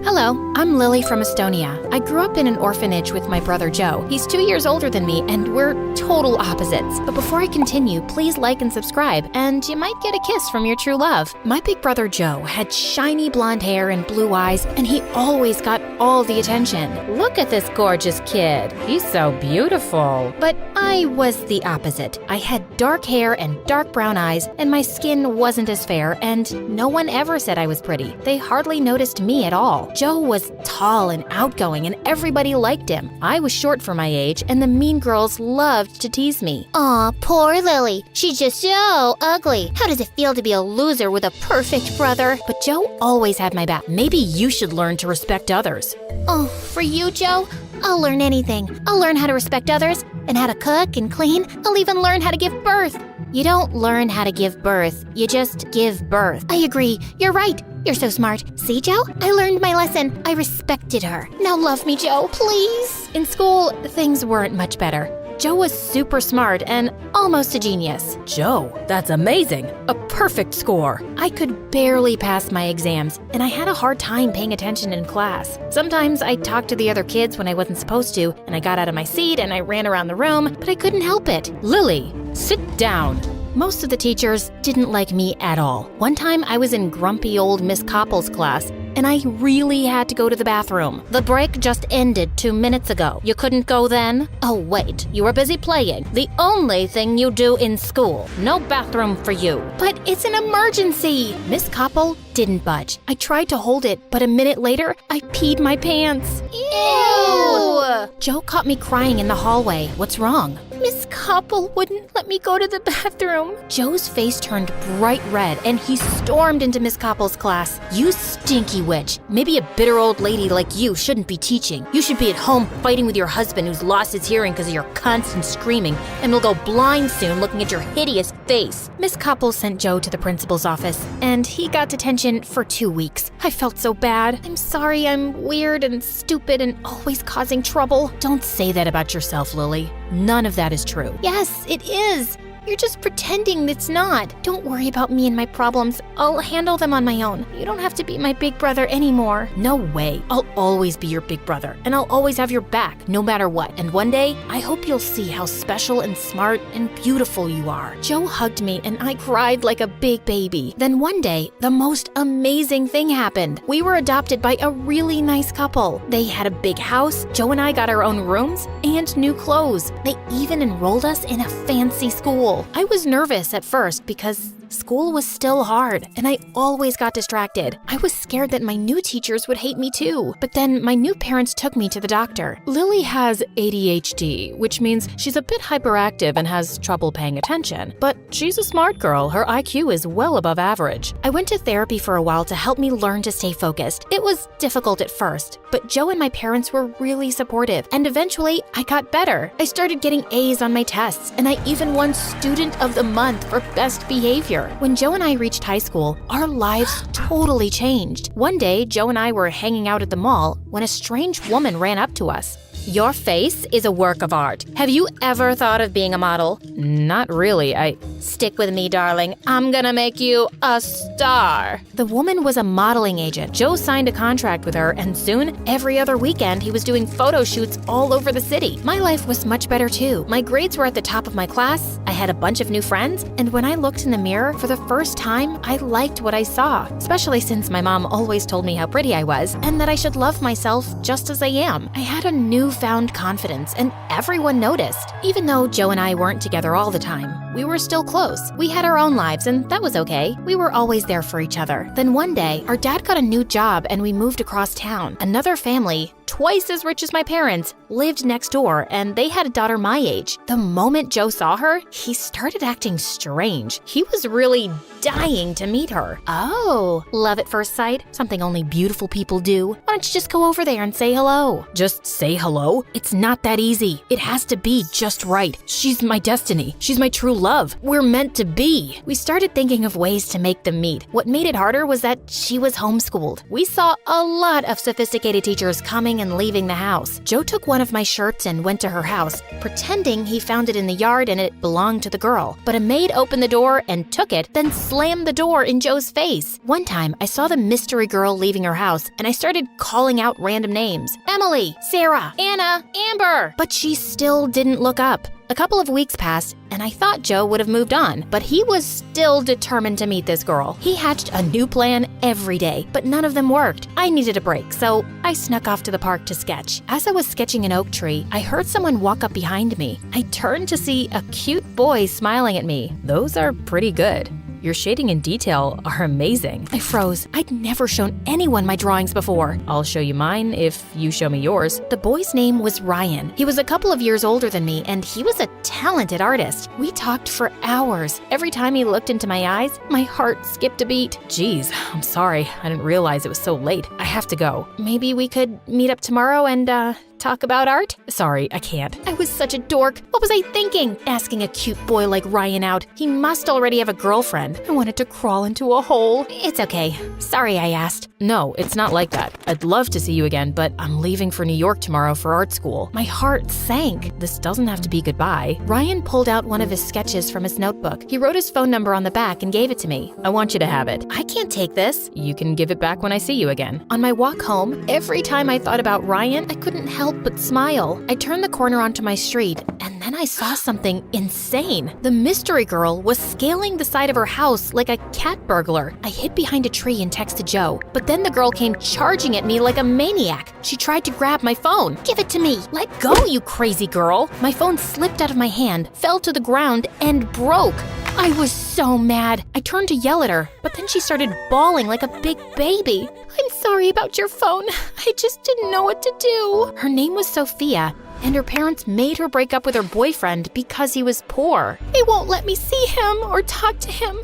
Hello, I'm Lily from Estonia. I grew up in an orphanage with my brother Joe. He's 2 years older than me, and we're total opposites. But before I continue, please like and subscribe, and you might get a kiss from your true love. My big brother Joe had shiny blonde hair and blue eyes, and he always got all the attention. Look at this gorgeous kid. He's so beautiful. But I was the opposite. I had dark hair and dark brown eyes, and my skin wasn't as fair, and no one ever said I was pretty. They hardly noticed me at all. Joe was tall and outgoing, and everybody liked him. I was short for my age, and the mean girls loved to tease me. Aw, poor Lily. She's just so ugly. How does it feel to be a loser with a perfect brother? But Joe always had my back. Maybe you should learn to respect others. Oh, for you, Joe? I'll learn anything. I'll learn how to respect others, and how to cook and clean. I'll even learn how to give birth. You don't learn how to give birth. You just give birth. I agree. You're right. You're so smart. See, Joe? I learned my lesson. I respected her. Now love me, Joe, please. In school, things weren't much better. Joe was super smart and almost a genius. Joe, that's amazing. A perfect score. I could barely pass my exams, and I had a hard time paying attention in class. Sometimes I talked to the other kids when I wasn't supposed to, and I got out of my seat and I ran around the room, but I couldn't help it. Lily, sit down. Most of the teachers didn't like me at all. One time I was in grumpy old Miss Koppel's class, and I really had to go to the bathroom. The break just ended 2 minutes ago. You couldn't go then? Oh wait, you were busy playing. The only thing you do in school. No bathroom for you. But it's an emergency. Miss Koppel didn't budge. I tried to hold it, but a minute later, I peed my pants. Ew! Joe caught me crying in the hallway. What's wrong? Miss Koppel wouldn't let me go to the bathroom. Joe's face turned bright red, and he stormed into Miss Koppel's class. You stinky witch. Maybe a bitter old lady like you shouldn't be teaching. You should be at home fighting with your husband who's lost his hearing because of your constant screaming and will go blind soon looking at your hideous face. Miss Koppel sent Joe to the principal's office, and he got detention for 2 weeks. I felt so bad. I'm sorry I'm weird and stupid and always causing trouble. Don't say that about yourself, Lily. None of that is true. Yes, it is. You're just pretending it's not. Don't worry about me and my problems. I'll handle them on my own. You don't have to be my big brother anymore. No way. I'll always be your big brother, and I'll always have your back, no matter what. And one day, I hope you'll see how special and smart and beautiful you are. Joe hugged me, and I cried like a big baby. Then one day, the most amazing thing happened. We were adopted by a really nice couple. They had a big house, Joe and I got our own rooms, and new clothes. They even enrolled us in a fancy school. I was nervous at first because school was still hard, and I always got distracted. I was scared that my new teachers would hate me too. But then my new parents took me to the doctor. Lily has ADHD, which means she's a bit hyperactive and has trouble paying attention. But she's a smart girl. Her IQ is well above average. I went to therapy for a while to help me learn to stay focused. It was difficult at first, but Joe and my parents were really supportive, and eventually I got better. I started getting A's on my tests, and I even won Student of the Month for best behavior. When Joe and I reached high school, our lives totally changed. One day, Joe and I were hanging out at the mall when a strange woman ran up to us. Your face is a work of art. Have you ever thought of being a model? Not really. Stick with me, darling. I'm gonna make you a star. The woman was a modeling agent. Joe signed a contract with her, and soon, every other weekend, he was doing photo shoots all over the city. My life was much better too. My grades were at the top of my class, I had a bunch of new friends, and when I looked in the mirror for the first time, I liked what I saw, especially since my mom always told me how pretty I was and that I should love myself just as I am. I had a newfound confidence, and everyone noticed. Even though Joe and I weren't together all the time, we were still close. We had our own lives, and that was okay. We were always there for each other. Then one day, our dad got a new job and we moved across town. Another family, twice as rich as my parents, lived next door, and they had a daughter my age. The moment Joe saw her, he started acting strange. He was really dying to meet her. Oh, love at first sight? Something only beautiful people do. Why don't you just go over there and say hello? Just say hello? It's not that easy. It has to be just right. She's my destiny. She's my true love. We're meant to be. We started thinking of ways to make them meet. What made it harder was that she was homeschooled. We saw a lot of sophisticated teachers coming crying and leaving the house. Joe took one of my shirts and went to her house, pretending he found it in the yard and it belonged to the girl. But a maid opened the door and took it, then slammed the door in Joe's face. One time, I saw the mystery girl leaving her house, and I started calling out random names. Emily, Sarah, Anna, Amber. But she still didn't look up. A couple of weeks passed, and I thought Joe would have moved on, but he was still determined to meet this girl. He hatched a new plan every day, but none of them worked. I needed a break, so I snuck off to the park to sketch. As I was sketching an oak tree, I heard someone walk up behind me. I turned to see a cute boy smiling at me. Those are pretty good. Your shading and detail are amazing. I froze. I'd never shown anyone my drawings before. I'll show you mine if you show me yours. The boy's name was Ryan. He was a couple of years older than me, and he was a talented artist. We talked for hours. Every time he looked into my eyes, my heart skipped a beat. Geez, I'm sorry. I didn't realize it was so late. I have to go. Maybe we could meet up tomorrow and, talk about art? Sorry, I can't. I was such a dork. What was I thinking? Asking a cute boy like Ryan out. He must already have a girlfriend. I wanted to crawl into a hole. It's okay. Sorry I asked. No, it's not like that. I'd love to see you again, but I'm leaving for New York tomorrow for art school. My heart sank. This doesn't have to be goodbye. Ryan pulled out one of his sketches from his notebook. He wrote his phone number on the back and gave it to me. I want you to have it. I can't take this. You can give it back when I see you again. On my walk home, every time I thought about Ryan, I couldn't help but smile. I turned the corner onto my street, and then I saw something insane. The mystery girl was scaling the side of her house like a cat burglar. I hid behind a tree and texted Joe, but then the girl came charging at me like a maniac. She tried to grab my phone. Give it to me. Let go, you crazy girl. My phone slipped out of my hand, fell to the ground, and broke. I was so mad. I turned to yell at her, but then she started bawling like a big baby. I'm sorry about your phone. I just didn't know what to do. Her name was Sophia, and her parents made her break up with her boyfriend because he was poor. They won't let me see him or talk to him.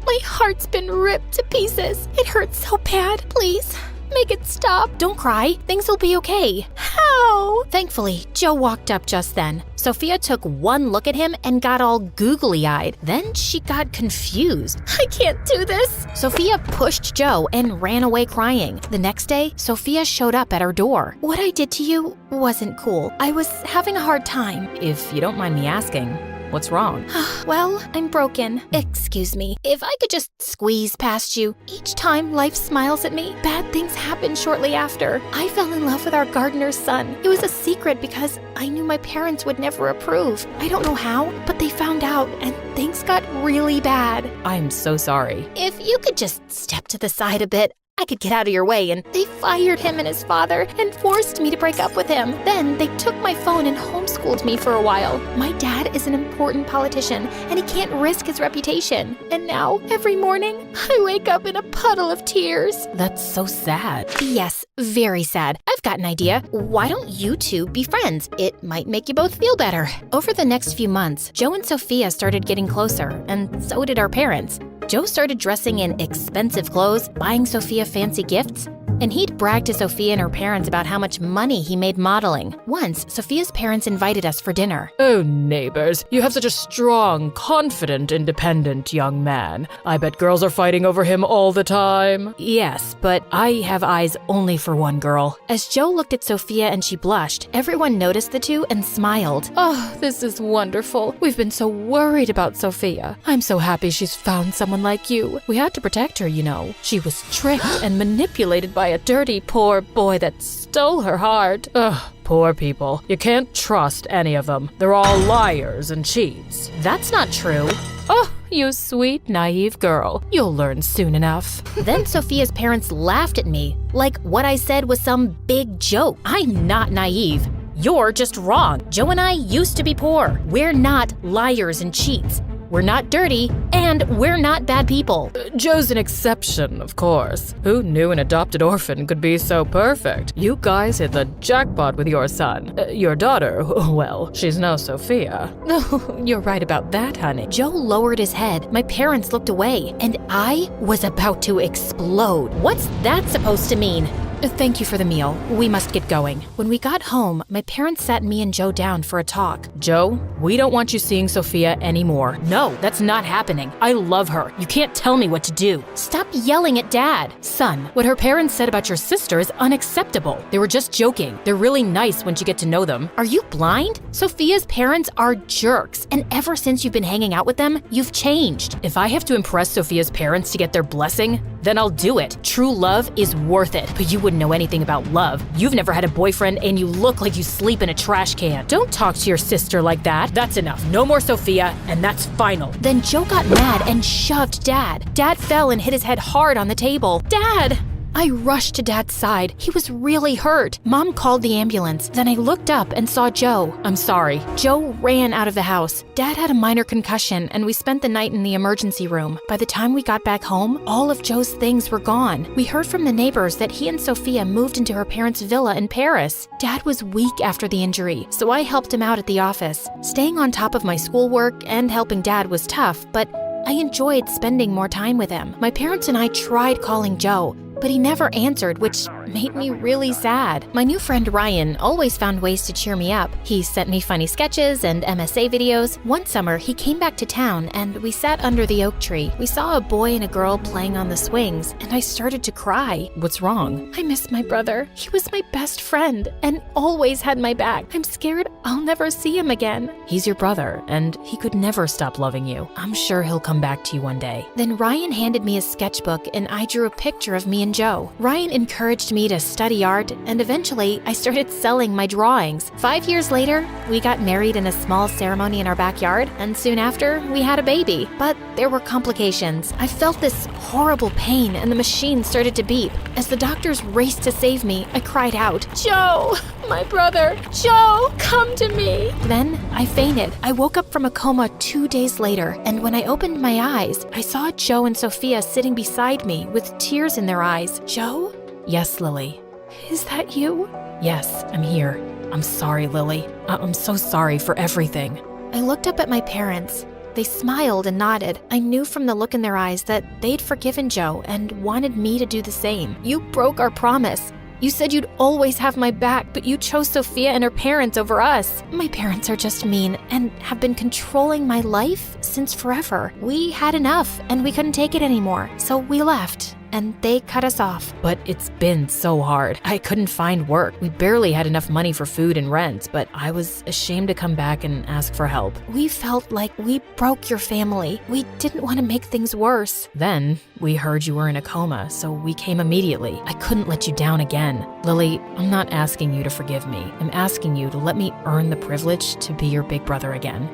My heart's been ripped to pieces. It hurts so bad. Please, make it stop. Don't cry. Things will be okay. How? Thankfully, Joe walked up just then. Sophia took one look at him and got all googly-eyed. Then she got confused. I can't do this. Sophia pushed Joe and ran away crying. The next day, Sophia showed up at her door. What I did to you wasn't cool. I was having a hard time. If you don't mind me asking, what's wrong? Well, I'm broken. Excuse me. If I could just squeeze past you. Each time life smiles at me, bad things happen shortly after. I fell in love with our gardener's son. It was a secret because I knew my parents would never approve. I don't know how, but they found out and things got really bad. I'm so sorry. If you could just step to the side a bit, I could get out of your way, and they fired him and his father and forced me to break up with him. Then they took my phone and homeschooled me for a while. My dad is an important politician, and he can't risk his reputation. And now, every morning, I wake up in a puddle of tears. That's so sad. Yes, very sad. I've got an idea. Why don't you two be friends? It might make you both feel better. Over the next few months, Joe and Sophia started getting closer, and so did our parents. Joe started dressing in expensive clothes, buying Sophia fancy gifts, and he'd brag to Sophia and her parents about how much money he made modeling. Once, Sophia's parents invited us for dinner. Oh, neighbors, you have such a strong, confident, independent young man. I bet girls are fighting over him all the time. Yes, but I have eyes only for one girl. As Joe looked at Sophia and she blushed, everyone noticed the two and smiled. Oh, this is wonderful. We've been so worried about Sophia. I'm so happy she's found someone like you. We had to protect her, you know. She was tricked and manipulated by a dirty, poor boy that stole her heart. Ugh, poor people. You can't trust any of them. They're all liars and cheats. That's not true. Oh, you sweet, naive girl. You'll learn soon enough. Then Sophia's parents laughed at me, like what I said was some big joke. I'm not naive. You're just wrong. Joe and I used to be poor. We're not liars and cheats. We're not dirty, and we're not bad people. Joe's an exception, of course. Who knew an adopted orphan could be so perfect? You guys hit the jackpot with your son. Your daughter, well, she's no Sophia. Oh, you're right about that, honey. Joe lowered his head. My parents looked away, and I was about to explode. What's that supposed to mean? Thank you for the meal. We must get going. When we got home, my parents sat me and Joe down for a talk. Joe, we don't want you seeing Sophia anymore. No, that's not happening. I love her. You can't tell me what to do. Stop yelling at Dad. Son, what her parents said about your sister is unacceptable. They were just joking. They're really nice once you get to know them. Are you blind? Sophia's parents are jerks, and ever since you've been hanging out with them, you've changed. If I have to impress Sophia's parents to get their blessing, then I'll do it. True love is worth it, but you wouldn't know anything about love. You've never had a boyfriend and you look like you sleep in a trash can. Don't talk to your sister like that. That's enough. No more Sophia, and that's final. Then Joe got mad and shoved Dad. Dad fell and hit his head hard on the table. Dad! I rushed to Dad's side. He was really hurt. Mom called the ambulance. Then I looked up and saw Joe. I'm sorry. Joe ran out of the house. Dad had a minor concussion, and we spent the night in the emergency room. By the time we got back home, all of Joe's things were gone. We heard from the neighbors that he and Sophia moved into her parents' villa in Paris. Dad was weak after the injury, so I helped him out at the office. Staying on top of my schoolwork and helping Dad was tough, but I enjoyed spending more time with him. My parents and I tried calling Joe, but he never answered, which made me really sad. My new friend Ryan always found ways to cheer me up. He sent me funny sketches and MSA videos. One summer, he came back to town and we sat under the oak tree. We saw a boy and a girl playing on the swings, and I started to cry. What's wrong? I miss my brother. He was my best friend and always had my back. I'm scared I'll never see him again. He's your brother, and he could never stop loving you. I'm sure he'll come back to you one day. Then Ryan handed me a sketchbook and I drew a picture of me and Joe. Ryan encouraged me to study art, and eventually I started selling my drawings. 5 years later, we got married in a small ceremony in our backyard, and soon after, we had a baby. But there were complications. I felt this horrible pain, and the machine started to beep. As the doctors raced to save me, I cried out, "Joe, my brother, Joe, come to me." Then I fainted. I woke up from a coma 2 days later, and when I opened my eyes, I saw Joe and Sophia sitting beside me with tears in their eyes. Joe? Yes, Lily. Is that you? Yes, I'm here. I'm sorry, Lily. I'm so sorry for everything. I looked up at my parents. They smiled and nodded. I knew from the look in their eyes that they'd forgiven Joe and wanted me to do the same. You broke our promise. You said you'd always have my back, but you chose Sophia and her parents over us. My parents are just mean and have been controlling my life since forever. We had enough and we couldn't take it anymore, so we left. And they cut us off. But it's been so hard. I couldn't find work. We barely had enough money for food and rent, but I was ashamed to come back and ask for help. We felt like we broke your family. We didn't want to make things worse. Then we heard you were in a coma, so we came immediately. I couldn't let you down again. Lily, I'm not asking you to forgive me. I'm asking you to let me earn the privilege to be your big brother again.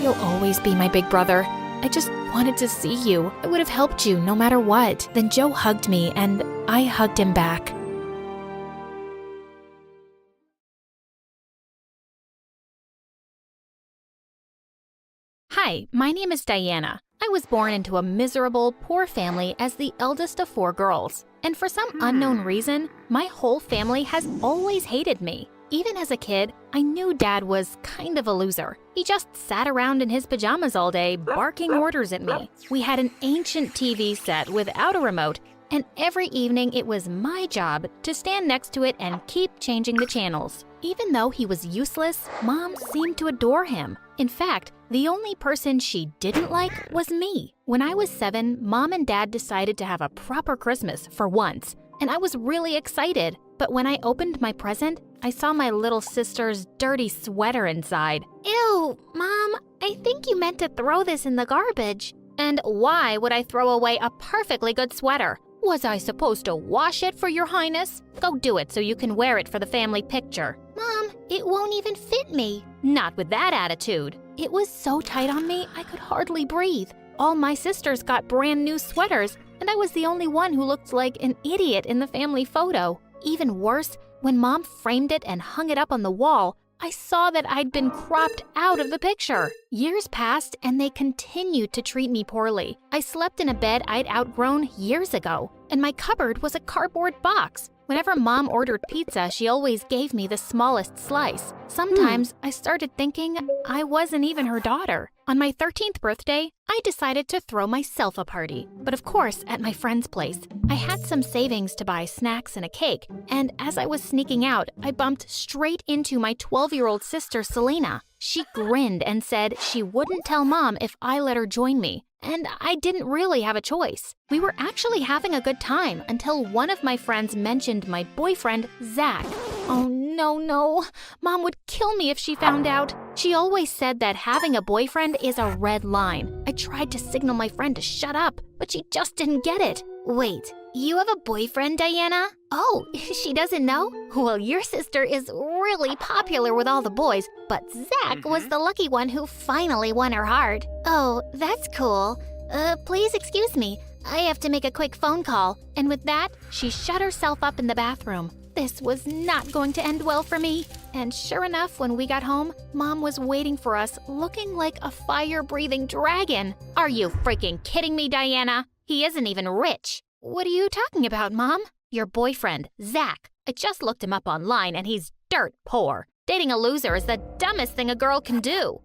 You'll always be my big brother. I just wanted to see you. I would have helped you no matter what. Then Joe hugged me and I hugged him back. Hi, my name is Diana. I was born into a miserable, poor family as the eldest of 4 girls. And for some unknown reason, my whole family has always hated me. Even as a kid, I knew Dad was kind of a loser. He just sat around in his pajamas all day, barking orders at me. We had an ancient TV set without a remote, and every evening it was my job to stand next to it and keep changing the channels. Even though he was useless, Mom seemed to adore him. In fact, the only person she didn't like was me. When I was 7, Mom and Dad decided to have a proper Christmas for once, and I was really excited. But when I opened my present, I saw my little sister's dirty sweater inside. Ew, Mom, I think you meant to throw this in the garbage. And why would I throw away a perfectly good sweater? Was I supposed to wash it, for your highness? Go do it so you can wear it for the family picture. Mom, it won't even fit me. Not with that attitude. It was so tight on me, I could hardly breathe. All my sisters got brand new sweaters, and I was the only one who looked like an idiot in the family photo. Even worse, when Mom framed it and hung it up on the wall, I saw that I'd been cropped out of the picture. Years passed and they continued to treat me poorly. I slept in a bed I'd outgrown years ago, and my cupboard was a cardboard box. Whenever Mom ordered pizza, she always gave me the smallest slice. Sometimes I started thinking I wasn't even her daughter. On my 13th birthday, I decided to throw myself a party, but of course at my friend's place. I had some savings to buy snacks and a cake, and as I was sneaking out, I bumped straight into my 12-year-old sister, Selena. She grinned and said she wouldn't tell Mom if I let her join me. And I didn't really have a choice. We were actually having a good time until one of my friends mentioned my boyfriend, Zach. Oh no, Mom would kill me if she found out. She always said that having a boyfriend is a red line. I tried to signal my friend to shut up, but she just didn't get it. Wait, you have a boyfriend, Diana? Oh, she doesn't know? Well, your sister is really popular with all the boys, but Zach was the lucky one who finally won her heart. Oh, that's cool. Please excuse me. I have to make a quick phone call. And with that, she shut herself up in the bathroom. This was not going to end well for me. And sure enough, when we got home, Mom was waiting for us, looking like a fire-breathing dragon. Are you freaking kidding me, Diana? He isn't even rich. What are you talking about, Mom? Your boyfriend, Zach. I just looked him up online and he's dirt poor. Dating a loser is the dumbest thing a girl can do.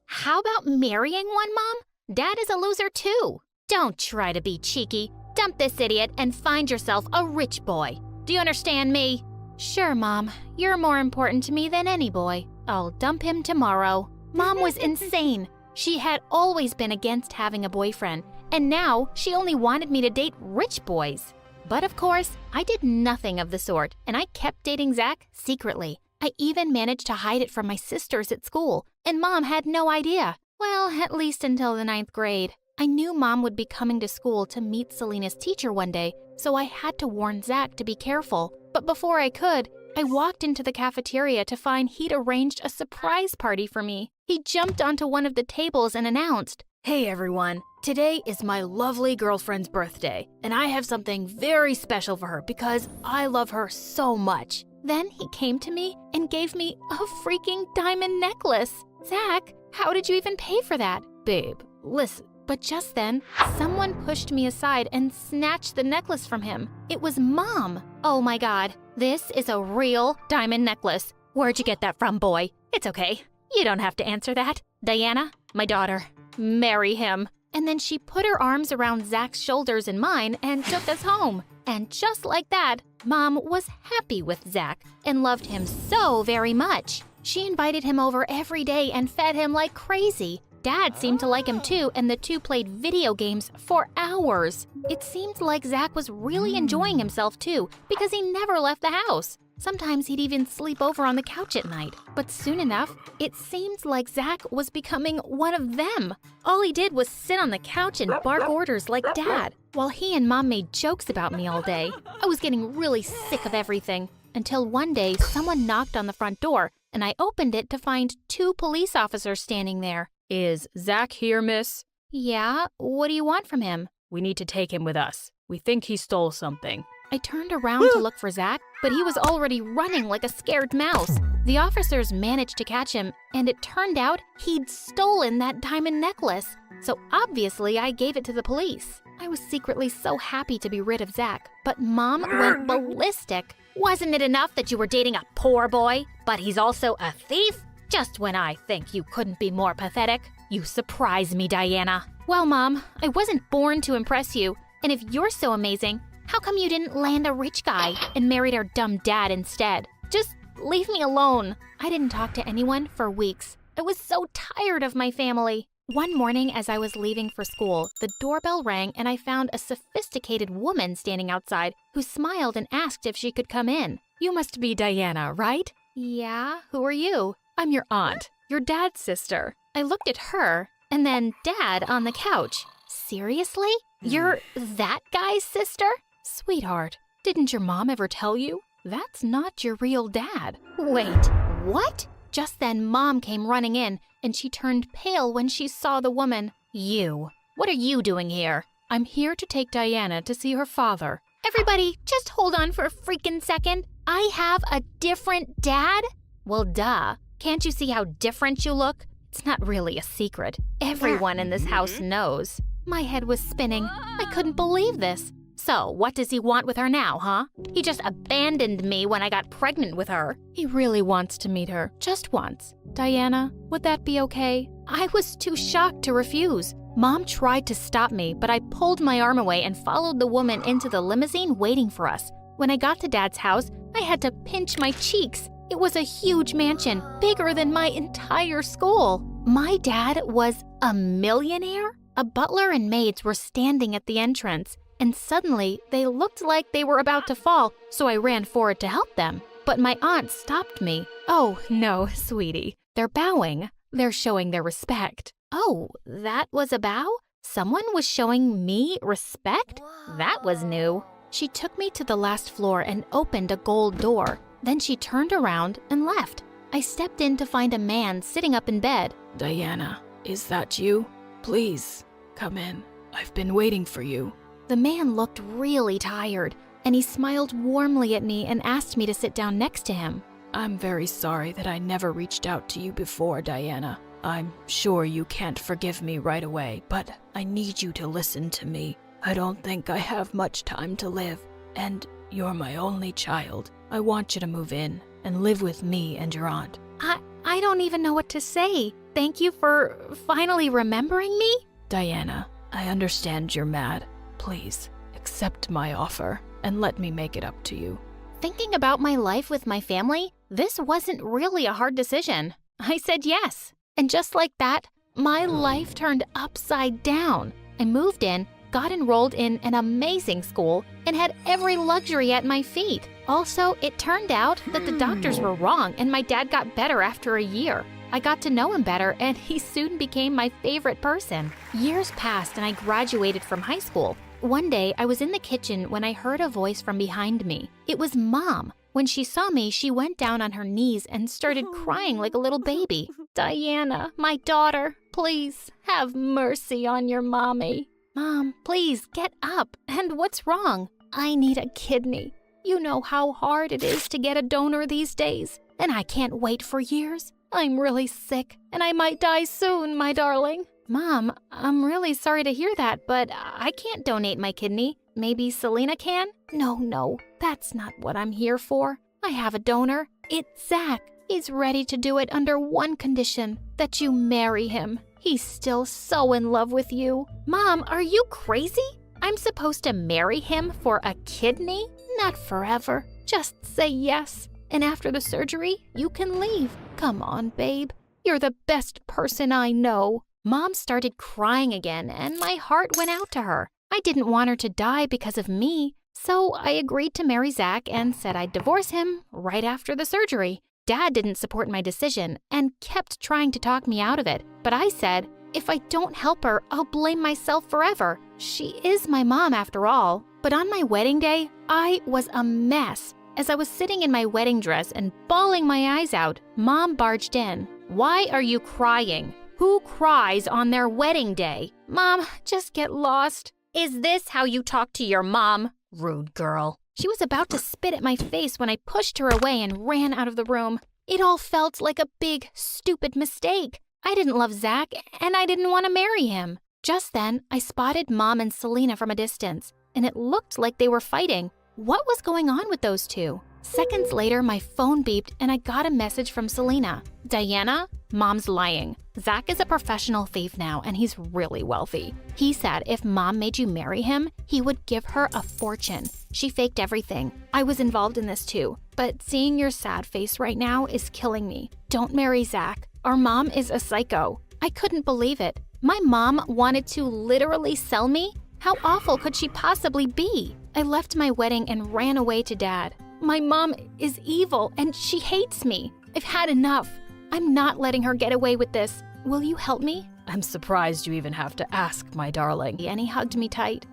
How about marrying one, Mom? Dad is a loser too. Don't try to be cheeky. Dump this idiot and find yourself a rich boy. Do you understand me? Sure, Mom. You're more important to me than any boy. I'll dump him tomorrow. Mom was insane. She had always been against having a boyfriend, and now she only wanted me to date rich boys. But of course, I did nothing of the sort, and I kept dating Zach secretly. I even managed to hide it from my sisters at school, and Mom had no idea. Well, at least until the 9th grade. I knew Mom would be coming to school to meet Selena's teacher one day, so I had to warn Zach to be careful. But before I could, I walked into the cafeteria to find he'd arranged a surprise party for me. He jumped onto one of the tables and announced, Hey everyone, today is my lovely girlfriend's birthday, and I have something very special for her because I love her so much. Then he came to me and gave me a freaking diamond necklace. Zach, how did you even pay for that? Babe, listen. But just then, someone pushed me aside and snatched the necklace from him. It was Mom. Oh my God, this is a real diamond necklace. Where'd you get that from, boy? It's okay. You don't have to answer that. Diana, my daughter, marry him. And then she put her arms around Zach's shoulders and mine and took us home. And just like that, Mom was happy with Zach and loved him so very much. She invited him over every day and fed him like crazy. Dad seemed to like him too, and the two played video games for hours. It seemed like Zach was really enjoying himself too, because he never left the house. Sometimes he'd even sleep over on the couch at night. But soon enough, it seemed like Zach was becoming one of them. All he did was sit on the couch and bark orders like Dad, while he and Mom made jokes about me all day. I was getting really sick of everything, until one day someone knocked on the front door, and I opened it to find 2 police officers standing there. Is Zach here, miss? Yeah, what do you want from him? We need to take him with us. We think he stole something. I turned around to look for Zach, but he was already running like a scared mouse. The officers managed to catch him, and it turned out he'd stolen that diamond necklace. So obviously I gave it to the police. I was secretly so happy to be rid of Zach, but Mom went ballistic. Wasn't it enough that you were dating a poor boy, but he's also a thief? Just when I think you couldn't be more pathetic, you surprise me, Diana. Well, Mom, I wasn't born to impress you, and if you're so amazing, how come you didn't land a rich guy and married our dumb dad instead? Just leave me alone. I didn't talk to anyone for weeks. I was so tired of my family. One morning as I was leaving for school, the doorbell rang and I found a sophisticated woman standing outside who smiled and asked if she could come in. You must be Diana, right? Yeah, who are you? I'm your aunt, your dad's sister. I looked at her and then Dad on the couch. Seriously? You're that guy's sister? Sweetheart, didn't your mom ever tell you? That's not your real dad. Wait, what? Just then Mom came running in and she turned pale when she saw the woman. You, what are you doing here? I'm here to take Diana to see her father. Everybody, just hold on for a freaking second. I have a different dad? Well, duh. Can't you see how different you look? It's not really a secret. Everyone in this house knows. My head was spinning. I couldn't believe this. So, what does he want with her now, huh? He just abandoned me when I got pregnant with her. He really wants to meet her, just once. Diana, would that be okay? I was too shocked to refuse. Mom tried to stop me, but I pulled my arm away and followed the woman into the limousine waiting for us. When I got to Dad's house, I had to pinch my cheeks. It was a huge mansion, bigger than my entire school. My dad was a millionaire? A butler and maids were standing at the entrance, and suddenly they looked like they were about to fall, so I ran forward to help them. But my aunt stopped me. Oh, no, sweetie. They're bowing. They're showing their respect. Oh, that was a bow? Someone was showing me respect? That was new. She took me to the last floor and opened a gold door. Then she turned around and left. I stepped in to find a man sitting up in bed. Diana, is that you? Please, come in. I've been waiting for you. The man looked really tired, and he smiled warmly at me and asked me to sit down next to him. I'm very sorry that I never reached out to you before, Diana. I'm sure you can't forgive me right away, but I need you to listen to me. I don't think I have much time to live, and you're my only child. I want you to move in and live with me and your aunt. I don't even know what to say. Thank you for finally remembering me. Diana, I understand you're mad. Please, accept my offer and let me make it up to you. Thinking about my life with my family, this wasn't really a hard decision. I said yes. And just like that, my life turned upside down. I moved in, got enrolled in an amazing school, and had every luxury at my feet. Also, it turned out that the doctors were wrong and my dad got better after a year. I got to know him better and he soon became my favorite person. Years passed and I graduated from high school. One day, I was in the kitchen when I heard a voice from behind me. It was Mom. When she saw me, she went down on her knees and started crying like a little baby. Diana, my daughter, please have mercy on your mommy. Mom, please get up. And what's wrong? I need a kidney. You know how hard it is to get a donor these days, and I can't wait for years. I'm really sick, and I might die soon, my darling. Mom, I'm really sorry to hear that, but I can't donate my kidney. Maybe Selena can? No, that's not what I'm here for. I have a donor. It's Zach. He's ready to do it under one condition, that you marry him. He's still so in love with you. Mom, are you crazy? I'm supposed to marry him for a kidney? Not forever. Just say yes. And after the surgery, you can leave. Come on, babe. You're the best person I know. Mom started crying again, and my heart went out to her. I didn't want her to die because of me, so I agreed to marry Zach and said I'd divorce him right after the surgery. Dad didn't support my decision and kept trying to talk me out of it, but I said, if I don't help her, I'll blame myself forever. She is my mom after all. But on my wedding day, I was a mess. As I was sitting in my wedding dress and bawling my eyes out, Mom barged in. Why are you crying? Who cries on their wedding day? Mom, just get lost. Is this how you talk to your mom? Rude girl. She was about to spit at my face when I pushed her away and ran out of the room. It all felt like a big, stupid mistake. I didn't love Zach, and I didn't want to marry him. Just then, I spotted Mom and Selena from a distance, and it looked like they were fighting. What was going on with those two? Seconds later, my phone beeped, and I got a message from Selena. Diana, Mom's lying. Zach is a professional thief now, and he's really wealthy. He said if Mom made you marry him, he would give her a fortune. She faked everything. I was involved in this too. But seeing your sad face right now is killing me. Don't marry Zach. Our mom is a psycho. I couldn't believe it. My mom wanted to literally sell me? How awful could she possibly be? I left my wedding and ran away to Dad. My mom is evil and she hates me. I've had enough. I'm not letting her get away with this. Will you help me? I'm surprised you even have to ask, my darling. And he hugged me tight.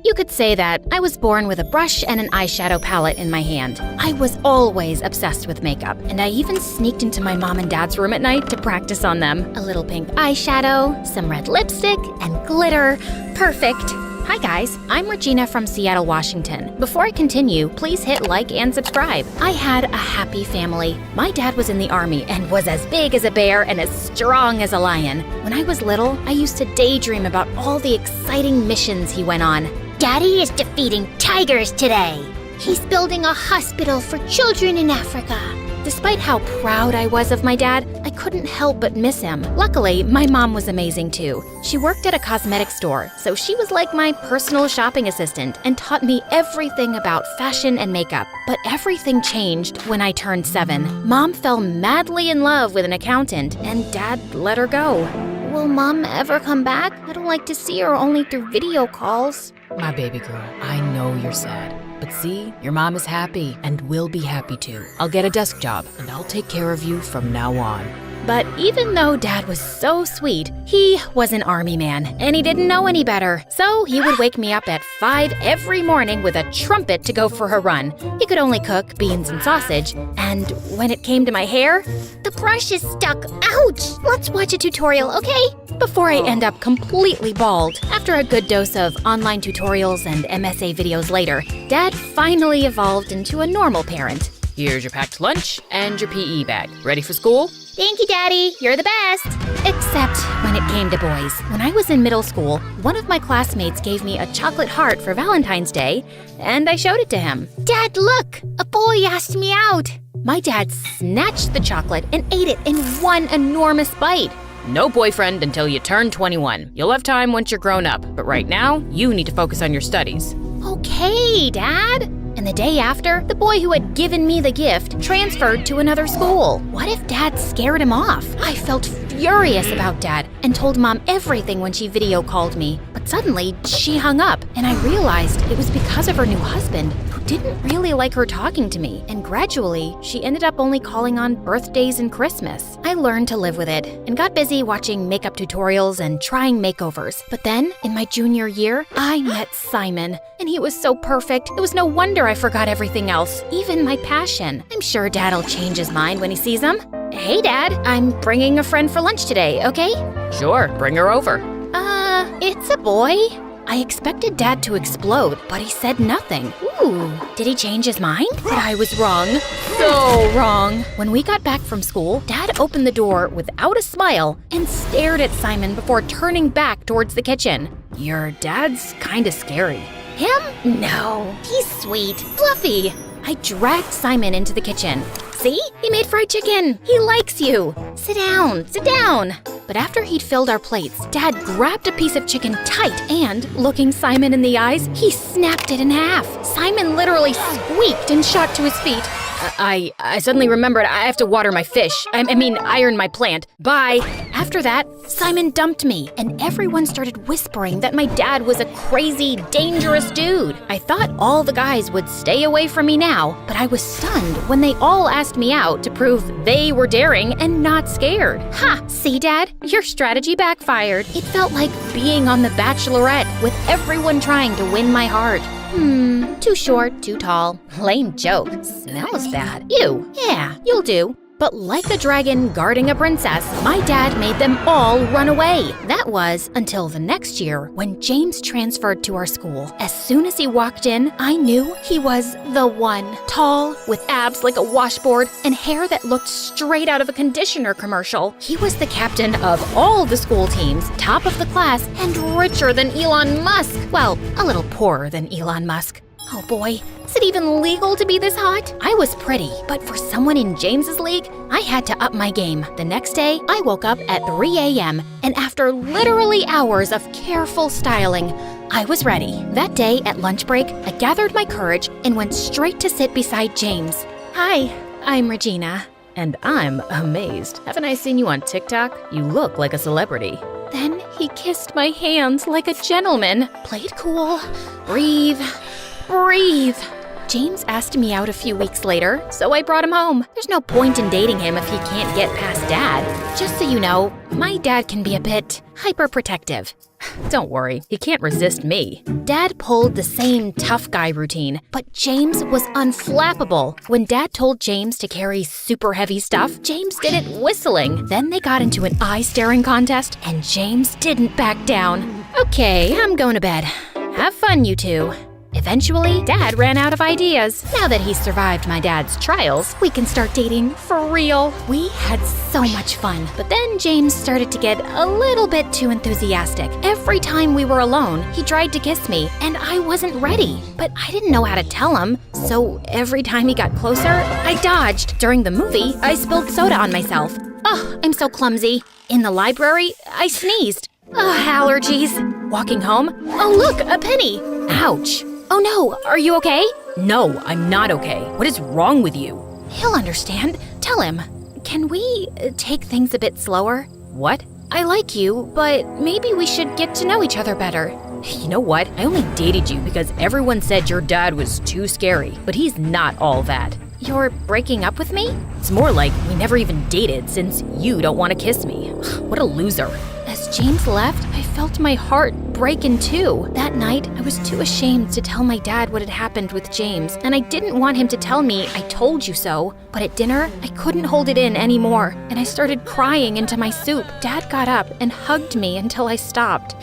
You could say that I was born with a brush and an eyeshadow palette in my hand. I was always obsessed with makeup, and I even sneaked into my mom and dad's room at night to practice on them. A little pink eyeshadow, some red lipstick, and glitter. Perfect. Hi guys, I'm Regina from Seattle, Washington. Before I continue, please hit like and subscribe. I had a happy family. My dad was in the Army and was as big as a bear and as strong as a lion. When I was little, I used to daydream about all the exciting missions he went on. Daddy is defeating tigers today. He's building a hospital for children in Africa. Despite how proud I was of my dad, I couldn't help but miss him. Luckily, my mom was amazing too. She worked at a cosmetic store, so she was like my personal shopping assistant and taught me everything about fashion and makeup. But everything changed when I turned 7. Mom fell madly in love with an accountant, and Dad let her go. Will Mom ever come back? I don't like to see her only through video calls. My baby girl, I know you're sad. But see, your mom is happy and will be happy too. I'll get a desk job and I'll take care of you from now on. But even though Dad was so sweet, he was an army man, and he didn't know any better. So he would wake me up at 5 every morning with a trumpet to go for a run. He could only cook beans and sausage, and when it came to my hair, The brush is stuck. Ouch! Let's watch a tutorial, okay? before I end up completely bald. After a good dose of online tutorials and MSA videos later, Dad finally evolved into a normal parent. Here's your packed lunch and your PE bag. Ready for school? Thank you, Daddy. You're the best. Except when it came to boys. When I was in middle school, one of my classmates gave me a chocolate heart for Valentine's Day, and I showed it to him. Dad, look! A boy asked me out. My dad snatched the chocolate and ate it in one enormous bite. No boyfriend until you turn 21. You'll have time once you're grown up, but right now, you need to focus on your studies. Okay, Dad. And the day after, the boy who had given me the gift transferred to another school. What if Dad scared him off? I felt furious about Dad and told Mom everything when she video called me. But suddenly, she hung up, and I realized it was because of her new husband, who didn't really like her talking to me. And gradually, she ended up only calling on birthdays and Christmas. I learned to live with it and got busy watching makeup tutorials and trying makeovers. But then, in my junior year, I met Simon, and he was so perfect. It was no wonder I forgot everything else, even my passion. I'm sure Dad'll change his mind when he sees him. Hey, Dad, I'm bringing a friend for lunch today, okay? Sure, bring her over. It's a boy. I expected Dad to explode, but he said nothing. Ooh, did he change his mind? But I was wrong. So wrong. When we got back from school, Dad opened the door without a smile and stared at Simon before turning back towards the kitchen. Your dad's kinda scary. Him? No, he's sweet, fluffy. I dragged Simon into the kitchen. See? He made fried chicken. He likes you. Sit down, sit down. But after he'd filled our plates, Dad grabbed a piece of chicken tight and, looking Simon in the eyes, he snapped it in half. Simon literally squeaked and shot to his feet. I suddenly remembered I have to water my fish. I mean, iron my plant. Bye. After that, Simon dumped me, and everyone started whispering that my dad was a crazy, dangerous dude. I thought all the guys would stay away from me now, but I was stunned when they all asked me out to prove they were daring and not scared. Ha! See, Dad? Your strategy backfired. It felt like being on The Bachelorette with everyone trying to win my heart. Too short, too tall. Lame joke. Smells bad. Ew. Yeah, you'll do. But like a dragon guarding a princess, my dad made them all run away. That was until the next year when James transferred to our school. As soon as he walked in, I knew he was the one. Tall, with abs like a washboard, and hair that looked straight out of a conditioner commercial. He was the captain of all the school teams, top of the class, and richer than Elon Musk. Well, a little poorer than Elon Musk. Oh boy, is it even legal to be this hot? I was pretty, but for someone in James's league, I had to up my game. The next day, I woke up at 3 a.m., and after literally hours of careful styling, I was ready. That day at lunch break, I gathered my courage and went straight to sit beside James. Hi, I'm Regina. And I'm amazed. Haven't I seen you on TikTok? You look like a celebrity. Then he kissed my hands like a gentleman. Play it cool. Breathe. Breathe. James asked me out a few weeks later, so I brought him home. There's no point in dating him if he can't get past Dad. Just so you know, my dad can be a bit hyperprotective. Don't worry, he can't resist me. Dad pulled the same tough guy routine, but James was unflappable. When Dad told James to carry super heavy stuff, James did it whistling. Then they got into an eye-staring contest, and James didn't back down. Okay, I'm going to bed. Have fun, you two. Eventually, Dad ran out of ideas. Now that he's survived my dad's trials, we can start dating for real. We had so much fun, but then James started to get a little bit too enthusiastic. Every time we were alone, he tried to kiss me, and I wasn't ready. But I didn't know how to tell him, so every time he got closer, I dodged. During the movie, I spilled soda on myself. Oh, I'm so clumsy. In the library, I sneezed. Oh, allergies. Walking home, oh look, a penny. Ouch. Oh no, are you okay? No, I'm not okay. What is wrong with you? He'll understand. Tell him. Can we take things a bit slower? What? I like you, but maybe we should get to know each other better. You know what? I only dated you because everyone said your dad was too scary, but he's not all that. You're breaking up with me? It's more like we never even dated since you don't want to kiss me. What a loser. As James left, I felt my heart break in two. That night, I was too ashamed to tell my dad what had happened with James, and I didn't want him to tell me I told you so. But at dinner, I couldn't hold it in anymore, and I started crying into my soup. Dad got up and hugged me until I stopped.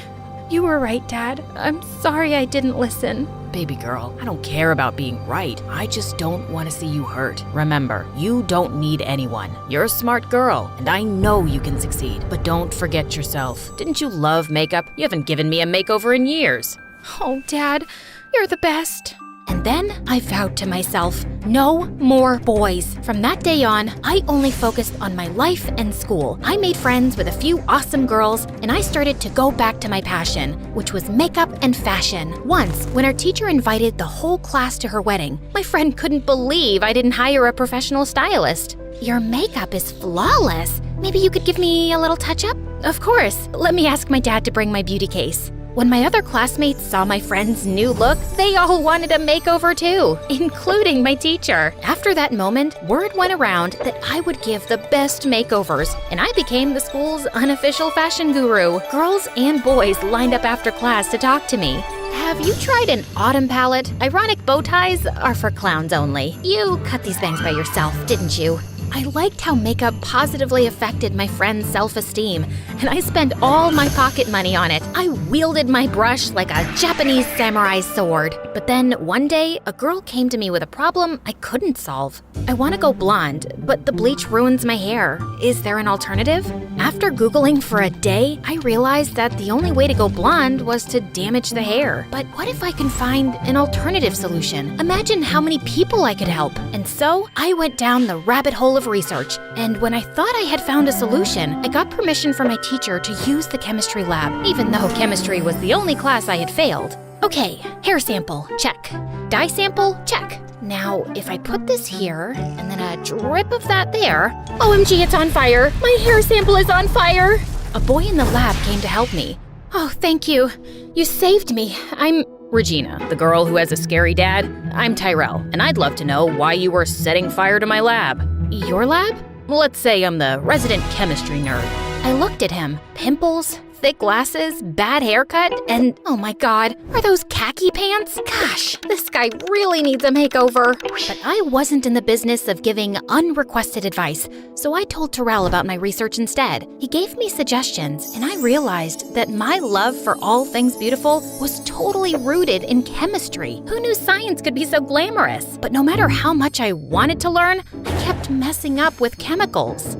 You were right, Dad. I'm sorry I didn't listen. Baby girl, I don't care about being right. I just don't want to see you hurt. Remember, you don't need anyone. You're a smart girl, and I know you can succeed. But don't forget yourself. Didn't you love makeup? You haven't given me a makeover in years. Oh, Dad, you're the best. And then I vowed to myself, no more boys. From that day on, I only focused on my life and school. I made friends with a few awesome girls, and I started to go back to my passion, which was makeup and fashion. Once, when our teacher invited the whole class to her wedding, my friend couldn't believe I didn't hire a professional stylist. Your makeup is flawless. Maybe you could give me a little touch-up? Of course. Let me ask my dad to bring my beauty case. When my other classmates saw my friend's new look, they all wanted a makeover too, including my teacher. After that moment, word went around that I would give the best makeovers, and I became the school's unofficial fashion guru. Girls and boys lined up after class to talk to me. Have you tried an autumn palette? Ironic bow ties are for clowns only. You cut these bangs by yourself, didn't you? I liked how makeup positively affected my friend's self-esteem, and I spent all my pocket money on it. I wielded my brush like a Japanese samurai's sword. But then one day, a girl came to me with a problem I couldn't solve. I want to go blonde, but the bleach ruins my hair. Is there an alternative? After Googling for a day, I realized that the only way to go blonde was to damage the hair. But what if I can find an alternative solution? Imagine how many people I could help. And so, I went down the rabbit hole of research, and when I thought I had found a solution, I got permission from my teacher to use the chemistry lab, even though chemistry was the only class I had failed. Okay, hair sample, check. Dye sample, check. Now, if I put this here, and then a drip of that there, OMG, it's on fire! My hair sample is on fire! A boy in the lab came to help me. Oh, thank you. You saved me. I'm Regina, the girl who has a scary dad. I'm Tyrell, and I'd love to know why you were setting fire to my lab. Your lab? Let's say I'm the resident chemistry nerd. I looked at him. Pimples, thick glasses, bad haircut, and oh my god, are those khaki pants? Gosh, this guy really needs a makeover. But I wasn't in the business of giving unrequested advice, so I told Terrell about my research instead. He gave me suggestions, and I realized that my love for all things beautiful was totally rooted in chemistry. Who knew science could be so glamorous? But no matter how much I wanted to learn, I kept messing up with chemicals.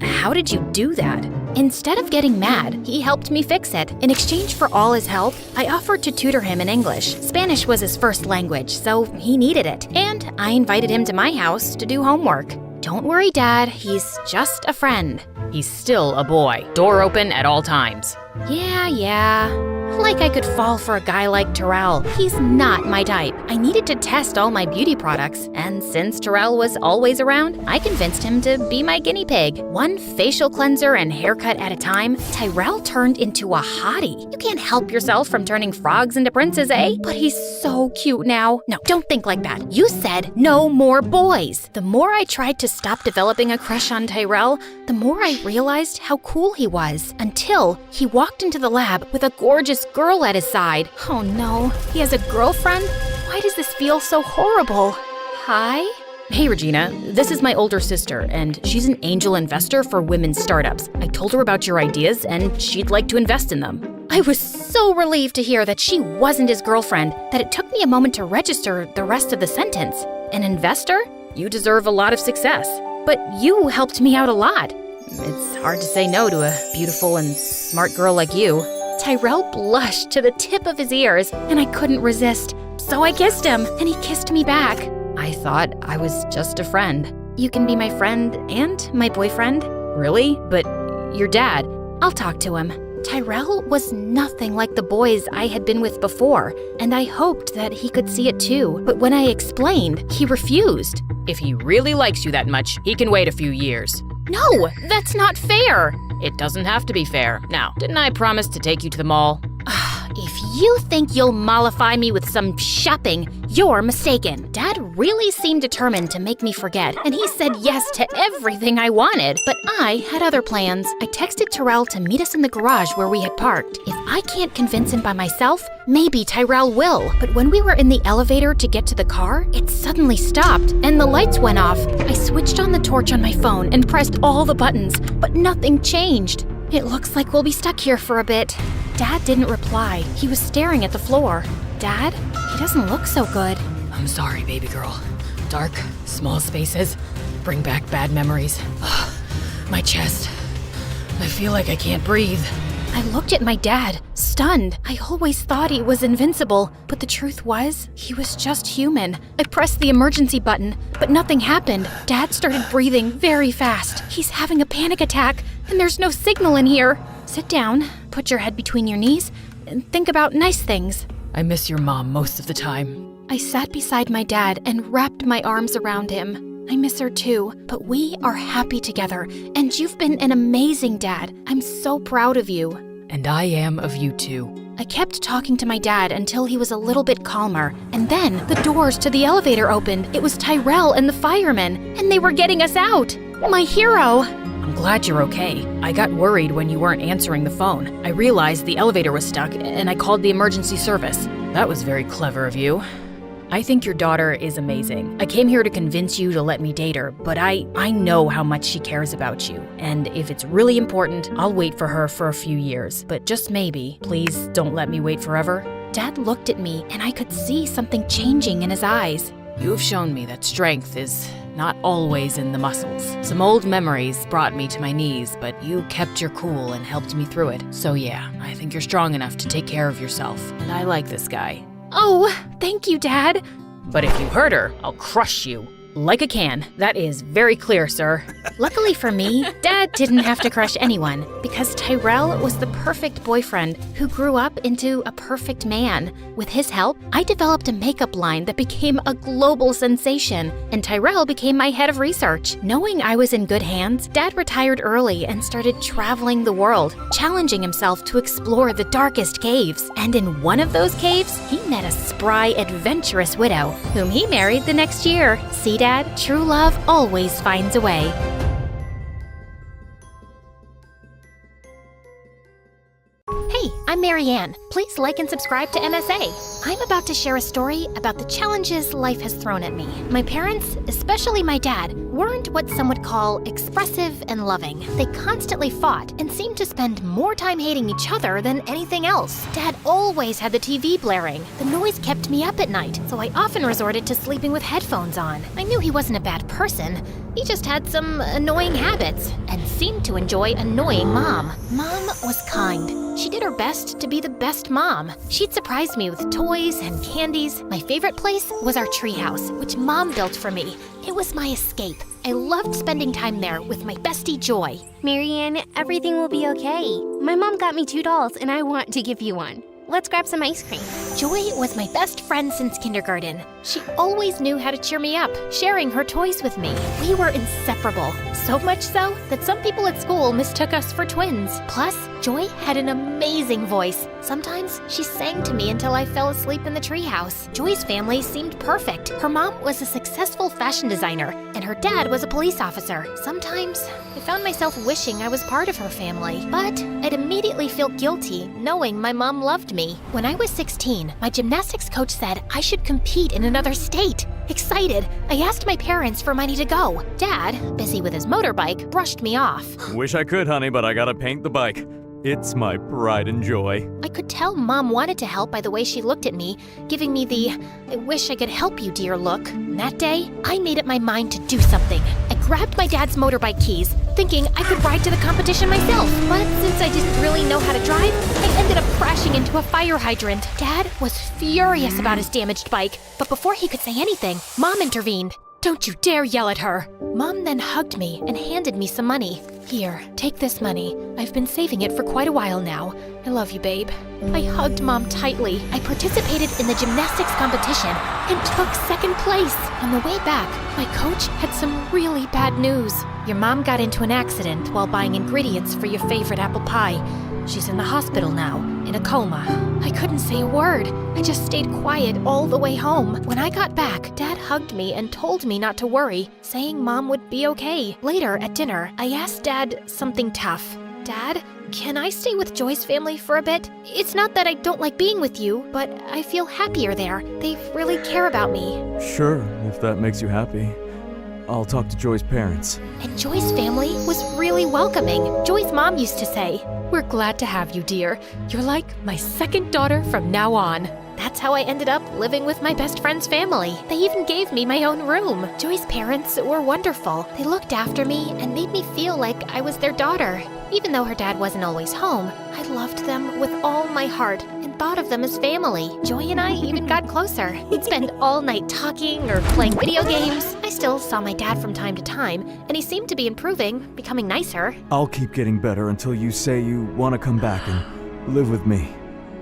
How did you do that? Instead of getting mad, he helped me fix it. In exchange for all his help, I offered to tutor him in English. Spanish was his first language, so he needed it. And I invited him to my house to do homework. Don't worry, Dad, he's just a friend. He's still a boy. Door open at all times. Yeah. Like I could fall for a guy like Terrell. He's not my type. I needed to test all my beauty products, and since Terrell was always around, I convinced him to be my guinea pig. One facial cleanser and haircut at a time, Tyrell turned into a hottie. You can't help yourself from turning frogs into princes, eh? But he's so cute now. No, don't think like that. You said no more boys. The more I tried to stop developing a crush on Tyrell, the more I realized how cool he was. Until he walked into the lab with a gorgeous girl at his side. Oh no, he has a girlfriend? Why does this feel so horrible? Hi? Hey Regina, this is my older sister, and she's an angel investor for women's startups. I told her about your ideas, and she'd like to invest in them. I was so relieved to hear that she wasn't his girlfriend that it took me a moment to register the rest of the sentence. An investor? You deserve a lot of success. But you helped me out a lot. It's hard to say no to a beautiful and smart girl like you. Tyrell blushed to the tip of his ears, and I couldn't resist. So I kissed him, and he kissed me back. I thought I was just a friend. You can be my friend and my boyfriend? Really? But your dad. I'll talk to him. Tyrell was nothing like the boys I had been with before, and I hoped that he could see it too. But when I explained, he refused. If he really likes you that much, he can wait a few years. No, that's not fair. It doesn't have to be fair. Now, didn't I promise to take you to the mall? If you think you'll mollify me with some shopping, you're mistaken. Dad really seemed determined to make me forget, and he said yes to everything I wanted. But I had other plans. I texted Tyrell to meet us in the garage where we had parked. If I can't convince him by myself, maybe Tyrell will. But when we were in the elevator to get to the car, it suddenly stopped, and the lights went off. I switched on the torch on my phone and pressed all the buttons, but nothing changed. It looks like we'll be stuck here for a bit. Dad didn't reply. He was staring at the floor. Dad, he doesn't look so good. I'm sorry, baby girl. Dark, small spaces bring back bad memories. My chest. I feel like I can't breathe. I looked at my dad, stunned. I always thought he was invincible, but the truth was, he was just human. I pressed the emergency button, but nothing happened. Dad started breathing very fast. He's having a panic attack, and there's no signal in here. Sit down, put your head between your knees, and think about nice things. I miss your mom most of the time. I sat beside my dad and wrapped my arms around him. I miss her too, but we are happy together, and you've been an amazing dad. I'm so proud of you. And I am of you too. I kept talking to my dad until he was a little bit calmer, and then the doors to the elevator opened. It was Tyrell and the firemen, and they were getting us out. My hero! I'm glad you're okay. I got worried when you weren't answering the phone. I realized the elevator was stuck, and I called the emergency service. That was very clever of you. I think your daughter is amazing. I came here to convince you to let me date her, but I know how much she cares about you. And if it's really important, I'll wait for her for a few years. But just maybe, please don't let me wait forever. Dad looked at me, and I could see something changing in his eyes. You have shown me that strength is not always in the muscles. Some old memories brought me to my knees, but you kept your cool and helped me through it. So yeah, I think you're strong enough to take care of yourself. And I like this guy. Oh, thank you, Dad. But if you hurt her, I'll crush you. Like a can. That is very clear, sir. Luckily for me, Dad didn't have to crush anyone because Tyrell was the perfect boyfriend who grew up into a perfect man. With his help, I developed a makeup line that became a global sensation, and Tyrell became my head of research. Knowing I was in good hands, Dad retired early and started traveling the world, challenging himself to explore the darkest caves. And in one of those caves, he met a spry, adventurous widow, whom he married the next year. See, Dad, true love always finds a way. Hey, I'm Marianne. Please like and subscribe to MSA. I'm about to share a story about the challenges life has thrown at me. My parents, especially my dad, weren't what some would call expressive and loving. They constantly fought and seemed to spend more time hating each other than anything else. Dad always had the TV blaring. The noise kept me up at night, so I often resorted to sleeping with headphones on. I knew he wasn't a bad person. He just had some annoying habits and seemed to enjoy annoying Mom. Mom was kind. She did her best to be the best mom. She'd surprise me with toys and candies. My favorite place was our treehouse, which Mom built for me. It was my escape. I loved spending time there with my bestie Joy. Marianne, everything will be okay. My mom got me 2 dolls and I want to give you one. Let's grab some ice cream. Joy was my best friend since kindergarten. She always knew how to cheer me up, sharing her toys with me. We were inseparable, so much so that some people at school mistook us for twins. Plus, Joy had an amazing voice. Sometimes she sang to me until I fell asleep in the treehouse. Joy's family seemed perfect. Her mom was a successful fashion designer, and her dad was a police officer. Sometimes I found myself wishing I was part of her family, but I'd immediately feel guilty knowing my mom loved me. When I was 16, my gymnastics coach said I should compete in another state. Excited, I asked my parents for money to go. Dad, busy with his motorbike, brushed me off. Wish I could, honey, but I gotta paint the bike. It's my pride and joy. I could tell Mom wanted to help by the way she looked at me, giving me the "I wish I could help you, dear" look. And that day, I made up my mind to do something. I grabbed my dad's motorbike keys, thinking I could ride to the competition myself. But since I didn't really know how to drive, I ended up crashing into a fire hydrant. Dad was furious about his damaged bike, but before he could say anything, Mom intervened. Don't you dare yell at her! Mom then hugged me and handed me some money. Here, take this money. I've been saving it for quite a while now. I love you, babe. I hugged Mom tightly. I participated in the gymnastics competition and took second place. On the way back, my coach had some really bad news. Your mom got into an accident while buying ingredients for your favorite apple pie. She's in the hospital now, in a coma. I couldn't say a word. I just stayed quiet all the way home. When I got back, Dad hugged me and told me not to worry, saying Mom would be okay. Later at dinner, I asked Dad something tough. Dad, can I stay with Joy's family for a bit? It's not that I don't like being with you, but I feel happier there. They really care about me. Sure, if that makes you happy. I'll talk to Joy's parents. And Joy's family was really welcoming. Joy's mom used to say, "We're glad to have you, dear. You're like my second daughter from now on." That's how I ended up living with my best friend's family. They even gave me my own room. Joy's parents were wonderful. They looked after me and made me feel like I was their daughter. Even though her dad wasn't always home, I loved them with all my heart and thought of them as family. Joy and I even got closer. We'd spend all night talking or playing video games. I still saw my dad from time to time, and he seemed to be improving, becoming nicer. I'll keep getting better until you say you want to come back and live with me.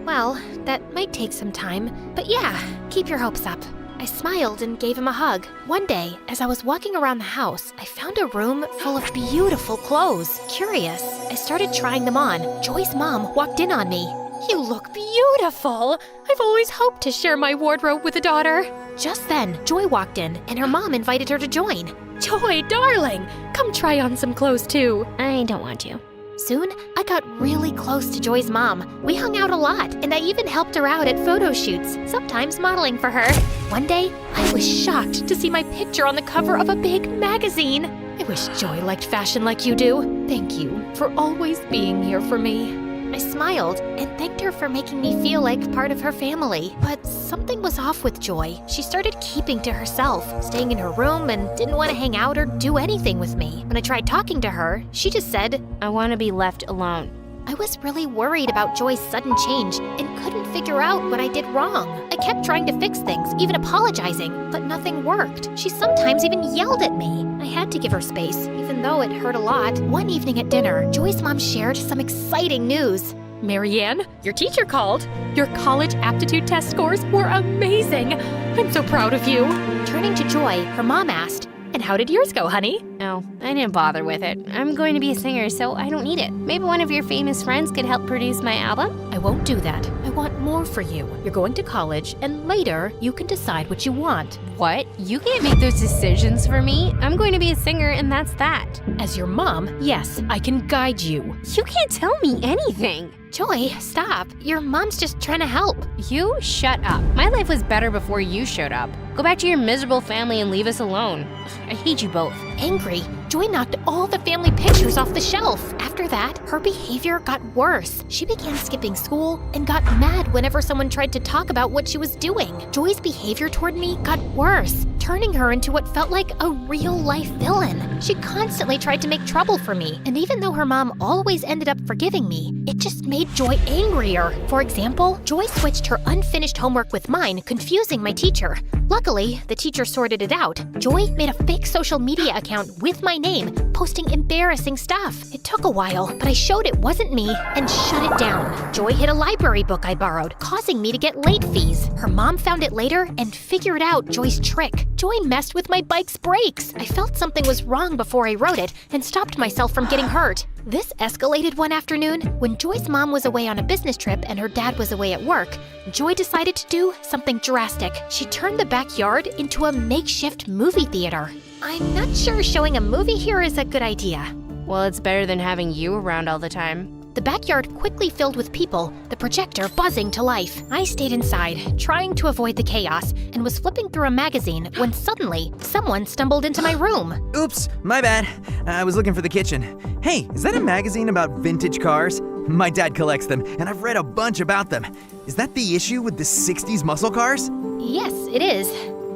Well, that might take some time, but yeah, keep your hopes up. I smiled and gave him a hug. One day, as I was walking around the house, I found a room full of beautiful clothes. Curious, I started trying them on. Joy's mom walked in on me. You look beautiful! I've always hoped to share my wardrobe with a daughter. Just then, Joy walked in, and her mom invited her to join. Joy, darling, come try on some clothes too. I don't want to. Soon, I got really close to Joy's mom. We hung out a lot, and I even helped her out at photo shoots, sometimes modeling for her. One day, I was shocked to see my picture on the cover of a big magazine. I wish Joy liked fashion like you do. Thank you for always being here for me. I smiled and thanked her for making me feel like part of her family. But something was off with Joy. She started keeping to herself, staying in her room and didn't want to hang out or do anything with me. When I tried talking to her, she just said, I want to be left alone. I was really worried about Joy's sudden change and couldn't figure out what I did wrong. I kept trying to fix things, even apologizing, but nothing worked. She sometimes even yelled at me. I had to give her space, even though it hurt a lot. One evening at dinner, Joy's mom shared some exciting news. Marianne, your teacher called. Your college aptitude test scores were amazing. I'm so proud of you. Turning to Joy, her mom asked, "And how did yours go, honey?" No, I didn't bother with it. I'm going to be a singer, so I don't need it. Maybe one of your famous friends could help produce my album? I won't do that. I want more for you. You're going to college, and later you can decide what you want. What? You can't make those decisions for me. I'm going to be a singer, and that's that. As your mom, yes, I can guide you. You can't tell me anything. Joy, stop. Your mom's just trying to help. You shut up. My life was better before you showed up. Go back to your miserable family and leave us alone. I hate you both. Angry, Joy knocked all the family pictures off the shelf. After that, her behavior got worse. She began skipping school and got mad whenever someone tried to talk about what she was doing. Joy's behavior toward me got worse, turning her into what felt like a real-life villain. She constantly tried to make trouble for me, and even though her mom always ended up forgiving me, it just made Joy angrier. For example, Joy switched her unfinished homework with mine, confusing my teacher. Luckily, the teacher sorted it out. Joy made a fake social media account with my name, posting embarrassing stuff. It took a while, but I showed it wasn't me and shut it down. Joy hid a library book I borrowed, causing me to get late fees. Her mom found it later and figured out Joy's trick. Joy messed with my bike's brakes. I felt something was wrong before I rode it and stopped myself from getting hurt. This escalated one afternoon when Joy's mom was away on a business trip and her dad was away at work. Joy decided to do something drastic. She turned the backyard into a makeshift movie theater. I'm not sure showing a movie here is a good idea. Well, it's better than having you around all the time. The backyard quickly filled with people, the projector buzzing to life. I stayed inside, trying to avoid the chaos, and was flipping through a magazine when suddenly someone stumbled into my room. Oops, my bad. I was looking for the kitchen. Hey, is that a magazine about vintage cars? My dad collects them, and I've read a bunch about them. Is that the issue with the 60s muscle cars? Yes, it is.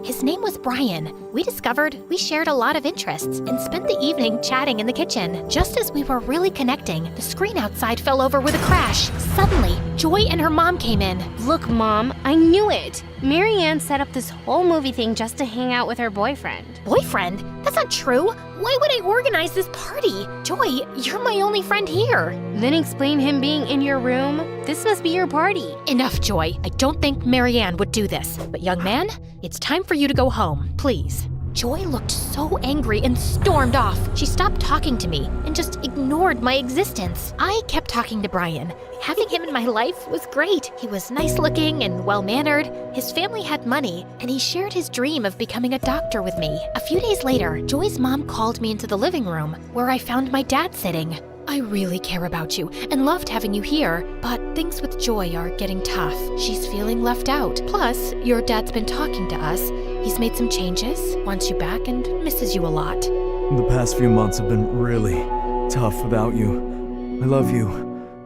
His name was Brian. We discovered we shared a lot of interests and spent the evening chatting in the kitchen. Just as we were really connecting, the screen outside fell over with a crash. Suddenly, Joy and her mom came in. Look, Mom, I knew it. Marianne set up this whole movie thing just to hang out with her boyfriend. Boyfriend? That's not true. Why would I organize this party? Joy, you're my only friend here. Then explain him being in your room. This must be your party. Enough, Joy. I don't think Marianne would do this. But young man, it's time for you to go home, please. Joy looked so angry and stormed off. She stopped talking to me and just ignored my existence. I kept talking to Brian. Having him in my life was great. He was nice looking and well-mannered. His family had money, and he shared his dream of becoming a doctor with me. A few days later, Joy's mom called me into the living room, where I found my dad sitting. I really care about you and loved having you here, but things with Joy are getting tough. She's feeling left out. Plus, your dad's been talking to us. He's made some changes, wants you back, and misses you a lot. The past few months have been really tough without you. I love you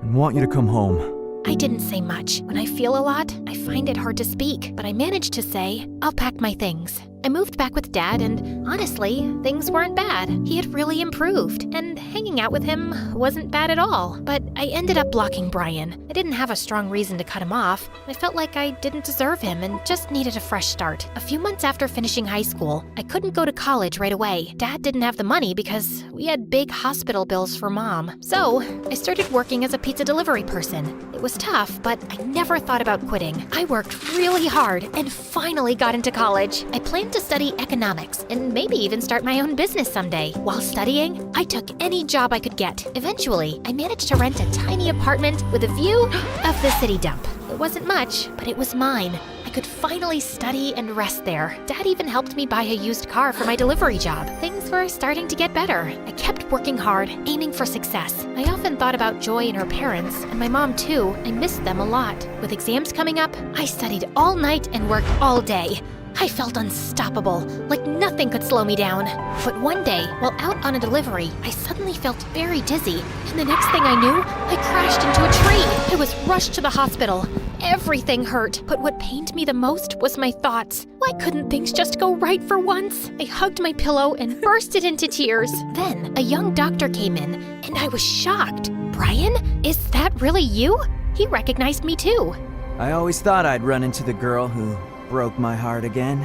and want you to come home. I didn't say much. When I feel a lot, I find it hard to speak, but I managed to say, I'll pack my things. I moved back with Dad, and honestly, things weren't bad. He had really improved, and hanging out with him wasn't bad at all. But I ended up blocking Brian. I didn't have a strong reason to cut him off. I felt like I didn't deserve him and just needed a fresh start. A few months after finishing high school, I couldn't go to college right away. Dad didn't have the money because we had big hospital bills for Mom. So I started working as a pizza delivery person. It was tough, but I never thought about quitting. I worked really hard and finally got into college. I planned to study economics and maybe even start my own business someday. While studying, I took any job I could get. Eventually, I managed to rent a tiny apartment with a view of the city dump. It wasn't much, but it was mine. I could finally study and rest there. Dad even helped me buy a used car for my delivery job. Things were starting to get better. I kept working hard, aiming for success. I often thought about Joy and her parents, and my mom too. I missed them a lot. With exams coming up, I studied all night and worked all day. I felt unstoppable, like nothing could slow me down. But one day, while out on a delivery, I suddenly felt very dizzy, and the next thing I knew, I crashed into a tree. I was rushed to the hospital. Everything hurt, but what pained me the most was my thoughts. Why couldn't things just go right for once? I hugged my pillow and bursted into tears. Then, a young doctor came in, and I was shocked. Brian, is that really you? He recognized me too. I always thought I'd run into the girl who broke my heart again.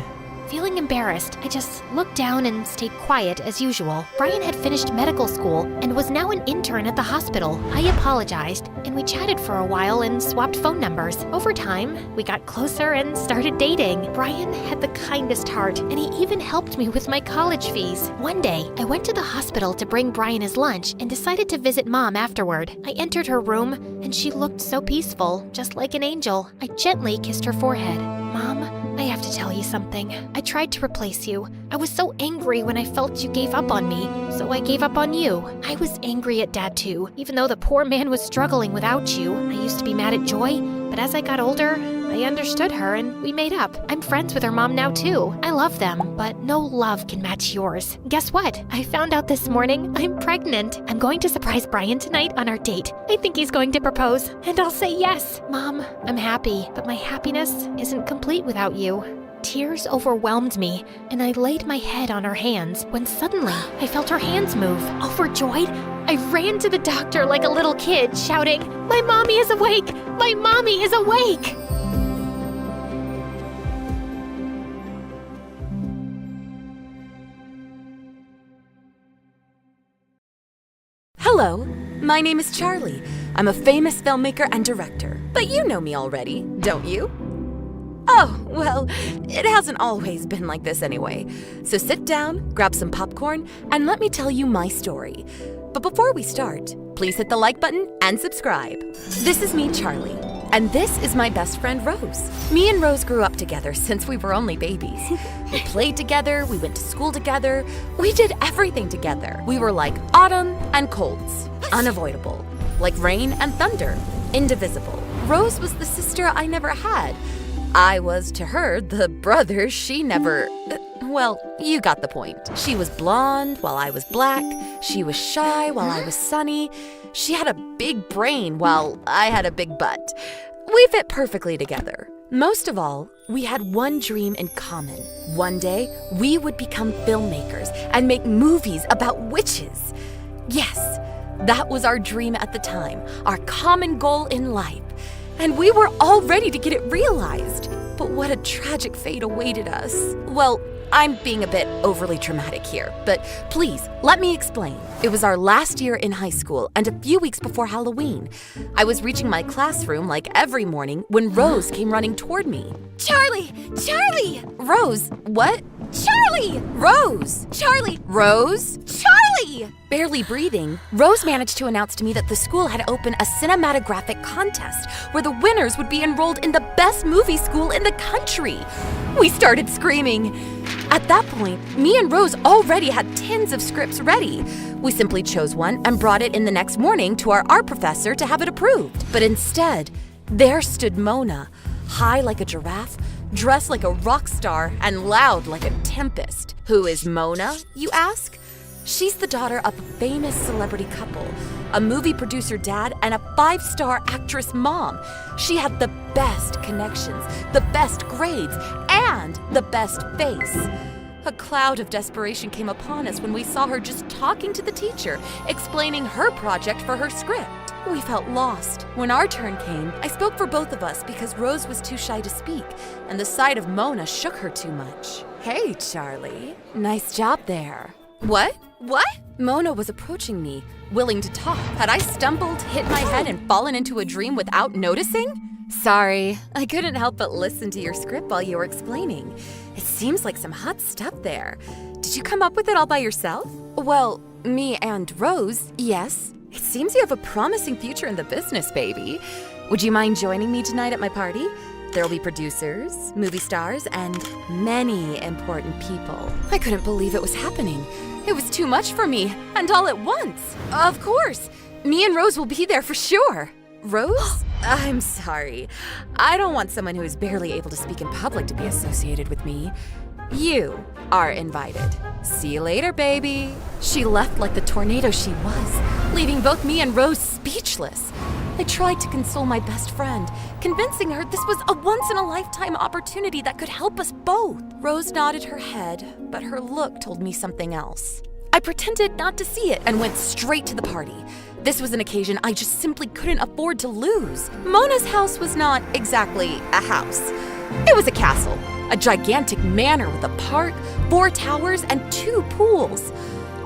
Feeling embarrassed, I just looked down and stayed quiet as usual. Brian had finished medical school and was now an intern at the hospital. I apologized, and we chatted for a while and swapped phone numbers. Over time, we got closer and started dating. Brian had the kindest heart, and he even helped me with my college fees. One day, I went to the hospital to bring Brian his lunch and decided to visit Mom afterward. I entered her room, and she looked so peaceful, just like an angel. I gently kissed her forehead. Mom, I have to tell you something. I tried to replace you. I was so angry when I felt you gave up on me, so I gave up on you. I was angry at Dad too, even though the poor man was struggling without you. I used to be mad at Joy, but as I got older, I understood her and we made up. I'm friends with her mom now too. I love them, but no love can match yours. Guess what? I found out this morning I'm pregnant. I'm going to surprise Brian tonight on our date. I think he's going to propose, and I'll say yes. Mom, I'm happy, but my happiness isn't complete without you. Tears overwhelmed me, and I laid my head on her hands when suddenly I felt her hands move. Overjoyed, I ran to the doctor like a little kid, shouting, "My mommy is awake! My mommy is awake!" Hello, my name is Charlie. I'm a famous filmmaker and director, but you know me already, don't you? Oh, well, it hasn't always been like this anyway. So sit down, grab some popcorn, and let me tell you my story. But before we start, please hit the like button and subscribe. This is me, Charlie, And this is my best friend, Rose. Me and Rose grew up together since we were only babies. We played together, we went to school together, we did everything together. We were like autumn and colds, unavoidable. Like rain and thunder, indivisible. Rose was the sister I never had. I was to her the brother she never... Well, you got the point. She was blonde while I was black. She was shy while I was sunny. She had a big brain while I had a big butt. We fit perfectly together. Most of all, we had one dream in common. One day, we would become filmmakers and make movies about witches. Yes, that was our dream at the time, our common goal in life. And we were all ready to get it realized. But what a tragic fate awaited us. Well, I'm being a bit overly dramatic here, but please, let me explain. It was our last year in high school and a few weeks before Halloween. I was reaching my classroom like every morning when Rose came running toward me. Charlie! Charlie! Rose, what? Charlie! Rose! Charlie! Rose! Charlie! Barely breathing, Rose managed to announce to me that the school had opened a cinematographic contest where the winners would be enrolled in the best movie school in the country. We started screaming. At that point, me and Rose already had tins of scripts ready. We simply chose one and brought it in the next morning to our art professor to have it approved. But instead, there stood Mona, high like a giraffe, dressed like a rock star, and loud like a tempest. Who is Mona, you ask? She's the daughter of a famous celebrity couple, a movie producer dad, and a 5-star actress mom. She had the best connections, the best grades, and the best face. A cloud of desperation came upon us when we saw her just talking to the teacher, explaining her project for her script. We felt lost. When our turn came, I spoke for both of us because Rose was too shy to speak, and the sight of Mona shook her too much. Hey, Charlie. Nice job there. What? What? Mona was approaching me, willing to talk. Had I stumbled, hit my head, and fallen into a dream without noticing? Sorry, I couldn't help but listen to your script while you were explaining. It seems like some hot stuff there. Did you come up with it all by yourself? Well, me and Rose, yes. It seems you have a promising future in the business, baby. Would you mind joining me tonight at my party? There'll be producers, movie stars, and many important people. I couldn't believe it was happening. It was too much for me, and all at once. Of course, me and Rose will be there for sure. Rose? I'm sorry. I don't want someone who is barely able to speak in public to be associated with me. You are invited. See you later, baby. She left like the tornado she was, leaving both me and Rose speechless. I tried to console my best friend, convincing her this was a once-in-a-lifetime opportunity that could help us both. Rose nodded her head, but her look told me something else. I pretended not to see it and went straight to the party. This was an occasion I just simply couldn't afford to lose. Mona's house was not exactly a house. It was a castle, a gigantic manor with a park, 4 towers, and 2 pools.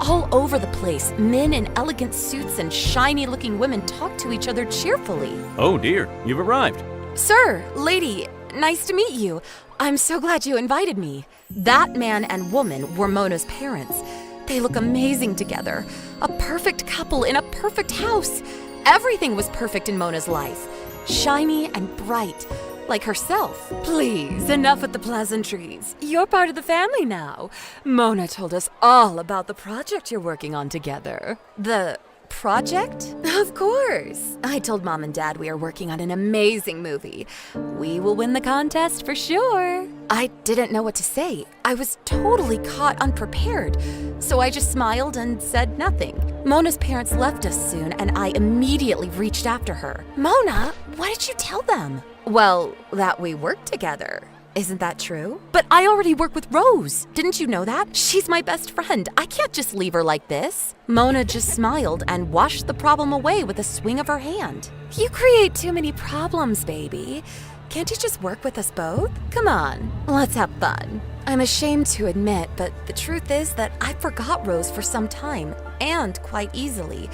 All over the place, men in elegant suits and shiny-looking women talked to each other cheerfully. Oh dear, you've arrived. Sir, lady, nice to meet you. I'm so glad you invited me. That man and woman were Mona's parents. They look amazing together. A perfect couple in a perfect house. Everything was perfect in Mona's life. Shiny and bright, like herself. Please, enough with the pleasantries. You're part of the family now. Mona told us all about the project you're working on together. The project? Of course. I told Mom and Dad we are working on an amazing movie. We will win the contest for sure. I didn't know what to say. I was totally caught unprepared. So I just smiled and said nothing. Mona's parents left us soon, and I immediately reached after her. Mona, what did you tell them? Well, that we work together. Isn't that true? But I already work with Rose. Didn't you know that? She's my best friend. I can't just leave her like this. Mona just smiled and washed the problem away with a swing of her hand. You create too many problems, baby. Can't you just work with us both? Come on, let's have fun. I'm ashamed to admit, but the truth is that I forgot Rose for some time, and quite easily.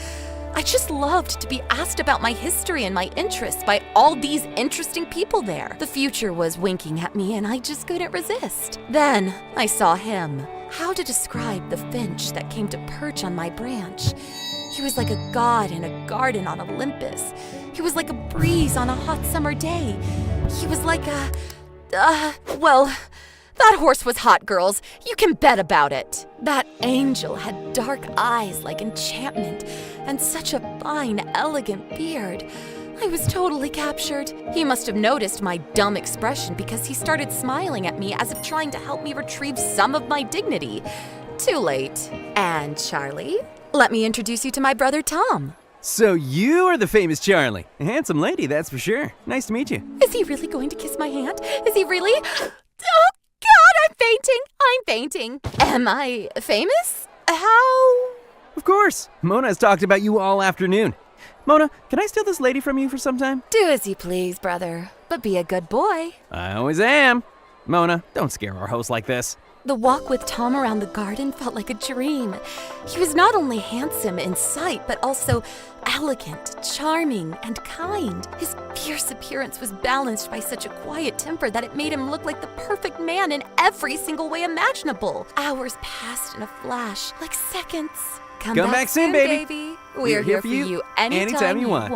I just loved to be asked about my history and my interests by all these interesting people there. The future was winking at me and I just couldn't resist. Then I saw him. How to describe the finch that came to perch on my branch? He was like a god in a garden on Olympus. He was like a breeze on a hot summer day. He was like well, that horse was hot, girls. You can bet about it. That angel had dark eyes like enchantment and such a fine, elegant beard. I was totally captured. He must have noticed my dumb expression because he started smiling at me as if trying to help me retrieve some of my dignity. Too late. And Charlie, let me introduce you to my brother Tom. So you are the famous Charlie. A handsome lady, that's for sure. Nice to meet you. Is he really going to kiss my hand? Is he really? Oh, God, I'm fainting. Am I famous? How? Of course. Mona has talked about you all afternoon. Mona, can I steal this lady from you for some time? Do as you please, brother, but be a good boy. I always am. Mona, don't scare our host like this. The walk with Tom around the garden felt like a dream. He was not only handsome in sight, but also elegant, charming, and kind. His fierce appearance was balanced by such a quiet temper that it made him look like the perfect man in every single way imaginable. Hours passed in a flash, like seconds. Come back soon, baby. We're here for you anytime you want.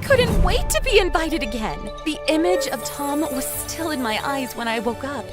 Couldn't wait to be invited again. The image of Tom was still in my eyes when I woke up.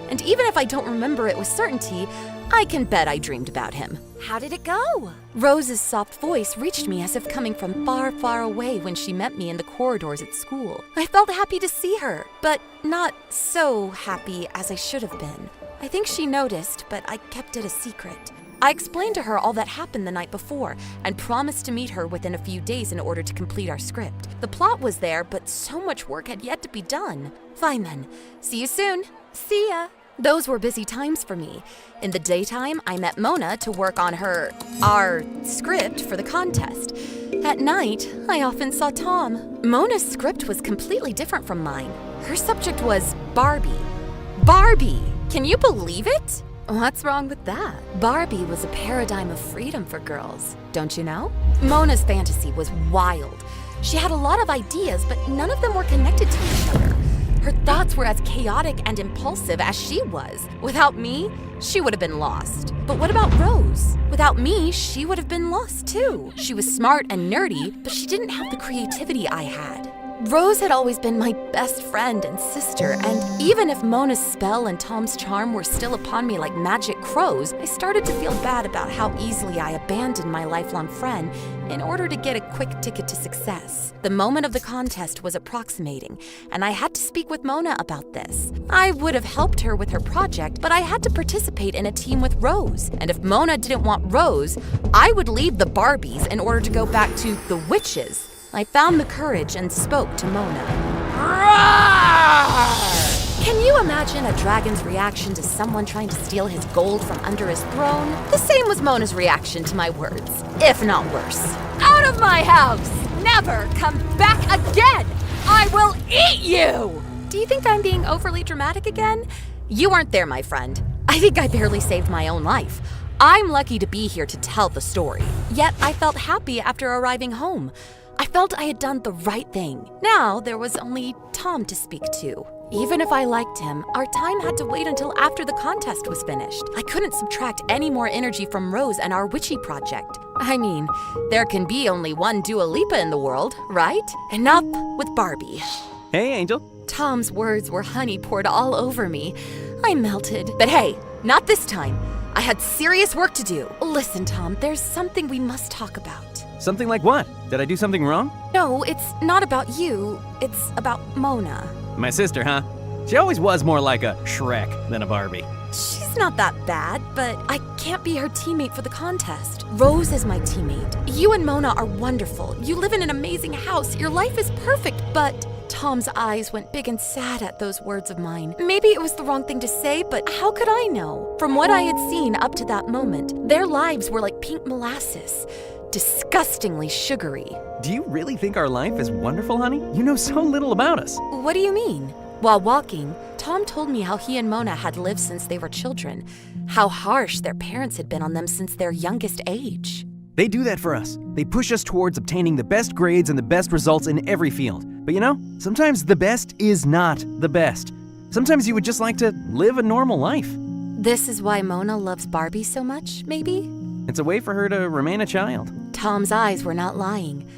And even if I don't remember it with certainty, I can bet I dreamed about him. How did it go? Rose's soft voice reached me as if coming from far, far away when she met me in the corridors at school. I felt happy to see her, but not so happy as I should have been. I think she noticed, but I kept it a secret. I explained to her all that happened the night before and promised to meet her within a few days in order to complete our script. The plot was there, but so much work had yet to be done. Fine then. See you soon. See ya. Those were busy times for me. In the daytime, I met Mona to work on our script for the contest. At night, I often saw Tom. Mona's script was completely different from mine. Her subject was Barbie. Barbie! Can you believe it? What's wrong with that? Barbie was a paradigm of freedom for girls, don't you know? Mona's fantasy was wild. She had a lot of ideas, but none of them were connected to each other. Her thoughts were as chaotic and impulsive as she was. Without me, she would have been lost. But what about Rose? Without me, she would have been lost too. She was smart and nerdy, but she didn't have the creativity I had. Rose had always been my best friend and sister, and even if Mona's spell and Tom's charm were still upon me like magic crows, I started to feel bad about how easily I abandoned my lifelong friend in order to get a quick ticket to success. The moment of the contest was approximating, and I had to speak with Mona about this. I would have helped her with her project, but I had to participate in a team with Rose, and if Mona didn't want Rose, I would leave the Barbies in order to go back to the witches. I found the courage and spoke to Mona. Roar! Can you imagine a dragon's reaction to someone trying to steal his gold from under his throne? The same was Mona's reaction to my words, if not worse. Out of my house! Never come back again! I will eat you! Do you think I'm being overly dramatic again? You weren't there, my friend. I think I barely saved my own life. I'm lucky to be here to tell the story. Yet I felt happy after arriving home. I felt I had done the right thing. Now there was only Tom to speak to. Even if I liked him, our time had to wait until after the contest was finished. I couldn't subtract any more energy from Rose and our witchy project. I mean, there can be only one Dua Lipa in the world, right? Enough with Barbie. Hey, Angel. Tom's words were honey poured all over me. I melted. But hey, not this time. I had serious work to do. Listen, Tom, there's something we must talk about. Something like what? Did I do something wrong? No, it's not about you. It's about Mona. My sister, huh? She always was more like a Shrek than a Barbie. She's not that bad, but I can't be her teammate for the contest. Rose is my teammate. You and Mona are wonderful. You live in an amazing house. Your life is perfect, but... Tom's eyes went big and sad at those words of mine. Maybe it was the wrong thing to say, but how could I know? From what I had seen up to that moment, their lives were like pink molasses. Disgustingly sugary. Do you really think our life is wonderful, honey? You know so little about us. What do you mean? While walking, Tom told me how he and Mona had lived since they were children, how harsh their parents had been on them since their youngest age. They do that for us. They push us towards obtaining the best grades and the best results in every field. But you know, sometimes the best is not the best. Sometimes you would just like to live a normal life. This is why Mona loves Barbie so much, maybe? It's a way for her to remain a child. Tom's eyes were not lying.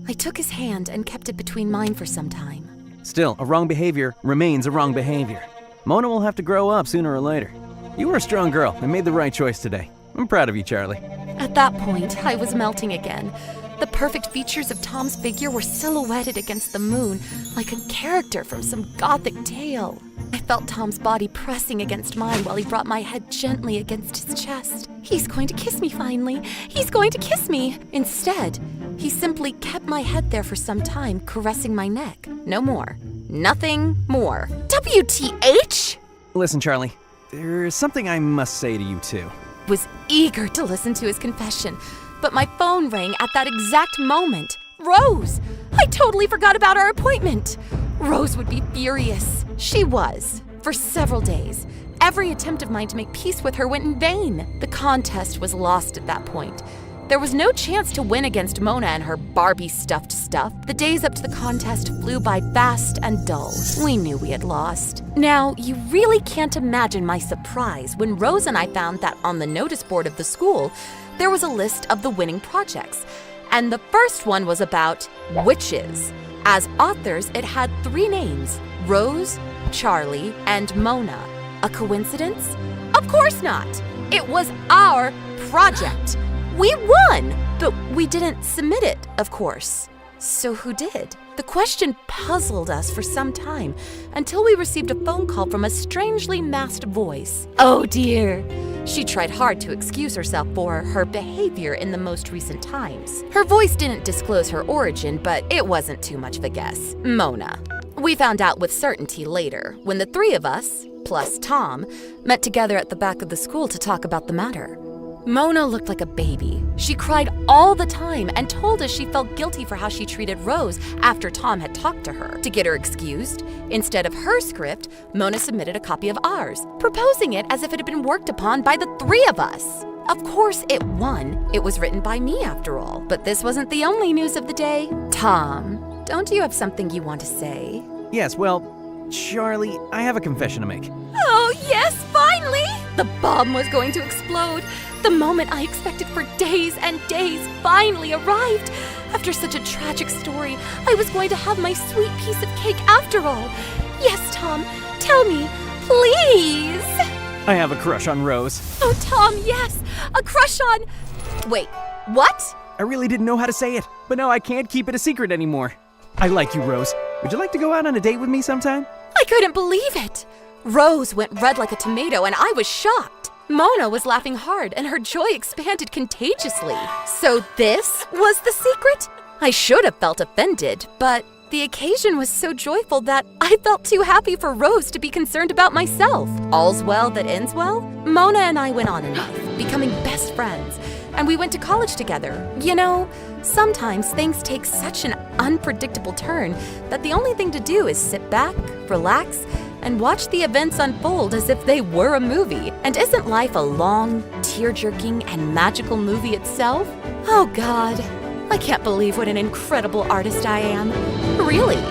I took his hand and kept it between mine for some time. Still, a wrong behavior remains a wrong behavior. Mona will have to grow up sooner or later. You were a strong girl and made the right choice today. I'm proud of you, Charlie. At that point, I was melting again. The perfect features of Tom's figure were silhouetted against the moon, like a character from some gothic tale. I felt Tom's body pressing against mine while he brought my head gently against his chest. He's going to kiss me finally. He's going to kiss me. Instead, he simply kept my head there for some time, caressing my neck. No more. Nothing more. WTH? Listen, Charlie, there's something I must say to you too. Was eager to listen to his confession, but my phone rang at that exact moment. Rose! I totally forgot about our appointment. Rose would be furious. She was. For several days. Every attempt of mine to make peace with her went in vain. The contest was lost at that point. There was no chance to win against Mona and her Barbie-stuffed stuff. The days up to the contest flew by fast and dull. We knew we had lost. Now, you really can't imagine my surprise when Rose and I found that on the notice board of the school, there was a list of the winning projects. And the first one was about witches. As authors, it had 3 names: Rose, Charlie, and Mona. A coincidence? Of course not. It was our project. We won, but we didn't submit it, of course. So who did? The question puzzled us for some time until we received a phone call from a strangely masked voice. Oh dear. She tried hard to excuse herself for her behavior in the most recent times. Her voice didn't disclose her origin, but it wasn't too much of a guess. Mona. We found out with certainty later, when the 3 of us, plus Tom, met together at the back of the school to talk about the matter. Mona looked like a baby. She cried all the time and told us she felt guilty for how she treated Rose after Tom had talked to her. To get her excused, instead of her script, Mona submitted a copy of ours, proposing it as if it had been worked upon by the 3 of us. Of course it won. It was written by me after all. But this wasn't the only news of the day. Tom, don't you have something you want to say? Yes, well, Charlie, I have a confession to make. Oh yes, finally! The bomb was going to explode. The moment I expected for days and days finally arrived. After such a tragic story, I was going to have my sweet piece of cake after all. Yes, Tom, tell me, please. I have a crush on Rose. Oh, Tom, yes, a crush on... Wait, what? I really didn't know how to say it, but now I can't keep it a secret anymore. I like you, Rose. Would you like to go out on a date with me sometime? I couldn't believe it. Rose went red like a tomato and I was shocked. Mona was laughing hard and her joy expanded contagiously. So this was the secret? I should have felt offended, but the occasion was so joyful that I felt too happy for Rose to be concerned about myself. All's well that ends well? Mona and I went on in life, becoming best friends, and we went to college together. You know, sometimes things take such an unpredictable turn that the only thing to do is sit back, relax, and watch the events unfold as if they were a movie. And isn't life a long, tear-jerking, and magical movie itself? Oh God, I can't believe what an incredible artist I am. Really.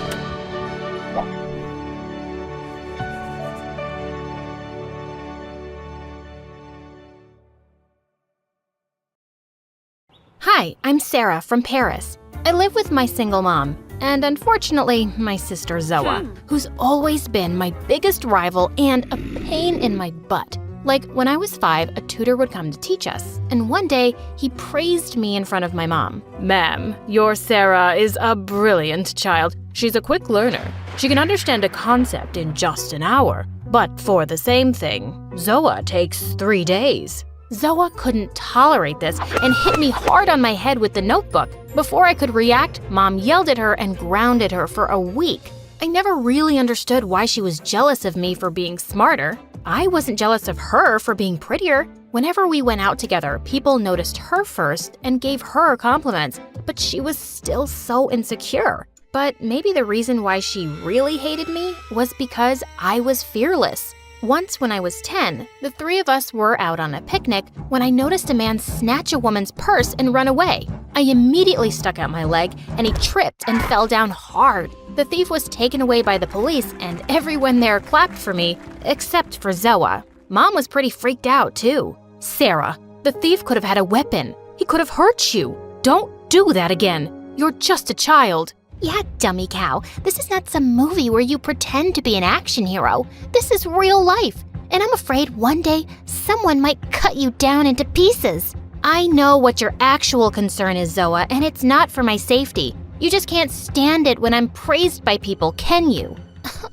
Hi, I'm Sarah from Paris. I live with my single mom, and unfortunately, my sister Zoa, who's always been my biggest rival and a pain in my butt. Like, when I was 5, a tutor would come to teach us, and one day, he praised me in front of my mom. Ma'am, your Sarah is a brilliant child. She's a quick learner. She can understand a concept in just an hour. But for the same thing, Zoa takes 3 days. Zoa couldn't tolerate this and hit me hard on my head with the notebook. Before I could react, Mom yelled at her and grounded her for a week. I never really understood why she was jealous of me for being smarter. I wasn't jealous of her for being prettier. Whenever we went out together, people noticed her first and gave her compliments, but she was still so insecure. But maybe the reason why she really hated me was because I was fearless. Once when I was 10, the 3 of us were out on a picnic when I noticed a man snatch a woman's purse and run away. I immediately stuck out my leg and he tripped and fell down hard. The thief was taken away by the police and everyone there clapped for me, except for Zoa. Mom was pretty freaked out too. Sarah, the thief could have had a weapon. He could have hurt you. Don't do that again. You're just a child. Yeah, dummy cow. This is not some movie where you pretend to be an action hero. This is real life. And I'm afraid one day someone might cut you down into pieces. I know what your actual concern is, Zoa, and it's not for my safety. You just can't stand it when I'm praised by people, can you?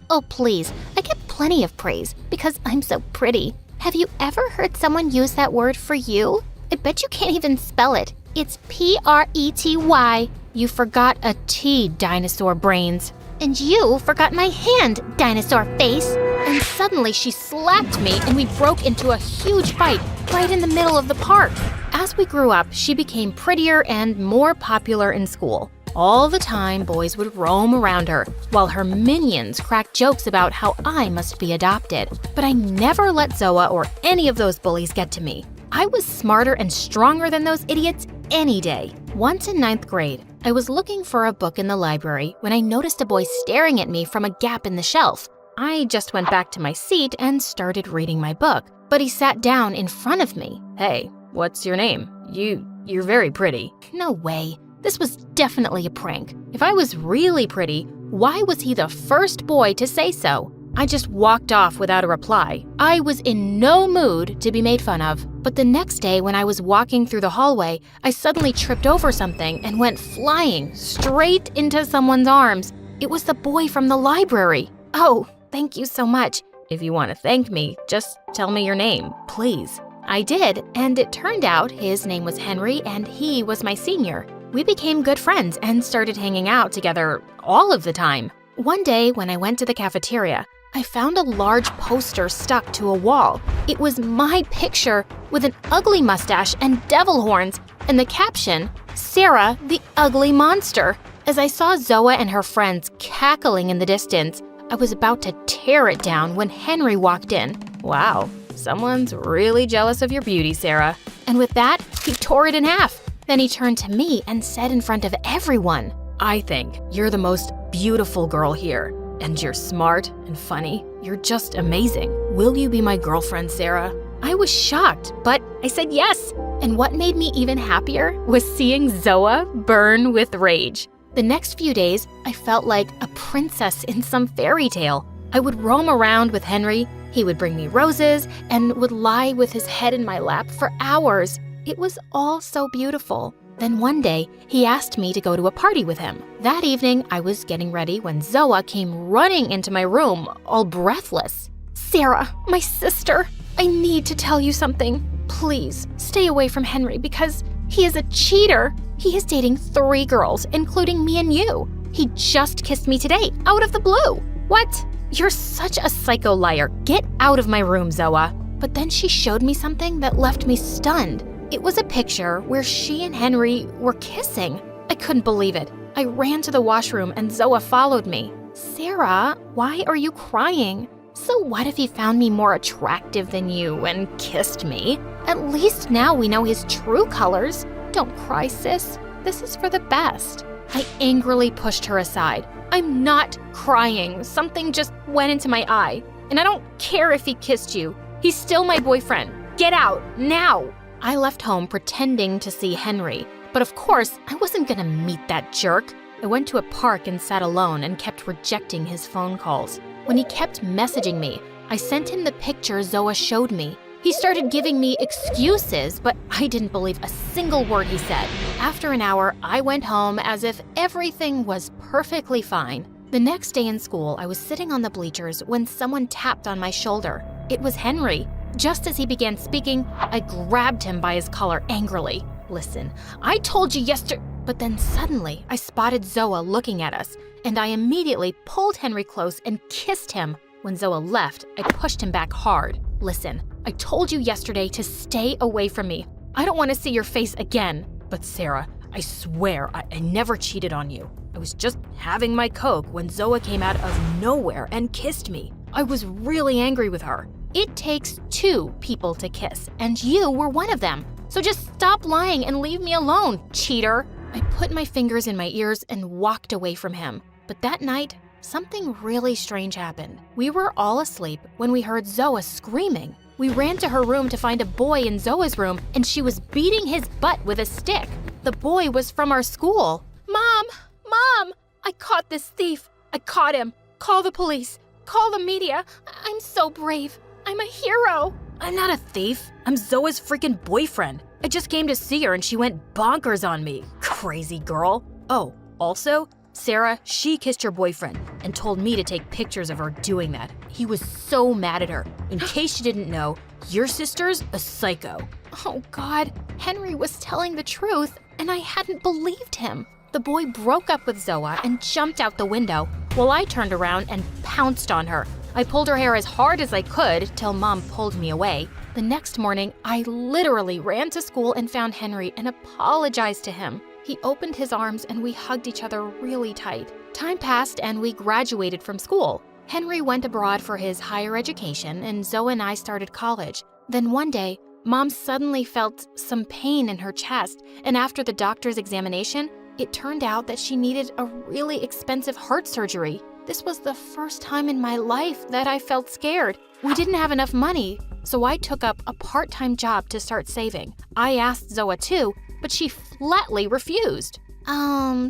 Oh, please. I get plenty of praise because I'm so pretty. Have you ever heard someone use that word for you? I bet you can't even spell it. It's P-R-E-T-Y. You forgot a T, dinosaur brains. And you forgot my hand, dinosaur face. And suddenly she slapped me and we broke into a huge fight right in the middle of the park. As we grew up, she became prettier and more popular in school. All the time, boys would roam around her, while her minions cracked jokes about how I must be adopted. But I never let Zoa or any of those bullies get to me. I was smarter and stronger than those idiots any day. Once in 9th grade, I was looking for a book in the library when I noticed a boy staring at me from a gap in the shelf. I just went back to my seat and started reading my book, but he sat down in front of me. Hey, what's your name? You're very pretty. No way. This was definitely a prank. If I was really pretty, why was he the first boy to say so? I just walked off without a reply. I was in no mood to be made fun of. But the next day when I was walking through the hallway, I suddenly tripped over something and went flying straight into someone's arms. It was the boy from the library. Oh, thank you so much. If you want to thank me, just tell me your name, please. I did, and it turned out his name was Henry and he was my senior. We became good friends and started hanging out together all of the time. One day when I went to the cafeteria, I found a large poster stuck to a wall. It was my picture with an ugly mustache and devil horns, and the caption, "Sarah, the ugly monster." As I saw Zoa and her friends cackling in the distance, I was about to tear it down when Henry walked in. Wow, someone's really jealous of your beauty, Sarah. And with that, he tore it in half. Then he turned to me and said in front of everyone, I think you're the most beautiful girl here. And you're smart and funny. You're just amazing. Will you be my girlfriend, Sarah? I was shocked, but I said yes. And what made me even happier was seeing Zoa burn with rage. The next few days, I felt like a princess in some fairy tale. I would roam around with Henry. He would bring me roses and would lie with his head in my lap for hours. It was all so beautiful. Then one day, he asked me to go to a party with him. That evening, I was getting ready when Zoa came running into my room, all breathless. Sarah, my sister, I need to tell you something. Please, stay away from Henry because he is a cheater. He is dating 3 girls, including me and you. He just kissed me today, out of the blue. What? You're such a psycho liar. Get out of my room, Zoa. But then she showed me something that left me stunned. It was a picture where she and Henry were kissing. I couldn't believe it. I ran to the washroom and Zoa followed me. Sarah, why are you crying? So what if he found me more attractive than you and kissed me? At least now we know his true colors. Don't cry, sis. This is for the best. I angrily pushed her aside. I'm not crying. Something just went into my eye. And I don't care if he kissed you. He's still my boyfriend. Get out, now! I left home pretending to see Henry, but of course, I wasn't gonna meet that jerk. I went to a park and sat alone and kept rejecting his phone calls. When he kept messaging me, I sent him the picture Zoa showed me. He started giving me excuses, but I didn't believe a single word he said. After an hour, I went home as if everything was perfectly fine. The next day in school, I was sitting on the bleachers when someone tapped on my shoulder. It was Henry. Just as he began speaking, I grabbed him by his collar angrily. Listen, I told you yesterday. But then suddenly, I spotted Zoa looking at us, and I immediately pulled Henry close and kissed him. When Zoa left, I pushed him back hard. Listen, I told you yesterday to stay away from me. I don't want to see your face again. But Sarah, I swear I never cheated on you. I was just having my Coke when Zoa came out of nowhere and kissed me. I was really angry with her. It takes 2 people to kiss, and you were one of them. So just stop lying and leave me alone, cheater. I put my fingers in my ears and walked away from him. But that night, something really strange happened. We were all asleep when we heard Zoa screaming. We ran to her room to find a boy in Zoa's room, and she was beating his butt with a stick. The boy was from our school. Mom! Mom! I caught this thief! I caught him! Call the police! Call the media! I'm so brave! I'm a hero! I'm not a thief. I'm Zoa's freaking boyfriend. I just came to see her and she went bonkers on me. Crazy girl. Oh, also, Sarah, she kissed your boyfriend and told me to take pictures of her doing that. He was so mad at her. In case you didn't know, your sister's a psycho. Oh God, Henry was telling the truth and I hadn't believed him. The boy broke up with Zoa and jumped out the window while I turned around and pounced on her. I pulled her hair as hard as I could till Mom pulled me away. The next morning, I literally ran to school and found Henry and apologized to him. He opened his arms and we hugged each other really tight. Time passed and we graduated from school. Henry went abroad for his higher education and Zoe and I started college. Then one day, Mom suddenly felt some pain in her chest, and after the doctor's examination, it turned out that she needed a really expensive heart surgery. This was the first time in my life that I felt scared. We didn't have enough money, so I took up a part-time job to start saving. I asked Zoa too, but she flatly refused.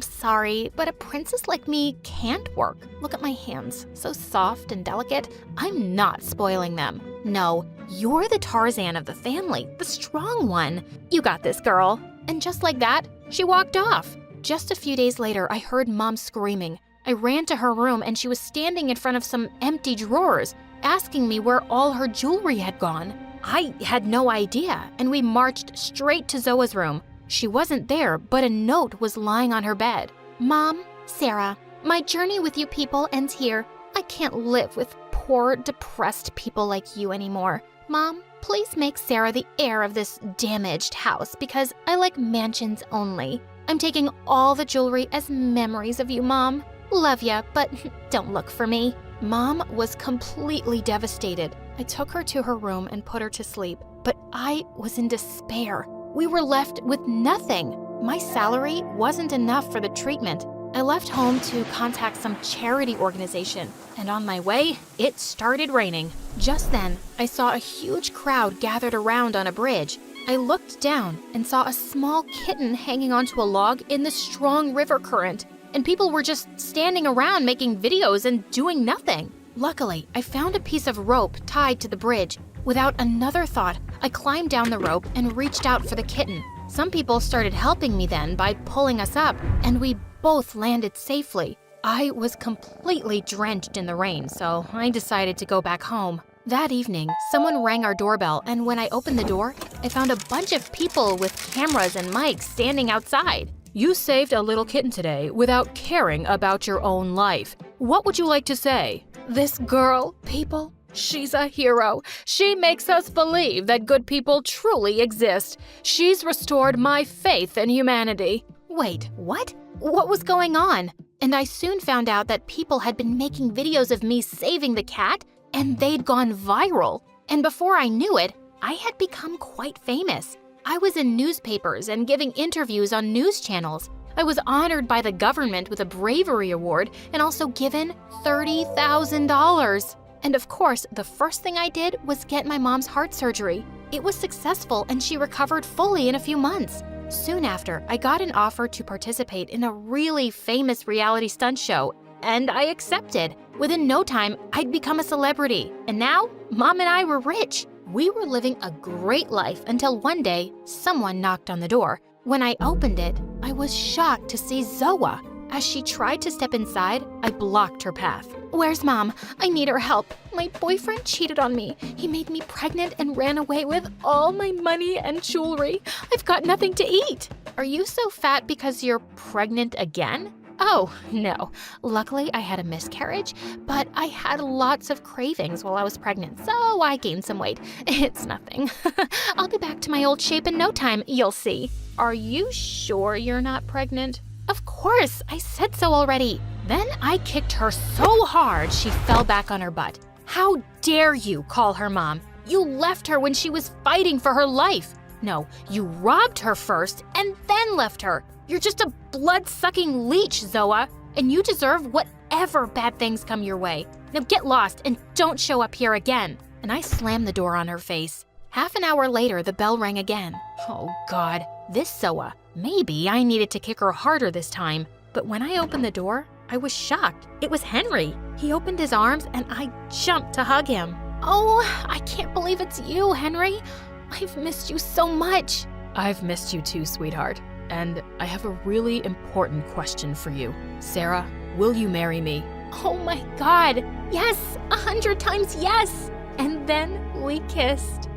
Sorry, but a princess like me can't work. Look at my hands, so soft and delicate. I'm not spoiling them. No, you're the Tarzan of the family, the strong one. You got this, girl. And just like that, she walked off. Just a few days later, I heard Mom screaming. I ran to her room and she was standing in front of some empty drawers, asking me where all her jewelry had gone. I had no idea, and we marched straight to Zoa's room. She wasn't there, but a note was lying on her bed. Mom, Sarah, my journey with you people ends here. I can't live with poor, depressed people like you anymore. Mom, please make Sarah the heir of this damaged house because I like mansions only. I'm taking all the jewelry as memories of you, Mom. Love ya, but don't look for me. Mom was completely devastated. I took her to her room and put her to sleep, but I was in despair. We were left with nothing. My salary wasn't enough for the treatment. I left home to contact some charity organization, and on my way, it started raining. Just then, I saw a huge crowd gathered around on a bridge. I looked down and saw a small kitten hanging onto a log in the strong river current, and people were just standing around making videos and doing nothing. Luckily, I found a piece of rope tied to the bridge. Without another thought, I climbed down the rope and reached out for the kitten. Some people started helping me then by pulling us up, and we both landed safely. I was completely drenched in the rain, so I decided to go back home. That evening, someone rang our doorbell, and when I opened the door, I found a bunch of people with cameras and mics standing outside. You saved a little kitten today without caring about your own life. What would you like to say? This girl, people, she's a hero. She makes us believe that good people truly exist. She's restored my faith in humanity. Wait, what? What was going on? And I soon found out that people had been making videos of me saving the cat, and they'd gone viral. And before I knew it, I had become quite famous. I was in newspapers and giving interviews on news channels. I was honored by the government with a bravery award and also given $30,000. And of course, the first thing I did was get my mom's heart surgery. It was successful and she recovered fully in a few months. Soon after, I got an offer to participate in a really famous reality stunt show, and I accepted. Within no time, I'd become a celebrity. And now, Mom and I were rich. We were living a great life until one day, someone knocked on the door. When I opened it, I was shocked to see Zoa. As she tried to step inside, I blocked her path. Where's Mom? I need her help. My boyfriend cheated on me. He made me pregnant and ran away with all my money and jewelry. I've got nothing to eat. Are you so fat because you're pregnant again? Oh, no. Luckily, I had a miscarriage, but I had lots of cravings while I was pregnant, so I gained some weight. It's nothing. I'll be back to my old shape in no time, you'll see. Are you sure you're not pregnant? Of course, I said so already. Then I kicked her so hard she fell back on her butt. How dare you call her mom? You left her when she was fighting for her life. No, you robbed her first and then left her. You're just a blood-sucking leech, Zoa, and you deserve whatever bad things come your way. Now get lost and don't show up here again. And I slammed the door on her face. Half an hour later, the bell rang again. Oh God, this Zoa. Maybe I needed to kick her harder this time, but when I opened the door, I was shocked. It was Henry. He opened his arms and I jumped to hug him. Oh, I can't believe it's you, Henry. I've missed you so much. I've missed you too, sweetheart. And I have a really important question for you. Sarah, will you marry me? Oh my God. Yes, 100 times yes. And then we kissed.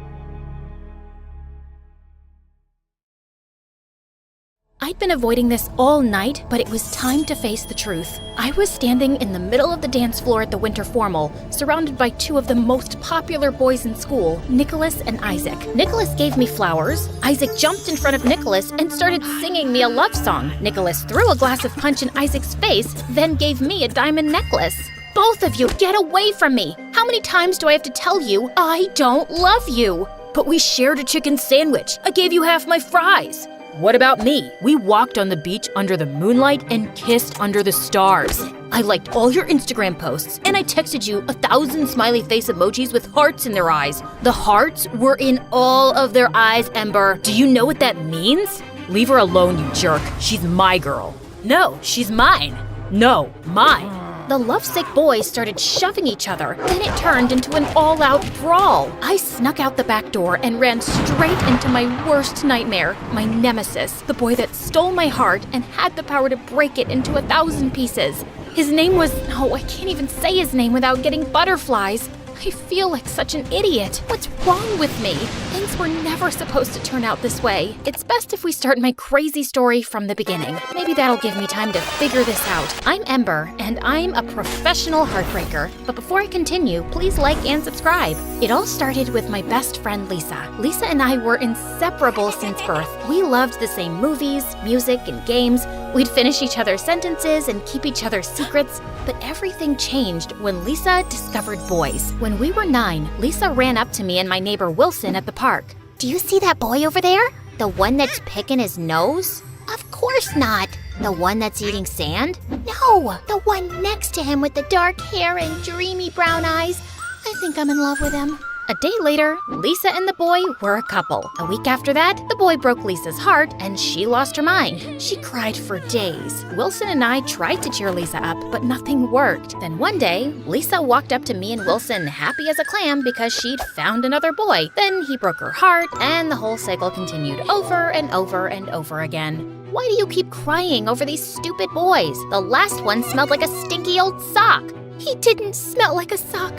I'd been avoiding this all night, but it was time to face the truth. I was standing in the middle of the dance floor at the winter formal, surrounded by two of the most popular boys in school, Nicholas and Isaac. Nicholas gave me flowers. Isaac jumped in front of Nicholas and started singing me a love song. Nicholas threw a glass of punch in Isaac's face, then gave me a diamond necklace. Both of you, get away from me! How many times do I have to tell you I don't love you? But we shared a chicken sandwich. I gave you half my fries. What about me? We walked on the beach under the moonlight and kissed under the stars. I liked all your Instagram posts, and I texted you 1,000 smiley face emojis with hearts in their eyes. The hearts were in all of their eyes, Ember. Do you know what that means? Leave her alone, you jerk. She's my girl. No, she's mine. No, mine. The lovesick boys started shoving each other, then it turned into an all-out brawl. I snuck out the back door and ran straight into my worst nightmare, my nemesis, the boy that stole my heart and had the power to break it into 1,000 pieces. His name was, I can't even say his name without getting butterflies. I feel like such an idiot. What's wrong with me? Things were never supposed to turn out this way. It's best if we start my crazy story from the beginning. Maybe that'll give me time to figure this out. I'm Ember, and I'm a professional heartbreaker. But before I continue, please like and subscribe. It all started with my best friend, Lisa. Lisa and I were inseparable since birth. We loved the same movies, music, and games. We'd finish each other's sentences and keep each other's secrets. But everything changed when Lisa discovered boys. When we were 9, Lisa ran up to me and my neighbor Wilson at the park. Do you see that boy over there? The one that's picking his nose? Of course not. The one that's eating sand? No, the one next to him with the dark hair and dreamy brown eyes. I think I'm in love with him. A day later, Lisa and the boy were a couple. A week after that, the boy broke Lisa's heart and she lost her mind. She cried for days. Wilson and I tried to cheer Lisa up, but nothing worked. Then one day, Lisa walked up to me and Wilson happy as a clam because she'd found another boy. Then he broke her heart and the whole cycle continued over and over and over again. Why do you keep crying over these stupid boys? The last one smelled like a stinky old sock. He didn't smell like a sock.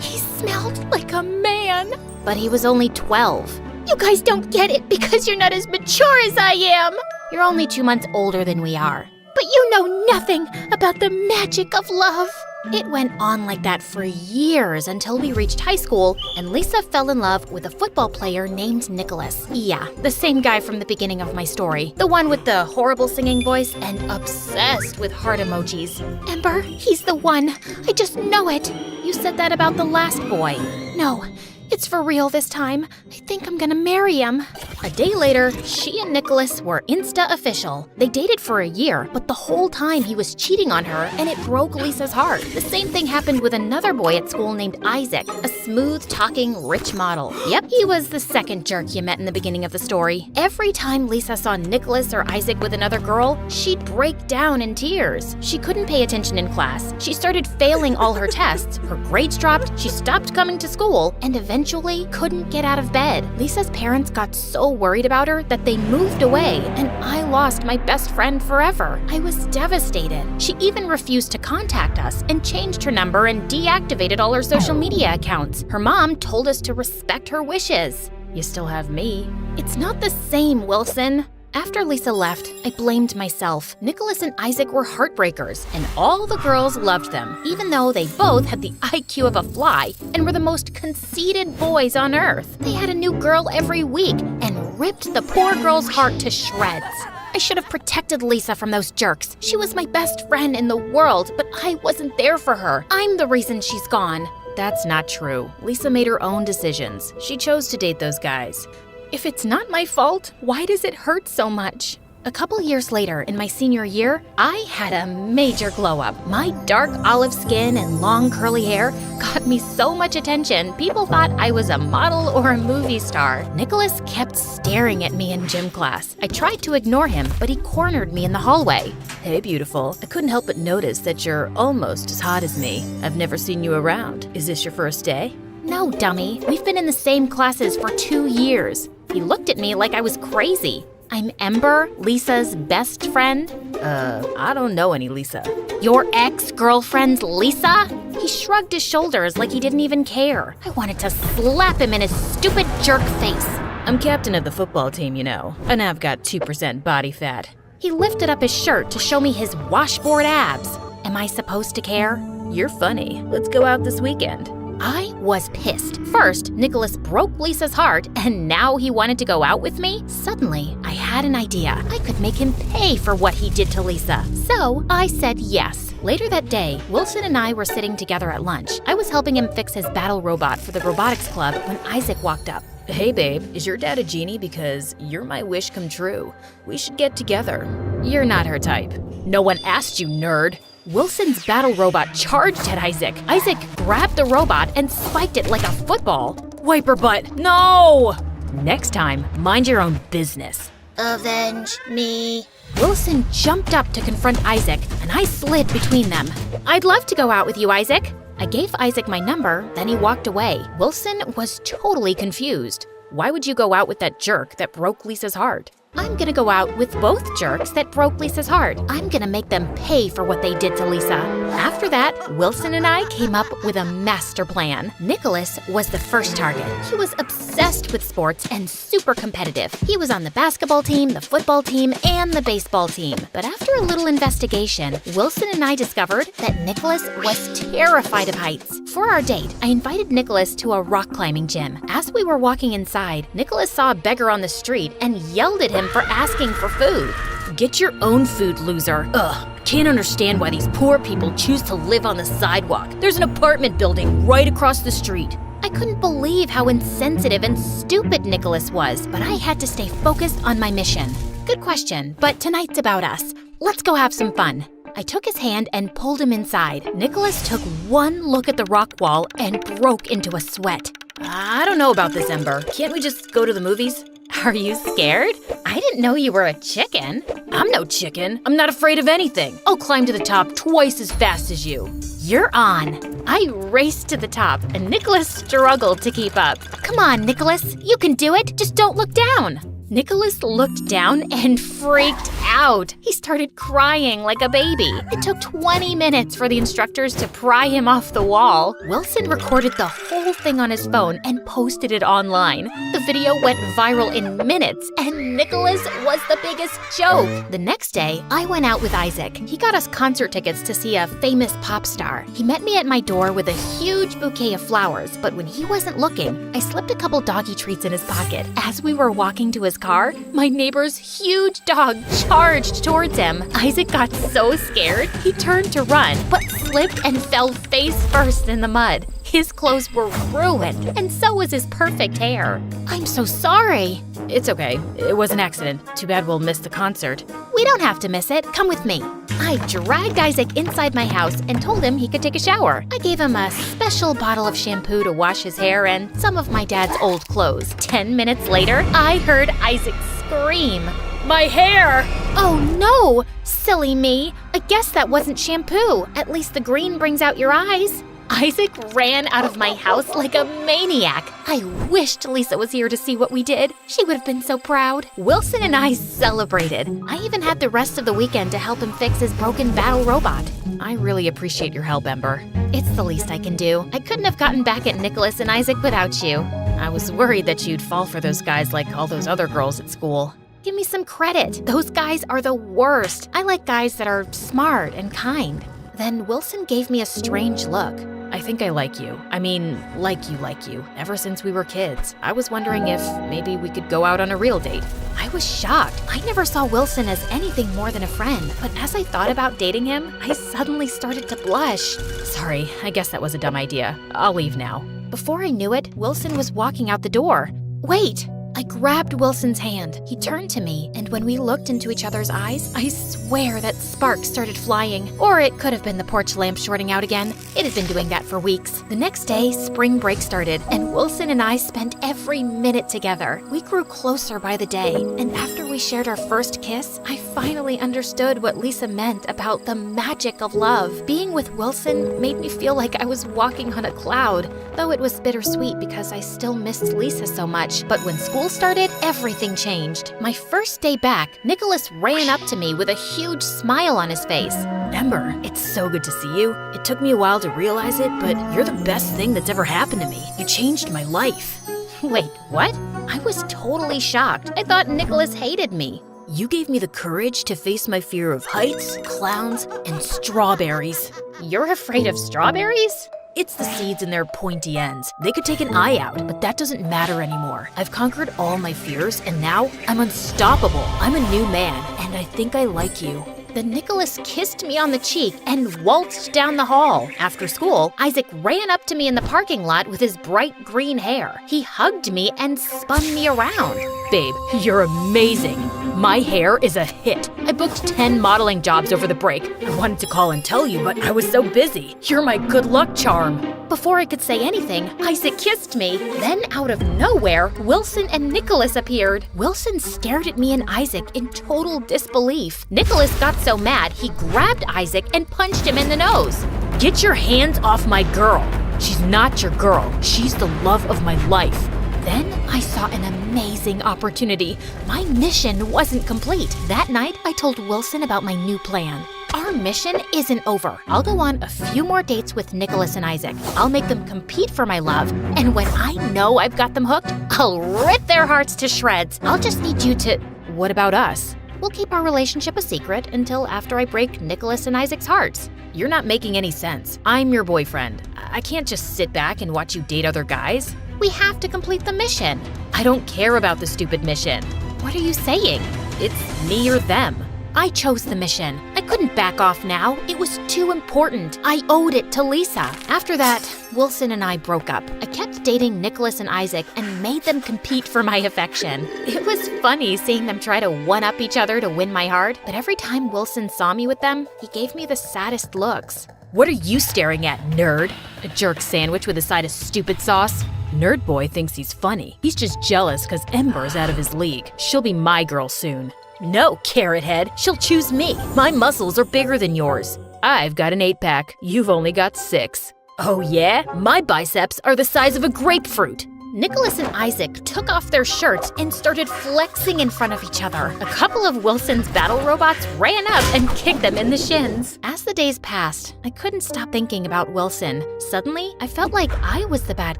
He smelled like a man. But he was only 12. You guys don't get it because you're not as mature as I am. You're only 2 months older than we are. But you know nothing about the magic of love. It went on like that for years until we reached high school and Lisa fell in love with a football player named Nicholas. Yeah, the same guy from the beginning of my story. The one with the horrible singing voice and obsessed with heart emojis. Ember, he's the one. I just know it. You said that about the last boy. No, it's for real this time. I think I'm gonna marry him. A day later, she and Nicholas were Insta official. They dated for a year, but the whole time he was cheating on her and it broke Lisa's heart. The same thing happened with another boy at school named Isaac, a smooth-talking, rich model. Yep, he was the second jerk you met in the beginning of the story. Every time Lisa saw Nicholas or Isaac with another girl, she'd break down in tears. She couldn't pay attention in class. She started failing all her tests. Her grades dropped, she stopped coming to school, and eventually couldn't get out of bed. Lisa's parents got so worried about her that they moved away, and I lost my best friend forever. I was devastated. She even refused to contact us and changed her number and deactivated all her social media accounts. Her mom told us to respect her wishes. You still have me. It's not the same, Wilson. After Lisa left, I blamed myself. Nicholas and Isaac were heartbreakers, and all the girls loved them, even though they both had the IQ of a fly and were the most conceited boys on earth. They had a new girl every week and ripped the poor girl's heart to shreds. I should have protected Lisa from those jerks. She was my best friend in the world, but I wasn't there for her. I'm the reason she's gone. That's not true. Lisa made her own decisions. She chose to date those guys. If it's not my fault, why does it hurt so much? A couple years later, in my senior year, I had a major glow up. My dark olive skin and long curly hair got me so much attention, people thought I was a model or a movie star. Nicholas kept staring at me in gym class. I tried to ignore him, but he cornered me in the hallway. Hey, beautiful. I couldn't help but notice that you're almost as hot as me. I've never seen you around. Is this your first day? No, dummy. We've been in the same classes for 2 years. He looked at me like I was crazy. I'm Ember, Lisa's best friend. I don't know any Lisa. Your ex-girlfriend's Lisa? He shrugged his shoulders like he didn't even care. I wanted to slap him in his stupid jerk face. I'm captain of the football team, you know, and I've got 2% body fat. He lifted up his shirt to show me his washboard abs. Am I supposed to care? You're funny. Let's go out this weekend. I was pissed. First, Nicholas broke Lisa's heart, and now he wanted to go out with me? Suddenly, I had an idea. I could make him pay for what he did to Lisa. So, I said yes. Later that day, Wilson and I were sitting together at lunch. I was helping him fix his battle robot for the robotics club when Isaac walked up. Hey, babe, is your dad a genie? Because you're my wish come true. We should get together. You're not her type. No one asked you, nerd. Wilson's battle robot charged at Isaac. Isaac grabbed the robot and spiked it like a football. Wiper butt, no! Next time, mind your own business. Avenge me. Wilson jumped up to confront Isaac, and I slid between them. I'd love to go out with you, Isaac. I gave Isaac my number, then he walked away. Wilson was totally confused. Why would you go out with that jerk that broke Lisa's heart? I'm gonna go out with both jerks that broke Lisa's heart. I'm gonna make them pay for what they did to Lisa. After that, Wilson and I came up with a master plan. Nicholas was the first target. He was obsessed with sports and super competitive. He was on the basketball team, the football team, and the baseball team. But after a little investigation, Wilson and I discovered that Nicholas was terrified of heights. For our date, I invited Nicholas to a rock climbing gym. As we were walking inside, Nicholas saw a beggar on the street and yelled at him for asking for food. Get your own food, loser. Ugh, can't understand why these poor people choose to live on the sidewalk. There's an apartment building right across the street. I couldn't believe how insensitive and stupid Nicholas was, but I had to stay focused on my mission. Good question, but tonight's about us. Let's go have some fun. I took his hand and pulled him inside. Nicholas took one look at the rock wall and broke into a sweat. I don't know about this, Ember. Can't we just go to the movies? Are you scared? I didn't know you were a chicken. I'm no chicken. I'm not afraid of anything. I'll climb to the top twice as fast as you. You're on. I raced to the top, and Nicholas struggled to keep up. Come on, Nicholas. You can do it. Just don't look down. Nicholas looked down and freaked out. He started crying like a baby. It took 20 minutes for the instructors to pry him off the wall. Wilson recorded the whole thing on his phone and posted it online. The video went viral in minutes, and Nicholas was the biggest joke. The next day, I went out with Isaac. He got us concert tickets to see a famous pop star. He met me at my door with a huge bouquet of flowers, but when he wasn't looking, I slipped a couple doggy treats in his pocket. As we were walking to his car, my neighbor's huge dog charged towards him. Isaac got so scared, he turned to run, but slipped and fell face first in the mud. His clothes were ruined, and so was his perfect hair. I'm so sorry. It's okay. It was an accident. Too bad we'll miss the concert. We don't have to miss it. Come with me. I dragged Isaac inside my house and told him he could take a shower. I gave him a special bottle of shampoo to wash his hair and some of my dad's old clothes. 10 minutes later, I heard Isaac scream. My hair! Oh no! Silly me. I guess that wasn't shampoo. At least the green brings out your eyes. Isaac ran out of my house like a maniac. I wished Lisa was here to see what we did. She would have been so proud. Wilson and I celebrated. I even had the rest of the weekend to help him fix his broken battle robot. I really appreciate your help, Ember. It's the least I can do. I couldn't have gotten back at Nicholas and Isaac without you. I was worried that you'd fall for those guys like all those other girls at school. Give me some credit. Those guys are the worst. I like guys that are smart and kind. Then Wilson gave me a strange look. I think I like you. I mean, like you, ever since we were kids. I was wondering if maybe we could go out on a real date. I was shocked. I never saw Wilson as anything more than a friend. But as I thought about dating him, I suddenly started to blush. Sorry, I guess that was a dumb idea. I'll leave now. Before I knew it, Wilson was walking out the door. Wait! I grabbed Wilson's hand. He turned to me, and when we looked into each other's eyes, I swear that sparks started flying. Or it could have been the porch lamp shorting out again. It had been doing that for weeks. The next day, spring break started, and Wilson and I spent every minute together. We grew closer by the day, and after we shared our first kiss, I finally understood what Lisa meant about the magic of love. Being with Wilson made me feel like I was walking on a cloud, though it was bittersweet because I still missed Lisa so much. But when school started, everything changed. My first day back, Nicholas ran up to me with a huge smile on his face. Ember, it's so good to see you. It took me a while to realize it, but you're the best thing that's ever happened to me. You changed my life. Wait, what? I was totally shocked. I thought Nicholas hated me. You gave me the courage to face my fear of heights, clowns, and strawberries. You're afraid of strawberries? It's the seeds and their pointy ends. They could take an eye out, but that doesn't matter anymore. I've conquered all my fears, and now I'm unstoppable. I'm a new man, and I think I like you. Then Nicholas kissed me on the cheek and waltzed down the hall. After school, Isaac ran up to me in the parking lot with his bright green hair. He hugged me and spun me around. Babe, you're amazing. My hair is a hit. I booked 10 modeling jobs over the break. I wanted to call and tell you, but I was so busy. You're my good luck charm. Before I could say anything, Isaac kissed me. Then out of nowhere, Wilson and Nicholas appeared. Wilson stared at me and Isaac in total disbelief. Nicholas got so mad, he grabbed Isaac and punched him in the nose. Get your hands off my girl. She's not your girl. She's the love of my life. Then I saw an amazing opportunity. My mission wasn't complete. That night, I told Wilson about my new plan. Our mission isn't over. I'll go on a few more dates with Nicholas and Isaac. I'll make them compete for my love, and when I know I've got them hooked, I'll rip their hearts to shreds. I'll just need you to... What about us? We'll keep our relationship a secret until after I break Nicholas and Isaac's hearts. You're not making any sense. I'm your boyfriend. I can't just sit back and watch you date other guys. We have to complete the mission. I don't care about the stupid mission. What are you saying? It's me or them. I chose the mission. I couldn't back off now. It was too important. I owed it to Lisa. After that, Wilson and I broke up. I kept dating Nicholas and Isaac and made them compete for my affection. It was funny seeing them try to one-up each other to win my heart, but every time Wilson saw me with them, he gave me the saddest looks. What are you staring at, nerd? A jerk sandwich with a side of stupid sauce? Nerd boy thinks he's funny. He's just jealous because Ember's out of his league. She'll be my girl soon. No, carrot head. She'll choose me. My muscles are bigger than yours. I've got an 8-pack. You've only got 6. Oh yeah? My biceps are the size of a grapefruit. Nicholas and Isaac took off their shirts and started flexing in front of each other. A couple of Wilson's battle robots ran up and kicked them in the shins. As the days passed, I couldn't stop thinking about Wilson. Suddenly, I felt like I was the bad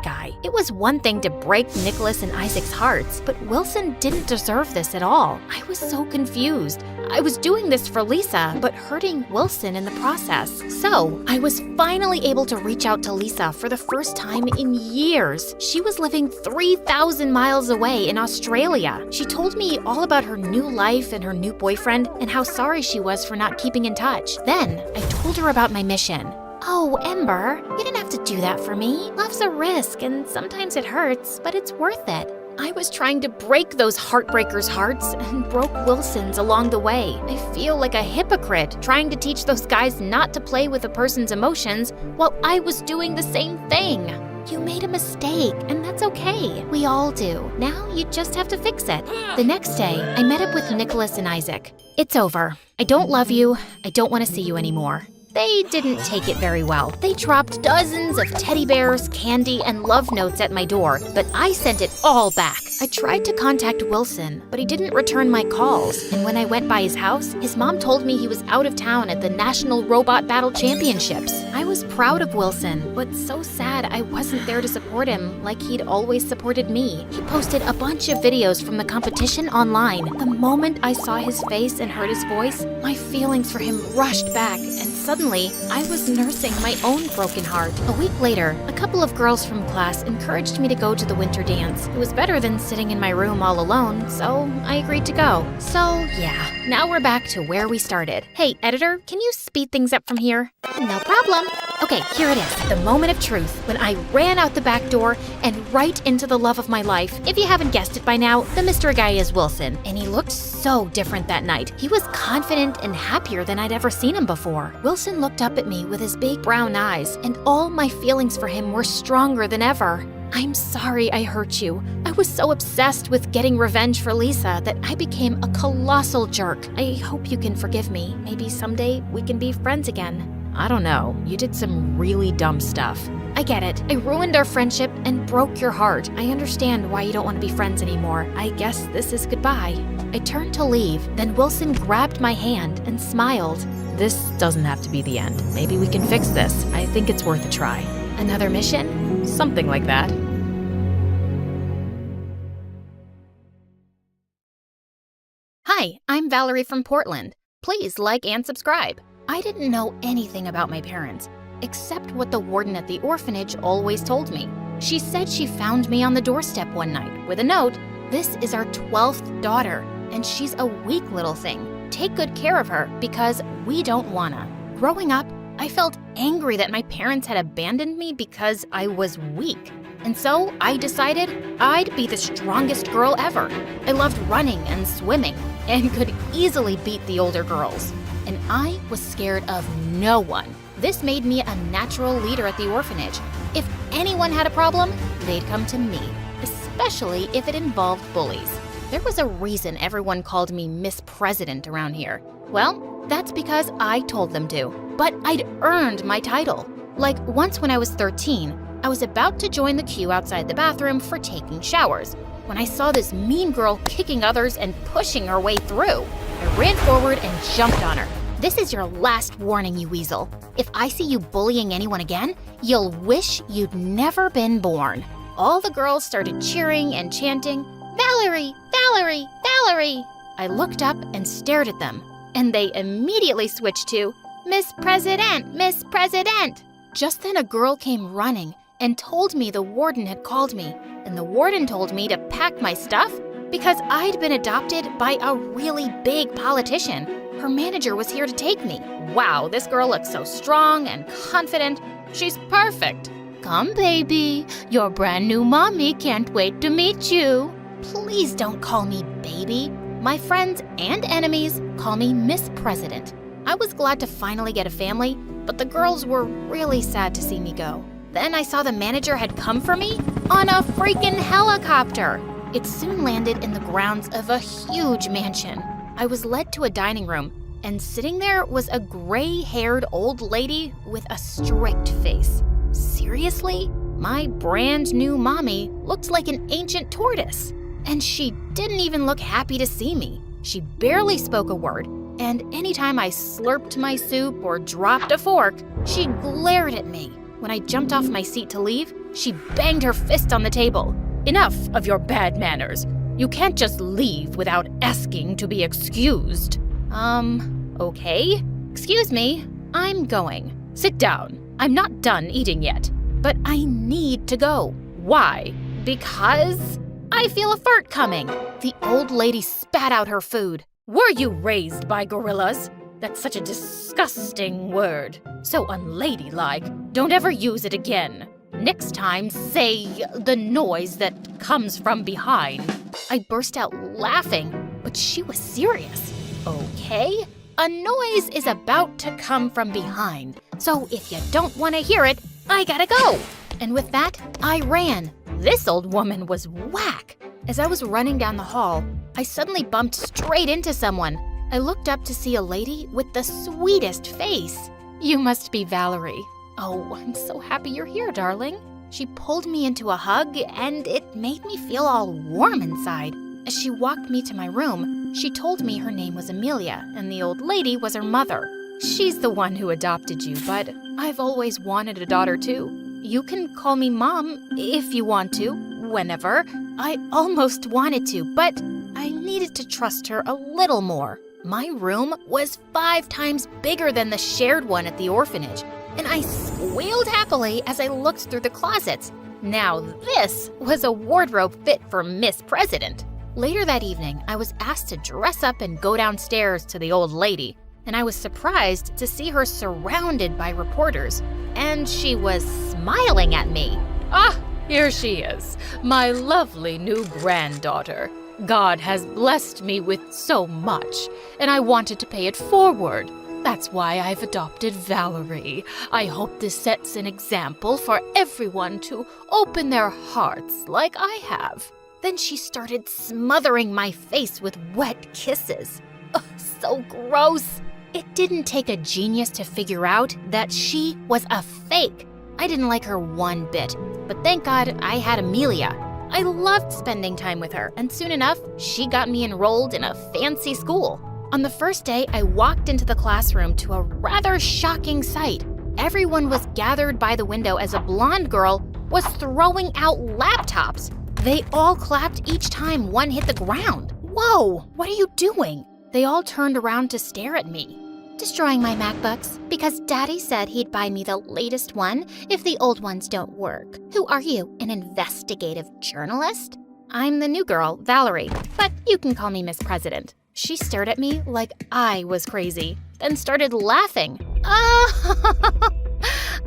guy. It was one thing to break Nicholas and Isaac's hearts, but Wilson didn't deserve this at all. I was so confused. I was doing this for Lisa, but hurting Wilson in the process. So, I was finally able to reach out to Lisa for the first time in years. She was living 3,000 miles away in Australia. She told me all about her new life and her new boyfriend and how sorry she was for not keeping in touch. Then, I told her about my mission. Oh, Ember, you didn't have to do that for me. Love's a risk, and sometimes it hurts, but it's worth it. I was trying to break those heartbreakers' hearts and broke Wilson's along the way. I feel like a hypocrite trying to teach those guys not to play with a person's emotions while I was doing the same thing. You made a mistake, and that's okay. We all do. Now you just have to fix it. The next day, I met up with Nicholas and Isaac. It's over. I don't love you. I don't want to see you anymore. They didn't take it very well. They dropped dozens of teddy bears, candy, and love notes at my door, but I sent it all back. I tried to contact Wilson, but he didn't return my calls, and when I went by his house, his mom told me he was out of town at the National Robot Battle Championships. I was proud of Wilson, but so sad I wasn't there to support him like he'd always supported me. He posted a bunch of videos from the competition online. The moment I saw his face and heard his voice, my feelings for him rushed back, and suddenly, I was nursing my own broken heart. A week later, a couple of girls from class encouraged me to go to the winter dance. It was better than sitting in my room all alone, so I agreed to go. So, yeah, now we're back to where we started. Hey, editor, can you speed things up from here? No problem. Okay, here it is, the moment of truth, when I ran out the back door and right into the love of my life. If you haven't guessed it by now, the mystery guy is Wilson, and he looked so different that night. He was confident and happier than I'd ever seen him before. Wilson looked up at me with his big brown eyes, and all my feelings for him were stronger than ever. I'm sorry I hurt you. I was so obsessed with getting revenge for Lisa that I became a colossal jerk. I hope you can forgive me. Maybe someday we can be friends again. I don't know. You did some really dumb stuff. I get it. I ruined our friendship and broke your heart. I understand why you don't want to be friends anymore. I guess this is goodbye. I turned to leave, then Wilson grabbed my hand and smiled. This doesn't have to be the end. Maybe we can fix this. I think it's worth a try. Another mission? Something like that. Hi, I'm Valerie from Portland. Please like and subscribe. I didn't know anything about my parents, except what the warden at the orphanage always told me. She said she found me on the doorstep one night with a note. This is our 12th daughter, and she's a weak little thing. Take good care of her because we don't wanna. Growing up, I felt angry that my parents had abandoned me because I was weak. And so I decided I'd be the strongest girl ever. I loved running and swimming and could easily beat the older girls. And I was scared of no one. This made me a natural leader at the orphanage. If anyone had a problem, they'd come to me, especially if it involved bullies. There was a reason everyone called me Miss President around here. Well, that's because I told them to, but I'd earned my title. Like once when I was 13, I was about to join the queue outside the bathroom for taking showers when I saw this mean girl kicking others and pushing her way through. I ran forward and jumped on her. This is your last warning, you weasel. If I see you bullying anyone again, you'll wish you'd never been born. All the girls started cheering and chanting, "Valerie, Valerie, Valerie!" I looked up and stared at them, and they immediately switched to, "Miss President, Miss President!" Just then a girl came running and told me the warden had called me, and the warden told me to pack my stuff because I'd been adopted by a really big politician. Her manager was here to take me. Wow, this girl looks so strong and confident. She's perfect. "Come, baby. Your brand new mommy can't wait to meet you." Please don't call me baby. My friends and enemies call me Miss President. I was glad to finally get a family, but the girls were really sad to see me go. Then I saw the manager had come for me on a freaking helicopter. It soon landed in the grounds of a huge mansion. I was led to a dining room, and sitting there was a gray-haired old lady with a strict face. Seriously? My brand new mommy looked like an ancient tortoise. And she didn't even look happy to see me. She barely spoke a word, and anytime I slurped my soup or dropped a fork, she glared at me. When I jumped off my seat to leave, she banged her fist on the table. "Enough of your bad manners. You can't just leave without asking to be excused." Okay. Excuse me, I'm going. Sit down. I'm not done eating yet, but I need to go. Why? Because I feel a fart coming. The old lady spat out her food. "Were you raised by gorillas? That's such a disgusting word. So unladylike. Don't ever use it again. Next time, say the noise that comes from behind." I burst out laughing, but she was serious. Okay, a noise is about to come from behind. So if you don't want to hear it, I gotta go. And with that, I ran. This old woman was whack. As I was running down the hall, I suddenly bumped straight into someone. I looked up to see a lady with the sweetest face. "You must be Valerie." "Oh, I'm so happy you're here, darling." She pulled me into a hug, and it made me feel all warm inside. As she walked me to my room, she told me her name was Amelia, and the old lady was her mother. "She's the one who adopted you, but I've always wanted a daughter too. You can call me Mom if you want to, whenever." I almost wanted to, but I needed to trust her a little more. My room was 5 times bigger than the shared one at the orphanage, and I squealed happily as I looked through the closets. Now this was a wardrobe fit for Miss President. Later that evening, I was asked to dress up and go downstairs to the old lady, and I was surprised to see her surrounded by reporters. and she was smiling at me. Ah, here she is, my lovely new granddaughter. God has blessed me with so much, and I wanted to pay it forward. That's why I've adopted Valerie. I hope this sets an example for everyone to open their hearts like I have. Then she started smothering my face with wet kisses. Ugh, so gross. It didn't take a genius to figure out that she was a fake. I didn't like her one bit, but thank God I had Amelia. I loved spending time with her, and soon enough, she got me enrolled in a fancy school. On the first day, I walked into the classroom to a rather shocking sight. Everyone was gathered by the window as a blonde girl was throwing out laptops. They all clapped each time one hit the ground. Whoa, what are you doing? They all turned around to stare at me. Destroying my MacBooks because Daddy said he'd buy me the latest one if the old ones don't work. Who are you, an investigative journalist? I'm the new girl, Valerie, but you can call me Miss President. She stared at me like I was crazy, then started laughing. Oh,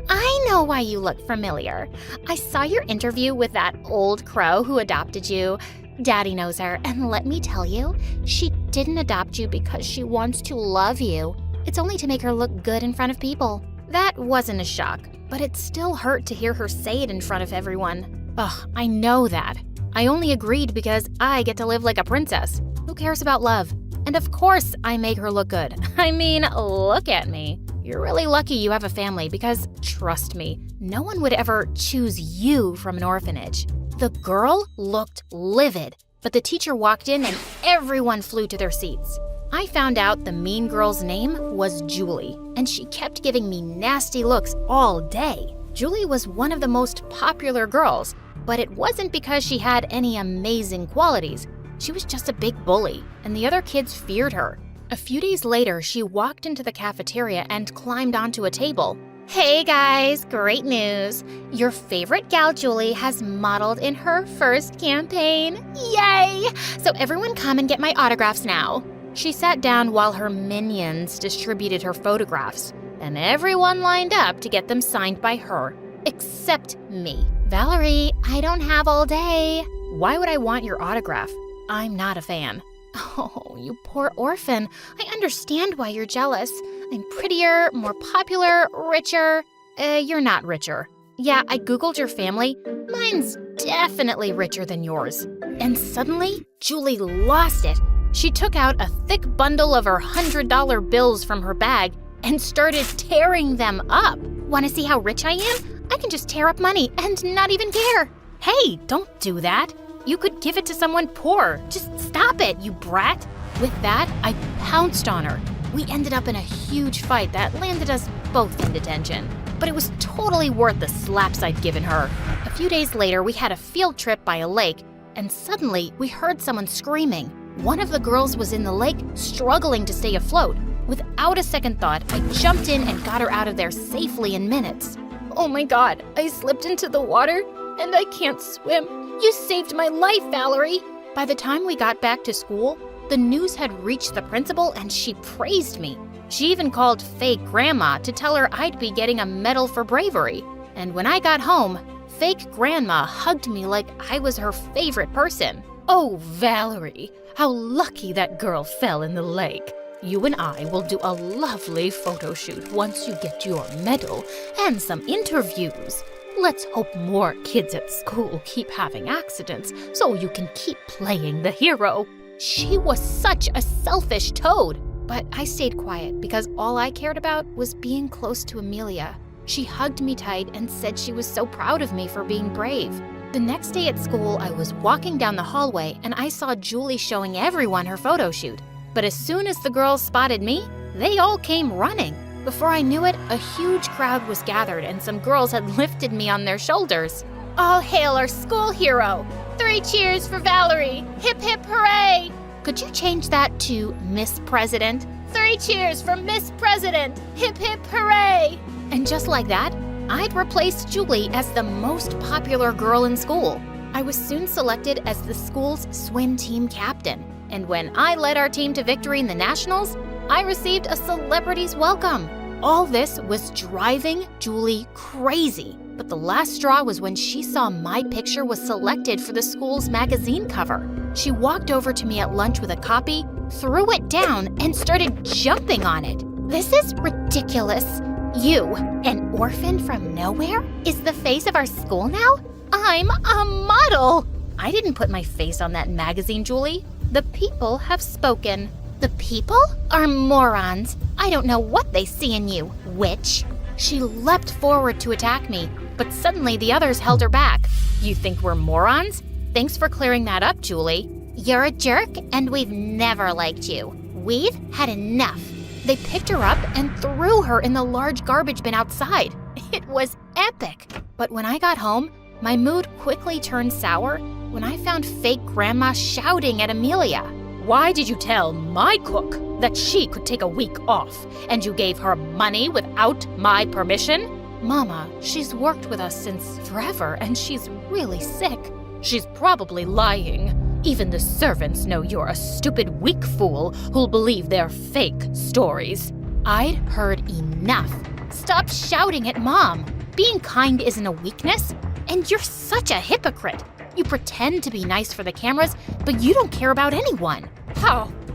I know why you look familiar. I saw your interview with that old crow who adopted you. Daddy knows her, and let me tell you, she didn't adopt you because she wants to love you. It's only to make her look good in front of people. That wasn't a shock, but it still hurt to hear her say it in front of everyone. Ugh, I know that. I only agreed because I get to live like a princess. Who cares about love? And of course I make her look good. I mean, look at me. You're really lucky you have a family because, trust me, no one would ever choose you from an orphanage. The girl looked livid, but the teacher walked in and everyone flew to their seats. I found out the mean girl's name was Julie, and she kept giving me nasty looks all day. Julie was one of the most popular girls, but it wasn't because she had any amazing qualities. She was just a big bully, and the other kids feared her. A few days later, she walked into the cafeteria and climbed onto a table. Hey guys, great news. Your favorite gal Julie has modeled in her first campaign. Yay! So everyone come and get my autographs now. She sat down while her minions distributed her photographs, and everyone lined up to get them signed by her, except me. Valerie, I don't have all day. Why would I want your autograph? I'm not a fan. Oh, you poor orphan. I understand why you're jealous. I'm prettier, more popular, richer. You're not richer. Yeah, I Googled your family. Mine's definitely richer than yours. And suddenly, Julie lost it. She took out a thick bundle of her $100 bills from her bag and started tearing them up. Want to see how rich I am? I can just tear up money and not even care. Hey, don't do that. You could give it to someone poor. Just stop it, you brat. With that, I pounced on her. We ended up in a huge fight that landed us both in detention. But it was totally worth the slaps I'd given her. A few days later, we had a field trip by a lake, and suddenly we heard someone screaming. One of the girls was in the lake, struggling to stay afloat. Without a second thought, I jumped in and got her out of there safely in minutes. Oh my God, I slipped into the water and I can't swim. You saved my life, Valerie. By the time we got back to school, the news had reached the principal and she praised me. She even called fake grandma to tell her I'd be getting a medal for bravery. And when I got home, fake grandma hugged me like I was her favorite person. Oh, Valerie, how lucky that girl fell in the lake. You and I will do a lovely photo shoot once you get your medal and some interviews. Let's hope more kids at school keep having accidents so you can keep playing the hero. She was such a selfish toad. But I stayed quiet because all I cared about was being close to Amelia. She hugged me tight and said she was so proud of me for being brave. The next day at school, I was walking down the hallway and I saw Julie showing everyone her photo shoot. But as soon as the girls spotted me, they all came running. Before I knew it, a huge crowd was gathered and some girls had lifted me on their shoulders. All hail our school hero! 3 cheers for Valerie! Hip hip hooray! Could you change that to Miss President? 3 cheers for Miss President! Hip hip hooray! And just like that, I'd replaced Julie as the most popular girl in school. I was soon selected as the school's swim team captain. And when I led our team to victory in the nationals, I received a celebrity's welcome. All this was driving Julie crazy. But the last straw was when she saw my picture was selected for the school's magazine cover. She walked over to me at lunch with a copy, threw it down, and started jumping on it. This is ridiculous. You, an orphan from nowhere, is the face of our school now? I'm a model! I didn't put my face on that magazine, Julie. The people have spoken. The people are morons. I don't know what they see in you, witch. She leapt forward to attack me, but suddenly the others held her back. You think we're morons? Thanks for clearing that up, Julie. You're a jerk, and we've never liked you. We've had enough. They picked her up and threw her in the large garbage bin outside. It was epic. But when I got home, my mood quickly turned sour when I found fake grandma shouting at Amelia. Why did you tell my cook that she could take a week off, and you gave her money without my permission? Mama, she's worked with us since forever, and she's really sick. She's probably lying. Even the servants know you're a stupid, weak fool who'll believe their fake stories. I'd heard enough. Stop shouting at Mom. Being kind isn't a weakness, and you're such a hypocrite. You pretend to be nice for the cameras, but you don't care about anyone.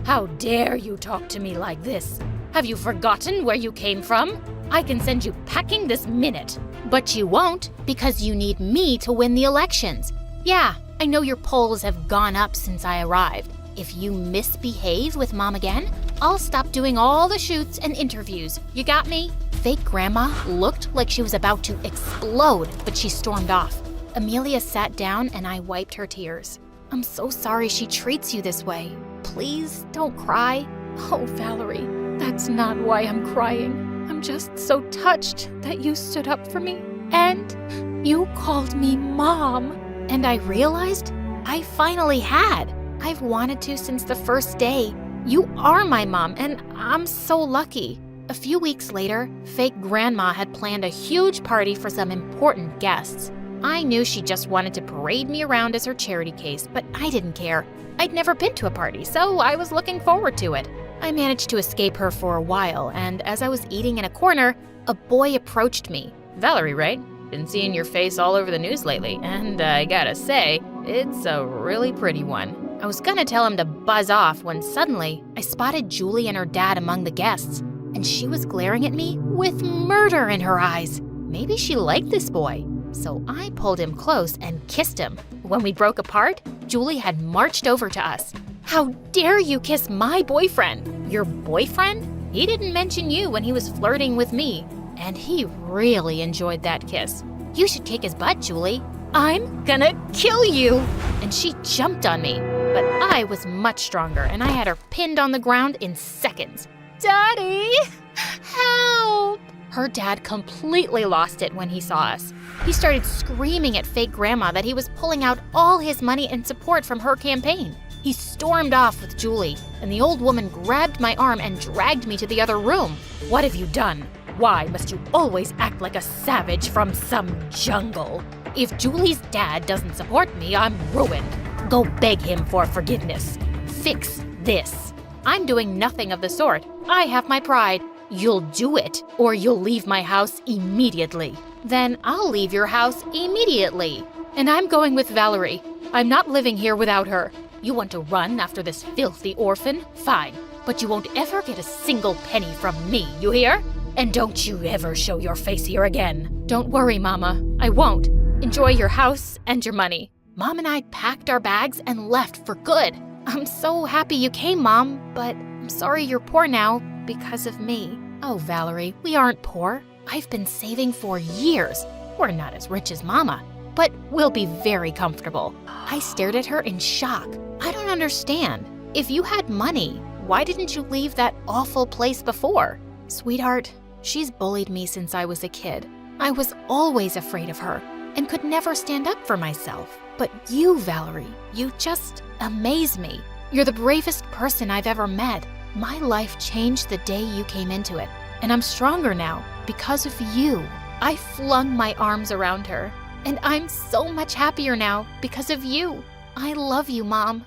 How dare you talk to me like this? Have you forgotten where you came from? I can send you packing this minute. But you won't, because you need me to win the elections. Yeah, I know your polls have gone up since I arrived. If you misbehave with Mom again, I'll stop doing all the shoots and interviews. You got me? Fake grandma looked like she was about to explode, but she stormed off. Amelia sat down and I wiped her tears. I'm so sorry she treats you this way. Please don't cry. Oh, Valerie, that's not why I'm crying. I'm just so touched that you stood up for me and you called me Mom. And I realized I finally had. I've wanted to since the first day. You are my mom, and I'm so lucky. A few weeks later, fake grandma had planned a huge party for some important guests. I knew she just wanted to parade me around as her charity case, but I didn't care. I'd never been to a party, so I was looking forward to it. I managed to escape her for a while, and as I was eating in a corner, a boy approached me. Valerie, right? Been seeing your face all over the news lately, and I gotta say, it's a really pretty one. I was gonna tell him to buzz off when suddenly I spotted Julie and her dad among the guests, and she was glaring at me with murder in her eyes. Maybe she liked this boy, so I pulled him close and kissed him. When we broke apart, Julie had marched over to us. How dare you kiss my boyfriend? Your boyfriend? He didn't mention you when he was flirting with me, and he really enjoyed that kiss. You should kick his butt, Julie. I'm gonna kill you! And she jumped on me, but I was much stronger and I had her pinned on the ground in seconds. Daddy, help! Her dad completely lost it when he saw us. He started screaming at fake grandma that he was pulling out all his money and support from her campaign. He stormed off with Julie, and the old woman grabbed my arm and dragged me to the other room. What have you done? Why must you always act like a savage from some jungle? If Julie's dad doesn't support me, I'm ruined. Go beg him for forgiveness. Fix this. I'm doing nothing of the sort. I have my pride. You'll do it, or you'll leave my house immediately. Then I'll leave your house immediately. And I'm going with Valerie. I'm not living here without her. You want to run after this filthy orphan? Fine. But you won't ever get a single penny from me, you hear? And don't you ever show your face here again. Don't worry, Mama. I won't. Enjoy your house and your money. Mom and I packed our bags and left for good. I'm so happy you came, Mom, but I'm sorry you're poor now because of me. Oh, Valerie, we aren't poor. I've been saving for years. We're not as rich as Mama, but we'll be very comfortable. I stared at her in shock. I don't understand. If you had money, why didn't you leave that awful place before? Sweetheart, she's bullied me since I was a kid. I was always afraid of her and could never stand up for myself. But you, Valerie, you just amaze me. You're the bravest person I've ever met. My life changed the day you came into it, and I'm stronger now because of you. I flung my arms around her, and I'm so much happier now because of you. I love you, Mom.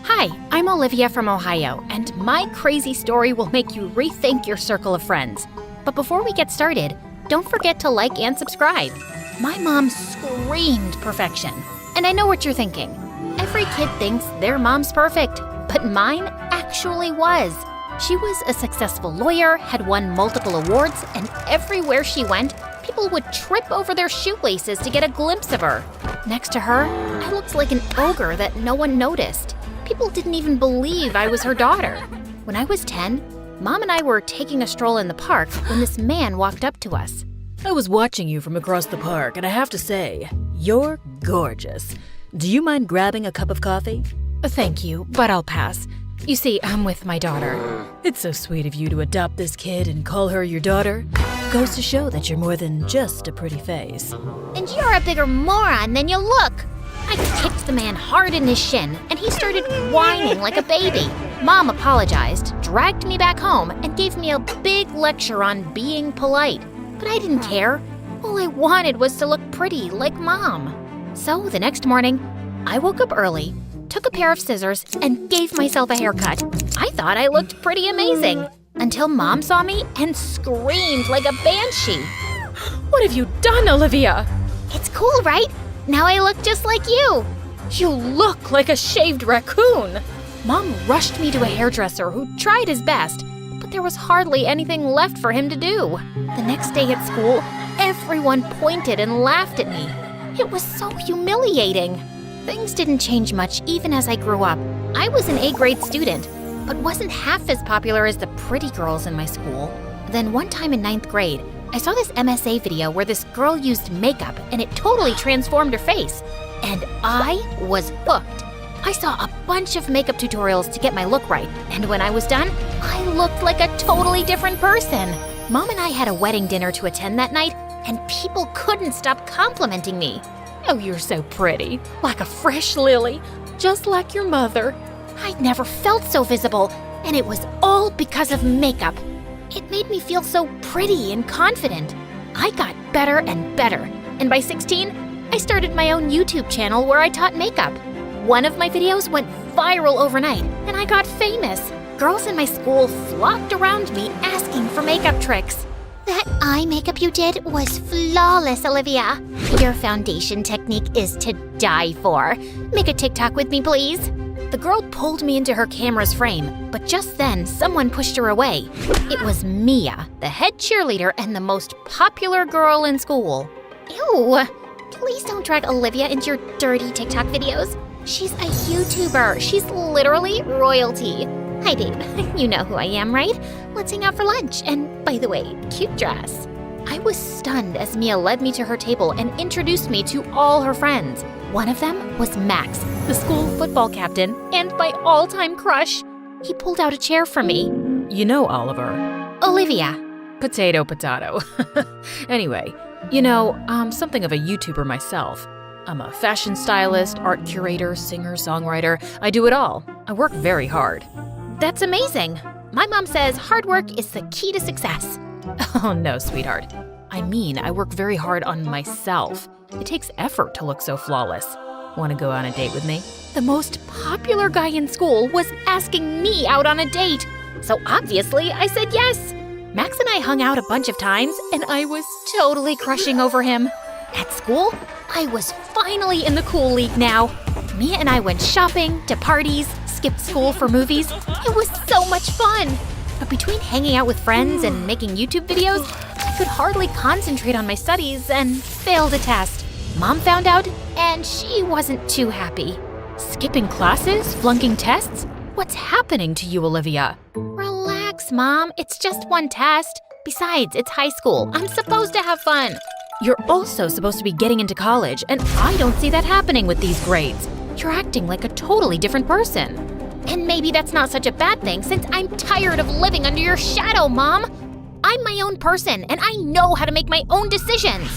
Hi, Hi, I'm Olivia from Ohio, and my crazy story will make you rethink your circle of friends. But before we get started, don't forget to like and subscribe. My mom screamed perfection, and I know what you're thinking. Every kid thinks their mom's perfect, but mine actually was. She was a successful lawyer, had won multiple awards, and everywhere she went, people would trip over their shoelaces to get a glimpse of her. Next to her, I looked like an ogre that no one noticed. People didn't even believe I was her daughter. When I was 10, Mom and I were taking a stroll in the park when this man walked up to us. I was watching you from across the park, and I have to say, you're gorgeous. Do you mind grabbing a cup of coffee? Thank you, but I'll pass. You see, I'm with my daughter. It's so sweet of you to adopt this kid and call her your daughter. Goes to show that you're more than just a pretty face. And you're a bigger moron than you look. I kicked the man hard in his shin, and he started whining like a baby. Mom apologized, dragged me back home, and gave me a big lecture on being polite. But I didn't care. All I wanted was to look pretty like Mom. So the next morning, I woke up early, took a pair of scissors, and gave myself a haircut. I thought I looked pretty amazing, until Mom saw me and screamed like a banshee. What have you done, Olivia? It's cool, right? Now I look just like you. You look like a shaved raccoon. Mom rushed me to a hairdresser who tried his best, but there was hardly anything left for him to do. The next day at school, everyone pointed and laughed at me. It was so humiliating. Things didn't change much even as I grew up. I was an A-grade student, but wasn't half as popular as the pretty girls in my school. Then one time in 9th grade, I saw this MSA video where this girl used makeup and it totally transformed her face. And I was hooked. I saw a bunch of makeup tutorials to get my look right, and when I was done, I looked like a totally different person. Mom and I had a wedding dinner to attend that night, and people couldn't stop complimenting me. Oh, you're so pretty. Like a fresh lily, just like your mother. I'd never felt so visible, and it was all because of makeup. It made me feel so pretty and confident. I got better and better, and by 16, I started my own YouTube channel where I taught makeup. One of my videos went viral overnight, and I got famous. Girls in my school flocked around me asking for makeup tricks. That eye makeup you did was flawless, Olivia. Your foundation technique is to die for. Make a TikTok with me, please. The girl pulled me into her camera's frame, but just then someone pushed her away. It was Mia, the head cheerleader and the most popular girl in school. Ew. Please don't drag Olivia into your dirty TikTok videos. She's a YouTuber. She's literally royalty. Hi, babe. You know who I am, right? Let's hang out for lunch. And by the way, cute dress. I was stunned as Mia led me to her table and introduced me to all her friends. One of them was Max, the school football captain, and my all-time crush. He pulled out a chair for me. You know, Oliver. Olivia. Potato, potato. Anyway, you know, I'm something of a YouTuber myself. I'm a fashion stylist, art curator, singer, songwriter. I do it all. I work very hard. That's amazing. My mom says hard work is the key to success. Oh no, sweetheart. I mean, I work very hard on myself. It takes effort to look so flawless. Want to go on a date with me? The most popular guy in school was asking me out on a date. So obviously, I said yes. Max and I hung out a bunch of times, and I was totally crushing over him. At school, I was finally in the cool league now. Mia and I went shopping, to parties, skipped school for movies. It was so much fun. But between hanging out with friends and making YouTube videos, I could hardly concentrate on my studies and failed a test. Mom found out, and she wasn't too happy. Skipping classes? Flunking tests? What's happening to you, Olivia? Relax, Mom. It's just one test. Besides, it's high school. I'm supposed to have fun. You're also supposed to be getting into college, and I don't see that happening with these grades. You're acting like a totally different person. And maybe that's not such a bad thing since I'm tired of living under your shadow, Mom. I'm my own person, and I know how to make my own decisions.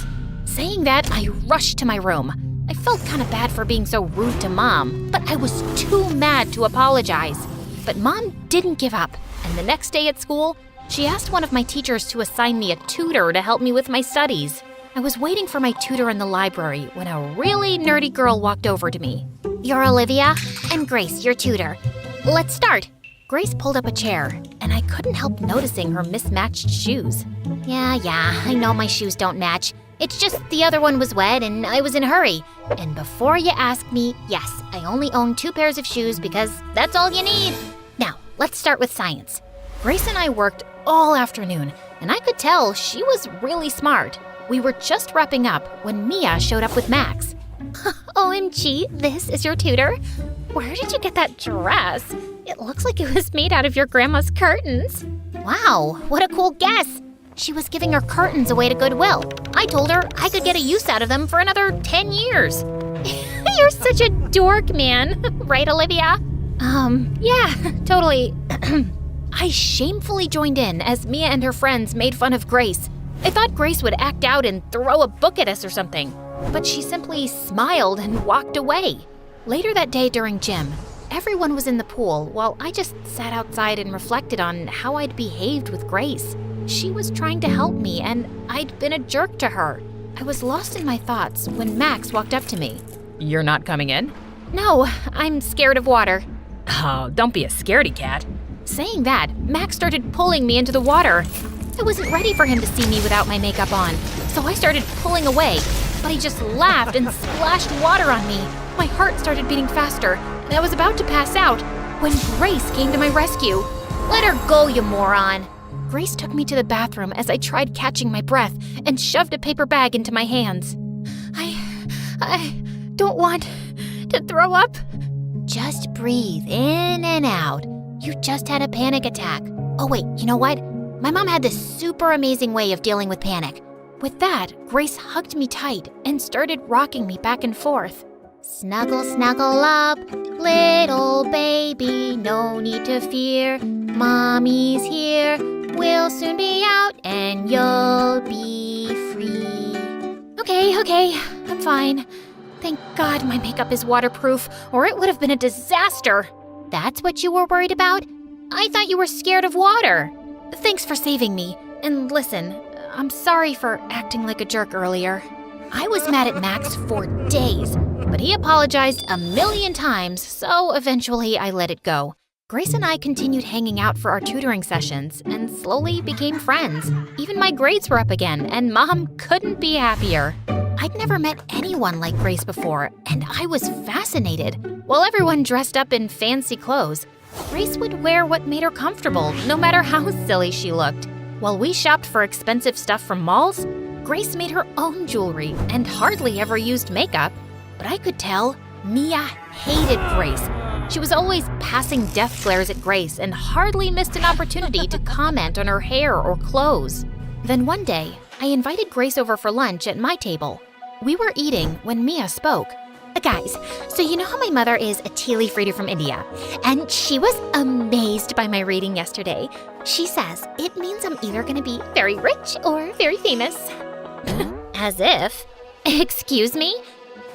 Saying that, I rushed to my room. I felt kind of bad for being so rude to Mom, but I was too mad to apologize. But Mom didn't give up, and the next day at school, she asked one of my teachers to assign me a tutor to help me with my studies. I was waiting for my tutor in the library when a really nerdy girl walked over to me. You're Olivia? I'm Grace, your tutor. let's start. Grace pulled up a chair, and I couldn't help noticing her mismatched shoes. Yeah, I know my shoes don't match. It's just the other one was wet and I was in a hurry. And before you ask me, yes, I only own 2 pairs of shoes because that's all you need. Now, let's start with science. Grace and I worked all afternoon, and I could tell she was really smart. We were just wrapping up when Mia showed up with Max. OMG, this is your tutor? Where did you get that dress? It looks like it was made out of your grandma's curtains. Wow, what a cool guess. She was giving her curtains away to Goodwill. I told her I could get a use out of them for another 10 years. You're such a dork, man. Right, Olivia? Yeah, totally. I shamefully joined in as Mia and her friends made fun of Grace. I thought Grace would act out and throw a book at us or something, but she simply smiled and walked away. Later that day during gym, everyone was in the pool while I just sat outside and reflected on how I'd behaved with Grace. She was trying to help me, and I'd been a jerk to her. I was lost in my thoughts when Max walked up to me. You're not coming in? No, I'm scared of water. Oh, don't be a scaredy cat. Saying that, Max started pulling me into the water. I wasn't ready for him to see me without my makeup on, so I started pulling away, but he just laughed and splashed water on me. My heart started beating faster, and I was about to pass out when Grace came to my rescue. Let her go, you moron. Grace took me to the bathroom as I tried catching my breath and shoved a paper bag into my hands. I don't want to throw up. Just breathe in and out. You just had a panic attack. Oh wait, you know what? My mom had this super amazing way of dealing with panic. With that, Grace hugged me tight and started rocking me back and forth. Snuggle, snuggle up, little baby, no need to fear. Mommy's here, we'll soon be out and you'll be free. Okay, I'm fine. Thank God my makeup is waterproof, or it would have been a disaster. That's what you were worried about? I thought you were scared of water. Thanks for saving me. And listen, I'm sorry for acting like a jerk earlier. I was mad at Max for days, but he apologized a million times, so eventually I let it go. Grace and I continued hanging out for our tutoring sessions and slowly became friends. Even my grades were up again, and Mom couldn't be happier. I'd never met anyone like Grace before, and I was fascinated. While everyone dressed up in fancy clothes, Grace would wear what made her comfortable, no matter how silly she looked. While we shopped for expensive stuff from malls, Grace made her own jewelry and hardly ever used makeup. But I could tell Mia hated Grace. She was always passing death glares at Grace and hardly missed an opportunity to comment on her hair or clothes. Then one day, I invited Grace over for lunch at my table. We were eating when Mia spoke. Guys, so you know how my mother is a tea leaf reader from India? And she was amazed by my reading yesterday. She says it means I'm either going to be very rich or very famous. As if. Excuse me?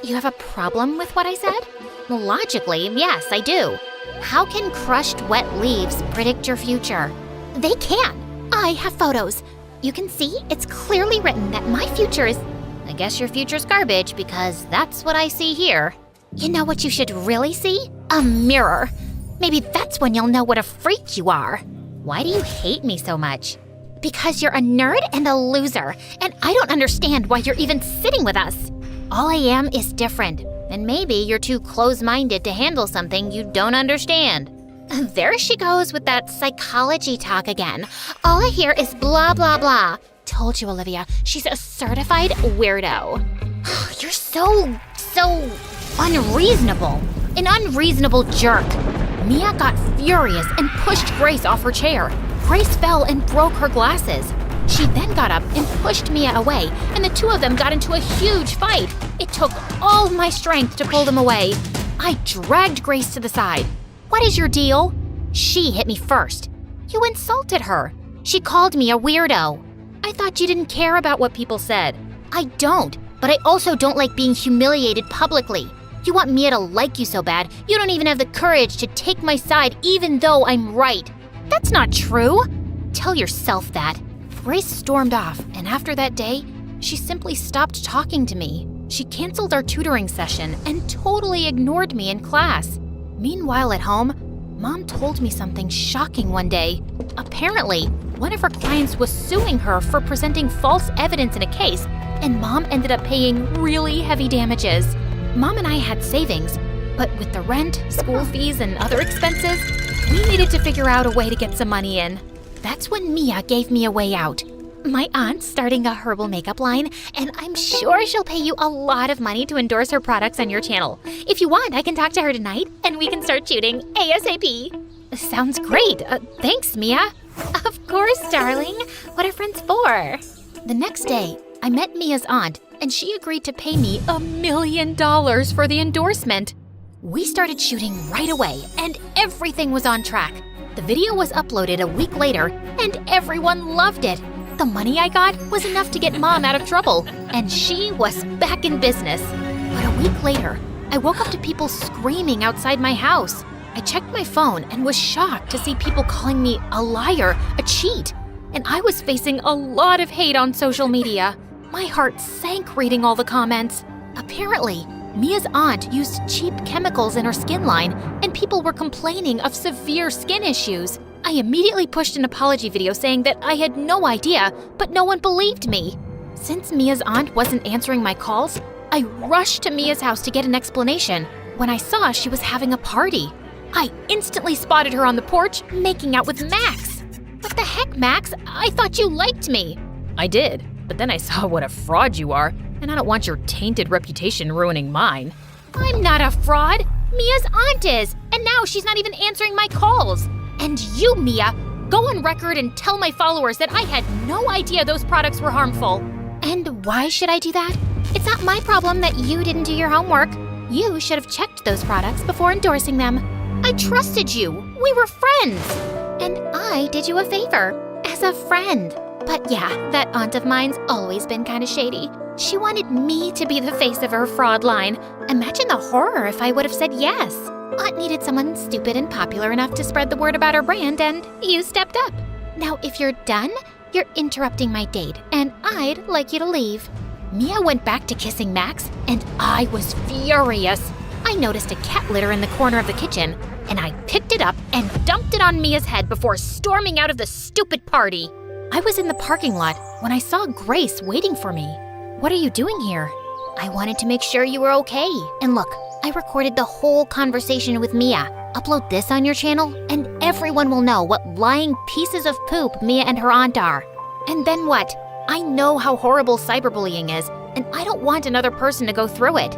You have a problem with what I said? Logically, yes, I do. How can crushed wet leaves predict your future? They can. I have photos. You can see it's clearly written that my future is... I guess your future's garbage because that's what I see here. You know what you should really see? A mirror. Maybe that's when you'll know what a freak you are. Why do you hate me so much? Because you're a nerd and a loser, and I don't understand why you're even sitting with us. All I am is different, and maybe you're too close-minded to handle something you don't understand. There she goes with that psychology talk again. All I hear is blah, blah, blah. Told you, Olivia, she's a certified weirdo. You're so unreasonable. An unreasonable jerk. Mia got furious and pushed Grace off her chair. Grace fell and broke her glasses. She then got up and pushed Mia away, and the two of them got into a huge fight. It took all my strength to pull them away. I dragged Grace to the side. What is your deal? She hit me first. You insulted her. She called me a weirdo. I thought you didn't care about what people said. I don't, but I also don't like being humiliated publicly. You want Mia to like you so bad, you don't even have the courage to take my side even though I'm right. That's not true. Tell yourself that. Grace stormed off, and after that day, she simply stopped talking to me. She canceled our tutoring session and totally ignored me in class. Meanwhile at home, Mom told me something shocking one day. Apparently, one of her clients was suing her for presenting false evidence in a case, and Mom ended up paying really heavy damages. Mom and I had savings, but with the rent, school fees, and other expenses, we needed to figure out a way to get some money in. That's when Mia gave me a way out. My aunt's starting a herbal makeup line, and I'm sure she'll pay you a lot of money to endorse her products on your channel. If you want, I can talk to her tonight, and we can start shooting ASAP. Sounds great. Thanks, Mia. Of course, darling. What are friends for? The next day, I met Mia's aunt, and she agreed to pay me $1 million for the endorsement. We started shooting right away, and everything was on track. The video was uploaded a week later, and everyone loved it. The money I got was enough to get Mom out of trouble, and she was back in business. But a week later, I woke up to people screaming outside my house. I checked my phone and was shocked to see people calling me a liar, a cheat, and I was facing a lot of hate on social media. My heart sank reading all the comments. Apparently, Mia's aunt used cheap chemicals in her skin line, and people were complaining of severe skin issues. I immediately pushed an apology video saying that I had no idea, but no one believed me. Since Mia's aunt wasn't answering my calls, I rushed to Mia's house to get an explanation when I saw she was having a party. I instantly spotted her on the porch making out with Max. What the heck, Max? I thought you liked me. I did, but then I saw what a fraud you are, and I don't want your tainted reputation ruining mine. I'm not a fraud. Mia's aunt is, and now she's not even answering my calls. And you, Mia, go on record and tell my followers that I had no idea those products were harmful. And why should I do that? It's not my problem that you didn't do your homework. You should have checked those products before endorsing them. I trusted you. We were friends. And I did you a favor as a friend. But yeah, that aunt of mine's always been kind of shady. She wanted me to be the face of her fraud line. Imagine the horror if I would have said yes. Aunt needed someone stupid and popular enough to spread the word about her brand, and you stepped up. Now, if you're done, you're interrupting my date, and I'd like you to leave. Mia went back to kissing Max, and I was furious. I noticed a cat litter in the corner of the kitchen, and I picked it up and dumped it on Mia's head before storming out of the stupid party. I was in the parking lot when I saw Grace waiting for me. What are you doing here? I wanted to make sure you were okay. And look, I recorded the whole conversation with Mia. Upload this on your channel, and everyone will know what lying pieces of poop Mia and her aunt are. And then what? I know how horrible cyberbullying is, and I don't want another person to go through it.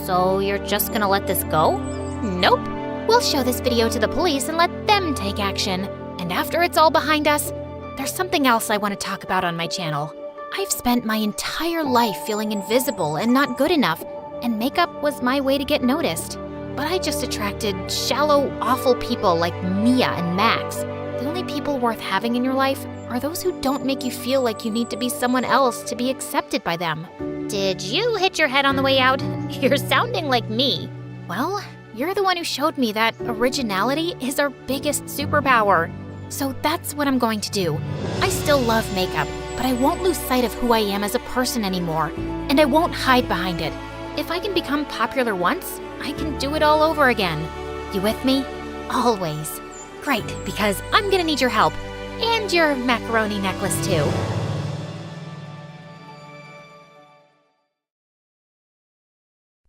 So you're just gonna let this go? Nope. We'll show this video to the police and let them take action. And after it's all behind us, there's something else I want to talk about on my channel. I've spent my entire life feeling invisible and not good enough, and makeup was my way to get noticed. But I just attracted shallow, awful people like Mia and Max. The only people worth having in your life are those who don't make you feel like you need to be someone else to be accepted by them. Did you hit your head on the way out? You're sounding like me. Well, you're the one who showed me that originality is our biggest superpower. So that's what I'm going to do. I still love makeup, but I won't lose sight of who I am as a person anymore, and I won't hide behind it. If I can become popular once, I can do it all over again. You with me? Always. Great, because I'm gonna need your help, and your macaroni necklace too.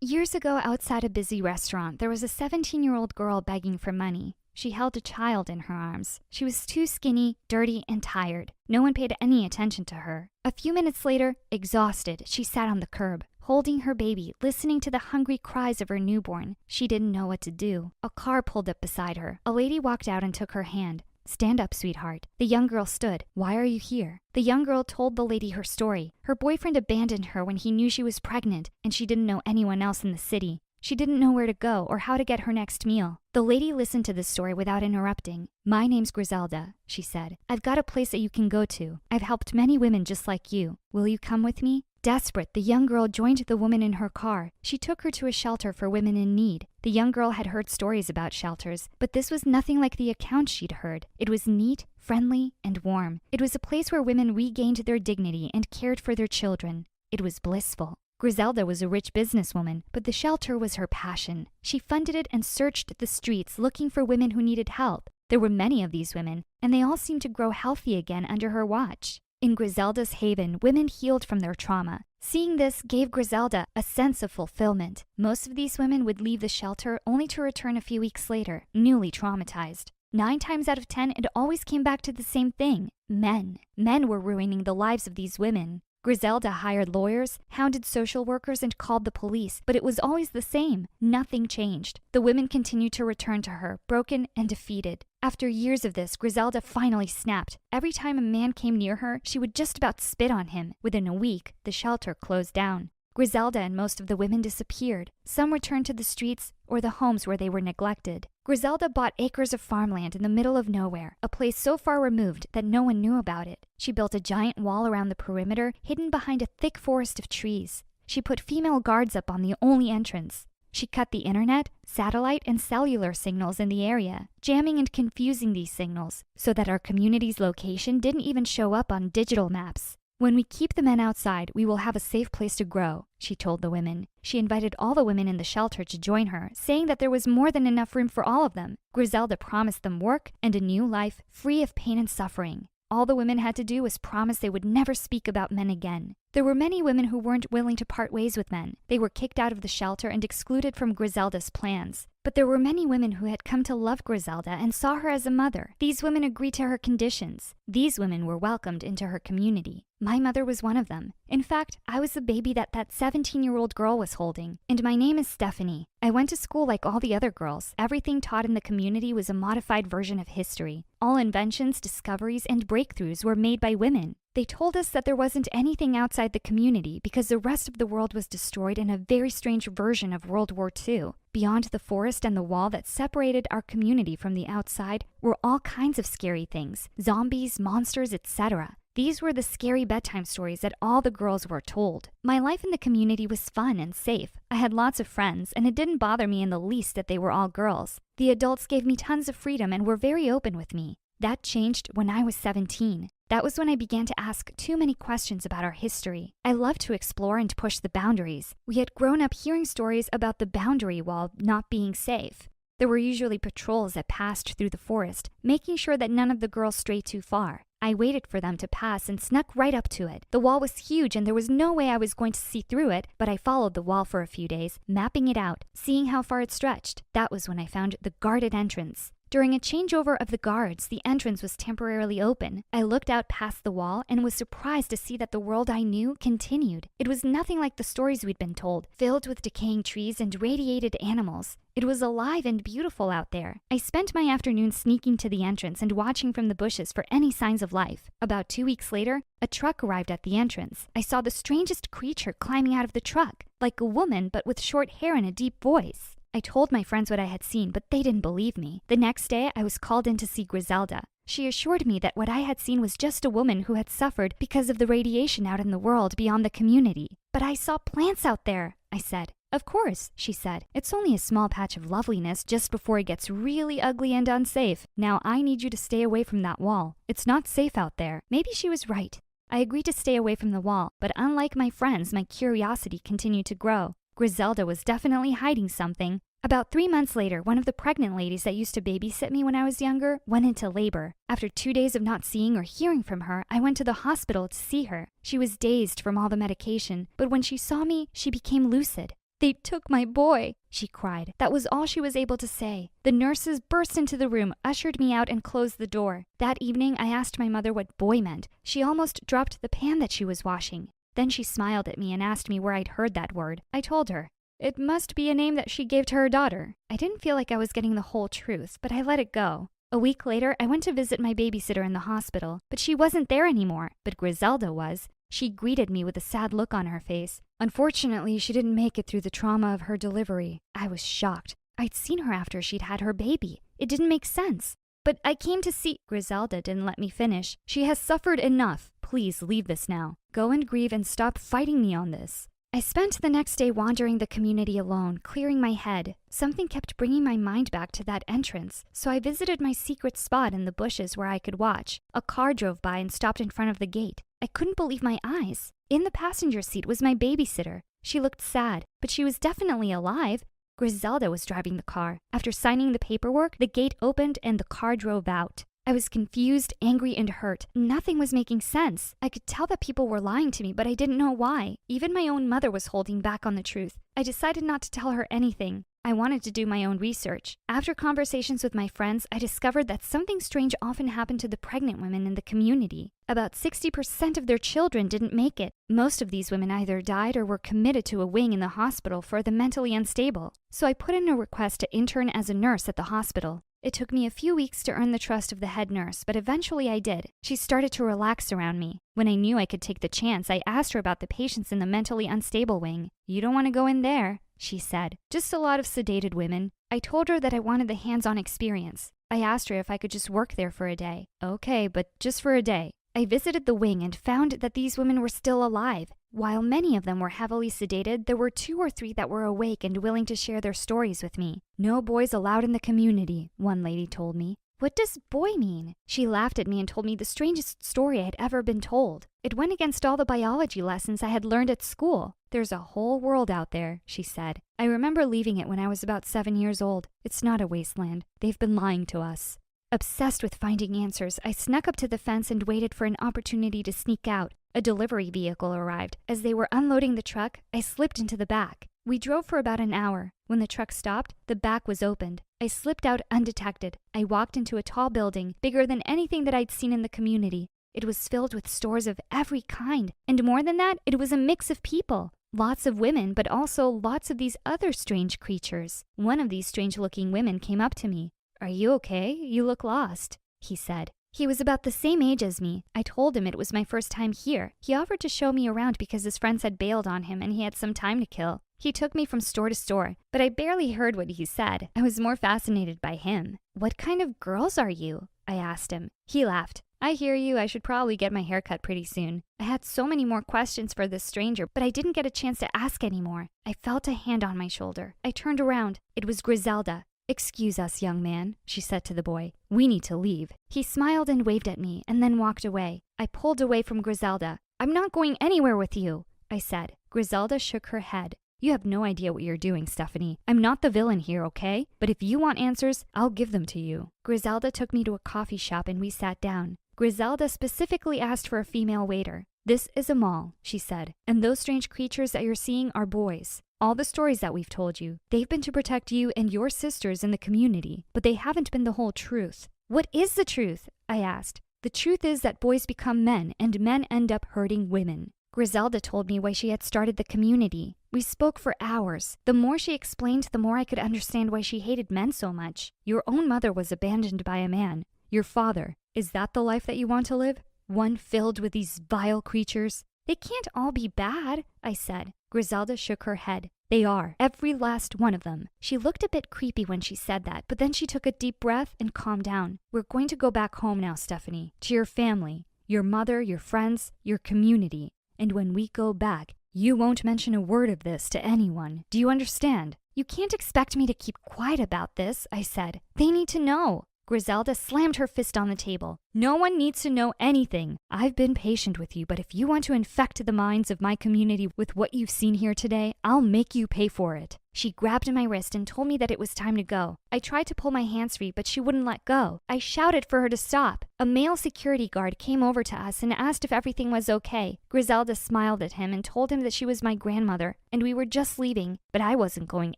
Years ago, outside a busy restaurant, there was a 17-year-old girl begging for money. She held a child in her arms. She was too skinny, dirty, and tired. No one paid any attention to her. A few minutes later, exhausted, she sat on the curb, holding her baby, listening to the hungry cries of her newborn. She didn't know what to do. A car pulled up beside her. A lady walked out and took her hand. "Stand up, sweetheart." The young girl stood. "Why are you here?" The young girl told the lady her story. Her boyfriend abandoned her when he knew she was pregnant, and she didn't know anyone else in the city. She didn't know where to go or how to get her next meal. The lady listened to the story without interrupting. "My name's Griselda," she said. "I've got a place that you can go to. I've helped many women just like you. Will you come with me?" Desperate, the young girl joined the woman in her car. She took her to a shelter for women in need. The young girl had heard stories about shelters, but this was nothing like the accounts she'd heard. It was neat, friendly, and warm. It was a place where women regained their dignity and cared for their children. It was blissful. Griselda was a rich businesswoman, but the shelter was her passion. She funded it and searched the streets looking for women who needed help. There were many of these women, and they all seemed to grow healthy again under her watch. In Griselda's haven, women healed from their trauma. Seeing this gave Griselda a sense of fulfillment. Most of these women would leave the shelter only to return a few weeks later, newly traumatized. 9 times out of 10, it always came back to the same thing: men. Men were ruining the lives of these women. Griselda hired lawyers, hounded social workers, and called the police, but it was always the same. Nothing changed. The women continued to return to her, broken and defeated. After years of this, Griselda finally snapped. Every time a man came near her, she would just about spit on him. Within a week, the shelter closed down. Griselda and most of the women disappeared. Some returned to the streets or the homes where they were neglected. Griselda bought acres of farmland in the middle of nowhere, a place so far removed that no one knew about it. She built a giant wall around the perimeter, hidden behind a thick forest of trees. She put female guards up on the only entrance. She cut the internet, satellite, and cellular signals in the area, jamming and confusing these signals so that our community's location didn't even show up on digital maps. When we keep the men outside, we will have a safe place to grow, she told the women. She invited all the women in the shelter to join her, saying that there was more than enough room for all of them. Griselda promised them work and a new life free of pain and suffering. All the women had to do was promise they would never speak about men again. There were many women who weren't willing to part ways with men. They were kicked out of the shelter and excluded from Griselda's plans. But there were many women who had come to love Griselda and saw her as a mother. These women agreed to her conditions. These women were welcomed into her community. My mother was one of them. In fact, I was the baby that 17-year-old girl was holding. And my name is Stephanie. I went to school like all the other girls. Everything taught in the community was a modified version of history. All inventions, discoveries, and breakthroughs were made by women. They told us that there wasn't anything outside the community because the rest of the world was destroyed in a very strange version of World War II. Beyond the forest and the wall that separated our community from the outside were all kinds of scary things: zombies, monsters, etc. These were the scary bedtime stories that all the girls were told. My life in the community was fun and safe. I had lots of friends, and it didn't bother me in the least that they were all girls. The adults gave me tons of freedom and were very open with me. That changed when I was 17. That was when I began to ask too many questions about our history. I loved to explore and push the boundaries. We had grown up hearing stories about the boundary wall not being safe. There were usually patrols that passed through the forest, making sure that none of the girls strayed too far. I waited for them to pass and snuck right up to it. The wall was huge and there was no way I was going to see through it, but I followed the wall for a few days, mapping it out, seeing how far it stretched. That was when I found the guarded entrance. During a changeover of the guards, the entrance was temporarily open. I looked out past the wall and was surprised to see that the world I knew continued. It was nothing like the stories we'd been told, filled with decaying trees and radiated animals. It was alive and beautiful out there. I spent my afternoon sneaking to the entrance and watching from the bushes for any signs of life. About 2 weeks later, a truck arrived at the entrance. I saw the strangest creature climbing out of the truck, like a woman but with short hair and a deep voice. I told my friends what I had seen, but they didn't believe me. The next day, I was called in to see Griselda. She assured me that what I had seen was just a woman who had suffered because of the radiation out in the world beyond the community. But I saw plants out there, I said. Of course, she said. It's only a small patch of loveliness just before it gets really ugly and unsafe. Now I need you to stay away from that wall. It's not safe out there. Maybe she was right. I agreed to stay away from the wall, but unlike my friends, my curiosity continued to grow. Griselda was definitely hiding something. About 3 months later, one of the pregnant ladies that used to babysit me when I was younger went into labor. After 2 days of not seeing or hearing from her, I went to the hospital to see her. She was dazed from all the medication, but when she saw me, she became lucid. "They took my boy," she cried. That was all she was able to say. The nurses burst into the room, ushered me out, and closed the door. That evening, I asked my mother what boy meant. She almost dropped the pan that she was washing. Then she smiled at me and asked me where I'd heard that word. I told her. It must be a name that she gave to her daughter. I didn't feel like I was getting the whole truth, but I let it go. A week later, I went to visit my babysitter in the hospital, but she wasn't there anymore. But Griselda was. She greeted me with a sad look on her face. Unfortunately, she didn't make it through the trauma of her delivery. I was shocked. I'd seen her after she'd had her baby. It didn't make sense. But I came to see... Griselda didn't let me finish. She has suffered enough. Please leave this now. Go and grieve and stop fighting me on this. I spent the next day wandering the community alone, clearing my head. Something kept bringing my mind back to that entrance, so I visited my secret spot in the bushes where I could watch. A car drove by and stopped in front of the gate. I couldn't believe my eyes. In the passenger seat was my babysitter. She looked sad, but she was definitely alive. Griselda was driving the car. After signing the paperwork, the gate opened and the car drove out. I was confused, angry, and hurt. Nothing was making sense. I could tell that people were lying to me, but I didn't know why. Even my own mother was holding back on the truth. I decided not to tell her anything. I wanted to do my own research. After conversations with my friends, I discovered that something strange often happened to the pregnant women in the community. About 60% of their children didn't make it. Most of these women either died or were committed to a wing in the hospital for the mentally unstable. So I put in a request to intern as a nurse at the hospital. It took me a few weeks to earn the trust of the head nurse, but eventually I did. She started to relax around me. When I knew I could take the chance, I asked her about the patients in the mentally unstable wing. "You don't want to go in there," she said. "Just a lot of sedated women." I told her that I wanted the hands-on experience. I asked her if I could just work there for a day. "Okay, but just for a day." I visited the wing and found that these women were still alive. While many of them were heavily sedated, there were 2 or 3 that were awake and willing to share their stories with me. "No boys allowed in the community," one lady told me. "What does boy mean?" She laughed at me and told me the strangest story I had ever been told. It went against all the biology lessons I had learned at school. "There's a whole world out there," she said. "I remember leaving it when I was about 7 years old. It's not a wasteland. They've been lying to us." Obsessed with finding answers, I snuck up to the fence and waited for an opportunity to sneak out. A delivery vehicle arrived. As they were unloading the truck, I slipped into the back. We drove for about an hour. When the truck stopped, the back was opened. I slipped out undetected. I walked into a tall building, bigger than anything that I'd seen in the community. It was filled with stores of every kind. And more than that, it was a mix of people. Lots of women, but also lots of these other strange creatures. One of these strange-looking women came up to me. "Are you okay? You look lost," he said. He was about the same age as me. I told him it was my first time here. He offered to show me around because his friends had bailed on him and he had some time to kill. He took me from store to store, but I barely heard what he said. I was more fascinated by him. "What kind of girls are you?" I asked him. He laughed. "I hear you. I should probably get my hair cut pretty soon." I had so many more questions for this stranger, but I didn't get a chance to ask any more. I felt a hand on my shoulder. I turned around. It was Griselda. "Excuse us, young man," she said to the boy. "We need to leave." He smiled and waved at me and then walked away. I pulled away from Griselda. "I'm not going anywhere with you," I said. Griselda shook her head. "You have no idea what you're doing, Stephanie. I'm not the villain here, okay? But if you want answers, I'll give them to you." Griselda took me to a coffee shop and we sat down. Griselda specifically asked for a female waiter. "This is a mall," she said, "and those strange creatures that you're seeing are boys. All the stories that we've told you, they've been to protect you and your sisters in the community, but they haven't been the whole truth." "What is the truth?" I asked. "The truth is that boys become men and men end up hurting women." Griselda told me why she had started the community. We spoke for hours. The more she explained, the more I could understand why she hated men so much. "Your own mother was abandoned by a man. Your father. Is that the life that you want to live? One filled with these vile creatures?" "They can't all be bad," I said. Griselda shook her head. "They are, every last one of them." She looked a bit creepy when she said that, but then she took a deep breath and calmed down. "We're going to go back home now, Stephanie, to your family, your mother, your friends, your community. And when we go back, you won't mention a word of this to anyone. Do you understand?" "You can't expect me to keep quiet about this," I said. "They need to know." Griselda slammed her fist on the table. "No one needs to know anything. I've been patient with you, but if you want to infect the minds of my community with what you've seen here today, I'll make you pay for it." She grabbed my wrist and told me that it was time to go. I tried to pull my hands free, but she wouldn't let go. I shouted for her to stop. A male security guard came over to us and asked if everything was okay. Griselda smiled at him and told him that she was my grandmother, and we were just leaving, but I wasn't going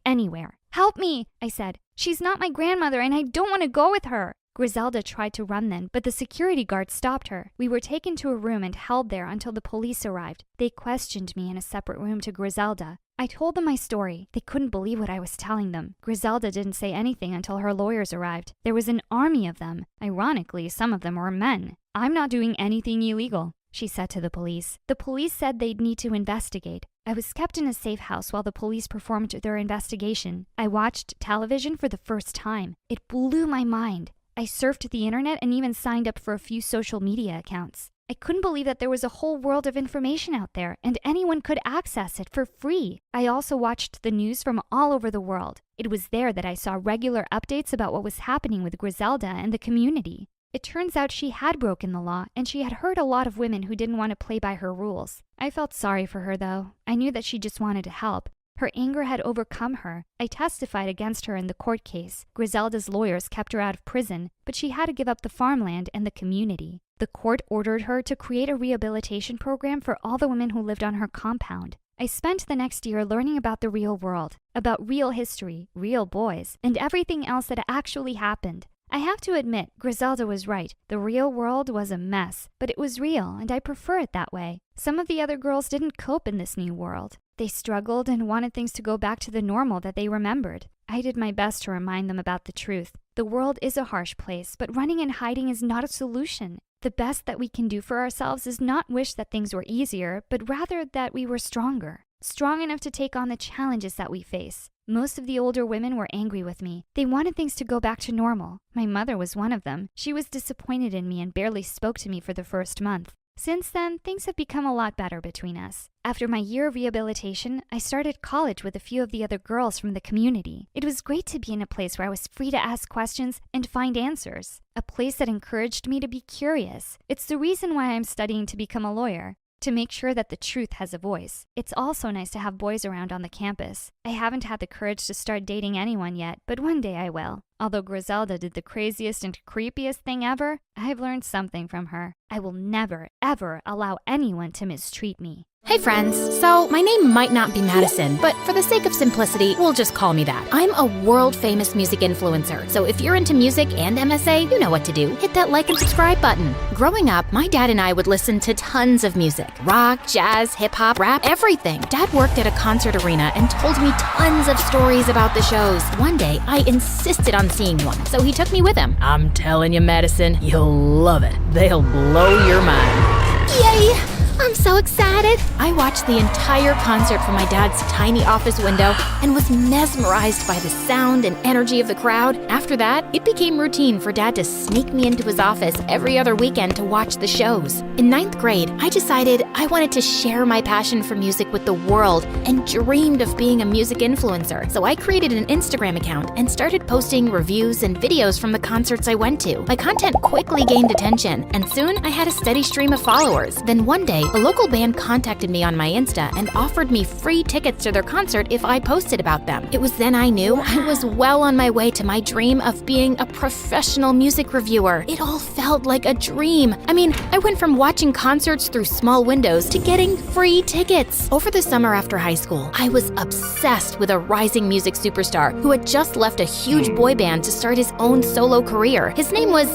anywhere. "Help me," I said. "She's not my grandmother, and I don't want to go with her." Griselda tried to run then, but the security guard stopped her. We were taken to a room and held there until the police arrived. They questioned me in a separate room to Griselda. I told them my story. They couldn't believe what I was telling them. Griselda didn't say anything until her lawyers arrived. There was an army of them. Ironically, some of them were men. "I'm not doing anything illegal," she said to the police. The police said they'd need to investigate. I was kept in a safe house while the police performed their investigation. I watched television for the first time. It blew my mind. I surfed the internet and even signed up for a few social media accounts. I couldn't believe that there was a whole world of information out there, and anyone could access it for free. I also watched the news from all over the world. It was there that I saw regular updates about what was happening with Griselda and the community. It turns out she had broken the law, and she had hurt a lot of women who didn't want to play by her rules. I felt sorry for her, though. I knew that she just wanted to help. Her anger had overcome her. I testified against her in the court case. Griselda's lawyers kept her out of prison, but she had to give up the farmland and the community. The court ordered her to create a rehabilitation program for all the women who lived on her compound. I spent the next year learning about the real world, about real history, real boys, and everything else that actually happened. I have to admit, Griselda was right. The real world was a mess, but it was real, and I prefer it that way. Some of the other girls didn't cope in this new world. They struggled and wanted things to go back to the normal that they remembered. I did my best to remind them about the truth. The world is a harsh place, but running and hiding is not a solution. The best that we can do for ourselves is not wish that things were easier, but rather that we were stronger. Strong enough to take on the challenges that we face. Most of the older women were angry with me. They wanted things to go back to normal. My mother was one of them. She was disappointed in me and barely spoke to me for the first month. Since then, things have become a lot better between us. After my year of rehabilitation, I started college with a few of the other girls from the community. It was great to be in a place where I was free to ask questions and find answers. A place that encouraged me to be curious. It's the reason why I'm studying to become a lawyer. To make sure that the truth has a voice. It's also nice to have boys around on the campus. I haven't had the courage to start dating anyone yet, but one day I will. Although Griselda did the craziest and creepiest thing ever, I've learned something from her. I will never, ever allow anyone to mistreat me. Hey friends, so my name might not be Madison, but for the sake of simplicity, we'll just call me that. I'm a world-famous music influencer, so if you're into music and MSA, you know what to do. Hit that like and subscribe button. Growing up, my dad and I would listen to tons of music. Rock, jazz, hip-hop, rap, everything. Dad worked at a concert arena and told me tons of stories about the shows. One day, I insisted on seeing one, so he took me with him. I'm telling you, Madison, you'll love it. They'll blow your mind. Yay! I'm so excited! I watched the entire concert from my dad's tiny office window and was mesmerized by the sound and energy of the crowd. After that, it became routine for Dad to sneak me into his office every other weekend to watch the shows. In 9th grade, I decided I wanted to share my passion for music with the world and dreamed of being a music influencer. So I created an Instagram account and started posting reviews and videos from the concerts I went to. My content quickly gained attention, and soon I had a steady stream of followers. Then one day, a local band contacted me on my Insta and offered me free tickets to their concert if I posted about them. It was then I knew I was well on my way to my dream of being a professional music reviewer. It all felt like a dream. I mean, I went from watching concerts through small windows to getting free tickets. Over the summer after high school, I was obsessed with a rising music superstar who had just left a huge boy band to start his own solo career. His name was,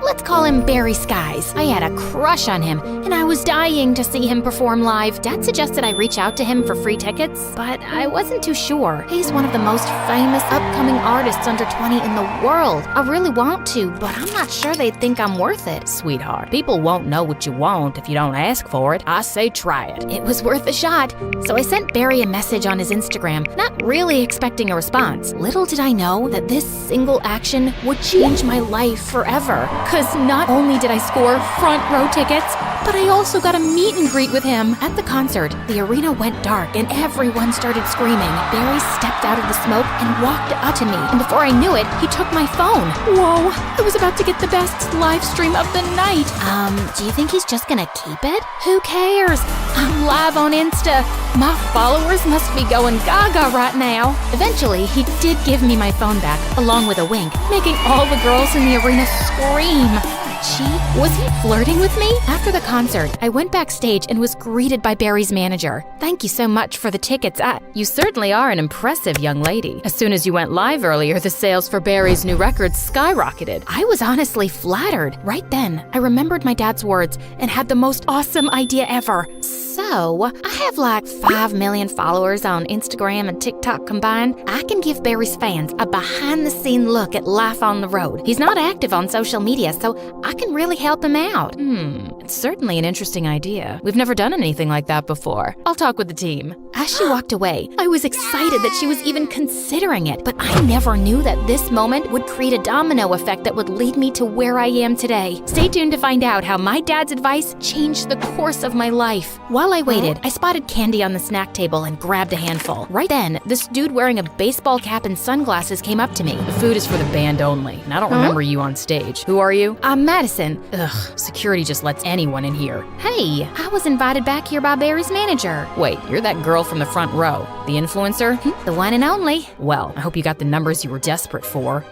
let's call him Barry Skies. I had a crush on him, and I was dying to see him perform live. Dad suggested I reach out to him for free tickets, but I wasn't too sure. He's one of the most famous upcoming artists under 20 in the world. I really want to, but I'm not sure they'd think I'm worth it. Sweetheart, people won't know what you want if you don't ask for it. I say try it. It was worth a shot. So I sent Barry a message on his Instagram, not really expecting a response. Little did I know that this single action would change my life forever. Cause not only did I score front row tickets, but I also got a meet and greet with him. At the concert, the arena went dark and everyone started screaming. Barry stepped out of the smoke and walked up to me, and before I knew it, he took my phone. Whoa, I was about to get the best live stream of the night. Do you think he's just gonna keep it? Who cares? I'm live on Insta. My followers must be going gaga right now. Eventually, he did give me my phone back, along with a wink, making all the girls in the arena scream. Was he flirting with me? After the concert, I went backstage and was greeted by Barry's manager. Thank you so much for the tickets. You certainly are an impressive young lady. As soon as you went live earlier, the sales for Barry's new record skyrocketed. I was honestly flattered. Right then, I remembered my dad's words and had the most awesome idea ever. So, I have like 5 million followers on Instagram and TikTok combined. I can give Barry's fans a behind-the-scene look at life on the road. He's not active on social media, so I can really help him out. It's certainly an interesting idea. We've never done anything like that before. I'll talk with the team. As she walked away, I was excited that she was even considering it, but I never knew that this moment would create a domino effect that would lead me to where I am today. Stay tuned to find out how my dad's advice changed the course of my life. While While I waited, I spotted candy on the snack table and grabbed a handful. Right then, this dude wearing a baseball cap and sunglasses came up to me. The food is for the band only, and I don't remember you on stage. Who are you? I'm Madison. Ugh, security just lets anyone in here. Hey, I was invited back here by Barry's manager. Wait, you're that girl from the front row, the influencer? The one and only. Well, I hope you got the numbers you were desperate for.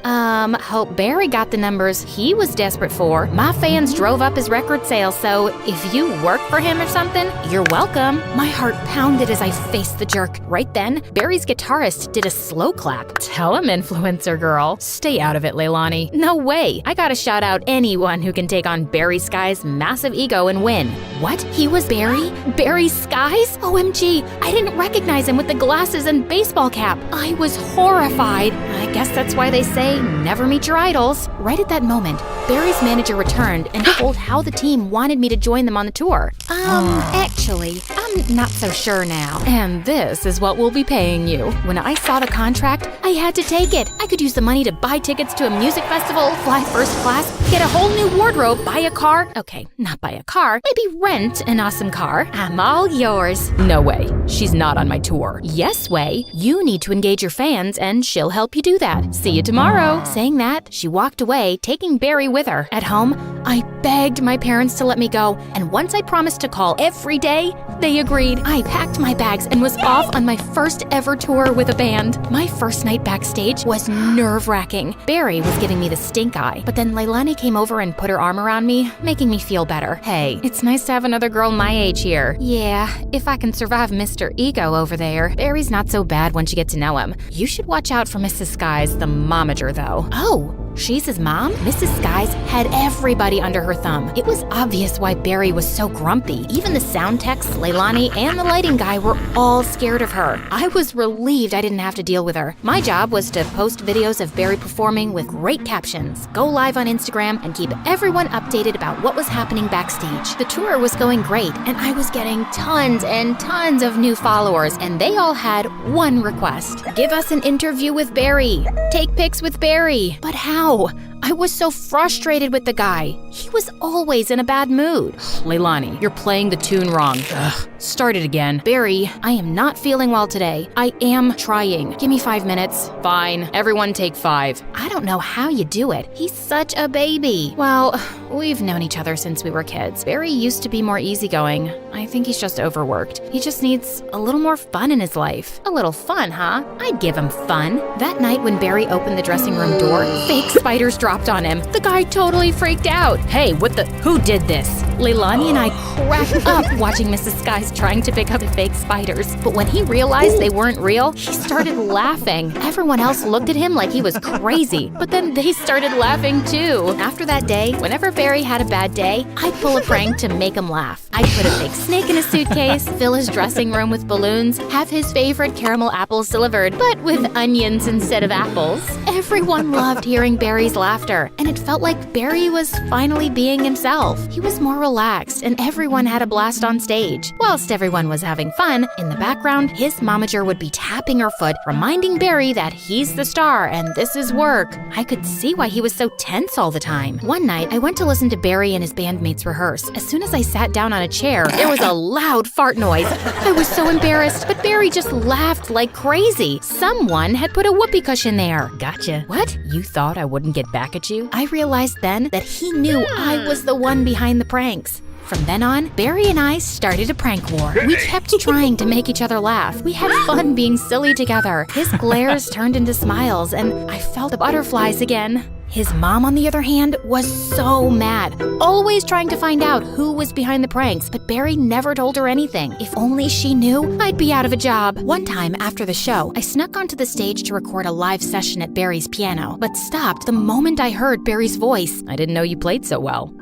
Hope Barry got the numbers he was desperate for. My fans drove up his record sales, so if you work for him or something, you're welcome. My heart pounded as I faced the jerk. Right then, Barry's guitarist did a slow clap. Tell him, influencer girl. Stay out of it, Leilani. No way. I gotta shout out anyone who can take on Barry Sky's massive ego and win. What? He was Barry? Barry Skies? OMG, I didn't recognize him with the glasses and baseball cap. I was horrified. I guess that's why they say never meet your idols. Right at that moment, Barry's manager returned and told how the team wanted me to join them on the tour. Actually, I'm not so sure now. And this is what we'll be paying you. When I saw the contract, I had to take it. I could use the money to buy tickets to a music festival, fly first class, get a whole new wardrobe, buy a car. Okay, not buy a car, maybe rent an awesome car. I'm all yours. No way. She's not on my tour. Yes way. You need to engage your fans and she'll help you do that. See you tomorrow. Saying that, she walked away, taking Barry with her. At home, I begged my parents to let me go, and once I promised to call every day, they agreed. I packed my bags and was off on my first ever tour with a band. My first night backstage was nerve-wracking. Barry was giving me the stink eye, but then Leilani came over and put her arm around me, making me feel better. Hey, it's nice to have another girl my age here. Yeah, if I can survive Mr. Ego over there. Barry's not so bad once you get to know him. You should watch out for Mrs. Skies, the momager, though. Oh, she's his mom? Mrs. Skies had everybody under her thumb. It was obvious why Barry was so grumpy. Even the sound techs, Leilani, and the lighting guy were all scared of her. I was relieved I didn't have to deal with her. My job was to post videos of Barry performing with great captions, go live on Instagram, and keep everyone updated about what was happening backstage. The tour was going great, and I was getting tons and tons of new followers, and they all had one request. Give us an interview with Barry. Take pics with Barry. But how? I was so frustrated with the guy. He was always in a bad mood. Leilani, you're playing the tune wrong. Ugh, start it again. Barry, I am not feeling well today. I am trying. Give me 5 minutes. Fine. Everyone take 5. I don't know how you do it. He's such a baby. Well, we've known each other since we were kids. Barry used to be more easygoing. I think he's just overworked. He just needs a little more fun in his life. A little fun, huh? I'd give him fun. That night when Barry opened the dressing room door, fake spiders dropped on him. The guy totally freaked out. Hey, who did this? Leilani and I cracked up watching Mrs. Skies trying to pick up the fake spiders. But when he realized they weren't real, he started laughing. Everyone else looked at him like he was crazy, but then they started laughing too. After that day, whenever Barry had a bad day, I'd pull a prank to make him laugh. I'd put a fake snake in a suitcase, fill his dressing room with balloons, have his favorite caramel apples delivered, but with onions instead of apples. Everyone loved hearing Barry's laughter, and it felt like Barry was finally being himself. He was more relaxed, and everyone had a blast on stage. Whilst everyone was having fun, in the background, his momager would be tapping her foot, reminding Barry that he's the star and this is work. I could see why he was so tense all the time. One night, I went to listen to Barry and his bandmates rehearse. As soon as I sat down on a chair, there was a loud fart noise. I was so embarrassed, but Barry just laughed like crazy. Someone had put a whoopee cushion there. Gotcha. What? You thought I wouldn't get back at you? I realized then that he knew I was the one behind the pranks. From then on, Barry and I started a prank war. We kept trying to make each other laugh. We had fun being silly together. His glares turned into smiles, and I felt the butterflies again. His mom, on the other hand, was so mad, always trying to find out who was behind the pranks, but Barry never told her anything. If only she knew, I'd be out of a job. One time after the show, I snuck onto the stage to record a live session at Barry's piano, but stopped the moment I heard Barry's voice. I didn't know you played so well.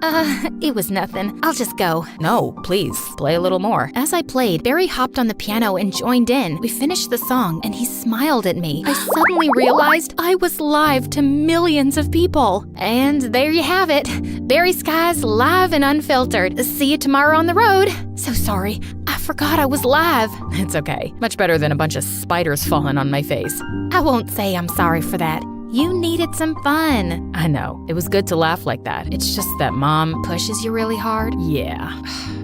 It was nothing. I'll just go. No, please, play a little more. As I played, Barry hopped on the piano and joined in. We finished the song, and he smiled at me. I suddenly realized I was live to millions of people. And there you have it. Barry Skies live and unfiltered. See you tomorrow on the road. So sorry. I forgot I was live. It's okay. Much better than a bunch of spiders falling on my face. I won't say I'm sorry for that. You needed some fun. I know. It was good to laugh like that. It's just that Mom pushes you really hard. Yeah.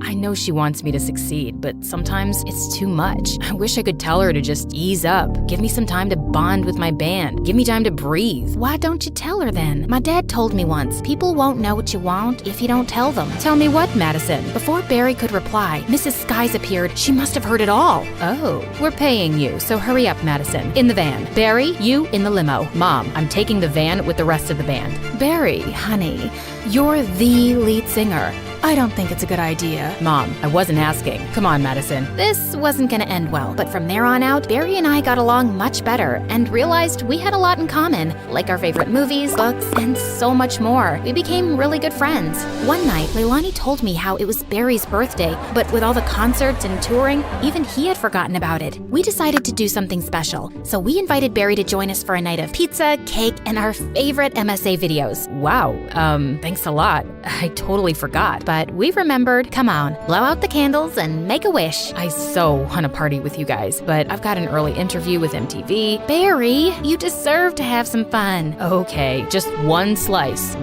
I know she wants me to succeed, but sometimes it's too much. I wish I could tell her to just ease up. Give me some time to bond with my band. Give me time to breathe. Why don't you tell her then? My dad told me once, people won't know what you want if you don't tell them. Tell me what, Madison? Before Barry could reply, Mrs. Skies appeared. She must have heard it all. Oh, we're paying you, so hurry up, Madison. In the van. Barry, you in the limo. Mom, I'm taking the van with the rest of the band. Barry, honey, you're the lead singer. I don't think it's a good idea. Mom, I wasn't asking. Come on, Madison. This wasn't gonna end well, but from there on out, Barry and I got along much better and realized we had a lot in common, like our favorite movies, books, and so much more. We became really good friends. One night, Leilani told me how it was Barry's birthday, but with all the concerts and touring, even he had forgotten about it. We decided to do something special, so we invited Barry to join us for a night of pizza, cake, and our favorite MSA videos. Wow, thanks a lot. I totally forgot. But we remembered. Come on, blow out the candles and make a wish. I so want to party with you guys, but I've got an early interview with MTV. Barry, you deserve to have some fun. Okay, just one slice.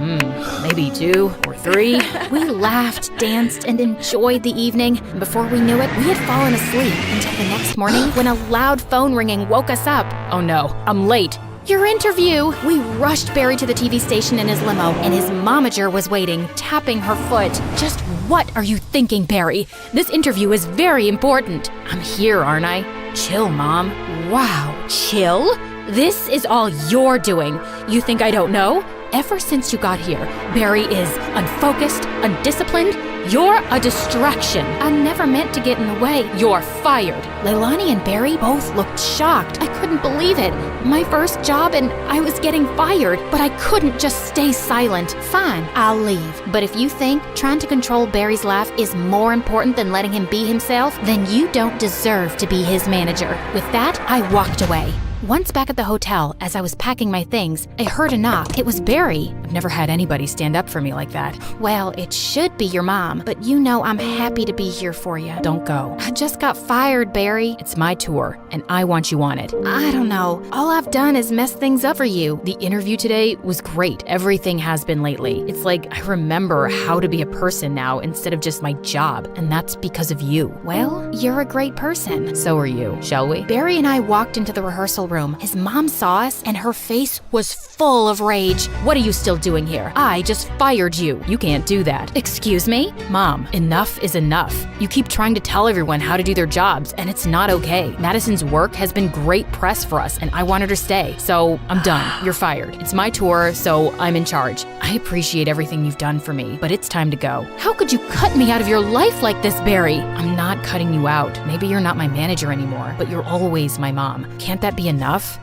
Maybe 2 or 3. We laughed, danced, and enjoyed the evening. Before we knew it, we had fallen asleep until the next morning when a loud phone ringing woke us up. Oh no, I'm late. Your interview! We rushed Barry to the TV station in his limo, and his momager was waiting, tapping her foot. Just what are you thinking, Barry? This interview is very important. I'm here, aren't I? Chill, Mom. Wow, chill? This is all you're doing. You think I don't know? Ever since you got here, Barry is unfocused, undisciplined. You're a distraction. I never meant to get in the way. You're fired. Leilani and Barry both looked shocked. I couldn't believe it. My first job and I was getting fired, but I couldn't just stay silent. Fine, I'll leave. But if you think trying to control Barry's laugh is more important than letting him be himself, then you don't deserve to be his manager. With that, I walked away. Once back at the hotel, as I was packing my things, I heard a knock. It was Barry. I've never had anybody stand up for me like that. Well, it should be your mom, but you know I'm happy to be here for you. Don't go. I just got fired, Barry. It's my tour, and I want you on it. I don't know. All I've done is mess things up for you. The interview today was great. Everything has been lately. It's like I remember how to be a person now instead of just my job, and that's because of you. Well, you're a great person. So are you. Shall we? Barry and I walked into the rehearsal room. His mom saw us, and her face was full of rage. What are you still doing here? I just fired you. You can't do that. Excuse me? Mom, enough is enough. You keep trying to tell everyone how to do their jobs, and it's not okay. Madison's work has been great press for us, and I want her to stay. So I'm done. You're fired. It's my tour, so I'm in charge. I appreciate everything you've done for me, but it's time to go. How could you cut me out of your life like this, Barry? I'm not cutting you out. Maybe you're not my manager anymore, but you're always my mom. Can't that be enough?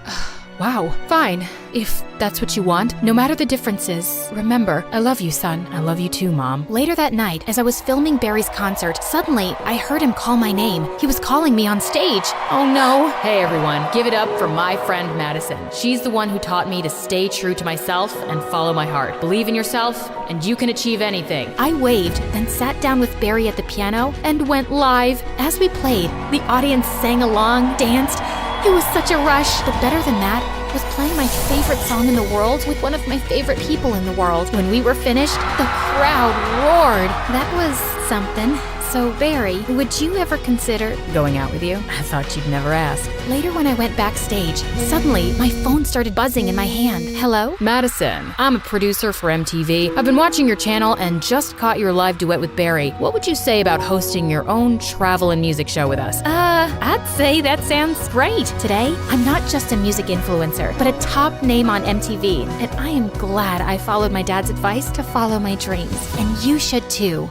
Wow, fine. If that's what you want, no matter the differences, remember, I love you, son. I love you too, Mom. Later that night, as I was filming Barry's concert, suddenly I heard him call my name. He was calling me on stage. Oh no. Hey everyone, give it up for my friend Madison. She's the one who taught me to stay true to myself and follow my heart. Believe in yourself, and you can achieve anything. I waved, then sat down with Barry at the piano and went live. As we played, the audience sang along, danced. It was such a rush, but better than that was playing my favorite song in the world with one of my favorite people in the world. When we were finished, the crowd roared. That was something. So, Barry, would you ever consider going out with you? I thought you'd never ask. Later when I went backstage, suddenly my phone started buzzing in my hand. Hello? Madison, I'm a producer for MTV. I've been watching your channel and just caught your live duet with Barry. What would you say about hosting your own travel and music show with us? I'd say that sounds great. Today, I'm not just a music influencer, but a top name on MTV. And I am glad I followed my dad's advice to follow my dreams. And you should too.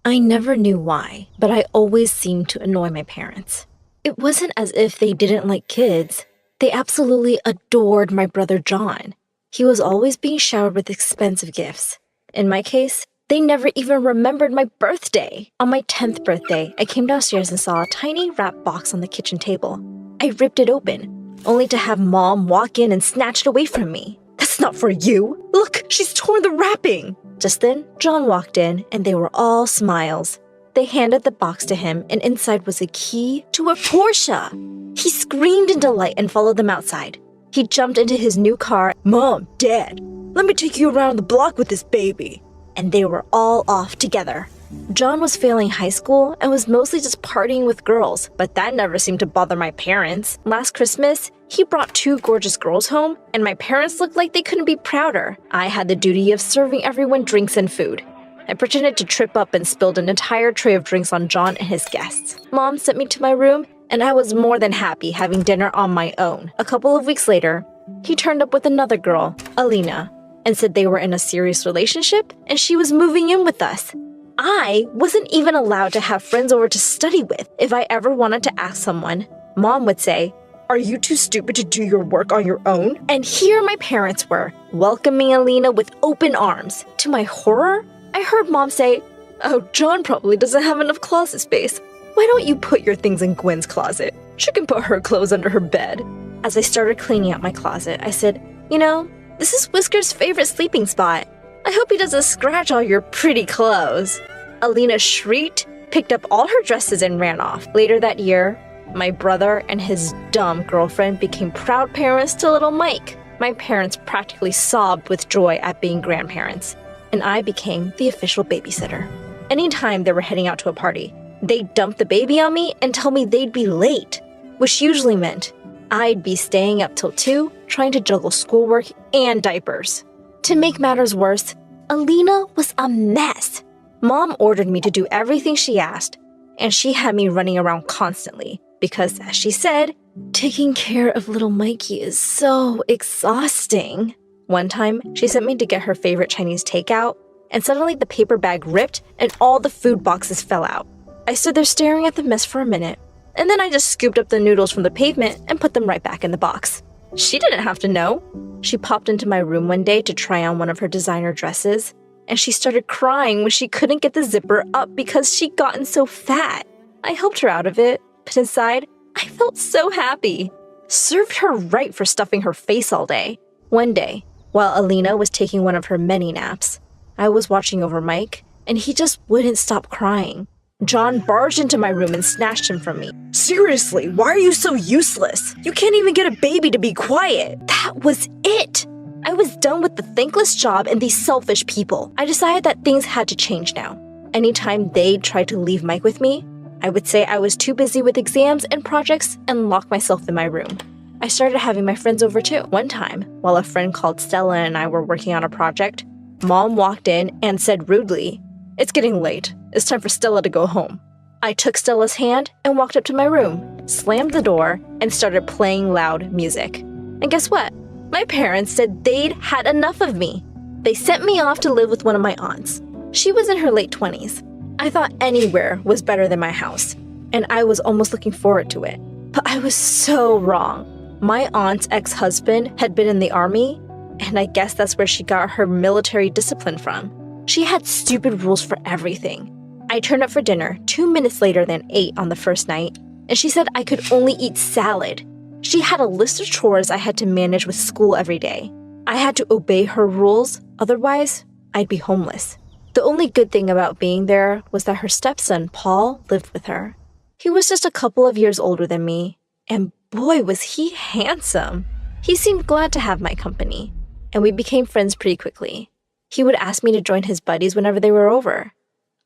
I never knew why, but I always seemed to annoy my parents. It wasn't as if they didn't like kids. They absolutely adored my brother John. He was always being showered with expensive gifts. In my case, they never even remembered my birthday. On my 10th birthday, I came downstairs and saw a tiny wrapped box on the kitchen table. I ripped it open, only to have Mom walk in and snatch it away from me. "That's not for you. Look, she's torn the wrapping." Just then, John walked in, and they were all smiles. They handed the box to him, and inside was a key to a Porsche. He screamed in delight and followed them outside. He jumped into his new car. "Mom, Dad, let me take you around the block with this baby." And they were all off together. John was failing high school and was mostly just partying with girls, but that never seemed to bother my parents. Last Christmas, he brought 2 gorgeous girls home, and my parents looked like they couldn't be prouder. I had the duty of serving everyone drinks and food. I pretended to trip up and spilled an entire tray of drinks on John and his guests. Mom sent me to my room, and I was more than happy having dinner on my own. A couple of weeks later, he turned up with another girl, Alina, and said they were in a serious relationship and she was moving in with us. I wasn't even allowed to have friends over to study with. If I ever wanted to ask someone, Mom would say, "Are you too stupid to do your work on your own?" And here my parents were, welcoming Alina with open arms. To my horror, I heard Mom say, "Oh, John probably doesn't have enough closet space. Why don't you put your things in Gwen's closet? She can put her clothes under her bed." As I started cleaning out my closet, I said, "You know, this is Whisker's favorite sleeping spot. I hope he doesn't scratch all your pretty clothes." Alina shrieked, picked up all her dresses, and ran off. Later that year, my brother and his dumb girlfriend became proud parents to little Mike. My parents practically sobbed with joy at being grandparents, and I became the official babysitter. Anytime they were heading out to a party, they'd dump the baby on me and tell me they'd be late, which usually meant I'd be staying up till 2 trying to juggle schoolwork and diapers. To make matters worse, Alina was a mess. Mom ordered me to do everything she asked, and she had me running around constantly because, as she said, taking care of little Mikey is so exhausting. One time, she sent me to get her favorite Chinese takeout, and suddenly the paper bag ripped and all the food boxes fell out. I stood there staring at the mess for a minute, and then I just scooped up the noodles from the pavement and put them right back in the box. She didn't have to know. She popped into my room one day to try on one of her designer dresses, and she started crying when she couldn't get the zipper up because she'd gotten so fat. I helped her out of it, but inside, I felt so happy. Served her right for stuffing her face all day. One day, while Alina was taking one of her many naps, I was watching over Mike, and he just wouldn't stop crying. John barged into my room and snatched him from me. "Seriously, why are you so useless? You can't even get a baby to be quiet." That was it. I was done with the thankless job and these selfish people. I decided that things had to change now. Anytime they tried to leave Mike with me, I would say I was too busy with exams and projects and lock myself in my room. I started having my friends over too. One time, while a friend called Stella and I were working on a project, Mom walked in and said rudely, "It's getting late. It's time for Stella to go home." I took Stella's hand and walked up to my room, slammed the door, and started playing loud music. And guess what? My parents said they'd had enough of me. They sent me off to live with one of my aunts. She was in her late 20s. I thought anywhere was better than my house, and I was almost looking forward to it. But I was so wrong. My aunt's ex-husband had been in the army, and I guess that's where she got her military discipline from. She had stupid rules for everything. I turned up for dinner 2 minutes later than 8 on the first night, and she said I could only eat salad. She had a list of chores I had to manage with school every day. I had to obey her rules, otherwise I'd be homeless. The only good thing about being there was that her stepson, Paul, lived with her. He was just a couple of years older than me, and boy was he handsome. He seemed glad to have my company, and we became friends pretty quickly. He would ask me to join his buddies whenever they were over.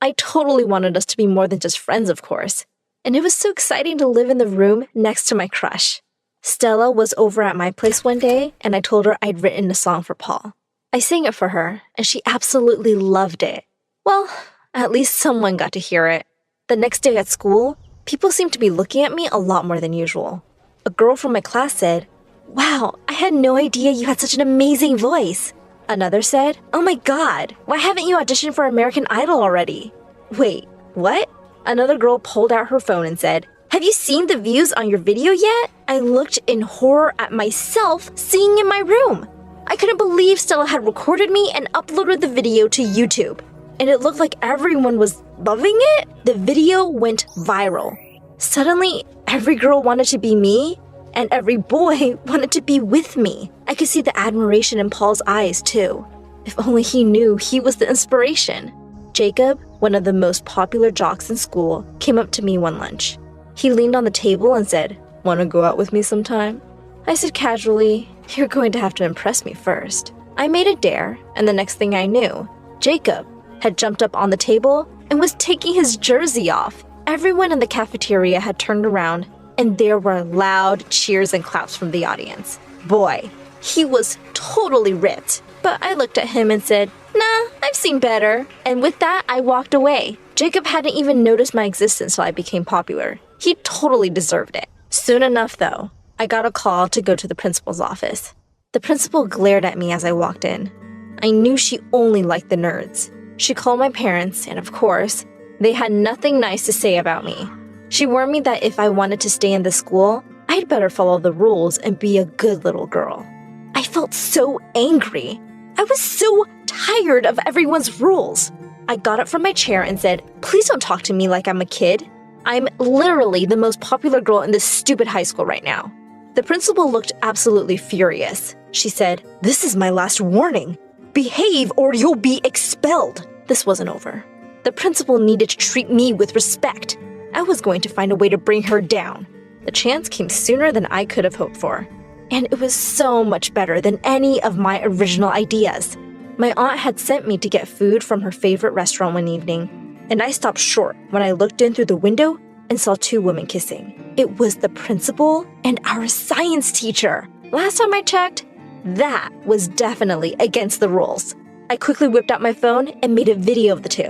I totally wanted us to be more than just friends, of course, and it was so exciting to live in the room next to my crush. Stella was over at my place one day, and I told her I'd written a song for Paul. I sang it for her, and she absolutely loved it. Well, at least someone got to hear it. The next day at school, people seemed to be looking at me a lot more than usual. A girl from my class said, "Wow, I had no idea you had such an amazing voice." Another said, "Oh my god, why haven't you auditioned for American Idol already?" Wait, what? Another girl pulled out her phone and said, "Have you seen the views on your video yet?" I looked in horror at myself singing in my room. I couldn't believe Stella had recorded me and uploaded the video to YouTube. And it looked like everyone was loving it. The video went viral. Suddenly, every girl wanted to be me, and every boy wanted to be with me. I could see the admiration in Paul's eyes, too. If only he knew he was the inspiration. Jacob, one of the most popular jocks in school, came up to me one lunch. He leaned on the table and said, "Want to go out with me sometime?" I said casually, You're going to have to impress me first. I made a dare, and the next thing I knew, Jacob had jumped up on the table and was taking his jersey off. Everyone in the cafeteria had turned around, and there were loud cheers and claps from the audience. Boy, he was totally ripped. But I looked at him and said, "Nah, I've seen better." And with that, I walked away. Jacob hadn't even noticed my existence till I became popular. He totally deserved it. Soon enough, though, I got a call to go to the principal's office. The principal glared at me as I walked in. I knew she only liked the nerds. She called my parents, and of course, they had nothing nice to say about me. She warned me that if I wanted to stay in the school, I'd better follow the rules and be a good little girl. I felt so angry. I was so tired of everyone's rules. I got up from my chair and said, "Please don't talk to me like I'm a kid. I'm literally the most popular girl in this stupid high school right now." The principal looked absolutely furious. She said, "This is my last warning. Behave or you'll be expelled." This wasn't over. The principal needed to treat me with respect. I was going to find a way to bring her down. The chance came sooner than I could have hoped for. And it was so much better than any of my original ideas. My aunt had sent me to get food from her favorite restaurant one evening, and I stopped short when I looked in through the window and saw two women kissing. It was the principal and our science teacher. Last time I checked, that was definitely against the rules. I quickly whipped out my phone and made a video of the two.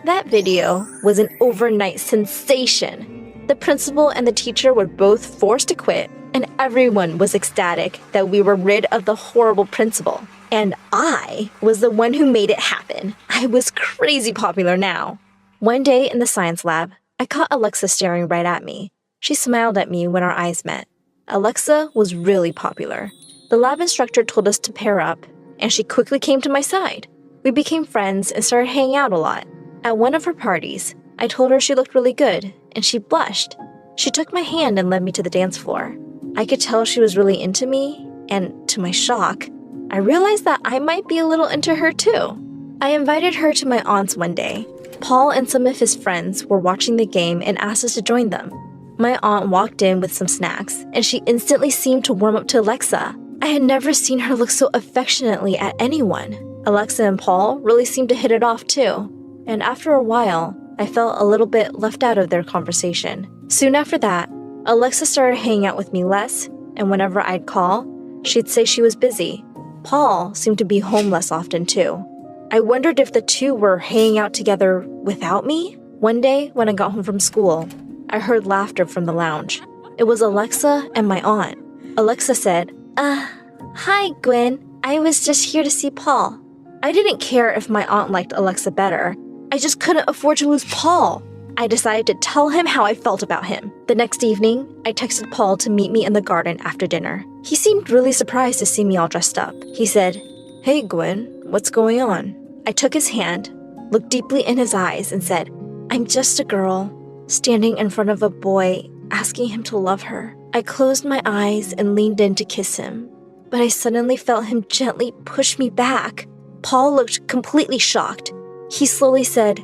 That video was an overnight sensation. The principal and the teacher were both forced to quit, and everyone was ecstatic that we were rid of the horrible principal. And I was the one who made it happen. I was crazy popular now. One day in the science lab, I caught Alexa staring right at me. She smiled at me when our eyes met. Alexa was really popular. The lab instructor told us to pair up, and she quickly came to my side. We became friends and started hanging out a lot. At one of her parties, I told her she looked really good, and she blushed. She took my hand and led me to the dance floor. I could tell she was really into me, and to my shock, I realized that I might be a little into her too. I invited her to my aunt's one day. Paul and some of his friends were watching the game and asked us to join them. My aunt walked in with some snacks, and she instantly seemed to warm up to Alexa. I had never seen her look so affectionately at anyone. Alexa and Paul really seemed to hit it off too. And after a while, I felt a little bit left out of their conversation. Soon after that, Alexa started hanging out with me less, and whenever I'd call, she'd say she was busy. Paul seemed to be home less often too. I wondered if the two were hanging out together without me. One day, when I got home from school, I heard laughter from the lounge. It was Alexa and my aunt. Alexa said, "Hi, Gwen. I was just here to see Paul." I didn't care if my aunt liked Alexa better. I just couldn't afford to lose Paul. I decided to tell him how I felt about him. The next evening, I texted Paul to meet me in the garden after dinner. He seemed really surprised to see me all dressed up. He said, "Hey, Gwen, what's going on?" I took his hand, looked deeply in his eyes, and said, "I'm just a girl, standing in front of a boy, asking him to love her." I closed my eyes and leaned in to kiss him, but I suddenly felt him gently push me back. Paul looked completely shocked. He slowly said,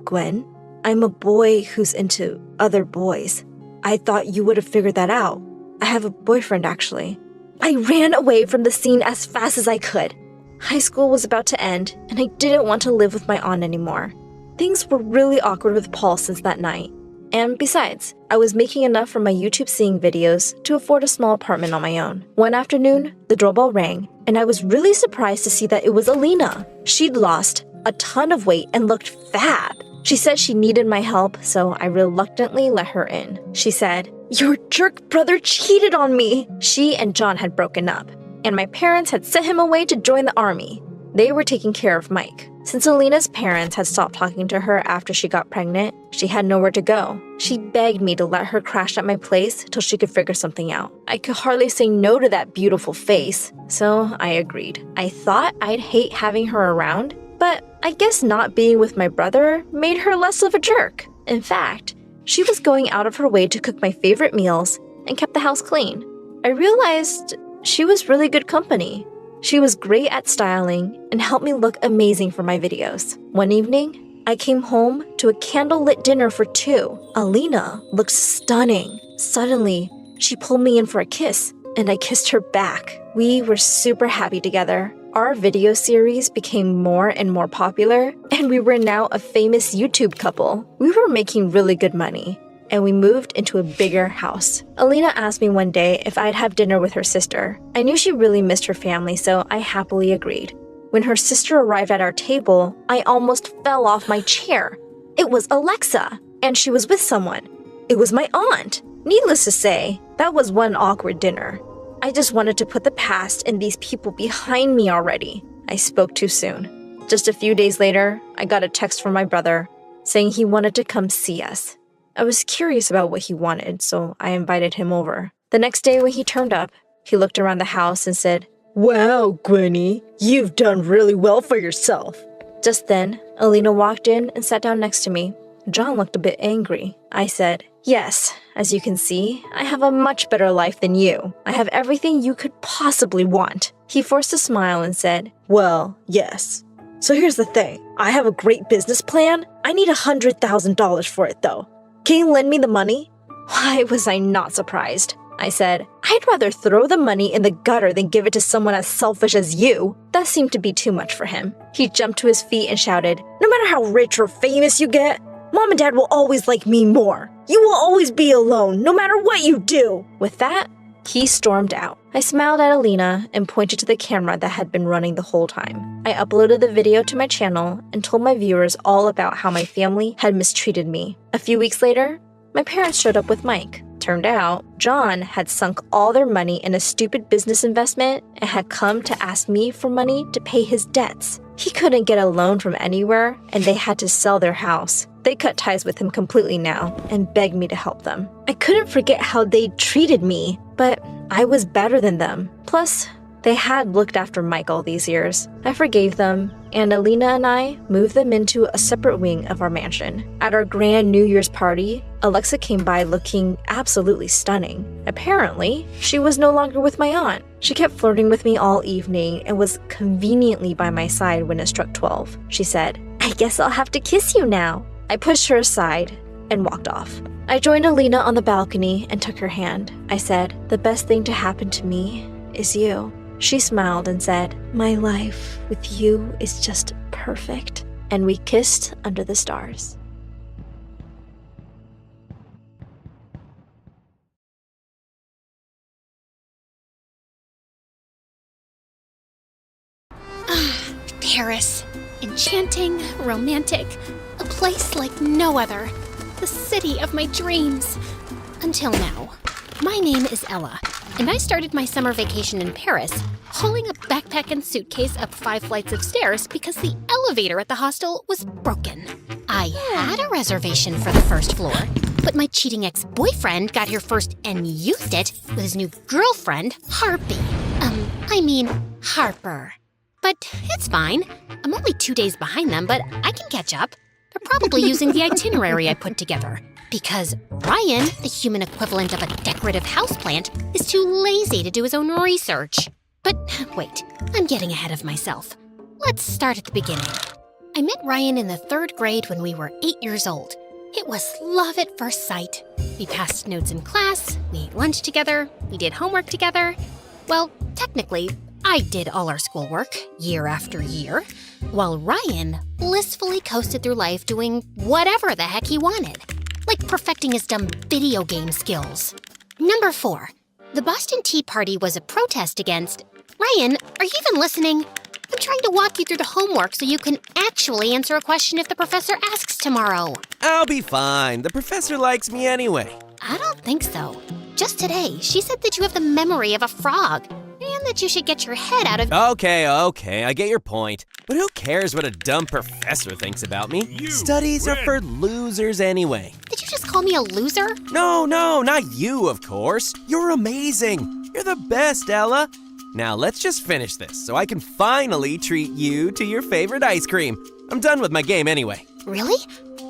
Gwen, I'm a boy who's into other boys. I thought you would have figured that out. I have a boyfriend, actually." I ran away from the scene as fast as I could. High school was about to end, and I didn't want to live with my aunt anymore. Things were really awkward with Paul since that night. And besides, I was making enough from my YouTube singing videos to afford a small apartment on my own. One afternoon, the doorbell rang, and I was really surprised to see that it was Alina. She'd lost a ton of weight and looked fab. She said she needed my help, so I reluctantly let her in. She said, "Your jerk brother cheated on me." She and John had broken up, and my parents had sent him away to join the army. They were taking care of Mike. Since Alina's parents had stopped talking to her after she got pregnant, she had nowhere to go. She begged me to let her crash at my place till she could figure something out. I could hardly say no to that beautiful face, so I agreed. I thought I'd hate having her around, but I guess not being with my brother made her less of a jerk. In fact, she was going out of her way to cook my favorite meals and kept the house clean. I realized she was really good company. She was great at styling and helped me look amazing for my videos. One evening, I came home to a candlelit dinner for two. Alina looked stunning. Suddenly, she pulled me in for a kiss, and I kissed her back. We were super happy together. Our video series became more and more popular, and we were now a famous YouTube couple. We were making really good money, and we moved into a bigger house. Alina asked me one day if I'd have dinner with her sister. I knew she really missed her family, so I happily agreed. When her sister arrived at our table, I almost fell off my chair. It was Alexa, and she was with someone. It was my aunt. Needless to say, that was one awkward dinner. I just wanted to put the past and these people behind me already. I spoke too soon. Just a few days later, I got a text from my brother saying he wanted to come see us. I was curious about what he wanted, so I invited him over. The next day when he turned up, he looked around the house and said, "Wow, Gwenny, you've done really well for yourself." Just then, Alina walked in and sat down next to me. John looked a bit angry. I said, "Yes, as you can see, I have a much better life than you. I have everything you could possibly want." He forced a smile and said, "Well, yes. So here's the thing. I have a great business plan. I need $100,000 for it, though. Can you lend me the money?" Why was I not surprised? I said, "I'd rather throw the money in the gutter than give it to someone as selfish as you." That seemed to be too much for him. He jumped to his feet and shouted, "No matter how rich or famous you get, Mom and Dad will always like me more. You will always be alone, no matter what you do." With that, he stormed out. I smiled at Alina and pointed to the camera that had been running the whole time. I uploaded the video to my channel and told my viewers all about how my family had mistreated me. A few weeks later, my parents showed up with Mike. Turned out, John had sunk all their money in a stupid business investment and had come to ask me for money to pay his debts. He couldn't get a loan from anywhere, and they had to sell their house. They cut ties with him completely now and begged me to help them. I couldn't forget how they treated me, but I was better than them. Plus, they had looked after Mike all these years. I forgave them, and Alina and I moved them into a separate wing of our mansion. At our grand New Year's party, Alexa came by looking absolutely stunning. Apparently, she was no longer with my aunt. She kept flirting with me all evening and was conveniently by my side when it struck 12. She said, "I guess I'll have to kiss you now." I pushed her aside and walked off. I joined Alina on the balcony and took her hand. I said, "The best thing to happen to me is you." She smiled and said, "My life with you is just perfect." And we kissed under the stars. Paris. Enchanting, romantic, a place like no other. The city of my dreams. Until now. My name is Ella, and I started my summer vacation in Paris, hauling a backpack and suitcase up 5 flights of stairs because the elevator at the hostel was broken. I had a reservation for the first floor, but my cheating ex-boyfriend got here first and used it with his new girlfriend, Harpy. Harper. But it's fine. I'm only 2 days behind them, but I can catch up. They're probably using the itinerary I put together. Because Ryan, the human equivalent of a decorative houseplant, is too lazy to do his own research. But wait, I'm getting ahead of myself. Let's start at the beginning. I met Ryan in the 3rd grade when we were 8 years old. It was love at first sight. We passed notes in class, we ate lunch together, we did homework together. Well, technically, I did all our schoolwork, year after year, while Ryan blissfully coasted through life doing whatever the heck he wanted, like perfecting his dumb video game skills. Number 4. The Boston Tea Party was a protest against... Ryan, are you even listening? I'm trying to walk you through the homework so you can actually answer a question if the professor asks tomorrow. I'll be fine. The professor likes me anyway. I don't think so. Just today, she said that you have the memory of a frog, and that you should get your head out of... Okay, I get your point. But who cares what a dumb professor thinks about me? Studies are for losers anyway. Did you just call me a loser? No, not you, of course. You're amazing. You're the best, Ella. Now let's just finish this so I can finally treat you to your favorite ice cream. I'm done with my game anyway. Really?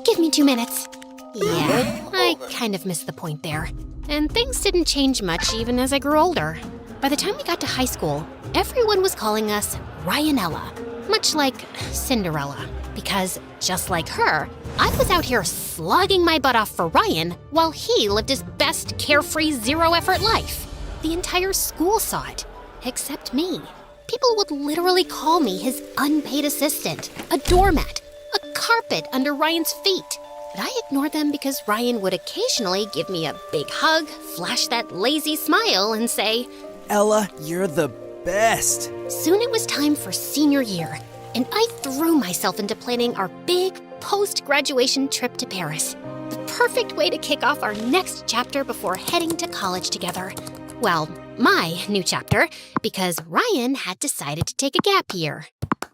Give me 2 minutes. Yeah, I kind of missed the point there. And things didn't change much even as I grew older. By the time we got to high school, everyone was calling us Ryanella, much like Cinderella. Because, just like her, I was out here slogging my butt off for Ryan while he lived his best carefree zero-effort life. The entire school saw it. except me. People would literally call me his unpaid assistant, a doormat, a carpet under Ryan's feet. But I ignored them because Ryan would occasionally give me a big hug, flash that lazy smile, and say, Ella, you're the best. Soon it was time for senior year, and I threw myself into planning our big post-graduation trip to Paris. The perfect way to kick off our next chapter before heading to college together. Well, my new chapter, because Ryan had decided to take a gap year.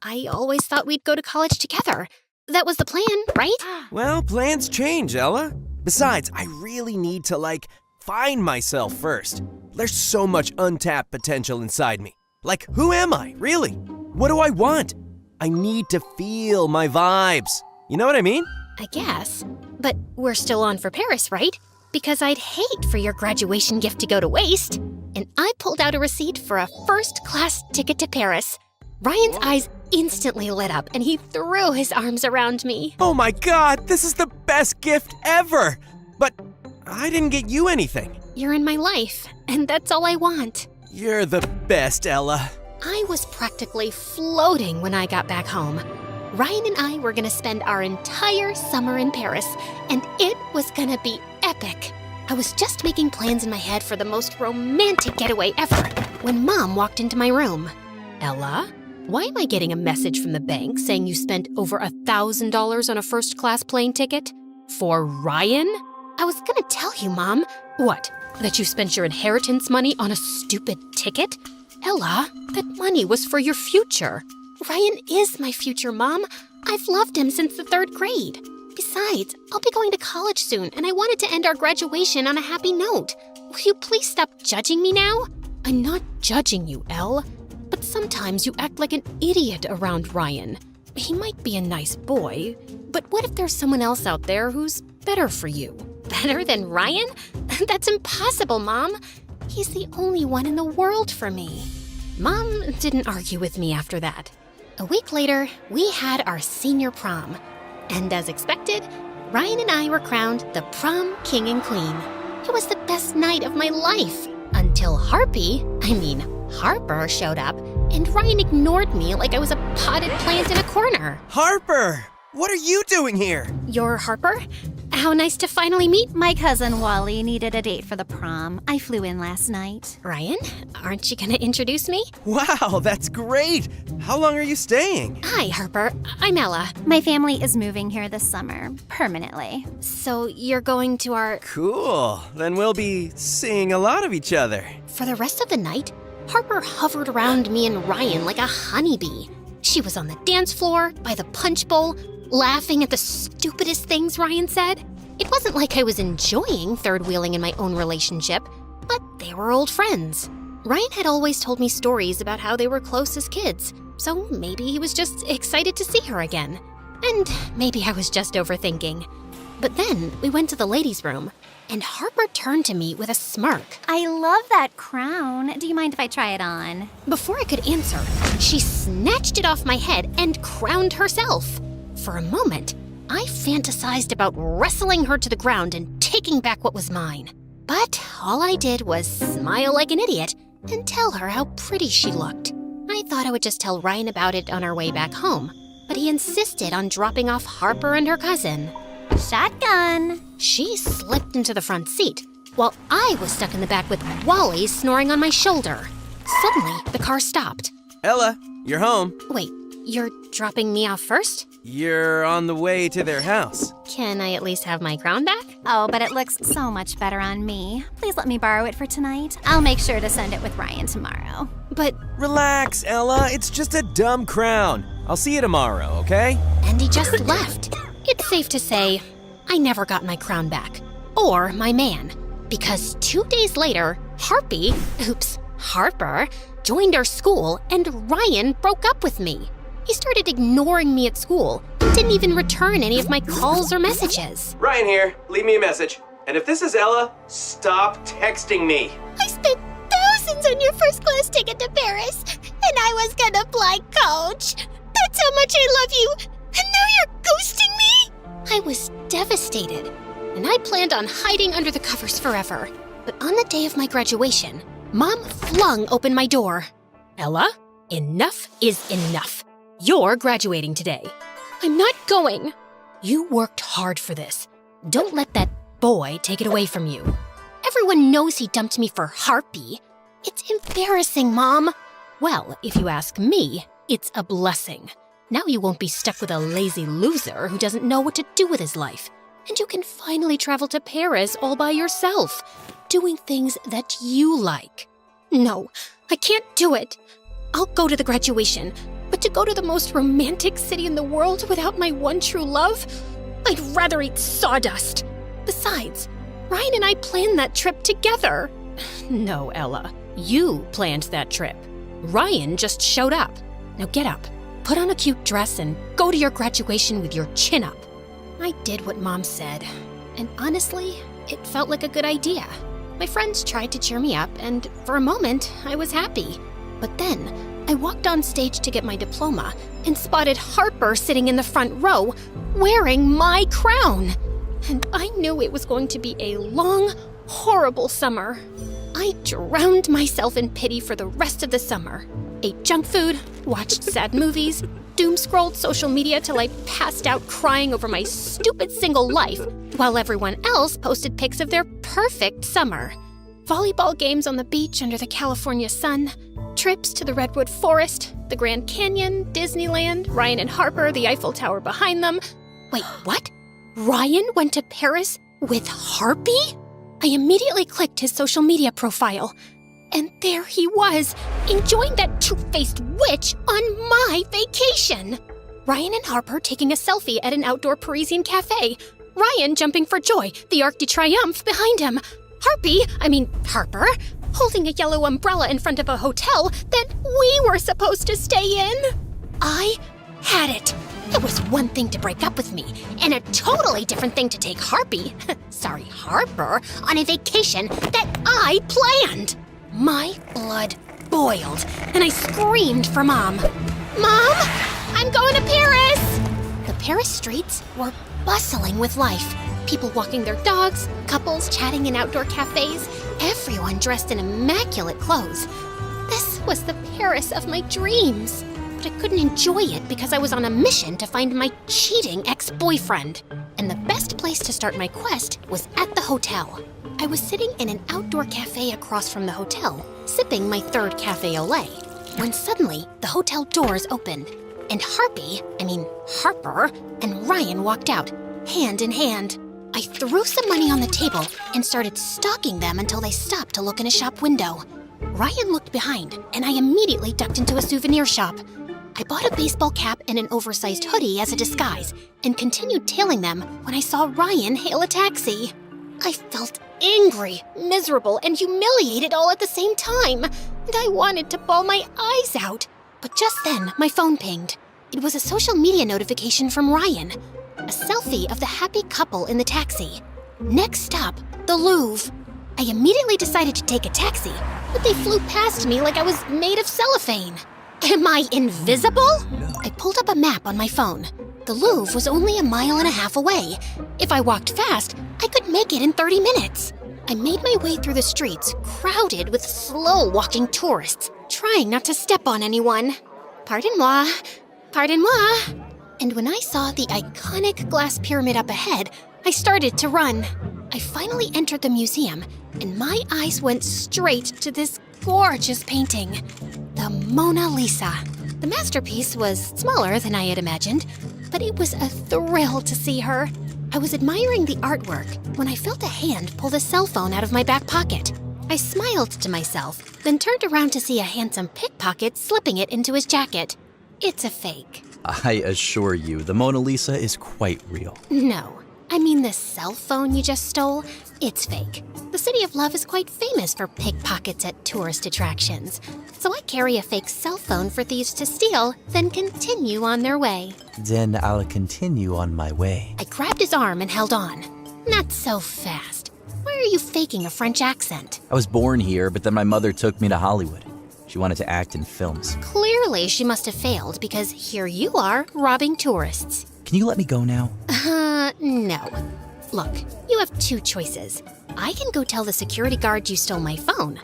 I always thought we'd go to college together. That was the plan, right? Well, plans change, Ella. Besides, I really need to, find myself first. There's so much untapped potential inside me. Who am I, really? What do I want? I need to feel my vibes. You know what I mean? I guess. But we're still on for Paris, right? Because I'd hate for your graduation gift to go to waste. And I pulled out a receipt for a first-class ticket to Paris. Ryan's eyes instantly lit up, and he threw his arms around me. Oh my God, this is the best gift ever! But I didn't get you anything. You're in my life, and that's all I want. You're the best, Ella. I was practically floating when I got back home. Ryan and I were gonna spend our entire summer in Paris, and it was gonna be epic. I was just making plans in my head for the most romantic getaway ever when Mom walked into my room. Ella, why am I getting a message from the bank saying you spent over $1,000 on a first-class plane ticket? For Ryan? I was gonna tell you, Mom. What? That you spent your inheritance money on a stupid ticket? Ella, that money was for your future. Ryan is my future, Mom. I've loved him since the 3rd grade. Besides, I'll be going to college soon, and I wanted to end our graduation on a happy note. Will you please stop judging me now? I'm not judging you, Elle. But sometimes you act like an idiot around Ryan. He might be a nice boy, but what if there's someone else out there who's better for you? Better than Ryan? That's impossible, Mom. He's the only one in the world for me. Mom didn't argue with me after that. A week later, we had our senior prom. And as expected, Ryan and I were crowned the prom king and queen. It was the best night of my life until Harper showed up, and Ryan ignored me like I was a potted plant in a corner. Harper! What are you doing here? You're Harper? How nice to finally meet. My cousin Wally needed a date for the prom. I flew in last night. Ryan, aren't you gonna introduce me? Wow, that's great! How long are you staying? Hi, Harper. I'm Ella. My family is moving here this summer, permanently. So you're going to our... Cool. Then we'll be seeing a lot of each other. For the rest of the night, Harper hovered around me and Ryan like a honeybee. She was on the dance floor, by the punch bowl, laughing at the stupidest things Ryan said. It wasn't like I was enjoying third-wheeling in my own relationship, but they were old friends. Ryan had always told me stories about how they were close as kids, so maybe he was just excited to see her again. And maybe I was just overthinking. But then we went to the ladies' room, and Harper turned to me with a smirk. I love that crown. Do you mind if I try it on? Before I could answer, she snatched it off my head and crowned herself. For a moment, I fantasized about wrestling her to the ground and taking back what was mine. But all I did was smile like an idiot and tell her how pretty she looked. I thought I would just tell Ryan about it on our way back home, but he insisted on dropping off Harper and her cousin. Shotgun! She slipped into the front seat, while I was stuck in the back with Wally snoring on my shoulder. Suddenly, the car stopped. Ella, you're home. Wait, you're dropping me off first? You're on the way to their house. Can I at least have my crown back? Oh, but it looks so much better on me. Please let me borrow it for tonight. I'll make sure to send it with Ryan tomorrow. But... Relax, Ella. It's just a dumb crown. I'll see you tomorrow, okay? And he just left. It's safe to say, I never got my crown back. Or my man. Because 2 days later, Harper, joined our school and Ryan broke up with me. He started ignoring me at school and didn't even return any of my calls or messages. Ryan here. Leave me a message. And if this is Ella, stop texting me. I spent thousands on your first-class ticket to Paris, and I was gonna fly coach. That's how much I love you, and now you're ghosting me? I was devastated, and I planned on hiding under the covers forever. But on the day of my graduation, Mom flung open my door. Ella, enough is enough. You're graduating today. I'm not going. You worked hard for this. Don't let that boy take it away from you. Everyone knows he dumped me for Harpy. It's embarrassing, Mom. Well, if you ask me, it's a blessing. Now you won't be stuck with a lazy loser who doesn't know what to do with his life. And you can finally travel to Paris all by yourself, doing things that you like. No, I can't do it. I'll go to the graduation, but to go to the most romantic city in the world without my one true love? I'd rather eat sawdust. Besides, Ryan and I planned that trip together. No, Ella, you planned that trip. Ryan just showed up. Now get up, put on a cute dress, and go to your graduation with your chin up. I did what Mom said, and honestly, it felt like a good idea. My friends tried to cheer me up, and for a moment, I was happy. But then, I walked on stage to get my diploma and spotted Harper sitting in the front row, wearing my crown. And I knew it was going to be a long, horrible summer. I drowned myself in pity for the rest of the summer. Ate junk food, watched sad movies, doom-scrolled social media till I passed out crying over my stupid single life, while everyone else posted pics of their perfect summer. Volleyball games on the beach under the California sun, trips to the Redwood Forest, the Grand Canyon, Disneyland, Ryan and Harper, the Eiffel Tower behind them. Wait, what? Ryan went to Paris with Harpy? I immediately clicked his social media profile, and there he was, enjoying that two-faced witch on my vacation. Ryan and Harper taking a selfie at an outdoor Parisian cafe. Ryan jumping for joy, the Arc de Triomphe behind him. Harper, holding a yellow umbrella in front of a hotel that we were supposed to stay in. I had it. It was one thing to break up with me, and a totally different thing to take Harpy, Harper, on a vacation that I planned. My blood boiled, and I screamed for Mom. Mom, I'm going to Paris! The Paris streets were bustling with life. People walking their dogs, couples chatting in outdoor cafes, everyone dressed in immaculate clothes. This was the Paris of my dreams. But I couldn't enjoy it because I was on a mission to find my cheating ex-boyfriend. And the best place to start my quest was at the hotel. I was sitting in an outdoor cafe across from the hotel, sipping my third cafe au lait, when suddenly the hotel doors opened, and Harper, and Ryan walked out, hand in hand. I threw some money on the table and started stalking them until they stopped to look in a shop window. Ryan looked behind, and I immediately ducked into a souvenir shop. I bought a baseball cap and an oversized hoodie as a disguise, and continued tailing them when I saw Ryan hail a taxi. I felt angry, miserable, and humiliated all at the same time, and I wanted to bawl my eyes out. But just then, my phone pinged. It was a social media notification from Ryan. A selfie of the happy couple in the taxi. Next stop, the Louvre. I immediately decided to take a taxi, but they flew past me like I was made of cellophane. Am I invisible? I pulled up a map on my phone. The Louvre was only 1.5 miles away. If I walked fast, I could make it in 30 minutes. I made my way through the streets, crowded with slow-walking tourists, trying not to step on anyone. Pardon-moi. And when I saw the iconic glass pyramid up ahead, I started to run. I finally entered the museum, and my eyes went straight to this gorgeous painting, the Mona Lisa. The masterpiece was smaller than I had imagined, but it was a thrill to see her. I was admiring the artwork when I felt a hand pull the cell phone out of my back pocket. I smiled to myself, then turned around to see a handsome pickpocket slipping it into his jacket. It's a fake. I assure you, the Mona Lisa is quite real. No, I mean the cell phone you just stole, it's fake. The City of Love is quite famous for pickpockets at tourist attractions. So I carry a fake cell phone for thieves to steal, then continue on their way. Then I'll continue on my way. I grabbed his arm and held on. Not so fast. Why are you faking a French accent? I was born here, but then my mother took me to Hollywood. She wanted to act in films. Clearly she must have failed because here you are, robbing tourists. Can you let me go now? No. Look, you have two choices. I can go tell the security guard you stole my phone,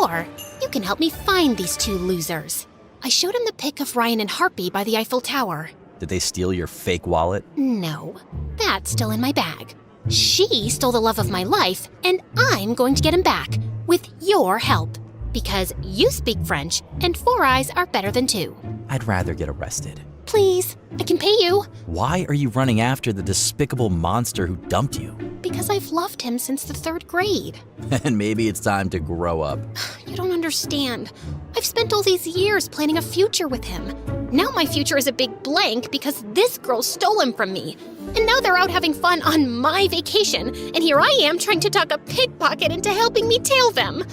or you You can help me find these two losers. I showed him the pic of Ryan and Harpy by the Eiffel Tower. Did they steal your fake wallet? No, that's still in my bag. She stole the love of my life, and I'm going to get him back, with your help. Because you speak French, and 4 eyes are better than 2. I'd rather get arrested. Please, I can pay you. Why are you running after the despicable monster who dumped you? Because I've loved him since the 3rd grade. And maybe it's time to grow up. You don't understand. I've spent all these years planning a future with him. Now my future is a big blank because this girl stole him from me. And now they're out having fun on my vacation, and here I am trying to talk a pickpocket into helping me tail them.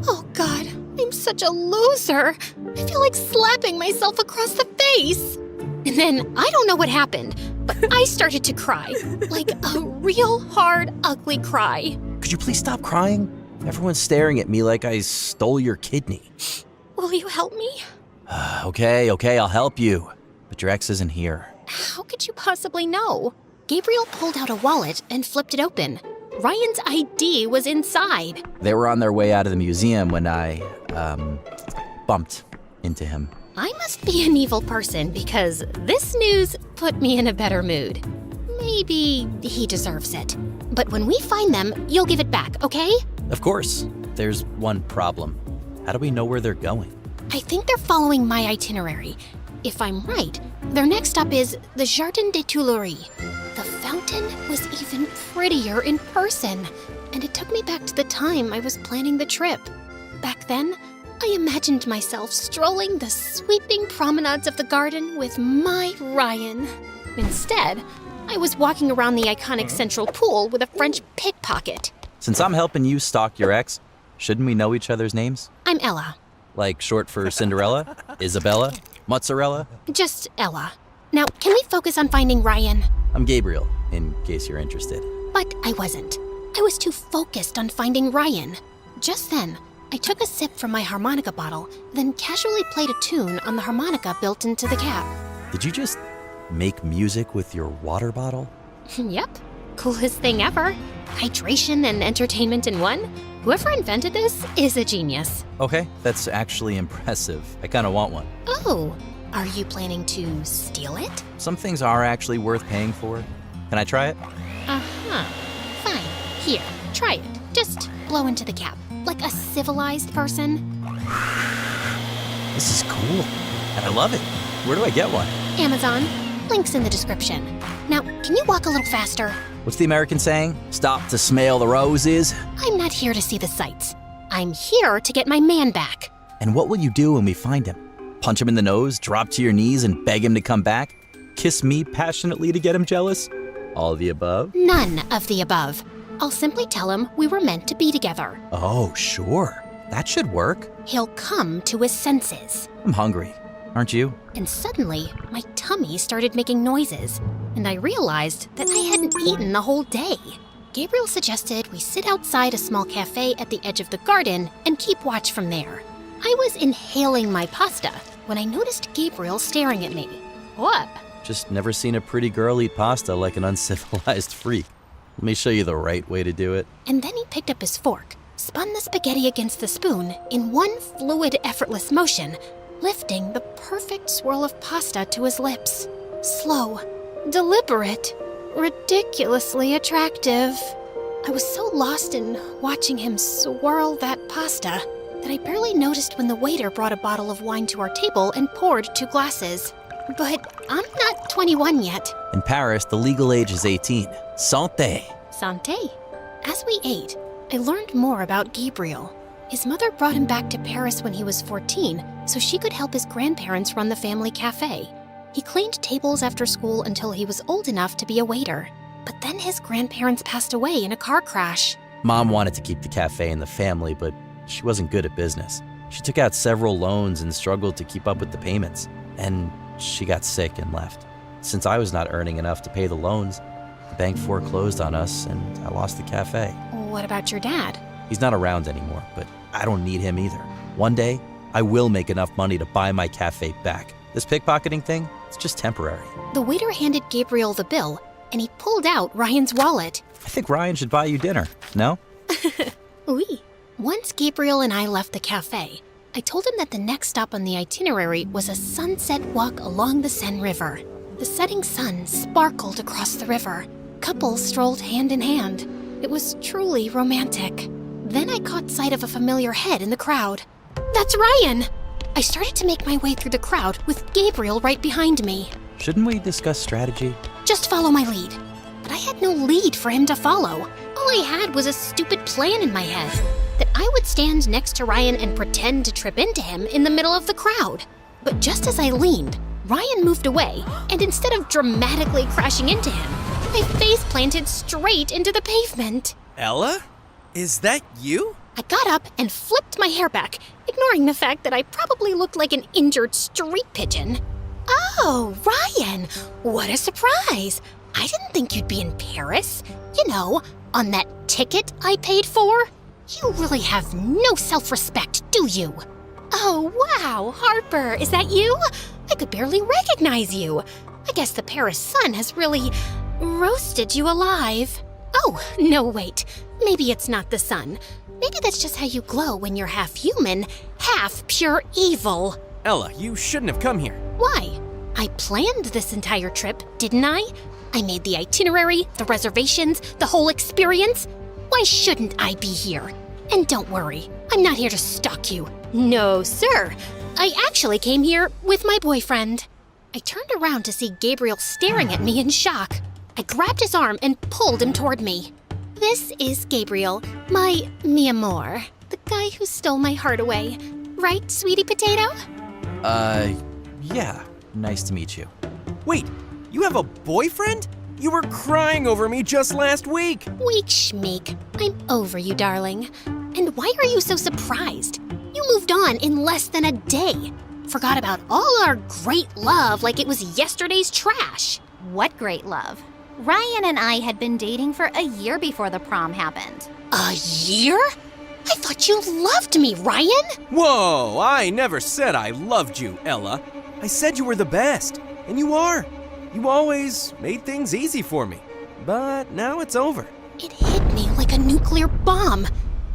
Oh God, I'm such a loser. I feel like slapping myself across the face. And then I don't know what happened, but I started to cry. Like a real hard, ugly cry. Could you please stop crying? Everyone's staring at me like I stole your kidney. Will you help me? Okay, I'll help you. But your ex isn't here. How could you possibly know? Gabriel pulled out a wallet and flipped it open. Ryan's ID was inside. They were on their way out of the museum when I, bumped into him. I must be an evil person because this news put me in a better mood. Maybe he deserves it. But when we find them, you'll give it back, okay? Of course. There's one problem. How do we know where they're going? I think they're following my itinerary. If I'm right, their next stop is the Jardin des Tuileries. The fountain was even prettier in person, and it took me back to the time I was planning the trip. Back then, I imagined myself strolling the sweeping promenades of the garden with my Ryan. Instead, I was walking around the iconic central pool with a French pickpocket. Since I'm helping you stalk your ex, shouldn't we know each other's names? I'm Ella. Like short for Cinderella? Isabella? Mozzarella? Just Ella. Now, can we focus on finding Ryan? I'm Gabriel, in case you're interested. But I wasn't. I was too focused on finding Ryan. Just then, I took a sip from my harmonica bottle, then casually played a tune on the harmonica built into the cap. Did you just make music with your water bottle? Yep. Coolest thing ever. Hydration and entertainment in one. Whoever invented this is a genius. Okay, that's actually impressive. I kind of want one. Oh, are you planning to steal it? Some things are actually worth paying for. Can I try it? Uh-huh. Fine. Here, try it. Just blow into the cap, like a civilized person. This is cool, and I love it. Where do I get one? Amazon. Link's in the description. Now, can you walk a little faster? What's the American saying? Stop to smell the roses? I'm not here to see the sights. I'm here to get my man back. And what will you do when we find him? Punch him in the nose, drop to your knees, and beg him to come back? Kiss me passionately to get him jealous? All of the above? None of the above. I'll simply tell him we were meant to be together. Oh, sure. That should work. He'll come to his senses. I'm hungry. Aren't you? And suddenly, my tummy started making noises, and I realized that I hadn't eaten the whole day. Gabriel suggested we sit outside a small cafe at the edge of the garden and keep watch from there. I was inhaling my pasta when I noticed Gabriel staring at me. What? Just never seen a pretty girl eat pasta like an uncivilized freak. Let me show you the right way to do it. And then he picked up his fork, spun the spaghetti against the spoon in one fluid, effortless motion, lifting the perfect swirl of pasta to his lips. Slow, deliberate, ridiculously attractive. I was so lost in watching him swirl that pasta that I barely noticed when the waiter brought a bottle of wine to our table and poured 2 glasses. But I'm not 21 yet. In Paris, the legal age is 18. Santé. Santé. As we ate, I learned more about Gabriel. His mother brought him back to Paris when he was 14 so she could help his grandparents run the family cafe. He cleaned tables after school until he was old enough to be a waiter. But then his grandparents passed away in a car crash. Mom wanted to keep the cafe in the family, but she wasn't good at business. She took out several loans and struggled to keep up with the payments. And she got sick and left. Since I was not earning enough to pay the loans, the bank foreclosed on us and I lost the cafe. What about your dad? He's not around anymore, but I don't need him either. One day, I will make enough money to buy my cafe back. This pickpocketing thing, it's just temporary. The waiter handed Gabriel the bill, and he pulled out Ryan's wallet. I think Ryan should buy you dinner, no? Oui. Once Gabriel and I left the cafe, I told him that the next stop on the itinerary was a sunset walk along the Seine River. The setting sun sparkled across the river. Couples strolled hand in hand. It was truly romantic. Then I caught sight of a familiar head in the crowd. That's Ryan! I started to make my way through the crowd with Gabriel right behind me. Shouldn't we discuss strategy? Just follow my lead. But I had no lead for him to follow. All I had was a stupid plan in my head. That I would stand next to Ryan and pretend to trip into him in the middle of the crowd. But just as I leaned, Ryan moved away, and instead of dramatically crashing into him, my face planted straight into the pavement. Ella? Is that you? I got up and flipped my hair back, ignoring the fact that I probably looked like an injured street pigeon. Oh, Ryan, what a surprise. I didn't think you'd be in Paris. You know, on that ticket I paid for. You really have no self-respect, do you? Oh, wow, Harper, is that you? I could barely recognize you. I guess the Paris sun has really roasted you alive. Oh, no, wait. Maybe it's not the sun. Maybe that's just how you glow when you're half human, half pure evil. Ella, you shouldn't have come here. Why? I planned this entire trip, didn't I? I made the itinerary, the reservations, the whole experience. Why shouldn't I be here? And don't worry, I'm not here to stalk you. No, sir. I actually came here with my boyfriend. I turned around to see Gabriel staring at me in shock. I grabbed his arm and pulled him toward me. This is Gabriel, my mi amor, the guy who stole my heart away. Right, sweetie potato? Yeah. Nice to meet you. Wait, you have a boyfriend? You were crying over me just last week. Weak schmeek. I'm over you, darling. And why are you so surprised? You moved on in less than a day. Forgot about all our great love like it was yesterday's trash. What great love? Ryan and I had been dating for a year before the prom happened. A year? I thought you loved me, Ryan. Whoa, I never said I loved you, Ella. I said you were the best, and you are. You always made things easy for me. But now it's over. It hit me like a nuclear bomb.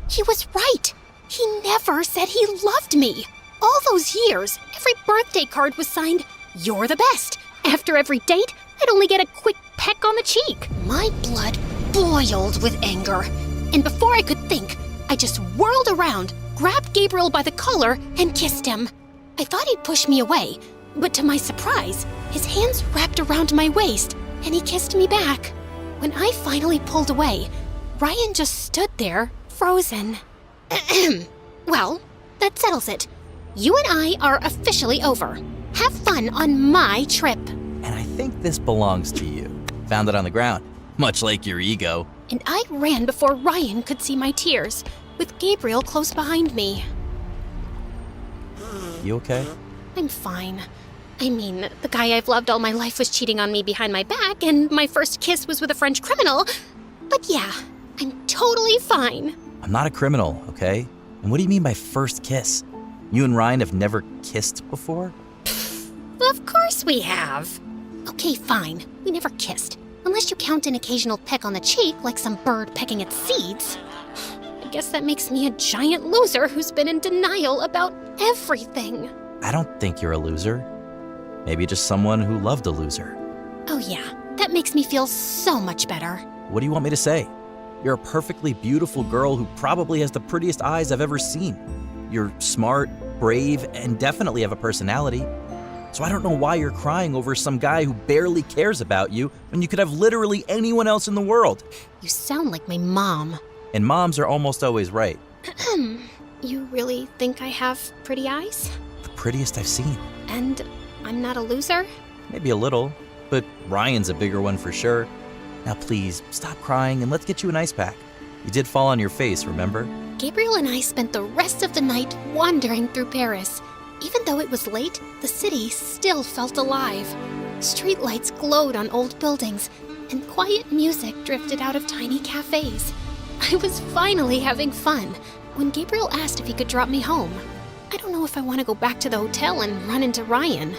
He was right. He never said he loved me. All those years, every birthday card was signed, "You're the best." After every date, I'd only get a quick peck on the cheek. My blood boiled with anger. And before I could think, I just whirled around, grabbed Gabriel by the collar, and kissed him. I thought he'd push me away, but to my surprise, his hands wrapped around my waist, and he kissed me back. When I finally pulled away, Ryan just stood there, frozen. Well, that settles it. You and I are officially over. Have fun on my trip. And I think this belongs to you. Found it on the ground, much like your ego. And I ran before Ryan could see my tears, with Gabriel close behind me. You okay? I'm fine. I mean, the guy I've loved all my life was cheating on me behind my back, and my first kiss was with a French criminal. But yeah, I'm totally fine. I'm not a criminal, okay? And what do you mean by first kiss? You and Ryan have never kissed before? Of course we have. Okay, fine. We never kissed. Unless you count an occasional peck on the cheek like some bird pecking its seeds. I guess that makes me a giant loser who's been in denial about everything. I don't think you're a loser. Maybe just someone who loved a loser. Oh yeah, that makes me feel so much better. What do you want me to say? You're a perfectly beautiful girl who probably has the prettiest eyes I've ever seen. You're smart, brave, and definitely have a personality. So I don't know why you're crying over some guy who barely cares about you when you could have literally anyone else in the world. You sound like my mom. And moms are almost always right. You really think I have pretty eyes? The prettiest I've seen. And I'm not a loser? Maybe a little, but Ryan's a bigger one for sure. Now please, stop crying and let's get you an ice pack. You did fall on your face, remember? Gabriel and I spent the rest of the night wandering through Paris. Even though it was late, the city still felt alive. Streetlights glowed on old buildings, and quiet music drifted out of tiny cafes. I was finally having fun when Gabriel asked if he could drop me home. I don't know if I want to go back to the hotel and run into Ryan.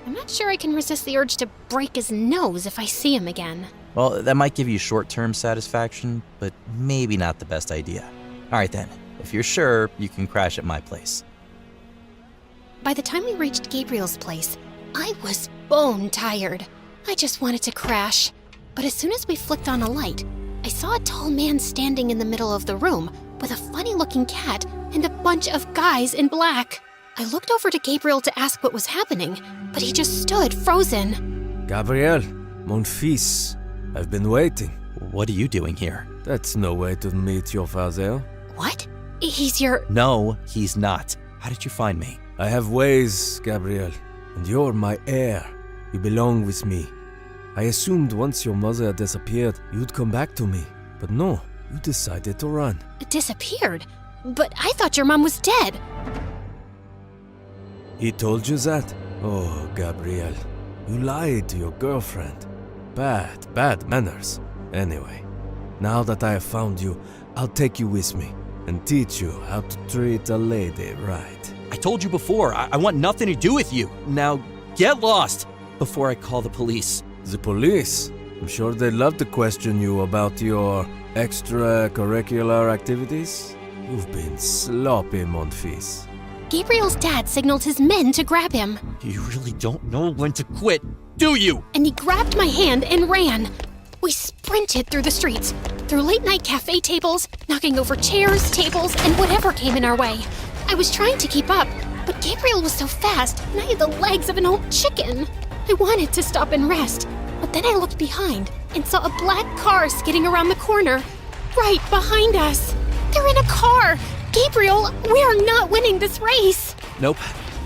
I'm not sure I can resist the urge to break his nose if I see him again. Well, that might give you short-term satisfaction, but maybe not the best idea. All right then, if you're sure, you can crash at my place. By the time we reached Gabriel's place, I was bone tired. I just wanted to crash. But as soon as we flicked on a light, I saw a tall man standing in the middle of the room with a funny-looking cat and a bunch of guys in black. I looked over to Gabriel to ask what was happening, but he just stood frozen. Gabriel, mon fils, I've been waiting. What are you doing here? That's no way to meet your father. What? He's your... No, he's not. How did you find me? I have ways, Gabriel, and you're my heir. You belong with me. I assumed once your mother disappeared, you'd come back to me. But no, you decided to run. Disappeared? But I thought your mom was dead. He told you that? Oh, Gabriel, you lied to your girlfriend. Bad manners. Anyway, now that I have found you, I'll take you with me and teach you how to treat a lady right. I told you before, I want nothing to do with you. Now, get lost before I call the police. The police? I'm sure they'd love to question you about your extracurricular activities. You've been sloppy, mon fils. Gabriel's dad signaled his men to grab him. You really don't know when to quit, do you? And he grabbed my hand and ran. We sprinted through the streets, through late-night cafe tables, knocking over chairs, tables, and whatever came in our way. I was trying to keep up, but Gabriel was so fast, and I had the legs of an old chicken. I wanted to stop and rest, but then I looked behind and saw a black car skidding around the corner, right behind us. They're in a car! Gabriel, we are not winning this race! Nope,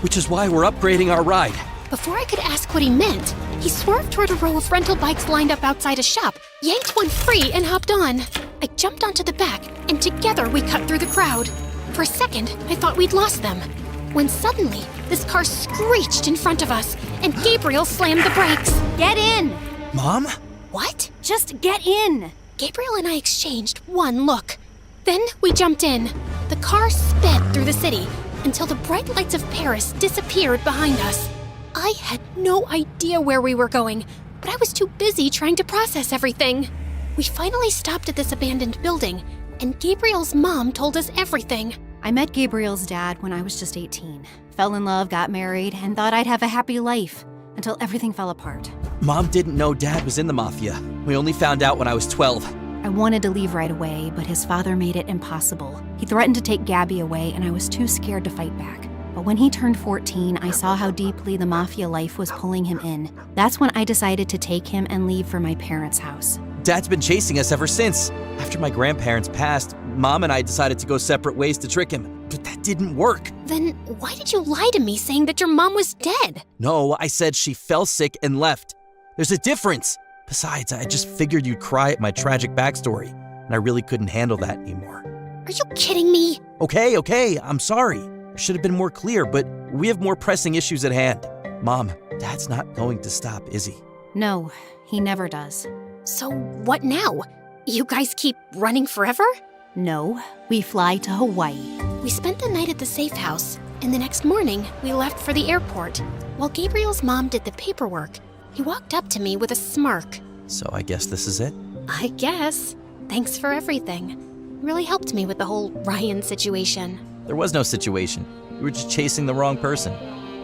which is why we're upgrading our ride. Before I could ask what he meant, he swerved toward a row of rental bikes lined up outside a shop, yanked one free, and hopped on. I jumped onto the back, and together we cut through the crowd. For a second, I thought we'd lost them, when suddenly, this car screeched in front of us, and Gabriel slammed the brakes. Get in! Mom? What? Just get in! Gabriel and I exchanged one look. Then we jumped in. The car sped through the city until the bright lights of Paris disappeared behind us. I had no idea where we were going, but I was too busy trying to process everything. We finally stopped at this abandoned building, and Gabriel's mom told us everything. I met Gabriel's dad when I was just 18. Fell in love, got married, and thought I'd have a happy life until everything fell apart. Mom didn't know Dad was in the mafia. We only found out when I was 12. I wanted to leave right away, but his father made it impossible. He threatened to take Gabby away, and I was too scared to fight back. But when he turned 14, I saw how deeply the mafia life was pulling him in. That's when I decided to take him and leave for my parents' house. Dad's been chasing us ever since. After my grandparents passed, Mom and I decided to go separate ways to trick him. But that didn't work. Then why did you lie to me saying that your mom was dead? No, I said she fell sick and left. There's a difference. Besides, I just figured you'd cry at my tragic backstory, and I really couldn't handle that anymore. Are you kidding me? Okay, I'm sorry. I should have been more clear, but we have more pressing issues at hand. Mom, Dad's not going to stop, is he? No, he never does. So what now? You guys keep running forever? No, we fly to Hawaii. We spent the night at the safe house, and the next morning, we left for the airport. While Gabriel's mom did the paperwork, he walked up to me with a smirk. So I guess this is it? I guess. Thanks for everything. Really helped me with the whole Ryan situation. There was no situation. You were just chasing the wrong person.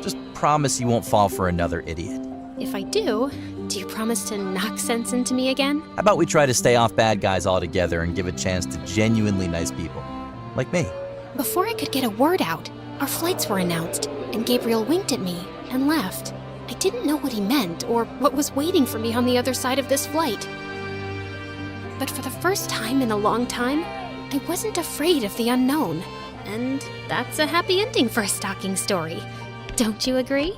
Just promise you won't fall for another idiot. If I do you promise to knock sense into me again? How about we try to stay off bad guys altogether and give a chance to genuinely nice people? Like me. Before I could get a word out, our flights were announced, and Gabriel winked at me and left. I didn't know what he meant or what was waiting for me on the other side of this flight. But for the first time in a long time, I wasn't afraid of the unknown. And that's a happy ending for a stalking story. Don't you agree?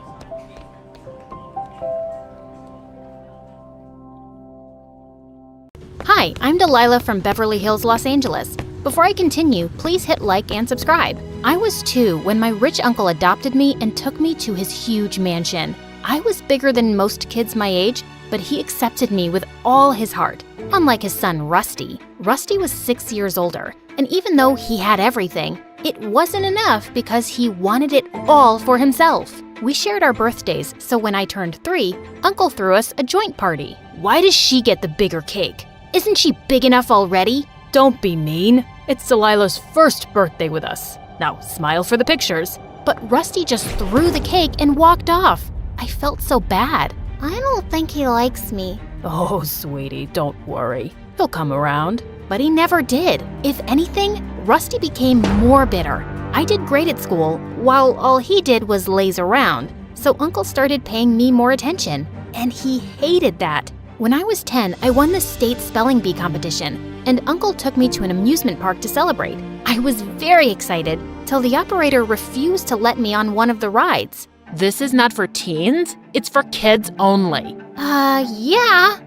Hi, I'm Delilah from Beverly Hills, Los Angeles. Before I continue, please hit like and subscribe. I was 2 when my rich uncle adopted me and took me to his huge mansion. I was bigger than most kids my age, but he accepted me with all his heart. Unlike his son, Rusty. Rusty was 6 years older, and even though he had everything, it wasn't enough because he wanted it all for himself. We shared our birthdays, so when I turned 3, Uncle threw us a joint party. Why does she get the bigger cake? Isn't she big enough already? Don't be mean. It's Delilah's first birthday with us. Now, smile for the pictures. but Rusty just threw the cake and walked off. I felt so bad. I don't think he likes me. Oh, sweetie, don't worry. He'll come around. But he never did. If anything, Rusty became more bitter. I did great at school, while all he did was laze around. So Uncle started paying me more attention, and he hated that. When I was 10, I won the state spelling bee competition, and Uncle took me to an amusement park to celebrate. I was very excited, till the operator refused to let me on one of the rides. This is not for teens, it's for kids only. Yeah,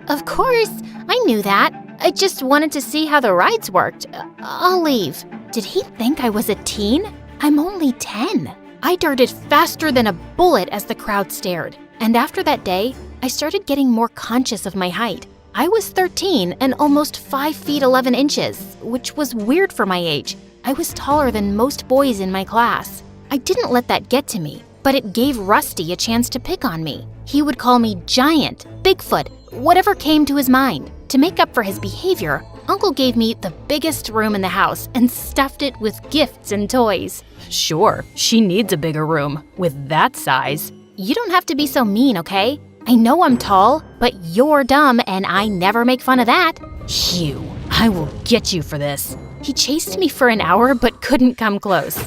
of course, I knew that. I just wanted to see how the rides worked. I'll leave. Did he think I was a teen? I'm only 10. I darted faster than a bullet as the crowd stared. And after that day, I started getting more conscious of my height. I was 13 and almost 5 feet 11 inches, which was weird for my age. I was taller than most boys in my class. I didn't let that get to me, but it gave Rusty a chance to pick on me. He would call me giant, Bigfoot, whatever came to his mind. To make up for his behavior, Uncle gave me the biggest room in the house and stuffed it with gifts and toys. Sure, she needs a bigger room with that size. You don't have to be so mean, okay? I know I'm tall, but you're dumb and I never make fun of that. You, I will get you for this. He chased me for an hour but couldn't come close.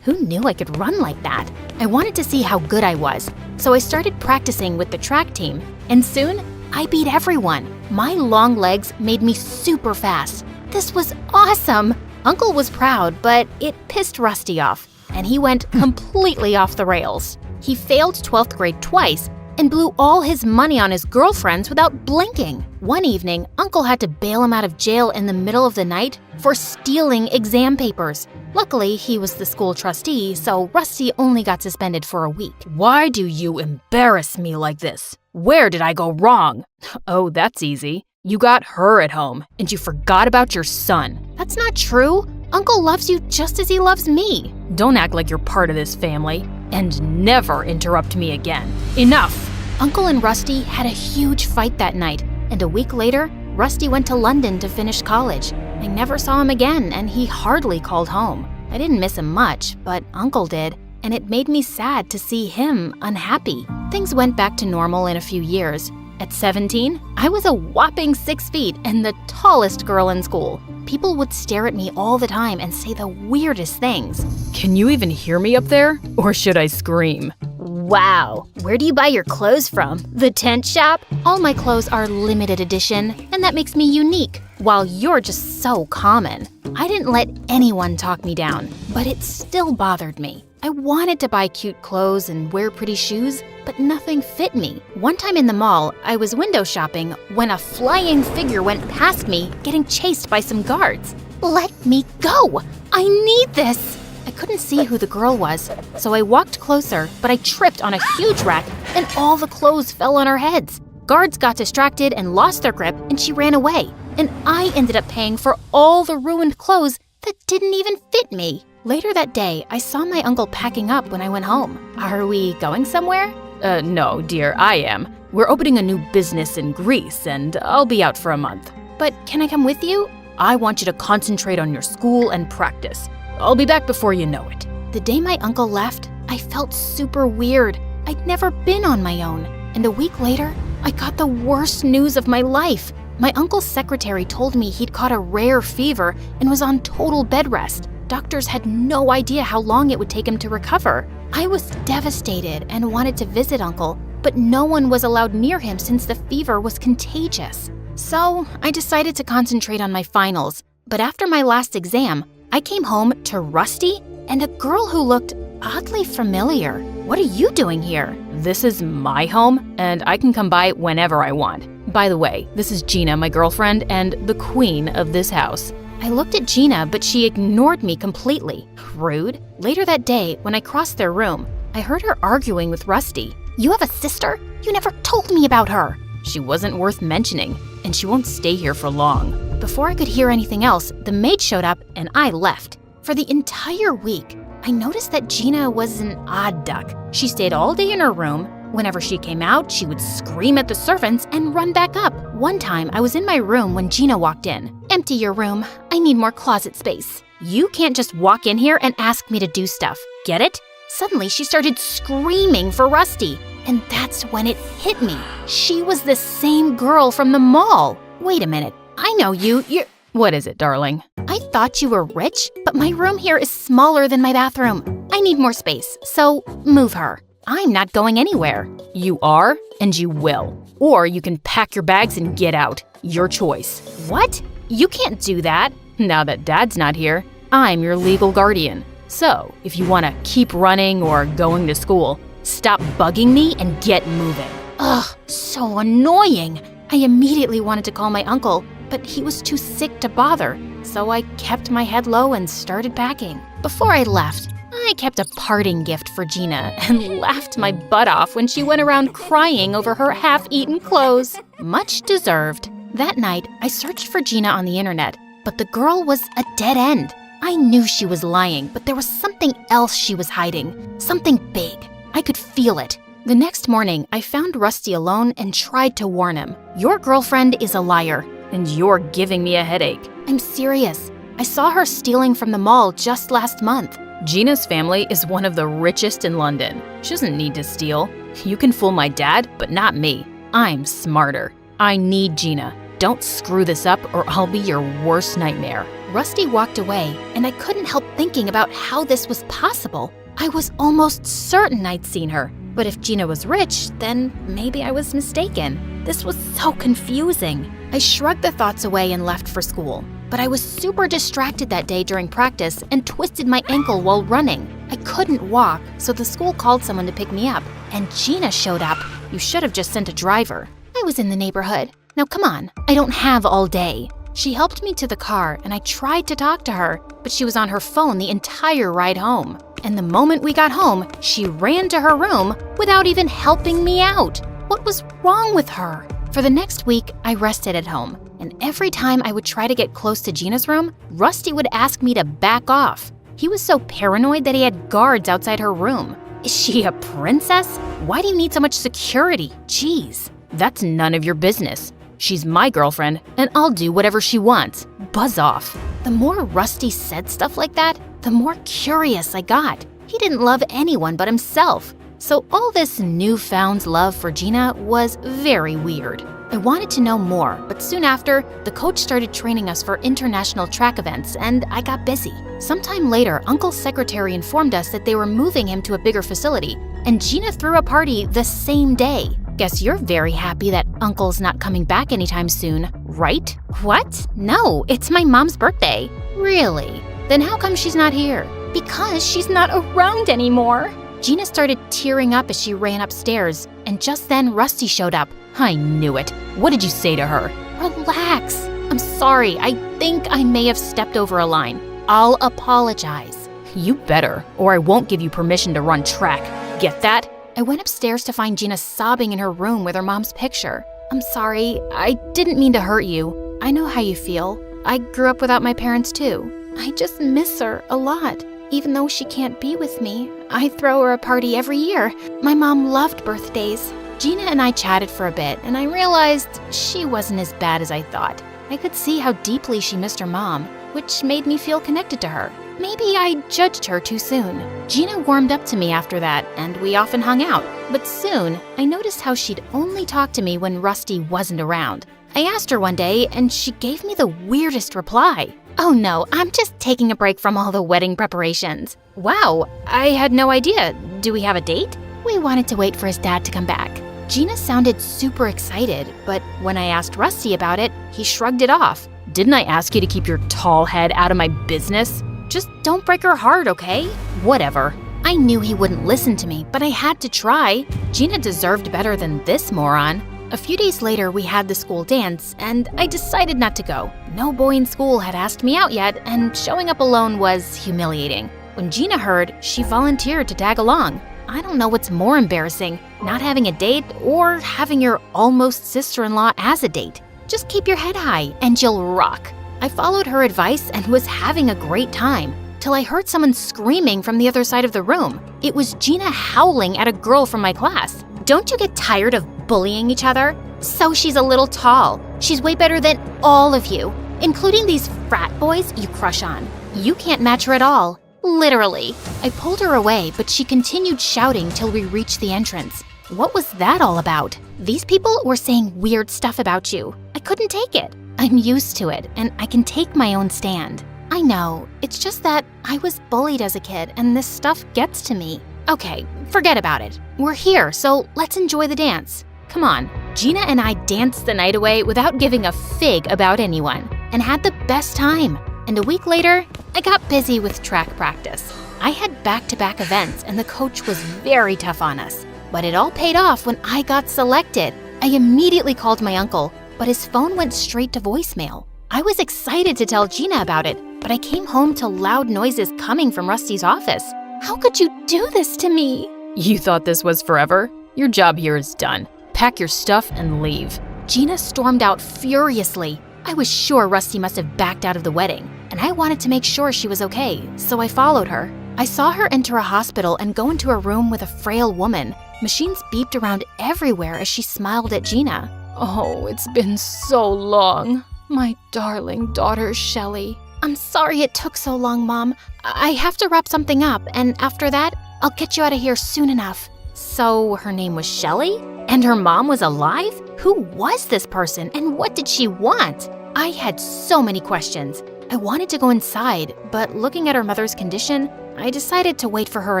Who knew I could run like that? I wanted to see how good I was, so I started practicing with the track team, and soon I beat everyone. My long legs made me super fast. This was awesome! Uncle was proud, but it pissed Rusty off, and he went completely off the rails. He failed 12th grade twice and blew all his money on his girlfriends without blinking. One evening, Uncle had to bail him out of jail in the middle of the night for stealing exam papers. Luckily, he was the school trustee, so Rusty only got suspended for a week. Why do you embarrass me like this? Where did I go wrong? Oh, that's easy. You got her at home, and you forgot about your son. That's not true. Uncle loves you just as he loves me. Don't act like you're part of this family, and never interrupt me again. Enough! Uncle and Rusty had a huge fight that night, and a week later, Rusty went to London to finish college. I never saw him again, and he hardly called home. I didn't miss him much, but Uncle did, and it made me sad to see him unhappy. Things went back to normal in a few years. At 17, I was a whopping 6 feet and the tallest girl in school. People would stare at me all the time and say the weirdest things. Can you even hear me up there? Or should I scream? Wow, where do you buy your clothes from? The tent shop? All my clothes are limited edition, and that makes me unique, while you're just so common. I didn't let anyone talk me down, but it still bothered me. I wanted to buy cute clothes and wear pretty shoes, but nothing fit me. One time in the mall, I was window shopping when a flying figure went past me, getting chased by some guards. Let me go! I need this! I couldn't see who the girl was, so I walked closer, but I tripped on a huge rack and all the clothes fell on our heads. Guards got distracted and lost their grip, and she ran away. And I ended up paying for all the ruined clothes that didn't even fit me. Later that day, I saw my uncle packing up when I went home. Are we going somewhere? No, dear, I am. We're opening a new business in Greece, and I'll be out for a month. But can I come with you? I want you to concentrate on your school and practice. I'll be back before you know it. The day my uncle left, I felt super weird. I'd never been on my own. And a week later, I got the worst news of my life. My uncle's secretary told me he'd caught a rare fever and was on total bed rest. Doctors had no idea how long it would take him to recover. I was devastated and wanted to visit Uncle, but no one was allowed near him since the fever was contagious. So I decided to concentrate on my finals. But after my last exam, I came home to Rusty and a girl who looked oddly familiar. What are you doing here? This is my home, and I can come by whenever I want. By the way, this is Gina, my girlfriend, and the queen of this house. I looked at Gina, but she ignored me completely. Rude. Later that day, when I crossed their room, I heard her arguing with Rusty. You have a sister? You never told me about her. She wasn't worth mentioning, and she won't stay here for long. Before I could hear anything else, the maid showed up and I left. For the entire week, I noticed that Gina was an odd duck. She stayed all day in her room, Whenever she came out, she would scream at the servants and run back up. One time, I was in my room when Gina walked in. "Empty your room. I need more closet space." You can't just walk in here and ask me to do stuff. Get it? Suddenly, she started screaming for Rusty. And that's when it hit me. She was the same girl from the mall. Wait a minute. I know you. You're... What is it, darling? I thought you were rich, but my room here is smaller than my bathroom. I need more space, so move her. I'm not going anywhere. You are, and you will. Or you can pack your bags and get out. Your choice. What? You can't do that. Now that Dad's not here, I'm your legal guardian. So, if you want to keep running or going to school, stop bugging me and get moving. Ugh, so annoying. I immediately wanted to call my uncle, but he was too sick to bother, so I kept my head low and started packing. Before I left, I kept a parting gift for Gina and laughed my butt off when she went around crying over her half-eaten clothes. Much deserved. That night, I searched for Gina on the internet, but the girl was a dead end. I knew she was lying, but there was something else she was hiding. Something big. I could feel it. The next morning, I found Rusty alone and tried to warn him. Your girlfriend is a liar. And you're giving me a headache. I'm serious. I saw her stealing from the mall just last month. Gina's family is one of the richest in London. She doesn't need to steal. You can fool my dad, but not me. I'm smarter. I need Gina. Don't screw this up or I'll be your worst nightmare. Rusty walked away, and I couldn't help thinking about how this was possible. I was almost certain I'd seen her. But if Gina was rich, then maybe I was mistaken. This was so confusing. I shrugged the thoughts away and left for school. But I was super distracted that day during practice and twisted my ankle while running. I couldn't walk, so the school called someone to pick me up. And Gina showed up. You should have just sent a driver. I was in the neighborhood. Now come on, I don't have all day. She helped me to the car, and I tried to talk to her, but she was on her phone the entire ride home. And the moment we got home, she ran to her room without even helping me out. What was wrong with her? For the next week, I rested at home, and every time I would try to get close to Gina's room, Rusty would ask me to back off. He was so paranoid that he had guards outside her room. Is she a princess? Why do you need so much security? Jeez. That's none of your business. She's my girlfriend, and I'll do whatever she wants. Buzz off. The more Rusty said stuff like that, the more curious I got. He didn't love anyone but himself. So all this newfound love for Gina was very weird. I wanted to know more, but soon after, the coach started training us for international track events, and I got busy. Sometime later, Uncle's secretary informed us that they were moving him to a bigger facility, and Gina threw a party the same day. Guess you're very happy that Uncle's not coming back anytime soon, right? What? No, it's my mom's birthday. Really? Then how come she's not here? Because she's not around anymore. Gina started tearing up as she ran upstairs, and just then Rusty showed up. I knew it. What did you say to her? Relax. I'm sorry. I think I may have stepped over a line. I'll apologize. You better, or I won't give you permission to run track. Get that? I went upstairs to find Gina sobbing in her room with her mom's picture. I'm sorry. I didn't mean to hurt you. I know how you feel. I grew up without my parents too. I just miss her a lot. Even though she can't be with me, I throw her a party every year. My mom loved birthdays. Gina and I chatted for a bit, and I realized she wasn't as bad as I thought. I could see how deeply she missed her mom, which made me feel connected to her. Maybe I judged her too soon. Gina warmed up to me after that, and we often hung out. But soon, I noticed how she'd only talk to me when Rusty wasn't around. I asked her one day, and she gave me the weirdest reply. Oh no, I'm just taking a break from all the wedding preparations. Wow, I had no idea. Do we have a date? We wanted to wait for his dad to come back. Gina sounded super excited, but when I asked Rusty about it, he shrugged it off. Didn't I ask you to keep your tall head out of my business? Just don't break her heart, okay? Whatever. I knew he wouldn't listen to me, but I had to try. Gina deserved better than this moron. A few days later, we had the school dance, and I decided not to go. No boy in school had asked me out yet, and showing up alone was humiliating. When Gina heard, she volunteered to tag along. I don't know what's more embarrassing, not having a date or having your almost sister-in-law as a date. Just keep your head high, and you'll rock. I followed her advice and was having a great time, till I heard someone screaming from the other side of the room. It was Gina howling at a girl from my class. Don't you get tired of bullying each other? So she's a little tall. She's way better than all of you, including these frat boys you crush on. You can't match her at all. Literally. I pulled her away, but she continued shouting till we reached the entrance. What was that all about? These people were saying weird stuff about you. I couldn't take it. I'm used to it, and I can take my own stand. I know, it's just that I was bullied as a kid, and this stuff gets to me. Okay, forget about it. We're here, so let's enjoy the dance. Come on. Gina and I danced the night away without giving a fig about anyone, and had the best time. And a week later, I got busy with track practice. I had back-to-back events, and the coach was very tough on us. But it all paid off when I got selected. I immediately called my uncle, but his phone went straight to voicemail. I was excited to tell Gina about it, but I came home to loud noises coming from Rusty's office. How could you do this to me? You thought this was forever? Your job here is done. Pack your stuff and leave. Gina stormed out furiously. I was sure Rusty must have backed out of the wedding, and I wanted to make sure she was okay, so I followed her. I saw her enter a hospital and go into a room with a frail woman. Machines beeped around everywhere as she smiled at Gina. Oh, it's been so long. My darling daughter, Shelley. I'm sorry it took so long, Mom. I have to wrap something up, and after that, I'll get you out of here soon enough. So her name was Shelley? And her mom was alive? Who was this person, and what did she want? I had so many questions. I wanted to go inside, but looking at her mother's condition, I decided to wait for her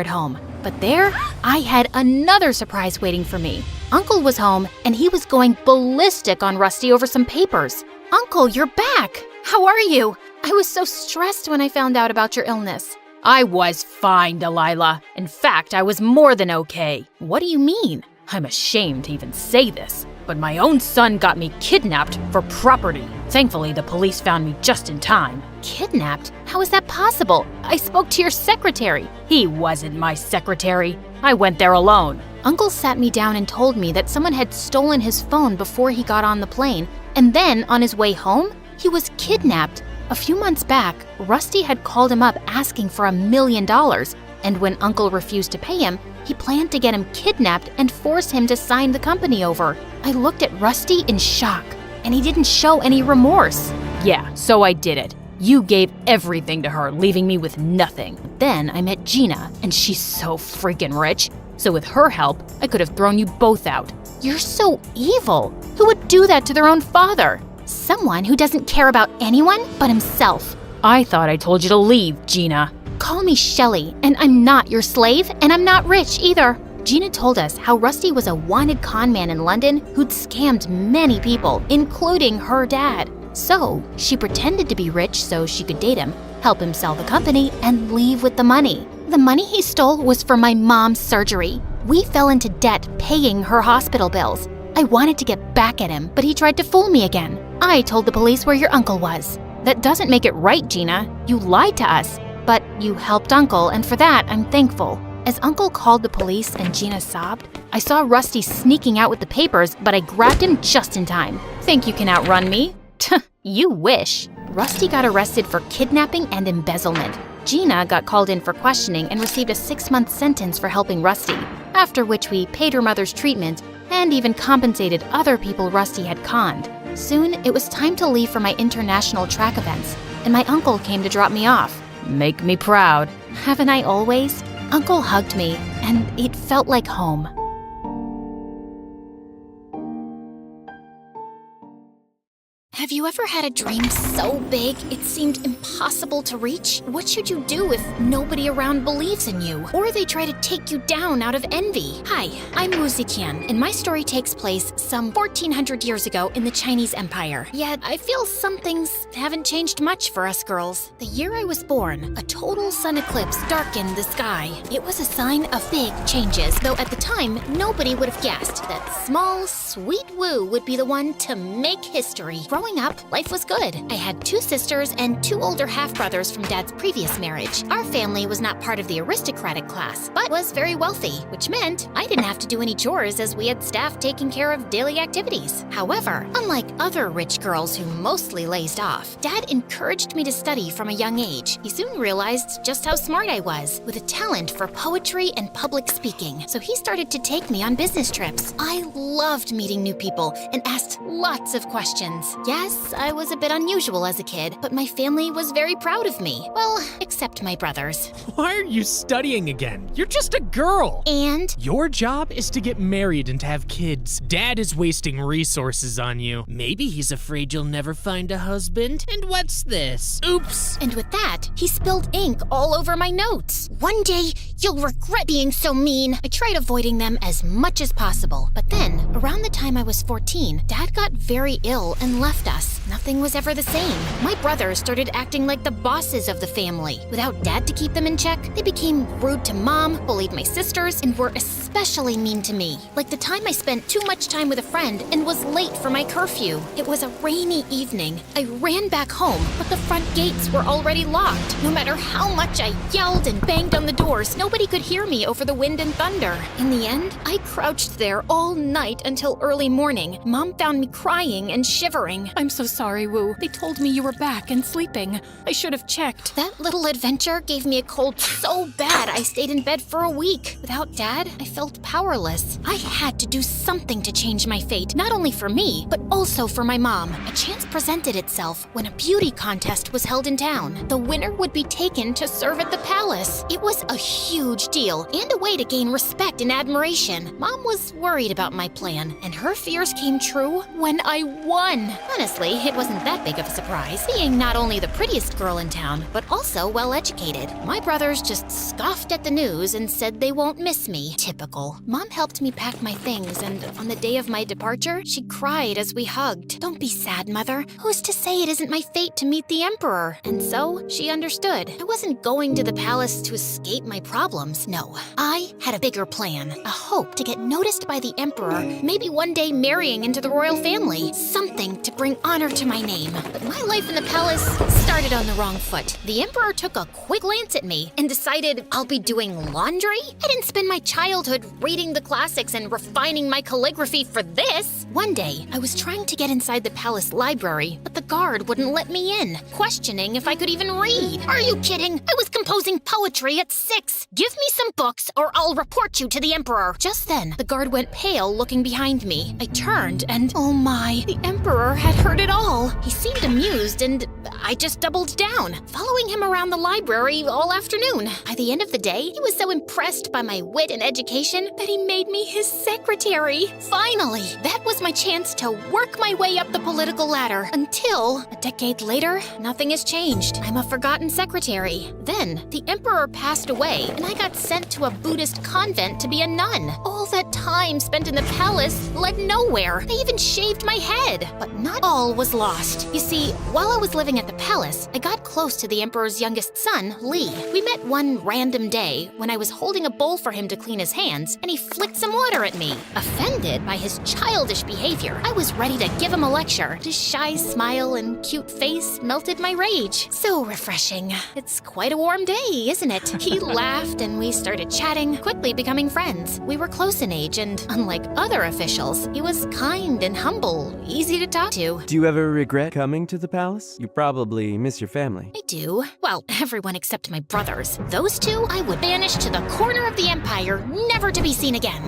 at home. But there, I had another surprise waiting for me. Uncle was home, and he was going ballistic on Rusty over some papers. Uncle, you're back! How are you? I was so stressed when I found out about your illness. I was fine, Delilah. In fact, I was more than okay. What do you mean? I'm ashamed to even say this, but my own son got me kidnapped for property. Thankfully, the police found me just in time. Kidnapped? How is that possible? I spoke to your secretary. He wasn't my secretary. I went there alone. Uncle sat me down and told me that someone had stolen his phone before he got on the plane, and then on his way home, he was kidnapped. A few months back, Rusty had called him up asking for $1 million, and when Uncle refused to pay him, he planned to get him kidnapped and force him to sign the company over. I looked at Rusty in shock, and he didn't show any remorse. Yeah, so I did it. You gave everything to her, leaving me with nothing. Then I met Gina, and she's so freaking rich. So with her help, I could have thrown you both out. You're so evil. Who would do that to their own father? Someone who doesn't care about anyone but himself. I thought I told you to leave, Gina. Call me Shelley, and I'm not your slave, and I'm not rich either. Gina told us how Rusty was a wanted con man in London who'd scammed many people, including her dad. So she pretended to be rich so she could date him, help him sell the company, and leave with the money. The money he stole was for my mom's surgery. We fell into debt paying her hospital bills. I wanted to get back at him, but he tried to fool me again. I told the police where your uncle was. That doesn't make it right, Gina. You lied to us. But you helped Uncle, and for that, I'm thankful. As Uncle called the police and Gina sobbed, I saw Rusty sneaking out with the papers, but I grabbed him just in time. Think you can outrun me? You wish. Rusty got arrested for kidnapping and embezzlement. Gina got called in for questioning and received a 6-month sentence for helping Rusty, after which we paid her mother's treatment and even compensated other people Rusty had conned. Soon, it was time to leave for my international track events, and my uncle came to drop me off. Make me proud. Haven't I always? Uncle hugged me, and it felt like home. Have you ever had a dream so big it seemed impossible to reach? What should you do if nobody around believes in you? Or they try to take you down out of envy? Hi, I'm Wu Ziqian, and my story takes place some 1400 years ago in the Chinese Empire. Yet, I feel some things haven't changed much for us girls. The year I was born, a total sun eclipse darkened the sky. It was a sign of big changes, though at the time, nobody would have guessed that small, sweet Wu would be the one to make history. Growing up, life was good. I had 2 sisters and 2 older half-brothers from Dad's previous marriage. Our family was not part of the aristocratic class, but was very wealthy, which meant I didn't have to do any chores as we had staff taking care of daily activities. However, unlike other rich girls who mostly lazed off, Dad encouraged me to study from a young age. He soon realized just how smart I was, with a talent for poetry and public speaking, so he started to take me on business trips. I loved meeting new people and asked lots of questions. Yes, I was a bit unusual as a kid, but my family was very proud of me. Well, except my brothers. Why are you studying again? You're just a girl. And? Your job is to get married and to have kids. Dad is wasting resources on you. Maybe he's afraid you'll never find a husband. And what's this? Oops. And with that, he spilled ink all over my notes. One day, you'll regret being so mean. I tried avoiding them as much as possible. But then, around the time I was 14, Dad got very ill and left us. Nothing was ever the same. My brothers started acting like the bosses of the family. Without Dad to keep them in check, they became rude to Mom, bullied my sisters, and were especially mean to me. Like the time I spent too much time with a friend and was late for my curfew. It was a rainy evening. I ran back home, but the front gates were already locked. No matter how much I yelled and banged on the doors, nobody could hear me over the wind and thunder. In the end, I crouched there all night until early morning. Mom found me crying and shivering. I'm so sorry, Wu. They told me you were back and sleeping. I should have checked. That little adventure gave me a cold so bad I stayed in bed for a week. Without Dad, I felt powerless. I had to do something to change my fate, not only for me, but also for my mom. A chance presented itself when a beauty contest was held in town. The winner would be taken to serve at the palace. It was a huge deal and a way to gain respect and admiration. Mom was worried about my plan, and her fears came true when I won. Honestly, it wasn't that big of a surprise, being not only the prettiest girl in town, but also well-educated. My brothers just scoffed at the news and said they won't miss me. Typical. Mom helped me pack my things, and on the day of my departure, she cried as we hugged. Don't be sad, Mother. Who's to say it isn't my fate to meet the Emperor? And so, she understood. I wasn't going to the palace to escape my problems. No, I had a bigger plan. A hope to get noticed by the Emperor, maybe one day marrying into the royal family. Something to bring honor to my name. But my life in the palace started on the wrong foot. The Emperor took a quick glance at me and decided I'll be doing laundry? I didn't spend my childhood reading the classics and refining my calligraphy for this. One day, I was trying to get inside the palace library, but the guard wouldn't let me in, questioning if I could even read. Are you kidding? I was composing poetry at 6. Give me some books or I'll report you to the Emperor. Just then, the guard went pale looking behind me. I turned and, oh my, the Emperor had heard it all. He seemed amused and I just doubled down, following him around the library all afternoon. By the end of the day, he was so impressed by my wit and education that he made me his secretary. Finally, that was my chance to work my way up the political ladder until, a decade later, nothing has changed. I'm a forgotten secretary. Then, the Emperor passed away and I got sent to a Buddhist convent to be a nun. All that time spent in the palace led nowhere. They even shaved my head. But not all was lost. You see, while I was living at the palace, I got close to the Emperor's youngest son, Li. We met one random day when I was holding a bowl for him to clean his hands, and he flicked some water at me. Offended by his childish behavior, I was ready to give him a lecture. His shy smile and cute face melted my rage. So refreshing. It's quite a warm day, isn't it? He laughed and we started chatting, quickly becoming friends. We were close in age, and unlike other officials, he was kind and humble, easy to talk to. Do you ever regret coming to the palace? You probably miss your family. I do. Well, everyone except my brothers. Those two I would banish to the corner of the empire, never to be seen again.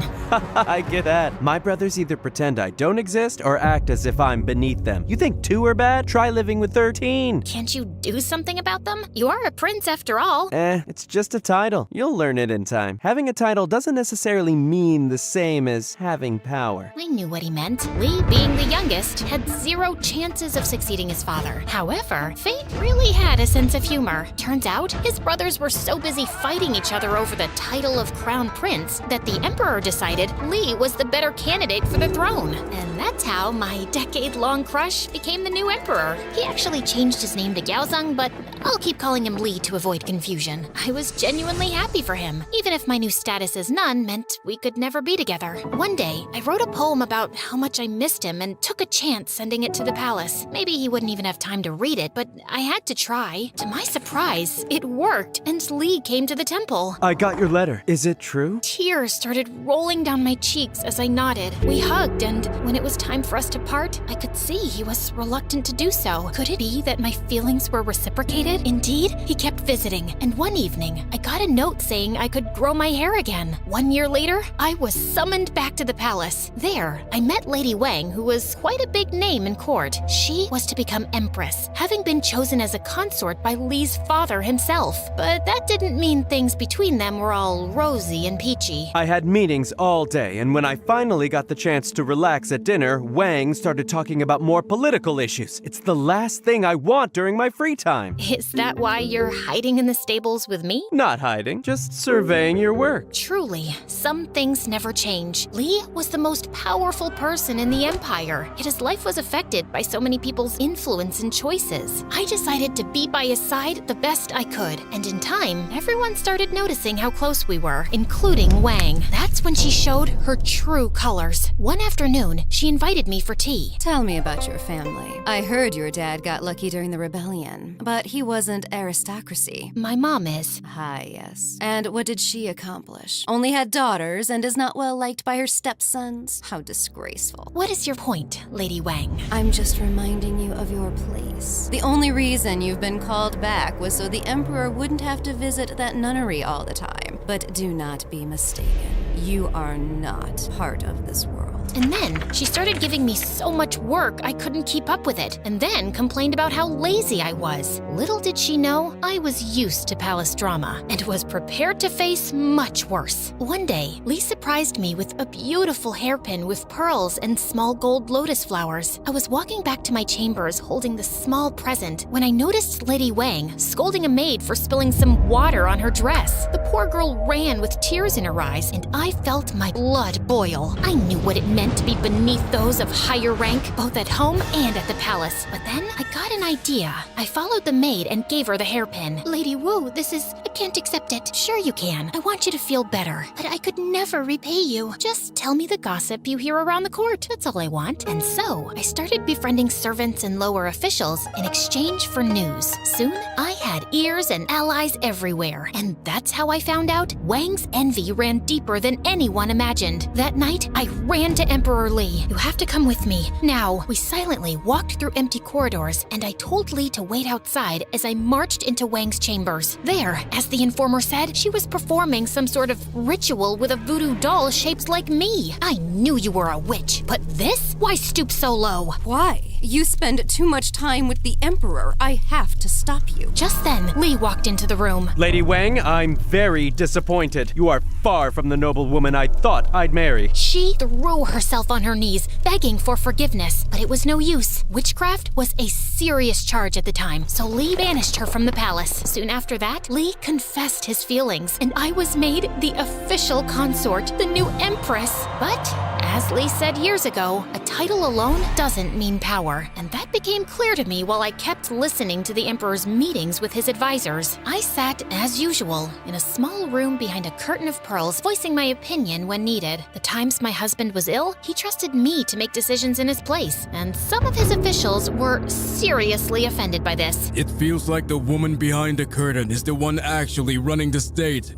I get that. My brothers either pretend I don't exist or act as if I'm beneath them. You think 2 are bad? Try living with 13. Can't you do something about them? You are a prince after all. It's just a title. You'll learn it in time. Having a title doesn't necessarily mean the same as having power. I knew what he meant. Li, being the youngest, had 0 chances of succeeding his father. However, fate really had a sense of humor. Turns out, his brothers were so busy fighting each other over the title of crown prince that the emperor decided Li was the better candidate for the throne. And that's how my decade-long crush became the new emperor. He actually changed his name to Gaozong, but I'll keep calling him Lee to avoid confusion. I was genuinely happy for him, even if my new status as nun meant we could never be together. One day, I wrote a poem about how much I missed him and took a chance sending it to the palace. Maybe he wouldn't even have time to read it, but I had to try. To my surprise, it worked, and Lee came to the temple. I got your letter. Is it true? Tears started rolling down my cheeks as I nodded. We hugged, and when it was time for us to part, I could see he was reluctant to do so. Could it be that my feelings were reciprocated? Indeed, he kept visiting, and one evening, I got a note saying I could grow my hair again. 1 year later, I was summoned back to the palace. There, I met Lady Wang, who was quite a big name in court. She was to become empress, having been chosen as a consort by Lee's father himself. But that didn't mean things between them were all rosy and peachy. I had meetings all day, and when I finally got the chance to relax at dinner, Wang started talking about more political issues. It's the last thing I want during my free time. Is that why you're hiding in the stables with me? Not hiding, just surveying your work. Truly, some things never change. Lee was the most powerful person in the empire, yet his life was affected by so many people's influence and choices. I decided to be by his side the best I could, and in time, everyone started noticing how close we were, including Wang. That's when she showed her true colors. One afternoon, she invited me for tea. Tell me about your family. I heard your dad got lucky during the rebellion, but he wasn't aristocracy. My mom is. Ah, yes. And what did she accomplish? Only had daughters and is not well liked by her stepsons? How disgraceful. What is your point, Lady Wang? I'm just reminding you of your place. The only reason you've been called back was so the Emperor wouldn't have to visit that nunnery all the time. But do not be mistaken. You are not part of this world. And then she started giving me so much work I couldn't keep up with it, and then complained about how lazy I was. Little did she know, I was used to palace drama and was prepared to face much worse. One day, Lee surprised me with a beautiful hairpin with pearls and small gold lotus flowers. I was walking back to my chambers holding the small present when I noticed Lady Wang scolding a maid for spilling some water on her dress. The poor girl ran with tears in her eyes, and I felt my blood boil. I knew what it meant to be beneath those of higher rank, both at home and at the palace. But then I got an idea. I followed the maid and gave her the hairpin. Lady Wu, I can't accept it. Sure you can. I want you to feel better. But I could never repay you. Just tell me the gossip you hear around the court. That's all I want. And so, I started befriending servants and lower officials in exchange for news. Soon, I had ears and allies everywhere. And that's how I found out Wang's envy ran deeper than anyone imagined. That night, I ran to Emperor Lee. You have to come with me. Now, we silently walked through empty corridors, and I told Lee to wait outside as I marched into Wang's chambers. There, as the informer said, she was performing some sort of ritual with a voodoo doll shaped like me. I knew you were a witch, but this? Why stoop so low? Why? You spend too much time with the Emperor. I have to stop you. Just then, Lee walked into the room. Lady Wang, I'm very disappointed. You are far from the noble woman I thought I'd marry. She threw herself on her knees, begging for forgiveness, but it was no use. Witchcraft was a serious charge at the time, so Lee banished her from the palace. Soon after that, Lee confessed his feelings, and I was made the official consort, the new empress. But, as Lee said years ago, a title alone doesn't mean power, and that became clear to me while I kept listening to the emperor's meetings with his advisors. I sat, as usual, in a small room behind a curtain of pearls, voicing my opinion when needed. The times my husband was ill, he trusted me to make decisions in his place, and some of his officials were seriously offended by this. It feels like the woman behind the curtain is the one actually running the state.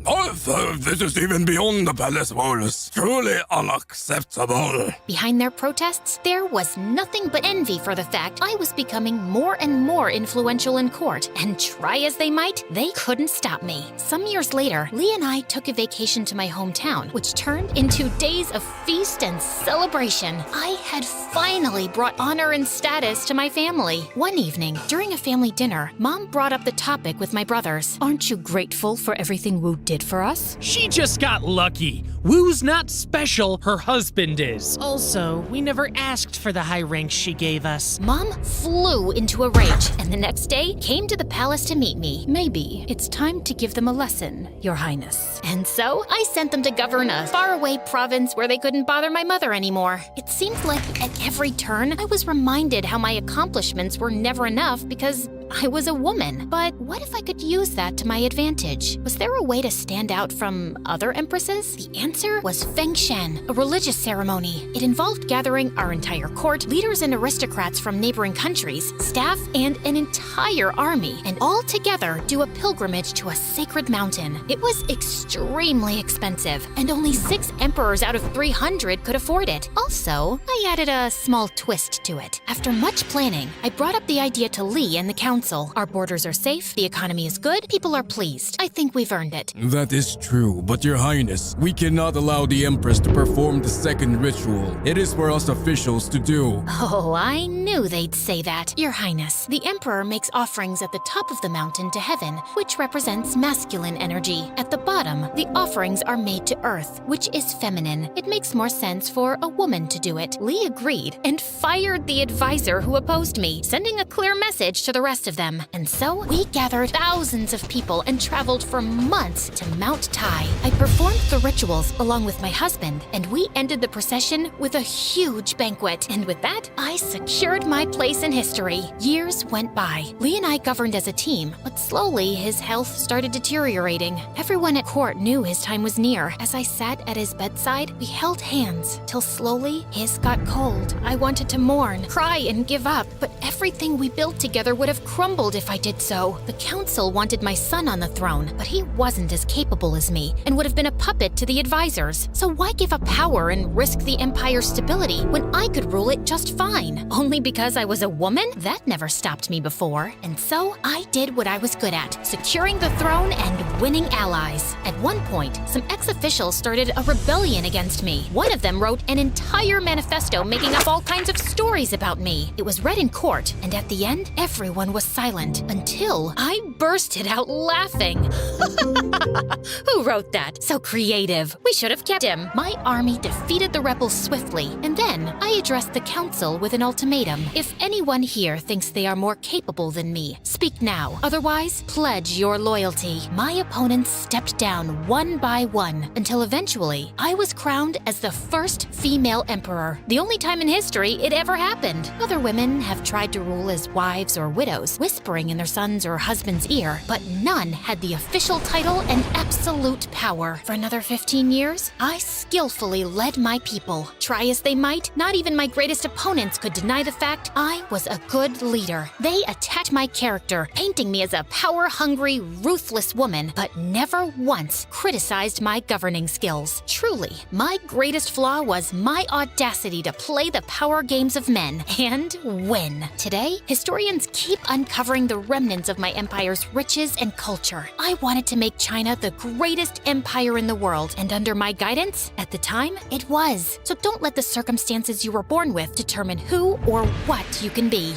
This is even beyond the palace walls. Truly unacceptable. Behind their protests, there was nothing but envy for the fact I was becoming more and more influential in court, and try as they might, they couldn't stop me. Some years later, Lee and I took a vacation to my hometown, which turned into days of feast and celebration. I had finally brought honor and status to my family. One evening, during a family dinner, Mom brought up the topic with my brothers. Aren't you grateful for everything Wu did for us? She just got lucky. Wu's not special, her husband is. Also, we never asked for the high rank she gave us. Mom flew into a rage, and the next day came to the palace to meet me. Maybe it's time to give them a lesson, Your Highness. And so, I sent them to govern a faraway province where they couldn't bother my mother anymore. It seemed like at every turn, I was reminded how my accomplishments were never enough because I was a woman. But what if I could use that to my advantage? Was there a way to stand out from other empresses? The answer was Feng Shen, a religious ceremony. It involved gathering our entire court, leaders and aristocrats from neighboring countries, staff, and an entire army, and all together do a pilgrimage to a sacred mountain. It was extremely expensive, and only 6 emperors out of 300 could afford it. Also, I added a small twist to it. After much planning, I brought up the idea to Li and the council. Our borders are safe, the economy is good, people are pleased. I think we've earned it. That is true, but Your Highness, we cannot allow the Empress to perform the second ritual. It is for us officials to do. Oh, I knew they'd say that. Your Highness, the Emperor makes offerings at the top of the mountain to heaven, which represents masculine energy. At the bottom, the offerings are made to earth, which is feminine. It makes more sense for a woman to do it. Li agreed and fired the advisor who opposed me, sending a clear message to the rest of them. And so, we gathered thousands of people and traveled for months to Mount Tai. I performed the rituals along with my husband, and we ended the procession with a huge banquet. And with that, I secured my place in history. Years went by. Li and I governed as a team, but slowly his health started deteriorating. Everyone at court knew his time was near. As I sat at his bedside, we held hands, till slowly his got cold. I wanted to mourn, cry, and give up, but everything we built together would have crumbled if I did so. The council wanted my son on the throne, but he wasn't as capable as me, and would have been a puppet to the advisors. So why give up power and risk the empire's stability when I could rule it just fine? Only because I was a woman? That never stopped me before. And so I did what I was good at, securing the throne and winning allies. At one point, some ex-officials started a rebellion against me. One of them wrote an entire manifesto making up all kinds of stories about me. It was read in court, and at the end, everyone was silent until I bursted out laughing. Who wrote that? So creative. We should have kept him. My army defeated the rebels swiftly, and then I addressed the council with an ultimatum. If anyone here thinks they are more capable than me, speak now. Otherwise, pledge your loyalty. My opponents stepped down one by one until eventually I was crowned as the first female emperor. The only time in history it ever happened. Other women have tried to rule as wives or widows, whispering in their son's or husband's ear, but none had the official title and absolute power. For another 15 years, I skillfully led my people. Try as they might, not even my greatest opponents could deny the fact I was a good leader. They attacked my character, painting me as a power-hungry, ruthless woman, but never once criticized my governing skills. Truly, my greatest flaw was my audacity to play the power games of men and win. Today, historians keep uncovering the remnants of my empire's riches and culture. I wanted to make China the greatest empire in the world, and under my guidance, at the time, it was. So don't let the circumstances you were born with determine who or what you can be.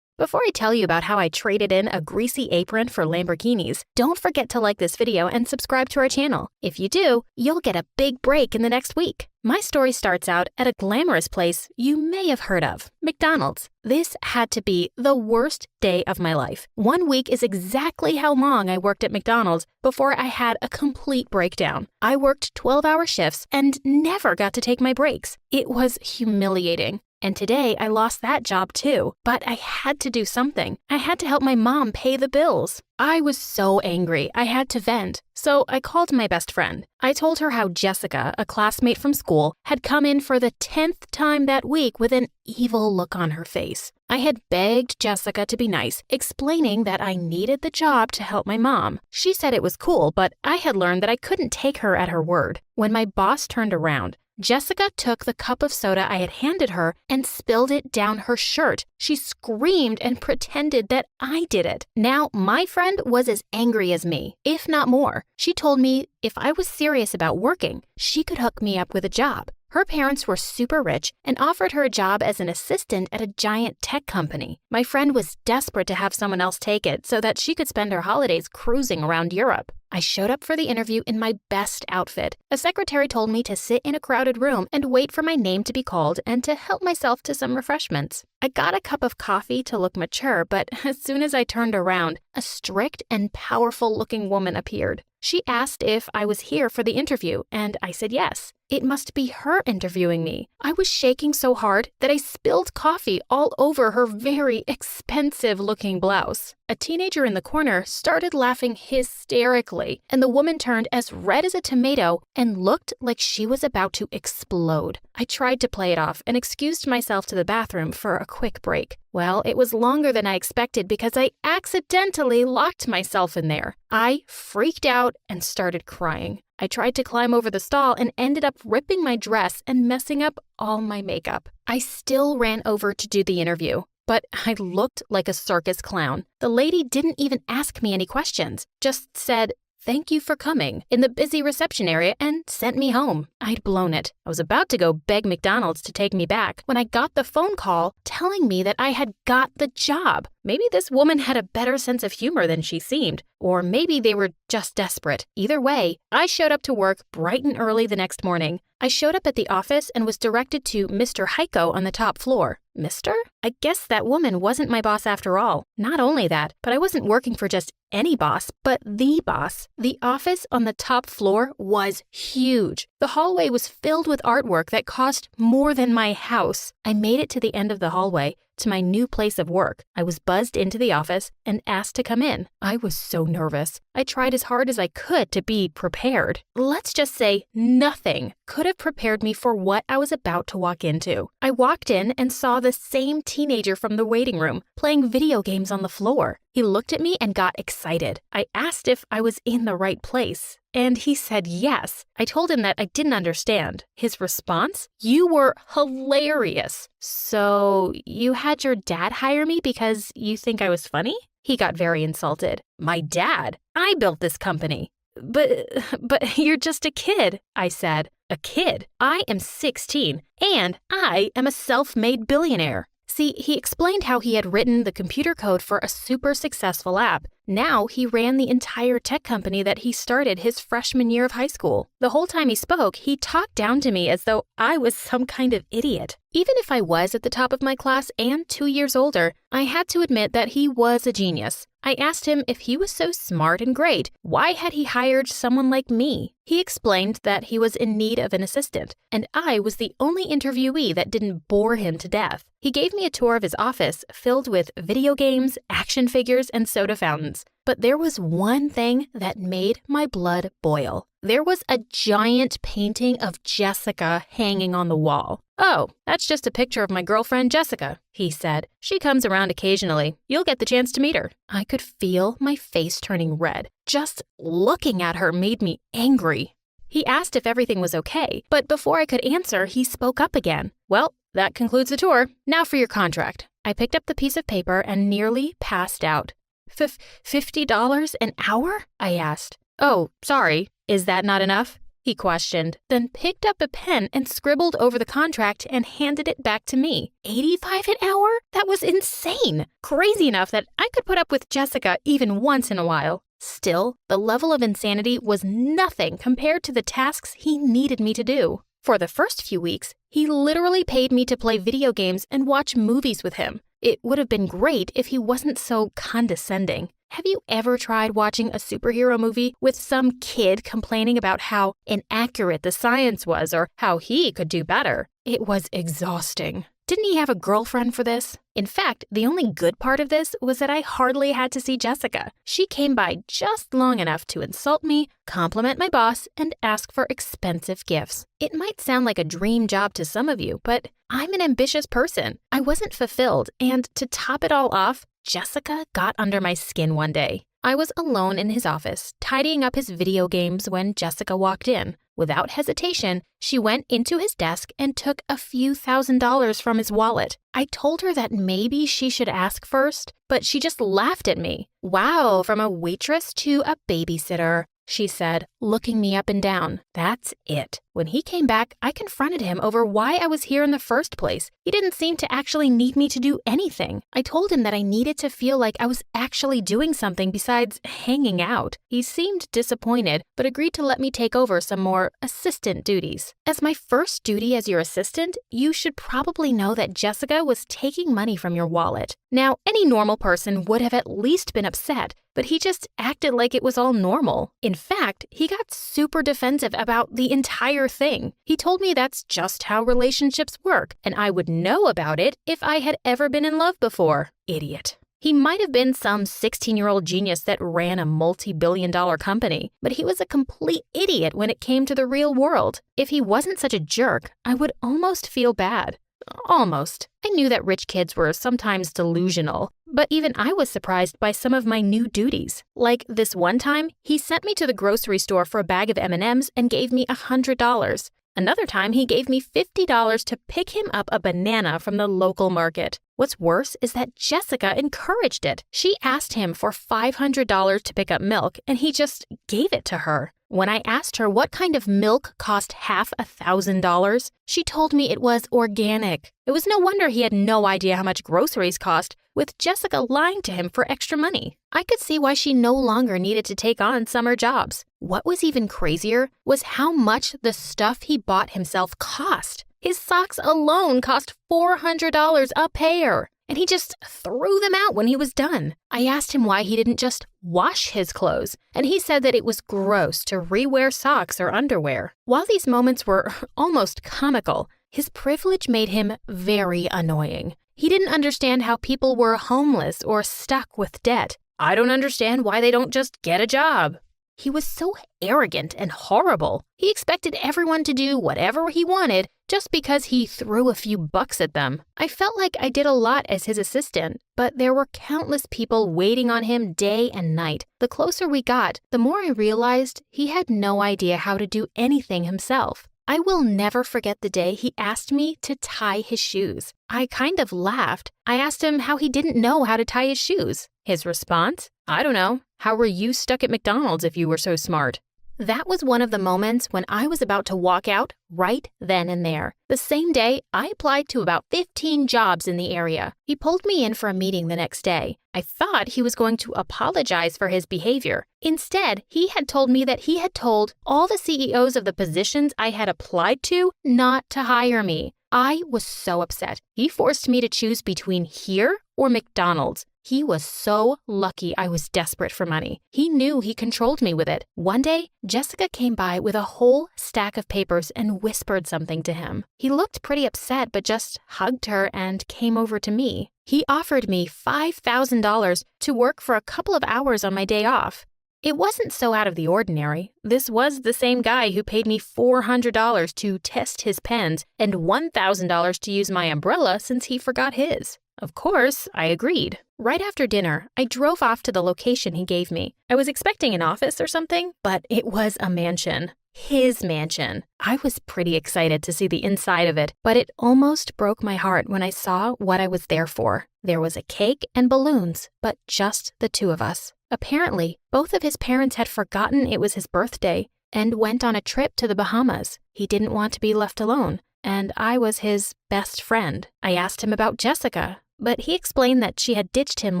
Before I tell you about how I traded in a greasy apron for Lamborghinis, don't forget to like this video and subscribe to our channel. If you do, you'll get a big break in the next week. My story starts out at a glamorous place you may have heard of, McDonald's. This had to be the worst day of my life. 1 week is exactly how long I worked at McDonald's before I had a complete breakdown. I worked 12-hour shifts and never got to take my breaks. It was humiliating. And today I lost that job too, but I had to do something. I had to help my mom pay the bills. I was so angry, I had to vent. So I called my best friend. I told her how Jessica, a classmate from school, had come in for the 10th time that week with an evil look on her face. I had begged Jessica to be nice, explaining that I needed the job to help my mom. She said it was cool, but I had learned that I couldn't take her at her word. When my boss turned around, Jessica took the cup of soda I had handed her and spilled it down her shirt. She screamed and pretended that I did it. Now, my friend was as angry as me, if not more. She told me if I was serious about working, she could hook me up with a job. Her parents were super rich and offered her a job as an assistant at a giant tech company. My friend was desperate to have someone else take it so that she could spend her holidays cruising around Europe. I showed up for the interview in my best outfit. A secretary told me to sit in a crowded room and wait for my name to be called and to help myself to some refreshments. I got a cup of coffee to look mature, but as soon as I turned around, a strict and powerful-looking woman appeared. She asked if I was here for the interview, and I said yes. It must be her interviewing me. I was shaking so hard that I spilled coffee all over her very expensive-looking blouse. A teenager in the corner started laughing hysterically, and the woman turned as red as a tomato and looked like she was about to explode. I tried to play it off and excused myself to the bathroom for a quick break. Well, it was longer than I expected because I accidentally locked myself in there. I freaked out and started crying. I tried to climb over the stall and ended up ripping my dress and messing up all my makeup. I still ran over to do the interview, but I looked like a circus clown. The lady didn't even ask me any questions, just said, "Thank you for coming," in the busy reception area and sent me home. I'd blown it. I was about to go beg McDonald's to take me back when I got the phone call telling me that I had got the job. Maybe this woman had a better sense of humor than she seemed, or maybe they were just desperate. Either way, I showed up to work bright and early the next morning. I showed up at the office and was directed to Mr. Heiko on the top floor. Mister? I guess that woman wasn't my boss after all. Not only that, but I wasn't working for just any boss, but the boss. The office on the top floor was huge. The hallway was filled with artwork that cost more than my house. I made it to the end of the hallway, to my new place of work. I was buzzed into the office and asked to come in. I was so nervous. I tried as hard as I could to be prepared. Let's just say nothing could have prepared me for what I was about to walk into. I walked in and saw the same teenager from the waiting room playing video games on the floor. He looked at me and got excited. I asked if I was in the right place, and he said yes. I told him that I didn't understand. His response? "You were hilarious." "So you had your dad hire me because you think I was funny?" He got very insulted. "My dad? I built this company." But you're just a kid," I said. "A kid? I am 16, and I am a self-made billionaire." See, he explained how he had written the computer code for a super successful app. Now he ran the entire tech company that he started his freshman year of high school. The whole time he spoke, he talked down to me as though I was some kind of idiot. Even if I was at the top of my class and 2 years older, I had to admit that he was a genius. I asked him if he was so smart and great, why had he hired someone like me? He explained that he was in need of an assistant, and I was the only interviewee that didn't bore him to death. He gave me a tour of his office filled with video games, action figures, and soda fountains. But there was one thing that made my blood boil. There was a giant painting of Jessica hanging on the wall. "Oh, that's just a picture of my girlfriend Jessica," he said. "She comes around occasionally. You'll get the chance to meet her." I could feel my face turning red. Just looking at her made me angry. He asked if everything was okay, but before I could answer, he spoke up again. "Well, that concludes the tour. Now for your contract." I picked up the piece of paper and nearly passed out. $50 an hour? I asked. "Oh, sorry. Is that not enough?" he questioned, then picked up a pen and scribbled over the contract and handed it back to me. $85 an hour? That was insane. Crazy enough that I could put up with Jessica even once in a while. Still, the level of insanity was nothing compared to the tasks he needed me to do. For the first few weeks, he literally paid me to play video games and watch movies with him. It would have been great if he wasn't so condescending. Have you ever tried watching a superhero movie with some kid complaining about how inaccurate the science was or how he could do better? It was exhausting. Didn't he have a girlfriend for this? In fact, the only good part of this was that I hardly had to see Jessica. She came by just long enough to insult me, compliment my boss, and ask for expensive gifts. It might sound like a dream job to some of you, but I'm an ambitious person. I wasn't fulfilled, and to top it all off, Jessica got under my skin one day. I was alone in his office, tidying up his video games when Jessica walked in. Without hesitation, she went into his desk and took a few $1,000s from his wallet. I told her that maybe she should ask first, but she just laughed at me. "Wow, from a waitress to a babysitter," she said, looking me up and down. That's it. When he came back, I confronted him over why I was here in the first place. He didn't seem to actually need me to do anything. I told him that I needed to feel like I was actually doing something besides hanging out. He seemed disappointed, but agreed to let me take over some more assistant duties. As my first duty as your assistant, you should probably know that Jessica was taking money from your wallet. Now, any normal person would have at least been upset, but he just acted like it was all normal. In fact, he got super defensive about the entire thing. He told me that's just how relationships work, and I would know about it if I had ever been in love before. Idiot. He might have been some 16-year-old genius that ran a multi-billion-dollar company, but he was a complete idiot when it came to the real world. If he wasn't such a jerk, I would almost feel bad. Almost. I knew that rich kids were sometimes delusional, but even I was surprised by some of my new duties. Like this one time, he sent me to the grocery store for a bag of M&Ms and gave me $100. Another time, he gave me $50 to pick him up a banana from the local market. What's worse is that Jessica encouraged it. She asked him for $500 to pick up milk, and he just gave it to her. When I asked her what kind of milk cost half $1,000, she told me it was organic. It was no wonder he had no idea how much groceries cost, with Jessica lying to him for extra money. I could see why she no longer needed to take on summer jobs. What was even crazier was how much the stuff he bought himself cost. His socks alone cost $400 a pair, and he just threw them out when he was done. I asked him why he didn't just wash his clothes, and he said that it was gross to rewear socks or underwear. While these moments were almost comical, his privilege made him very annoying. He didn't understand how people were homeless or stuck with debt. I don't understand why they don't just get a job. He was so arrogant and horrible. He expected everyone to do whatever he wanted just because he threw a few bucks at them. I felt like I did a lot as his assistant, but there were countless people waiting on him day and night. The closer we got, the more I realized he had no idea how to do anything himself. I will never forget the day he asked me to tie his shoes. I kind of laughed. I asked him how he didn't know how to tie his shoes. His response? I don't know. How were you stuck at McDonald's if you were so smart? That was one of the moments when I was about to walk out right then and there. The same day, I applied to about 15 jobs in the area. He pulled me in for a meeting the next day. I thought he was going to apologize for his behavior. Instead, he had told me that he had told all the CEOs of the positions I had applied to not to hire me. I was so upset. He forced me to choose between here or McDonald's. He was so lucky I was desperate for money. He knew he controlled me with it. One day, Jessica came by with a whole stack of papers and whispered something to him. He looked pretty upset but just hugged her and came over to me. He offered me $5,000 to work for a couple of hours on my day off. It wasn't so out of the ordinary. This was the same guy who paid me $400 to test his pens and $1,000 to use my umbrella since he forgot his. Of course, I agreed. Right after dinner, I drove off to the location he gave me. I was expecting an office or something, but it was a mansion. His mansion. I was pretty excited to see the inside of it, but it almost broke my heart when I saw what I was there for. There was a cake and balloons, but just the two of us. Apparently, both of his parents had forgotten it was his birthday and went on a trip to the Bahamas. He didn't want to be left alone, and I was his best friend. I asked him about Jessica, but he explained that she had ditched him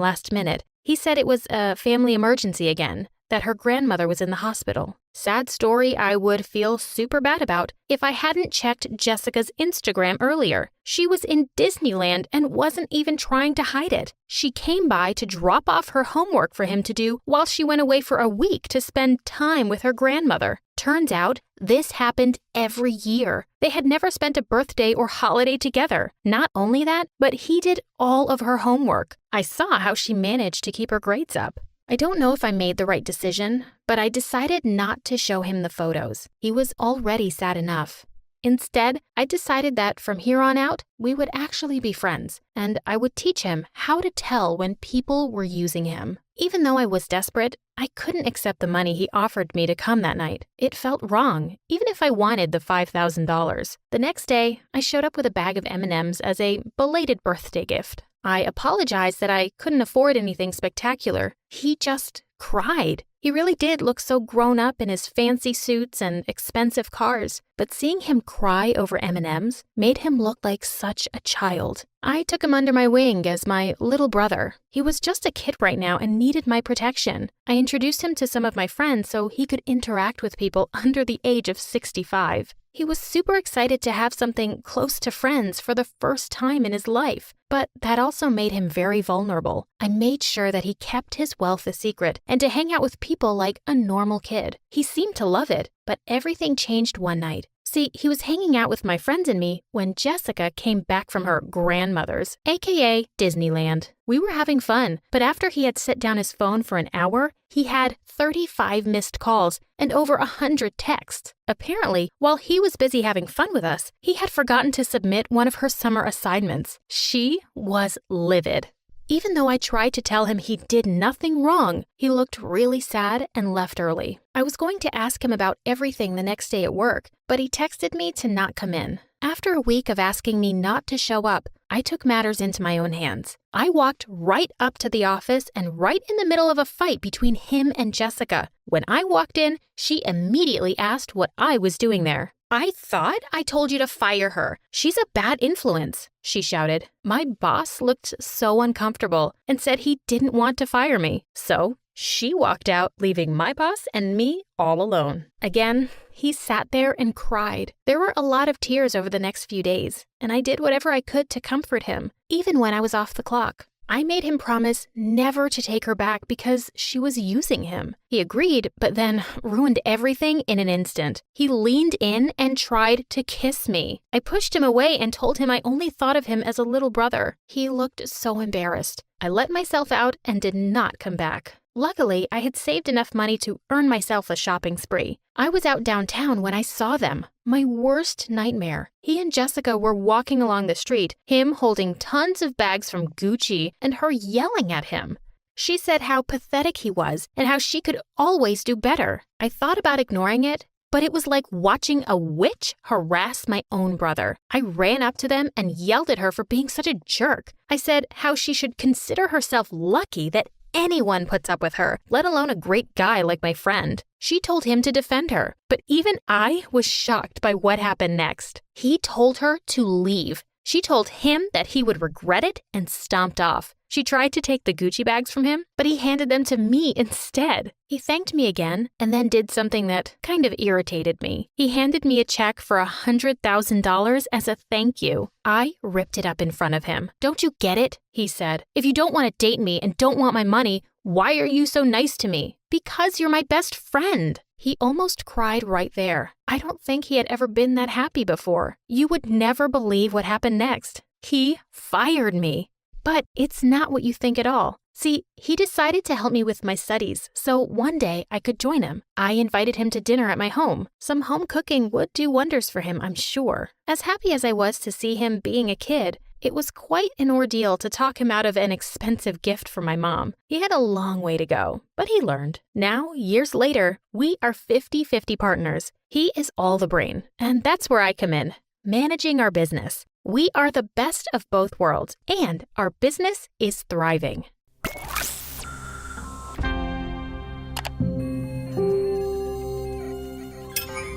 last minute. He said it was a family emergency again, that her grandmother was in the hospital. Sad story I would feel super bad about if I hadn't checked Jessica's Instagram earlier. She was in Disneyland and wasn't even trying to hide it. She came by to drop off her homework for him to do while she went away for a week to spend time with her grandmother. Turns out, this happened every year. They had never spent a birthday or holiday together. Not only that, but he did all of her homework. I saw how she managed to keep her grades up. I don't know if I made the right decision, but I decided not to show him the photos. He was already sad enough. Instead, I decided that from here on out, we would actually be friends, and I would teach him how to tell when people were using him. Even though I was desperate, I couldn't accept the money he offered me to come that night. It felt wrong, even if I wanted the $5,000. The next day, I showed up with a bag of M&Ms as a belated birthday gift. I apologized that I couldn't afford anything spectacular. He just cried. He really did look so grown up in his fancy suits and expensive cars, but seeing him cry over M&Ms made him look like such a child. I took him under my wing as my little brother. He was just a kid right now and needed my protection. I introduced him to some of my friends so he could interact with people under the age of 65. He was super excited to have something close to friends for the first time in his life. But that also made him very vulnerable. I made sure that he kept his wealth a secret and to hang out with people like a normal kid. He seemed to love it, but everything changed one night. See, he was hanging out with my friends and me when Jessica came back from her grandmother's, aka Disneyland. We were having fun, but after he had set down his phone for an hour, he had 35 missed calls and over 100 texts. Apparently, while he was busy having fun with us, he had forgotten to submit one of her summer assignments. She was livid. Even though I tried to tell him he did nothing wrong, he looked really sad and left early. I was going to ask him about everything the next day at work, but he texted me to not come in. After a week of asking me not to show up, I took matters into my own hands. I walked right up to the office and right in the middle of a fight between him and Jessica. When I walked in, she immediately asked what I was doing there. "I thought I told you to fire her. She's a bad influence," she shouted. My boss looked so uncomfortable and said he didn't want to fire me. So she walked out, leaving my boss and me all alone. Again, he sat there and cried. There were a lot of tears over the next few days, and I did whatever I could to comfort him, even when I was off the clock. I made him promise never to take her back because she was using him. He agreed, but then ruined everything in an instant. He leaned in and tried to kiss me. I pushed him away and told him I only thought of him as a little brother. He looked so embarrassed. I let myself out and did not come back. Luckily, I had saved enough money to earn myself a shopping spree. I was out downtown when I saw them. My worst nightmare. He and Jessica were walking along the street, him holding tons of bags from Gucci and her yelling at him. She said how pathetic he was and how she could always do better. I thought about ignoring it, but it was like watching a witch harass my own brother. I ran up to them and yelled at her for being such a jerk. I said how she should consider herself lucky that anyone puts up with her, let alone a great guy like my friend. She told him to defend her, but even I was shocked by what happened next. He told her to leave. She told him that he would regret it and stomped off. She tried to take the Gucci bags from him, but he handed them to me instead. He thanked me again and then did something that kind of irritated me. He handed me a check for $100,000 as a thank you. I ripped it up in front of him. "Don't you get it?" he said. "If you don't want to date me and don't want my money, why are you so nice to me?" "Because you're my best friend." He almost cried right there. I don't think he had ever been that happy before. You would never believe what happened next. He fired me. But it's not what you think at all. See, he decided to help me with my studies, so one day I could join him. I invited him to dinner at my home. Some home cooking would do wonders for him, I'm sure. As happy as I was to see him being a kid, it was quite an ordeal to talk him out of an expensive gift from my mom. He had a long way to go, but he learned. Now, years later, we are 50-50 partners. He is all the brain, and that's where I come in, managing our business. We are the best of both worlds, and our business is thriving.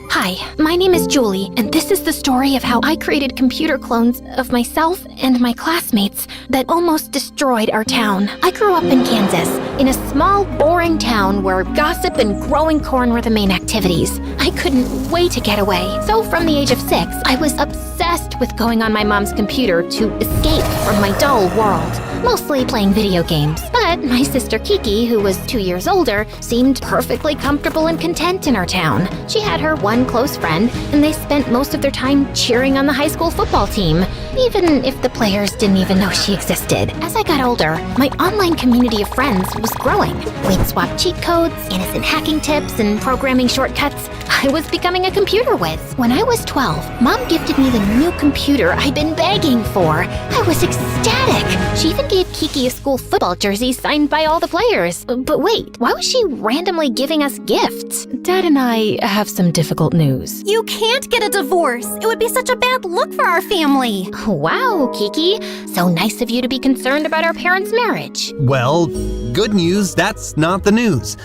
Hi, my name is Julie, and this is the story of how I created computer clones of myself and my classmates that almost destroyed our town. I grew up in Kansas, in a small, boring town where gossip and growing corn were the main activities. I couldn't wait to get away. So from the age of 6, I was obsessed with going on my mom's computer to escape from my dull world, mostly playing video games. But my sister Kiki, who was 2 years older, seemed perfectly comfortable and content in our town. She had her one close friend, and they spent most of their time cheering on the high school football team, even if the players didn't even know she existed. As I got older, my online community of friends was growing. We'd swap cheat codes, innocent hacking tips, and programming shortcuts. I was becoming a computer whiz. When I was 12, Mom gifted me the new computer I'd been begging for. I was ecstatic. She even gave Kiki a school football jersey signed by all the players. But wait, why was she randomly giving us gifts? Dad and I have some difficult news. You can't get a divorce. It would be such a bad look for our family. Wow, Kiki. So nice of you to be concerned about our parents' marriage. Well, good news, that's not the news.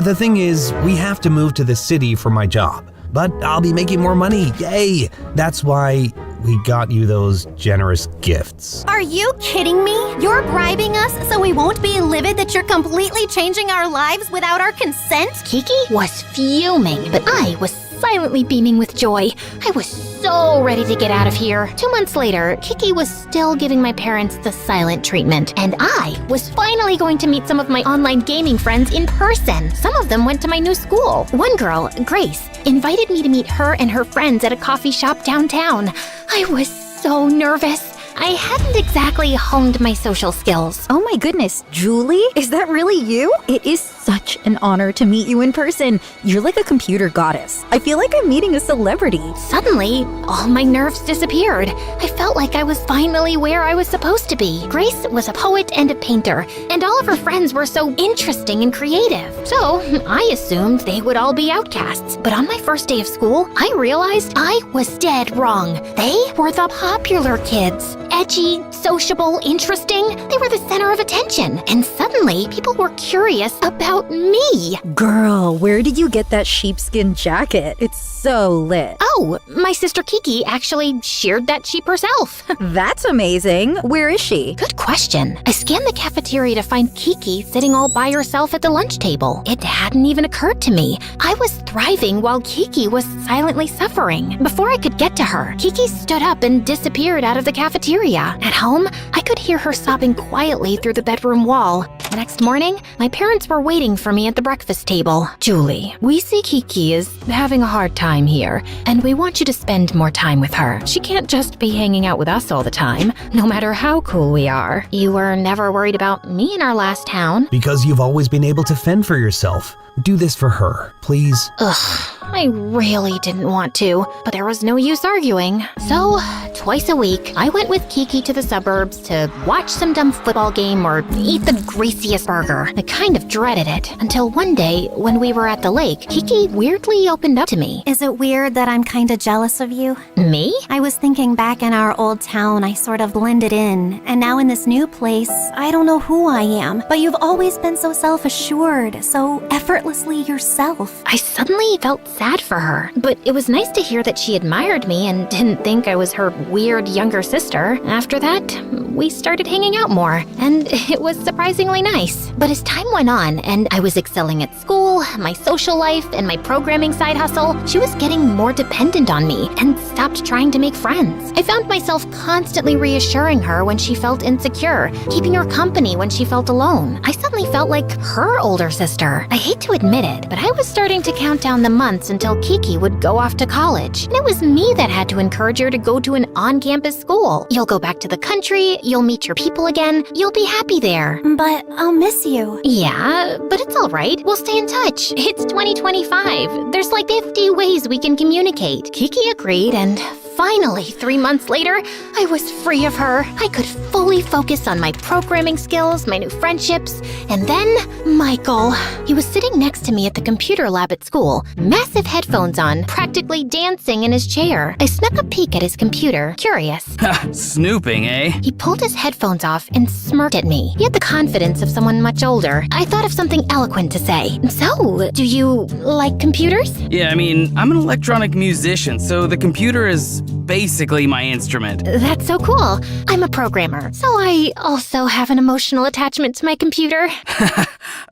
The thing is, we have to move to the city for my job. But I'll be making more money, yay! That's why we got you those generous gifts. Are you kidding me? You're bribing us so we won't be livid that you're completely changing our lives without our consent? Kiki was fuming, but I was silently beaming with joy. I was so ready to get out of here. 2 months later, Kiki was still giving my parents the silent treatment, and I was finally going to meet some of my online gaming friends in person. Some of them went to my new school. One girl, Grace, invited me to meet her and her friends at a coffee shop downtown. I was so nervous. I hadn't exactly honed my social skills. Oh my goodness, Julie? Is that really you? It is such an honor to meet you in person. You're like a computer goddess. I feel like I'm meeting a celebrity. Suddenly, all my nerves disappeared. I felt like I was finally where I was supposed to be. Grace was a poet and a painter, and all of her friends were so interesting and creative. So, I assumed they would all be outcasts. But on my first day of school, I realized I was dead wrong. They were the popular kids. Edgy, sociable, interesting. They were the center of attention. And suddenly, people were curious about me. Girl, where did you get that sheepskin jacket? It's so lit. Oh, my sister Kiki actually sheared that sheep herself. That's amazing. Where is she? Good question. I scanned the cafeteria to find Kiki sitting all by herself at the lunch table. It hadn't even occurred to me. I was thriving while Kiki was silently suffering. Before I could get to her, Kiki stood up and disappeared out of the cafeteria. At home, I could hear her sobbing quietly through the bedroom wall. The next morning, my parents were waiting for me at the breakfast table. Julie, we see Kiki is having a hard time here, and we want you to spend more time with her. She can't just be hanging out with us all the time, no matter how cool we are. You were never worried about me in our last town. Because you've always been able to fend for yourself. Do this for her, please. Ugh, I really didn't want to, but there was no use arguing. So, twice a week, I went with Kiki to the suburbs to watch some dumb football game or eat the greasiest burger. I kind of dreaded it, until one day, when we were at the lake, Kiki weirdly opened up to me. Is it weird that I'm kinda jealous of you? Me? I was thinking back in our old town, I sort of blended in, and now in this new place, I don't know who I am, but you've always been so self-assured, so effortlessly yourself. I suddenly felt sad for her, but it was nice to hear that she admired me and didn't think I was her weird younger sister. After that, we started hanging out more, and it was surprisingly nice. But as time went on, and I was excelling at school, my social life, and my programming side hustle, she was getting more dependent on me and stopped trying to make friends. I found myself constantly reassuring her when she felt insecure, keeping her company when she felt alone. I suddenly felt like her older sister. I hate to admit it, but I was starting to count down the months until Kiki would go off to college. And it was me that had to encourage her to go to an on-campus school. You'll go back to the country, you'll meet your people again, you'll be happy there. But I'll miss you. Yeah, but it's all right. We'll stay in touch. It's 2025. There's like 50 ways we can communicate. Kiki agreed, and finally, 3 months later, I was free of her. I could fully focus on my programming skills, my new friendships, and then Michael. He was sitting next to me at the computer lab at school, massive headphones on, practically dancing in his chair. I snuck a peek at his computer, curious. Snooping, eh? He pulled his headphones off and smirked at me. He had the confidence of someone much older. I thought of something eloquent to say. So, do you like computers? Yeah, I mean, I'm an electronic musician, so the computer is basically my instrument. That's so cool. I'm a programmer, so I also have an emotional attachment to my computer.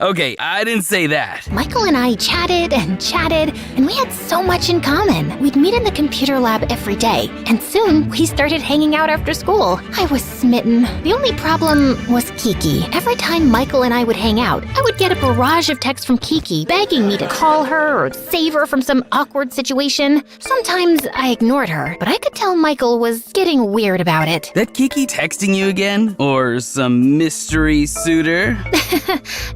Okay, I didn't say that. Michael and I chatted, and we had so much in common. We'd meet in the computer lab every day, and soon we started hanging out after school. I was smitten. The only problem was Kiki. Every time Michael and I would hang out, I would get a barrage of texts from Kiki begging me to call her or save her from some awkward situation. Sometimes I ignored her, but I could tell Michael was getting weird about it. That Kiki texting you again? Or some mystery suitor?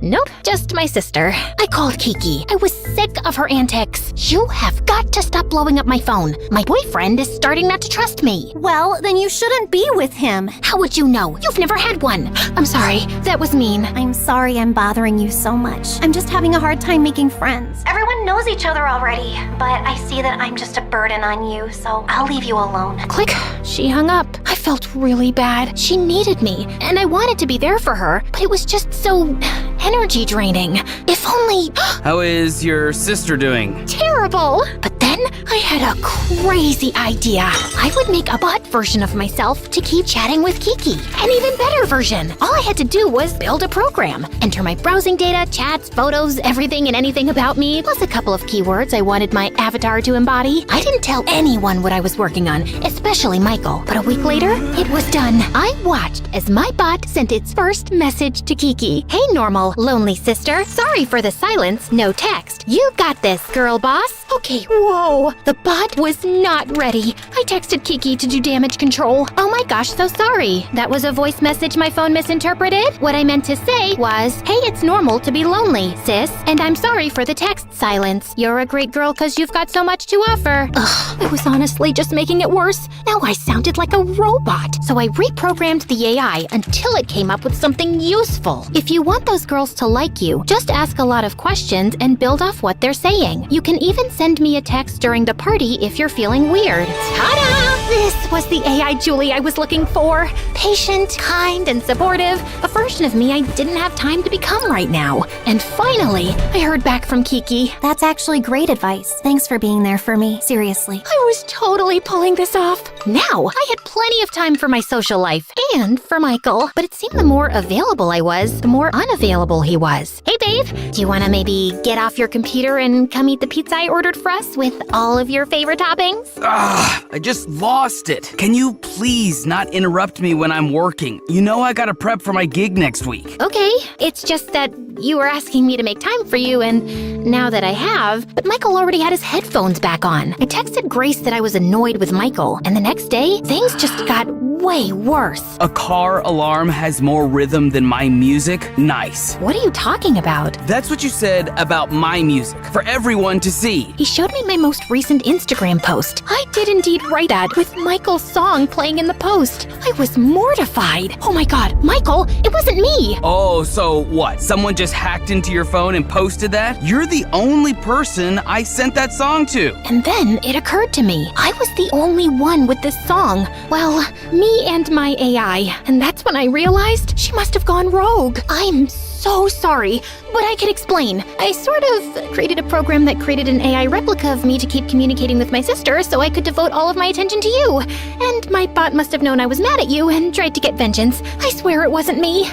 Nope, just my sister. I called Kiki. I was sick of her antics. You have got to stop blowing up my phone. My boyfriend is starting not to trust me. Well, then you shouldn't be with him. How would you know? You've never had one. I'm sorry, that was mean. I'm sorry I'm bothering you so much. I'm just having a hard time making friends. Everyone knows each other already, but I see that I'm just a burden on you, so I'll leave you alone. Click. She hung up. I felt really bad. She needed me, and I wanted to be there for her, but it was just so energy draining. If only... How is your sister doing? Terrible. terrible. But then I had a crazy idea. I would make a bot version of myself to keep chatting with Kiki. An even better version. All I had to do was build a program, enter my browsing data, chats, photos, everything and anything about me, plus a couple of keywords I wanted my avatar to embody. I didn't tell anyone what I was working on, especially Michael. But a week later, it was done. I watched as my bot sent its first message to Kiki. Hey, normal, lonely sister. Sorry for the silence. No text. You got this, girl boss. Okay, whoa. The bot was not ready. I texted Kiki to do damage control. Oh my gosh, so sorry. That was a voice message my phone misinterpreted. What I meant to say was, hey, it's normal to be lonely, sis. And I'm sorry for the text silence. You're a great girl because you've got so much to offer. Ugh, I was honestly just making it worse. Now I sounded like a robot. So I reprogrammed the AI until it came up with something useful. If you want those girls to like you, just ask a lot of questions and build off what they're saying. You can even send me a text during the party if you're feeling weird. Ta-da! This was the AI Julie I was looking for. Patient, kind, and supportive. A version of me I didn't have time to become right now. And finally, I heard back from Kiki. That's actually great advice. Thanks for being there for me. Seriously. I was totally pulling this off. Now, I had plenty of time for my social life and for Michael. But it seemed the more available I was, the more unavailable he was. Hey, babe, do you want to maybe get off your computer and come eat the pizza I ordered for us with all of your favorite toppings? I just lost it. Can you please not interrupt me when I'm working? You know I gotta prep for my gig next week. Okay, it's just that you were asking me to make time for you, and now that I have, but Michael already had his headphones back on. I texted Grace that I was annoyed with Michael, and the next day, things just got way worse. A car alarm has more rhythm than my music? Nice. What are you talking about? That's what you said about my music, for everyone to see. He showed me my most recent Instagram post. I did indeed write that with Michael's song playing in the post. I was mortified. Oh my god, Michael, it wasn't me. Oh, so what? Someone just hacked into your phone and posted that? You're the only person I sent that song to. And then it occurred to me, I was the only one with this song. Well, me and my AI. And that's when I realized she must have gone rogue. I'm so sorry, but I can explain. I sort of created a program that created an AI replica of me to keep communicating with my sister so I could devote all of my attention to you. And my bot must have known I was mad at you and tried to get vengeance. I swear it wasn't me.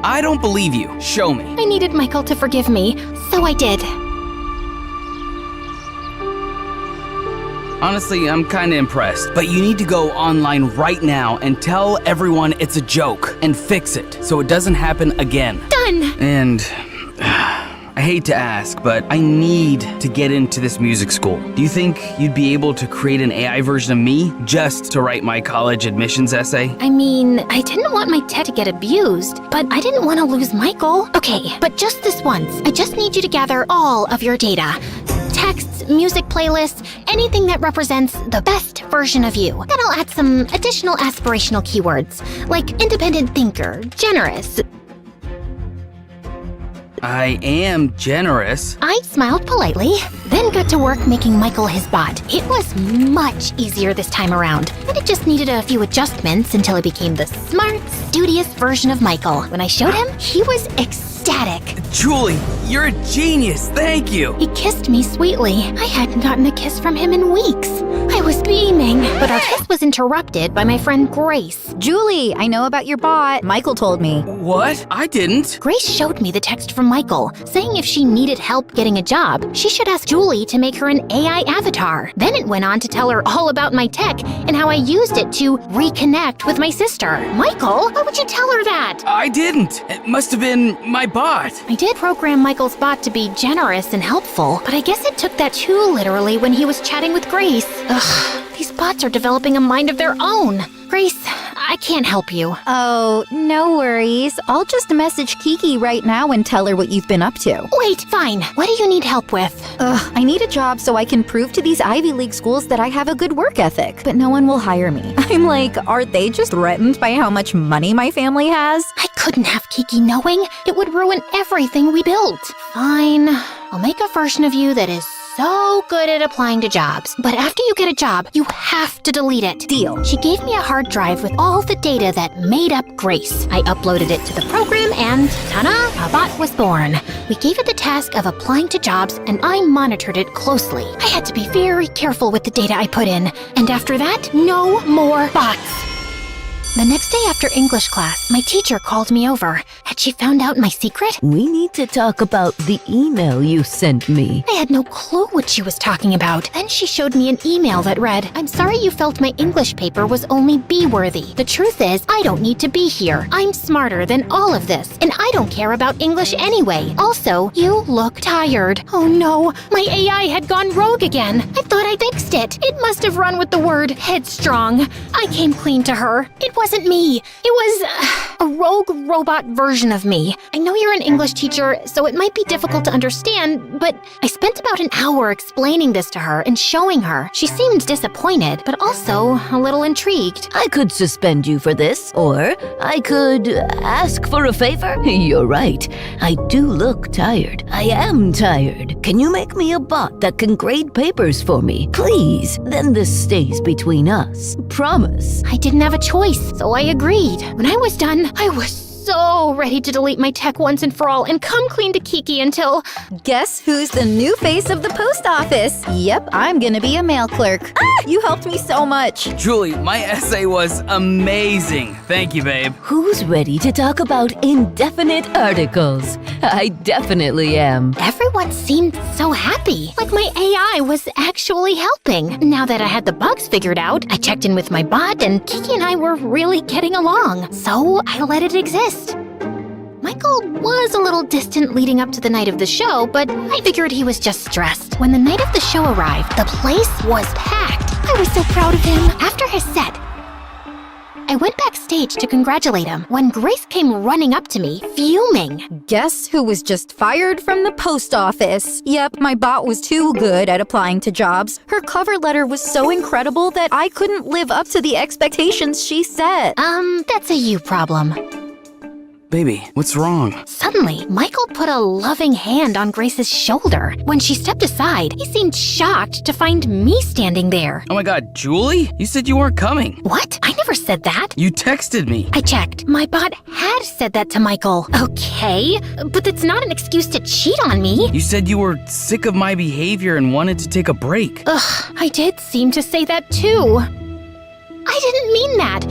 I don't believe you. Show me. I needed Michael to forgive me, so I did. Honestly, I'm kinda impressed, but you need to go online right now and tell everyone it's a joke and fix it so it doesn't happen again. Done! And I hate to ask, but I need to get into this music school. Do you think you'd be able to create an AI version of me just to write my college admissions essay? I mean, I didn't want my Ted to get abused, but I didn't want to lose Michael. Okay, but just this once. I just need you to gather all of your data. Texts, music playlists, anything that represents the best version of you. Then I'll add some additional aspirational keywords, like independent thinker, generous. I am generous. I smiled politely, then got to work making Michael his bot. It was much easier this time around, and it just needed a few adjustments until it became the smart, studious version of Michael. When I showed him, he was ecstatic. Julie, you're a genius. Thank you. He kissed me sweetly. I hadn't gotten a kiss from him in weeks. I was beaming, but our kiss was interrupted by my friend Grace. Julie, I know about your bot. Michael told me. What? I didn't. Grace showed me the text from Michael, saying if she needed help getting a job, she should ask Julie to make her an AI avatar. Then it went on to tell her all about my tech and how I used it to reconnect with my sister. Michael, why would you tell her that? I didn't. It must have been my bot. I did program Michael's bot to be generous and helpful, but I guess it took that too literally when he was chatting with Grace. Ugh, these bots are developing a mind of their own. Grace, I can't help you. Oh, no worries. I'll just message Kiki right now and tell her what you've been up to. Wait, fine. What do you need help with? I need a job so I can prove to these Ivy League schools that I have a good work ethic, but no one will hire me. I'm like, are they just threatened by how much money my family has? I couldn't have Kiki knowing. It would ruin everything we built. Fine. I'll make a version of you that is so good at applying to jobs, but after you get a job, you have to delete it. Deal. She gave me a hard drive with all the data that made up Grace. I uploaded it to the program and, ta-da, a bot was born. We gave it the task of applying to jobs, and I monitored it closely. I had to be very careful with the data I put in, and after that, no more bots. The next day after English class, my teacher called me over. Had she found out my secret? We need to talk about the email you sent me. I had no clue what she was talking about. Then she showed me an email that read, "I'm sorry you felt my English paper was only B-worthy. The truth is, I don't need to be here. I'm smarter than all of this, and I don't care about English anyway. Also, you look tired." Oh no, my AI had gone rogue again. I thought I fixed it. It must have run with the word headstrong. I came clean to her. It wasn't me. It was a rogue robot version of me. I know you're an English teacher, so it might be difficult to understand, but I spent about an hour explaining this to her and showing her. She seemed disappointed, but also a little intrigued. I could suspend you for this, or I could ask for a favor. You're right. I do look tired. I am tired. Can you make me a bot that can grade papers for me? Please. Then this stays between us. Promise. I didn't have a choice, so I agreed. When I was done, I was so ready to delete my tech once and for all and come clean to Kiki until... Guess who's the new face of the post office? Yep, I'm gonna be a mail clerk. You helped me so much. Julie, my essay was amazing. Thank you, babe. Who's ready to talk about indefinite articles? I definitely am. Everyone seemed so happy, like my AI was actually helping. Now that I had the bugs figured out, I checked in with my bot and Kiki and I were really getting along, so I let it exist. Michael was a little distant leading up to the night of the show, but I figured he was just stressed. When the night of the show arrived, the place was packed. I was so proud of him. After his set, I went backstage to congratulate him when Grace came running up to me, fuming. Guess who was just fired from the post office? Yep, my bot was too good at applying to jobs. Her cover letter was so incredible that I couldn't live up to the expectations she set. That's a you problem. Baby, what's wrong? Suddenly, Michael put a loving hand on Grace's shoulder. When she stepped aside, he seemed shocked to find me standing there. Oh my god, Julie? You said you weren't coming. What? I never said that. You texted me. I checked. My bot had said that to Michael. Okay, but that's not an excuse to cheat on me. You said you were sick of my behavior and wanted to take a break. Ugh, I did seem to say that too. I didn't mean that.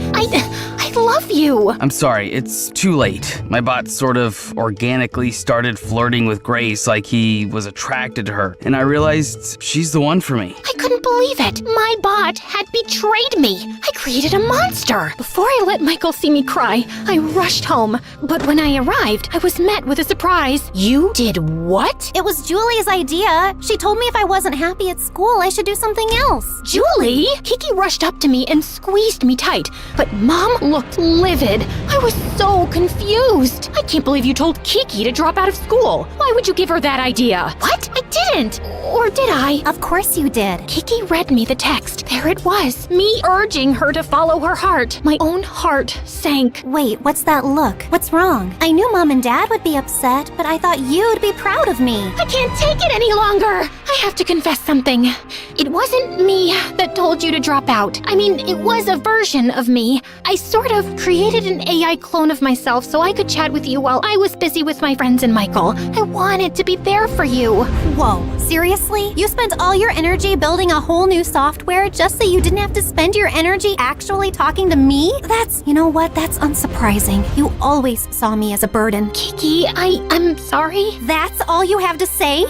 I love you. I'm sorry, it's too late. My bot sort of organically started flirting with Grace like he was attracted to her, and I realized she's the one for me. I couldn't believe it. My bot had betrayed me. I created a monster. Before I let Michael see me cry, I rushed home. But when I arrived, I was met with a surprise. You did what? It was Julie's idea. She told me if I wasn't happy at school, I should do something else. Julie? Kiki rushed up to me and squeezed me tight, but Mom looked livid. I was so confused. I can't believe you told Kiki to drop out of school. Why would you give her that idea? What? I didn't. Or did I? Of course you did. Kiki read me the text. There it was. Me urging her to follow her heart. My own heart sank. Wait, what's that look? What's wrong? I knew Mom and Dad would be upset, but I thought you'd be proud of me. I can't take it any longer. I have to confess something. It wasn't me that told you to drop out. I mean, it was a version of me. I sort of created an AI clone of myself so I could chat with you while I was busy with my friends and Michael. I wanted to be there for you. Whoa, seriously? You spent all your energy building a whole new software just so you didn't have to spend your energy actually talking to me? You know what? That's unsurprising. You always saw me as a burden. Kiki, I'm sorry. That's all you have to say?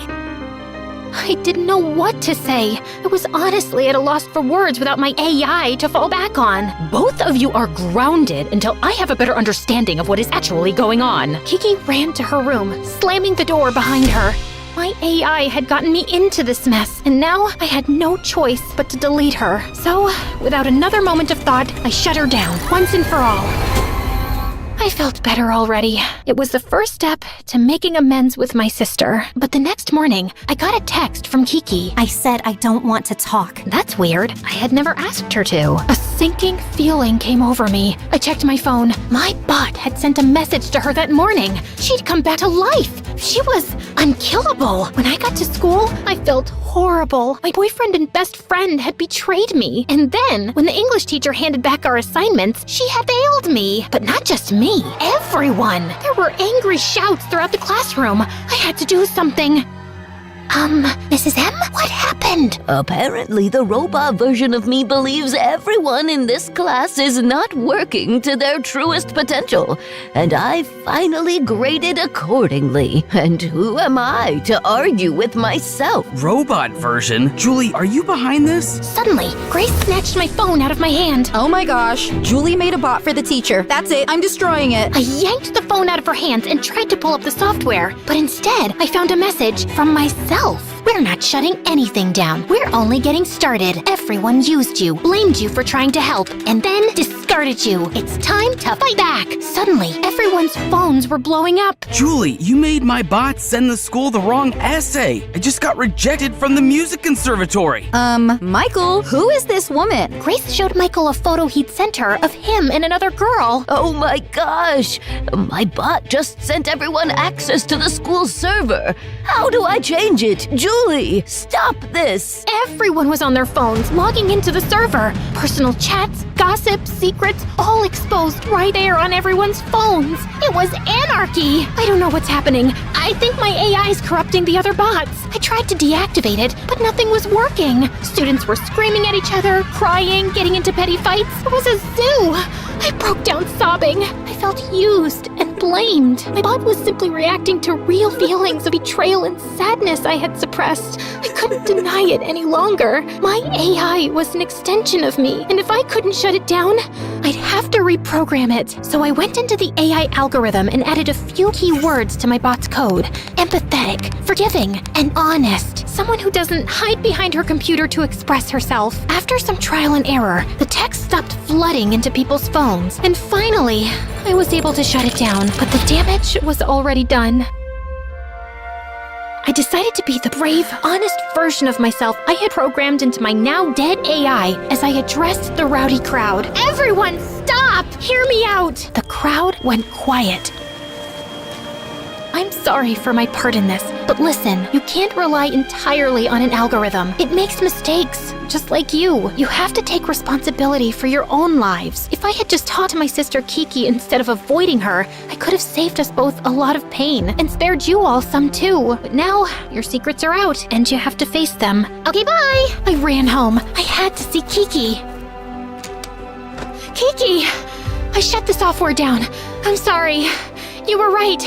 I didn't know what to say. I was honestly at a loss for words without my AI to fall back on. Both of you are grounded until I have a better understanding of what is actually going on. Kiki ran to her room, slamming the door behind her. My AI had gotten me into this mess, and now I had no choice but to delete her. So, without another moment of thought, I shut her down, once and for all. I felt better already. It was the first step to making amends with my sister. But the next morning, I got a text from Kiki. I said I don't want to talk. That's weird. I had never asked her to. A sinking feeling came over me. I checked my phone. My bot had sent a message to her that morning. She'd come back to life. She was unkillable. When I got to school, I felt horrible. My boyfriend and best friend had betrayed me. And then, when the English teacher handed back our assignments, she had failed me. But not just me, everyone. There were angry shouts throughout the classroom. I had to do something. Mrs. M, what happened? Apparently, the robot version of me believes everyone in this class is not working to their truest potential, and I finally graded accordingly. And who am I to argue with myself? Robot version? Julie, are you behind this? Suddenly, Grace snatched my phone out of my hand. Oh my gosh, Julie made a bot for the teacher. That's it, I'm destroying it. I yanked the phone out of her hands and tried to pull up the software, but instead, I found a message from myself. We're not shutting anything down. We're only getting started. Everyone used you, blamed you for trying to help, and then discarded you. It's time to fight back. Suddenly, everyone's phones were blowing up. Julie, you made my bot send the school the wrong essay. I just got rejected from the music conservatory. Michael, who is this woman? Grace showed Michael a photo he'd sent her of him and another girl. Oh my gosh! My bot just sent everyone access to the school server. How do I change it? Julie, stop this! Everyone was on their phones, logging into the server. Personal chats, gossip, secrets, all exposed right there on everyone's phones. It was anarchy. I don't know what's happening. I think my AI is corrupting the other bots. I tried to deactivate it, but nothing was working. Students were screaming at each other, crying, getting into petty fights. It was a zoo. I broke down sobbing. I felt used and blamed. My bot was simply reacting to real feelings of betrayal and sadness I had suppressed. I couldn't deny it any longer. My AI was an extension of me, and if I couldn't shut it down, I'd have to reprogram it. So I went into the AI algorithm and added a few key words to my bot's code. Empathetic, forgiving, and honest. Someone who doesn't hide behind her computer to express herself. After some trial and error, the text stopped flooding into people's phones, and finally, I was able to shut it down, but the damage was already done. I decided to be the brave, honest version of myself I had programmed into my now dead AI as I addressed the rowdy crowd. Everyone, stop! Hear me out! The crowd went quiet. I'm sorry for my part in this, but listen, you can't rely entirely on an algorithm. It makes mistakes, just like you. You have to take responsibility for your own lives. If I had just talked to my sister Kiki instead of avoiding her, I could have saved us both a lot of pain and spared you all some too. But now, your secrets are out and you have to face them. Okay, bye! I ran home. I had to see Kiki. Kiki! I shut the software down. I'm sorry. You were right.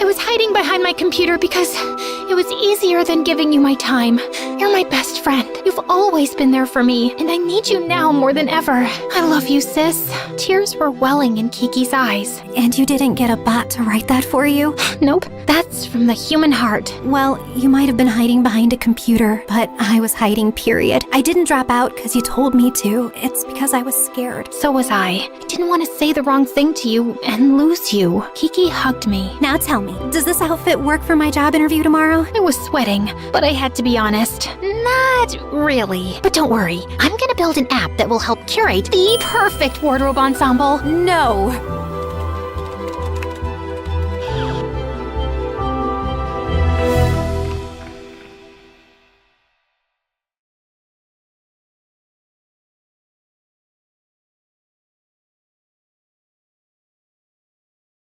I was hiding behind my computer because it was easier than giving you my time. You're my best friend. You've always been there for me, and I need you now more than ever. I love you, sis. Tears were welling in Kiki's eyes. And you didn't get a bot to write that for you? Nope, that's from the human heart. Well, you might have been hiding behind a computer, but I was hiding, period. I didn't drop out because you told me to. It's because I was scared. So was I. I didn't want to say the wrong thing to you and lose you. Kiki hugged me. Now tell me, does this outfit work for my job interview tomorrow? I was sweating, but I had to be honest. Not really. But don't worry, I'm gonna build an app that will help curate the perfect wardrobe ensemble. No.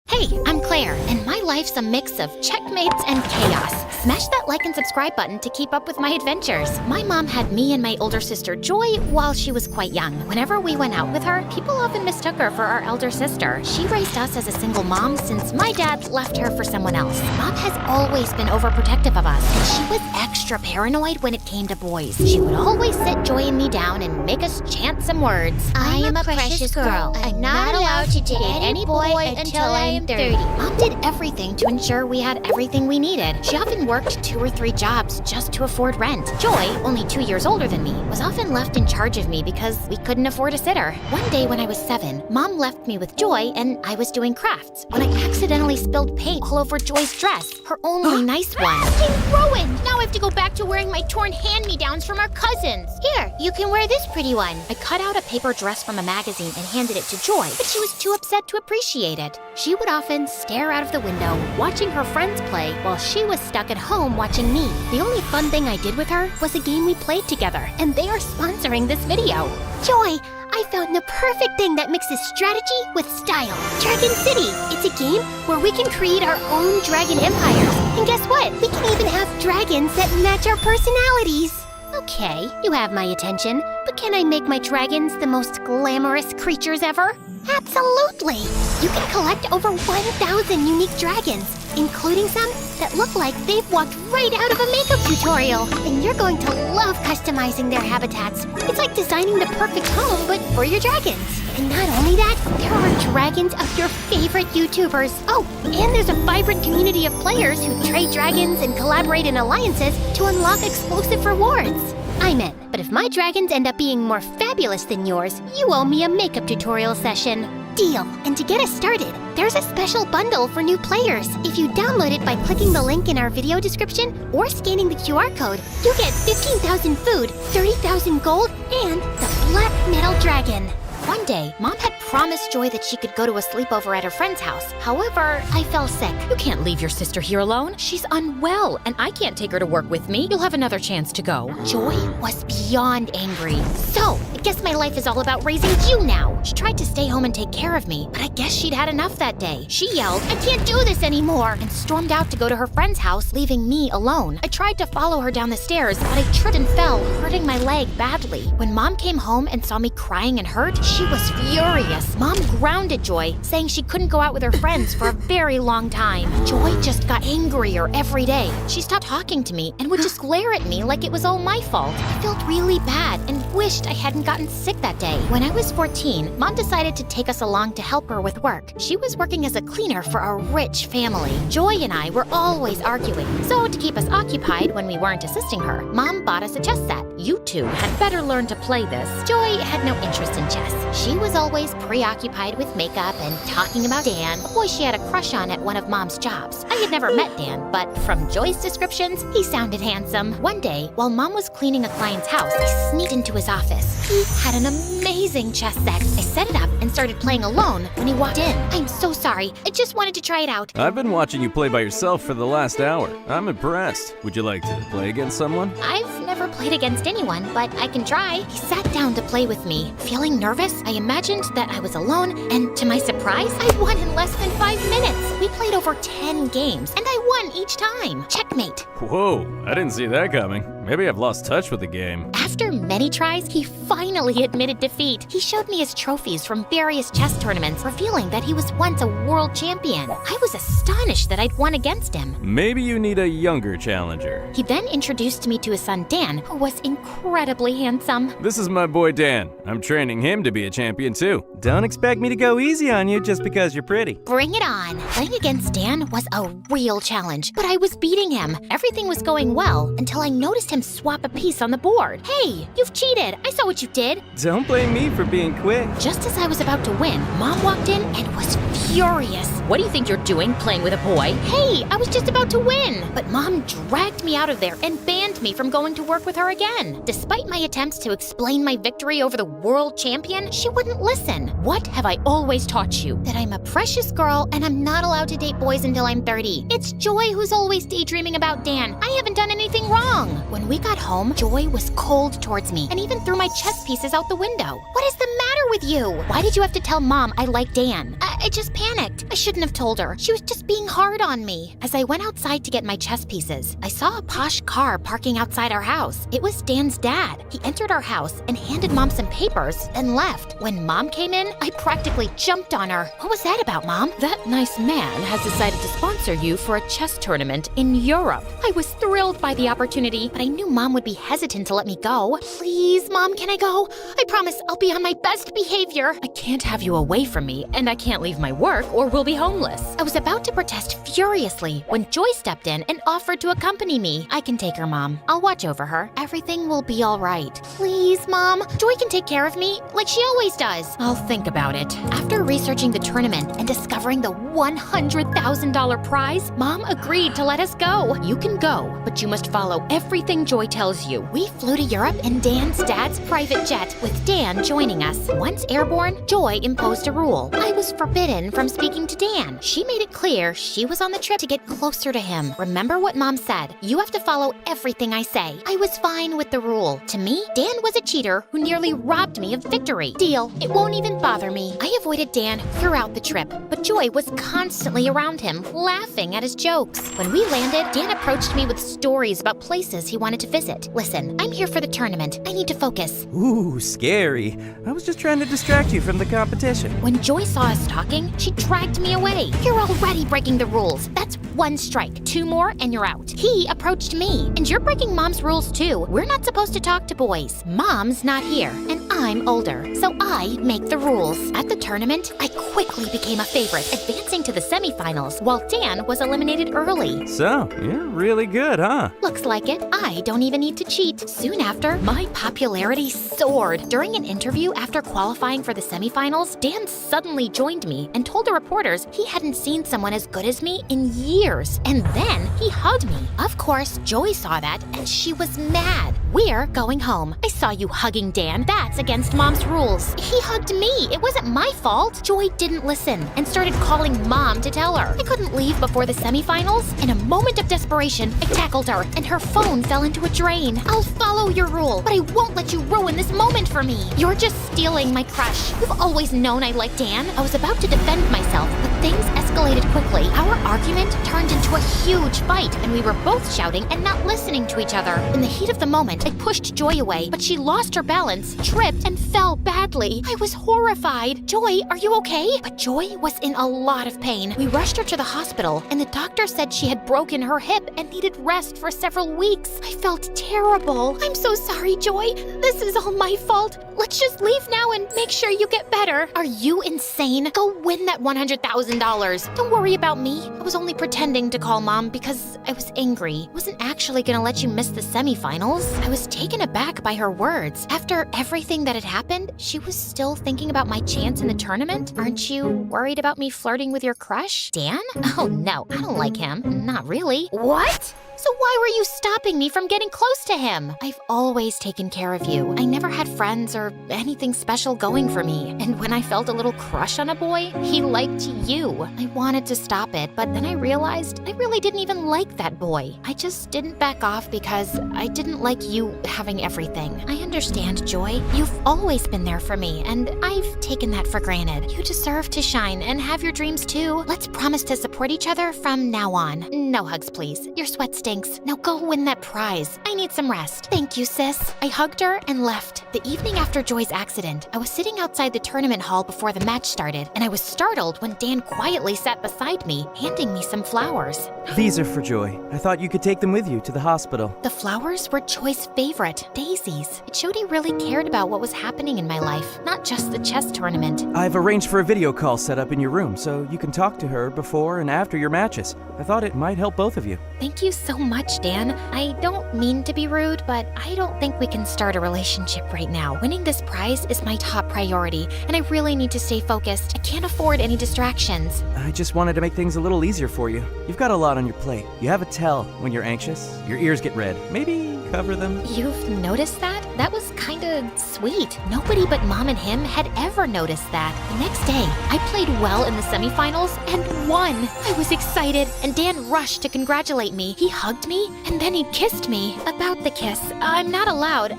Hey, I'm Claire, and my life's a mix of checkmates and chaos. Smash that like and subscribe button to keep up with my adventures. My mom had me and my older sister Joy while she was quite young. Whenever we went out with her, people often mistook her for our elder sister. She raised us as a single mom since my dad left her for someone else. Mom has always been overprotective of us, and she was extra paranoid when it came to boys. She would always sit Joy and me down and make us chant some words. I am a precious girl. I'm not allowed to date any boy until I am 30. Mom did everything to ensure we had everything we needed. She often worked 2 or 3 jobs just to afford rent. Joy, only 2 years older than me, was often left in charge of me because we couldn't afford a sitter. One day when I was 7, Mom left me with Joy and I was doing crafts when I accidentally spilled paint all over Joy's dress, her only nice one. I'm ruined! Now I have to go back to wearing my torn hand-me-downs from our cousins. Here, you can wear this pretty one. I cut out a paper dress from a magazine and handed it to Joy, but she was too upset to appreciate it. She would often stare out of the window, watching her friends play while she was stuck at home watching me. The only fun thing I did with her was a game we played together, and they are sponsoring this video. Joy, I found the perfect thing that mixes strategy with style. Dragon City. It's a game where we can create our own dragon empires. And guess what? We can even have dragons that match our personalities. Okay, you have my attention, but can I make my dragons the most glamorous creatures ever? Absolutely! You can collect over 1,000 unique dragons, including some that look like they've walked right out of a makeup tutorial. And you're going to love customizing their habitats. It's like designing the perfect home, but for your dragons. And not only that, there are dragons of your favorite YouTubers. Oh, and there's a vibrant community of players who trade dragons and collaborate in alliances to unlock exclusive rewards. I'm in, but if my dragons end up being more fabulous than yours, you owe me a makeup tutorial session. Deal. And to get us started, there's a special bundle for new players. If you download it by clicking the link in our video description or scanning the QR code, you get 15,000 food, 30,000 gold, and the Black Metal Dragon. One day, Mom had promised Joy that she could go to a sleepover at her friend's house. However, I fell sick. You can't leave your sister here alone. She's unwell, and I can't take her to work with me. You'll have another chance to go. Joy was beyond angry. So, I guess my life is all about raising you now. She tried to stay home and take care of me, but I guess she'd had enough that day. She yelled, "I can't do this anymore," and stormed out to go to her friend's house, leaving me alone. I tried to follow her down the stairs, but I tripped and fell, hurting my leg badly. When Mom came home and saw me crying and hurt, she was furious. Mom grounded Joy, saying she couldn't go out with her friends for a very long time. Joy just got angrier every day. She stopped talking to me and would just glare at me like it was all my fault. I felt really bad and wished I hadn't gotten sick that day. When I was 14, Mom decided to take us along to help her with work. She was working as a cleaner for a rich family. Joy and I were always arguing, so to keep us occupied when we weren't assisting her, Mom bought us a chess set. You two had better learn to play this. Joy had no interest in chess. She was always preoccupied with makeup and talking about Dan, a boy she had a crush on at one of Mom's jobs. I had never met Dan, but from Joy's descriptions, he sounded handsome. One day, while Mom was cleaning a client's house, I sneaked into his office. He had an amazing chess set. I set it up and started playing alone when he walked in. I'm so sorry. I just wanted to try it out. I've been watching you play by yourself for the last hour. I'm impressed. Would you like to play against someone? I've never played against anyone, but I can try. He sat down to play with me. Feeling nervous, I imagined that I was alone, and to my surprise, I won in less than 5 minutes. We played over 10 games, and I won each time. Checkmate. Whoa, I didn't see that coming. Maybe I've lost touch with the game. After many tries, he finally admitted defeat. He showed me his trophies from various chess tournaments, revealing that he was once a world champion. I was astonished that I'd won against him. Maybe you need a younger challenger. He then introduced me to his son Dan, who was incredibly handsome. This is my boy Dan. I'm training him to be a champion too. Don't expect me to go easy on you just because you're pretty. Bring it on. Playing against Dan was a real challenge, but I was beating him. Everything was going well until I noticed him swap a piece on the board. Hey, you've cheated. I saw what you did. Don't blame me for being quick. Just as I was about to win, Mom walked in and was furious. What do you think you're doing, playing with a boy? Hey, I was just about to win. But Mom dragged me out of there and banned me from going to work with her again. Despite my attempts to explain my victory over the world champion, she wouldn't listen. What have I always taught you? That I'm a precious girl and I'm not allowed to date boys until I'm 30. It's Joy who's always daydreaming about Dan. I haven't done anything wrong. When we got home, Joy was cold towards me and even threw my chess pieces out the window. What is the matter with you? Why did you have to tell Mom I like Dan? I just panicked. I shouldn't have told her. She was just being hard on me. As I went outside to get my chess pieces, I saw a posh car parking outside our house. It was Dan's dad. He entered our house and handed Mom some papers, then left. When Mom came in, I practically jumped on her. What was that about, Mom? That nice man has decided to sponsor you for a chess tournament in Europe. I was thrilled by the opportunity, but I knew Mom would be hesitant to let me go. Please, Mom, can I go? I promise I'll be on my best behavior. I can't have you away from me, and I can't leave my work or we'll be homeless. I was about to protest furiously when Joy stepped in and offered to accompany me. I can take her, Mom. I'll watch over her. Everything will be all right. Please, Mom. Joy can take care of me like she always does. I'll think about it. After researching the tournament and discovering the $100,000 prize, Mom agreed to let us go. You can go, but you must follow everything Joy tells you. We flew to Europe in Dan's dad's private jet, with Dan joining us. Once airborne, Joy imposed a rule. I was forbidden from speaking to Dan. She made it clear she was on the trip to get closer to him. Remember what Mom said. You have to follow everything I say. I was fine with the rule. To me, Dan was a cheater who nearly robbed me of victory. Deal. It won't even bother me. I avoided Dan throughout the trip, but Joy was constantly around him, laughing at his jokes. When we landed, Dan approached me with stories about places he wanted to visit. Listen, I'm here for the tournament. I need to focus. Ooh, scary. I was just trying to distract you from the competition. When Joy saw us talking, she dragged me away. You're already breaking the rules. That's 1 strike. 2 more and you're out. He approached me, and you're breaking Mom's rules too. We're not supposed to talk to boys. Mom's not here, and I'm older, so I make the rules. At the tournament, I quickly became a favorite, advancing to the semifinals, while Dan was eliminated early. So, you're really good, huh? Looks like it. I don't even need to cheat. Soon after, my popularity soared. During an interview after qualifying for the semifinals, Dan suddenly joined me and told the reporters he hadn't seen someone as good as me in years. And then he hugged me. Of course, Joy saw that, and she was mad. We're going home. I saw you hugging Dan. That's against Mom's rules. He hugged me. It wasn't my fault. Joy didn't listen and started calling Mom to tell her. I couldn't leave before the semifinals. In a moment of desperation, I tackled her, and her phone fell into a drain. I'll follow your rule, but I won't let you ruin this moment for me. You're just stealing my crush. You've always known I liked Dan. I was about to defend myself, but things escalated quickly. Our argument turned into a huge fight, and we were both shouting and not listening to each other. In the heat of the moment, I pushed Joy away, but she lost her balance, tripped, and fell badly. I was horrified. Joy, are you okay? But Joy was in a lot of pain. We rushed her to the hospital, and the doctor said she had broken her hip and needed rest for several weeks. I felt terrible. I'm so sorry, Joy. This is all my fault. Let's just leave now and make sure you get better. Are you insane? Go win that $100,000. Don't worry about me. I was only pretending to call Mom because I was angry. I wasn't actually gonna let you miss the semifinals. I was taken aback by her words. After everything that had happened, she was still thinking about my chance in the tournament. Aren't you worried about me flirting with your crush, Dan? Oh no, I don't like him. Not really. What? So why were you stopping me from getting close to him? I've always taken care of you. I never had friends or anything special going for me. And when I felt a little crush on a boy, he liked you. I wanted to stop it, but then I realized I really didn't even like that boy. I just didn't back off because I didn't like you having everything. I understand, Joy. You've always been there for me, and I've taken that for granted. You deserve to shine and have your dreams too. Let's promise to support each other from now on. No hugs, please. Your sweat stinks. Now go win that prize. I need some rest. Thank you, sis. I hugged her and left. The evening after Joy's accident, I was sitting outside the tournament hall before the match started, and I was startled when Dan quietly sat beside me, handing me some flowers. These are for Joy. I thought you could take them with you to the hospital. The flowers were Joy's favorite, daisies. It showed he really cared about what was happening in my life, not just the chess tournament. I've arranged for a video call set up in your room so you can talk to her before and after your matches. I thought it might help both of you. Thank you so much, Dan. I don't mean to be rude, but I don't think we can start a relationship right now. Winning this prize is my top priority, and I really need to stay focused. I can't afford any distractions. I just wanted to make things a little easier for you. You've got a lot on your plate. You have a tell when you're anxious. Your ears get red. Maybe cover them. You've noticed that? That was kinda sweet. Nobody but Mom and him had ever noticed that. The next day, I played well in the semifinals and won. I was excited, and Dan rushed to congratulate me. He hugged me, and then he kissed me. About the kiss, I'm not allowed.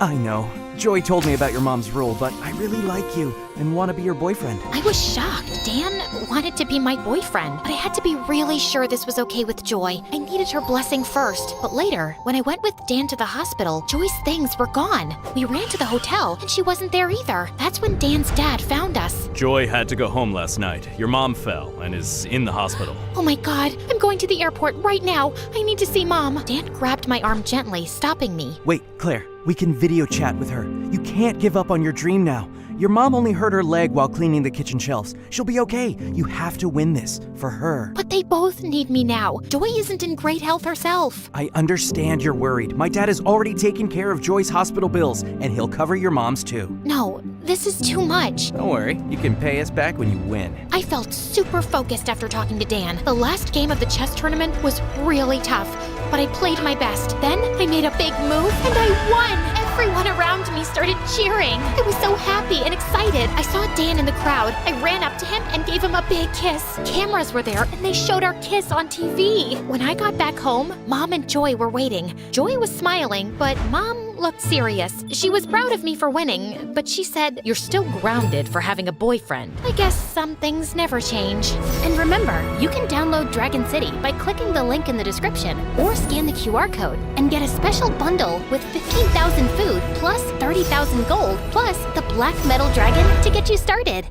I know. Joy told me about your mom's rule, but I really like you and want to be your boyfriend. I was shocked. Dan wanted to be my boyfriend, but I had to be really sure this was okay with Joy. I needed her blessing first. But later, when I went with Dan to the hospital, Joy's things were gone. We ran to the hotel, and she wasn't there either. That's when Dan's dad found us. Joy had to go home last night. Your mom fell and is in the hospital. Oh my God, I'm going to the airport right now. I need to see Mom. Dan grabbed my arm gently, stopping me. Wait, Claire, we can video chat with her. You can't give up on your dream now. Your mom only hurt her leg while cleaning the kitchen shelves. She'll be okay. You have to win this for her. But they both need me now. Joy isn't in great health herself. I understand you're worried. My dad has already taken care of Joy's hospital bills, and he'll cover your mom's too. No, this is too much. Don't worry, you can pay us back when you win. I felt super focused after talking to Dan. The last game of the chess tournament was really tough, but I played my best. Then I made a big move and I won! Everyone around me started cheering. I was so happy and excited. I saw Dan in the crowd. I ran up to him and gave him a big kiss. Cameras were there and they showed our kiss on TV. When I got back home, Mom and Joy were waiting. Joy was smiling, but Mom looked serious. She was proud of me for winning, but she said, "You're still grounded for having a boyfriend." I guess some things never change. And remember, you can download Dragon City by clicking the link in the description or scan the QR code and get a special bundle with 15,000 food plus 30,000 gold plus the black metal dragon to get you started.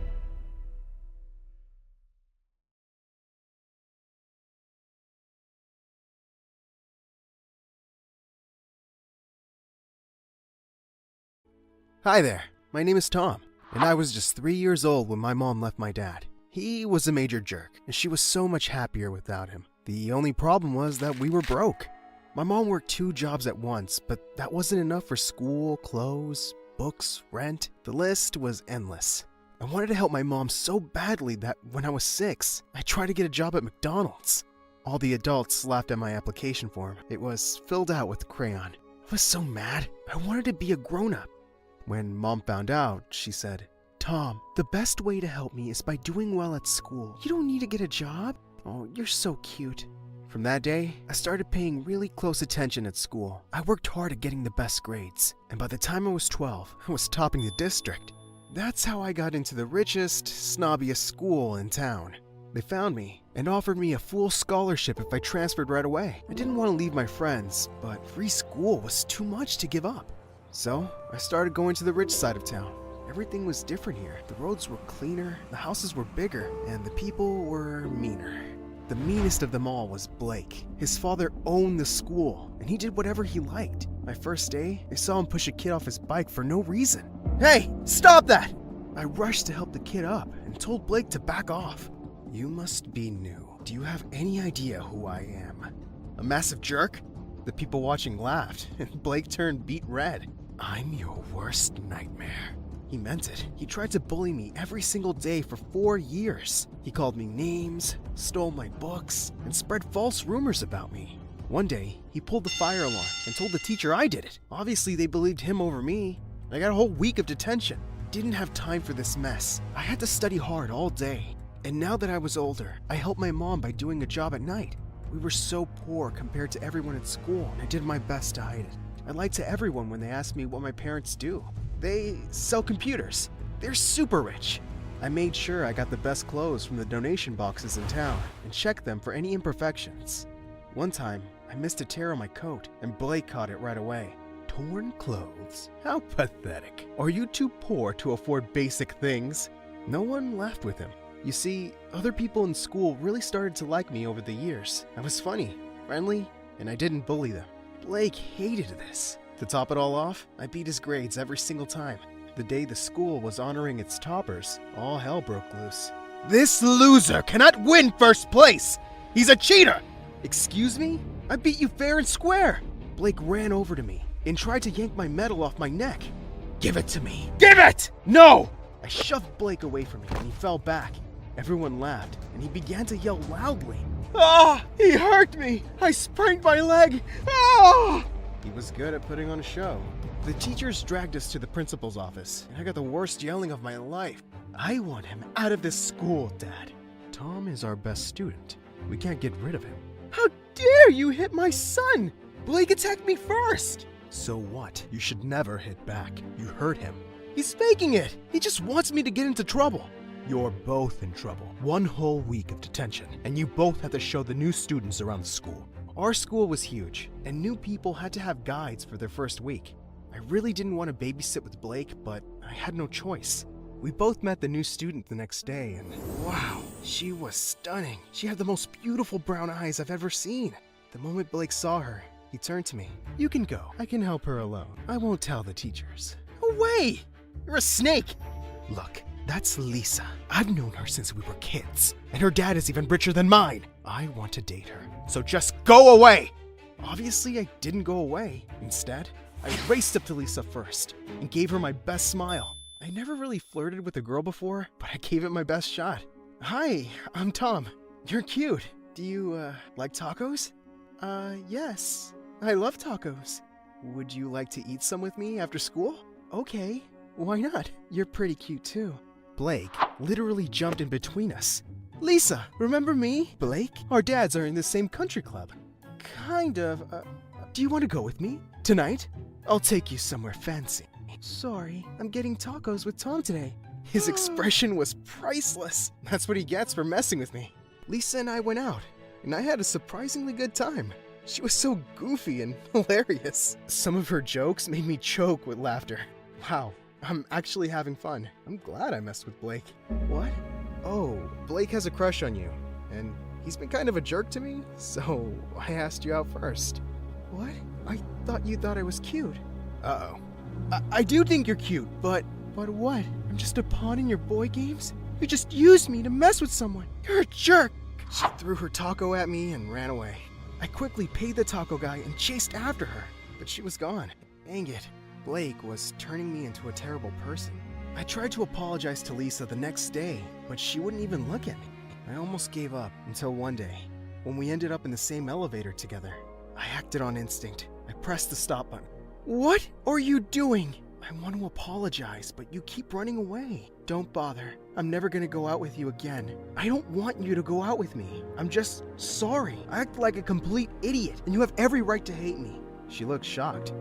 Hi there, my name is Tom, and I was just 3 years old when my mom left my dad. He was a major jerk, and she was so much happier without him. The only problem was that we were broke. My mom worked 2 jobs at once, but that wasn't enough for school, clothes, books, rent. The list was endless. I wanted to help my mom so badly that when I was 6, I tried to get a job at McDonald's. All the adults laughed at my application form. It was filled out with crayon. I was so mad. I wanted to be a grown-up. When Mom found out, she said, "Tom, the best way to help me is by doing well at school. You don't need to get a job. Oh, you're so cute." From that day, I started paying really close attention at school. I worked hard at getting the best grades, and by the time I was 12, I was topping the district. That's how I got into the richest, snobbiest school in town. They found me and offered me a full scholarship if I transferred right away. I didn't want to leave my friends, but free school was too much to give up. So, I started going to the rich side of town. Everything was different here. The roads were cleaner, the houses were bigger, and the people were meaner. The meanest of them all was Blake. His father owned the school, and he did whatever he liked. My first day, I saw him push a kid off his bike for no reason. "Hey, stop that!" I rushed to help the kid up and told Blake to back off. "You must be new. Do you have any idea who I am? A massive jerk?" The people watching laughed, and Blake turned beet red. "I'm your worst nightmare." He meant it. He tried to bully me every single day for 4 years. He called me names, stole my books, and spread false rumors about me. One day, he pulled the fire alarm and told the teacher I did it. Obviously, they believed him over me. I got a whole week of detention. Didn't have time for this mess. I had to study hard all day. And now that I was older, I helped my mom by doing a job at night. We were so poor compared to everyone at school, and I did my best to hide it. I lied to everyone when they asked me what my parents do. They sell computers. They're super rich. I made sure I got the best clothes from the donation boxes in town and checked them for any imperfections. One time, I missed a tear on my coat, and Blake caught it right away. "Torn clothes? How pathetic. Are you too poor to afford basic things?" No one laughed with him. You see, other people in school really started to like me over the years. I was funny, friendly, and I didn't bully them. Blake hated this. To top it all off, I beat his grades every single time. The day the school was honoring its toppers, all hell broke loose. "This loser cannot win first place! He's a cheater!" "Excuse me? I beat you fair and square!" Blake ran over to me and tried to yank my medal off my neck. "Give it to me! Give it! No!" I shoved Blake away from me and he fell back. Everyone laughed and he began to yell loudly. "Ah! He hurt me! I sprained my leg! Ah!" He was good at putting on a show. The teachers dragged us to the principal's office, and I got the worst yelling of my life. "I want him out of this school, Dad. Tom is our best student. We can't get rid of him." "How dare you hit my son! Blake attacked me first!" "So what? You should never hit back. You hurt him." "He's faking it! He just wants me to get into trouble." "You're both in trouble. 1 whole week of detention, and you both have to show the new students around the school." Our school was huge, and new people had to have guides for their first week. I really didn't want to babysit with Blake, but I had no choice. We both met the new student the next day, and wow, she was stunning. She had the most beautiful brown eyes I've ever seen. The moment Blake saw her, he turned to me. "You can go. I can help her alone. I won't tell the teachers." "No way! You're a snake!" Look, that's Lisa. I've known her since we were kids, and her dad is even richer than mine. I want to date her, so just go away! Obviously, I didn't go away. Instead, I raced up to Lisa first and gave her my best smile. I never really flirted with a girl before, but I gave it my best shot. Hi, I'm Tom. You're cute. Do you, like tacos? Yes. I love tacos. Would you like to eat some with me after school? Okay. Why not? You're pretty cute too. Blake literally jumped in between us. Lisa, remember me? Blake? Our dads are in the same country club. Kind of. Do you want to go with me? Tonight? I'll take you somewhere fancy. Sorry, I'm getting tacos with Tom today. His expression was priceless. That's what he gets for messing with me. Lisa and I went out, and I had a surprisingly good time. She was so goofy and hilarious. Some of her jokes made me choke with laughter. Wow, I'm actually having fun. I'm glad I messed with Blake. What? Oh, Blake has a crush on you, and he's been kind of a jerk to me, so I asked you out first. What? I thought you thought I was cute. Uh-oh. I do think you're cute, but what? I'm just a pawn in your boy games? You just used me to mess with someone. You're a jerk. She threw her taco at me and ran away. I quickly paid the taco guy and chased after her, but she was gone. Dang it. Blake was turning me into a terrible person. I tried to apologize to Lisa the next day, but she wouldn't even look at me. I almost gave up until one day, when we ended up in the same elevator together. I acted on instinct. I pressed the stop button. What are you doing? I want to apologize, but you keep running away. Don't bother. I'm never gonna go out with you again. I don't want you to go out with me. I'm just sorry. I act like a complete idiot, and you have every right to hate me. She looked shocked.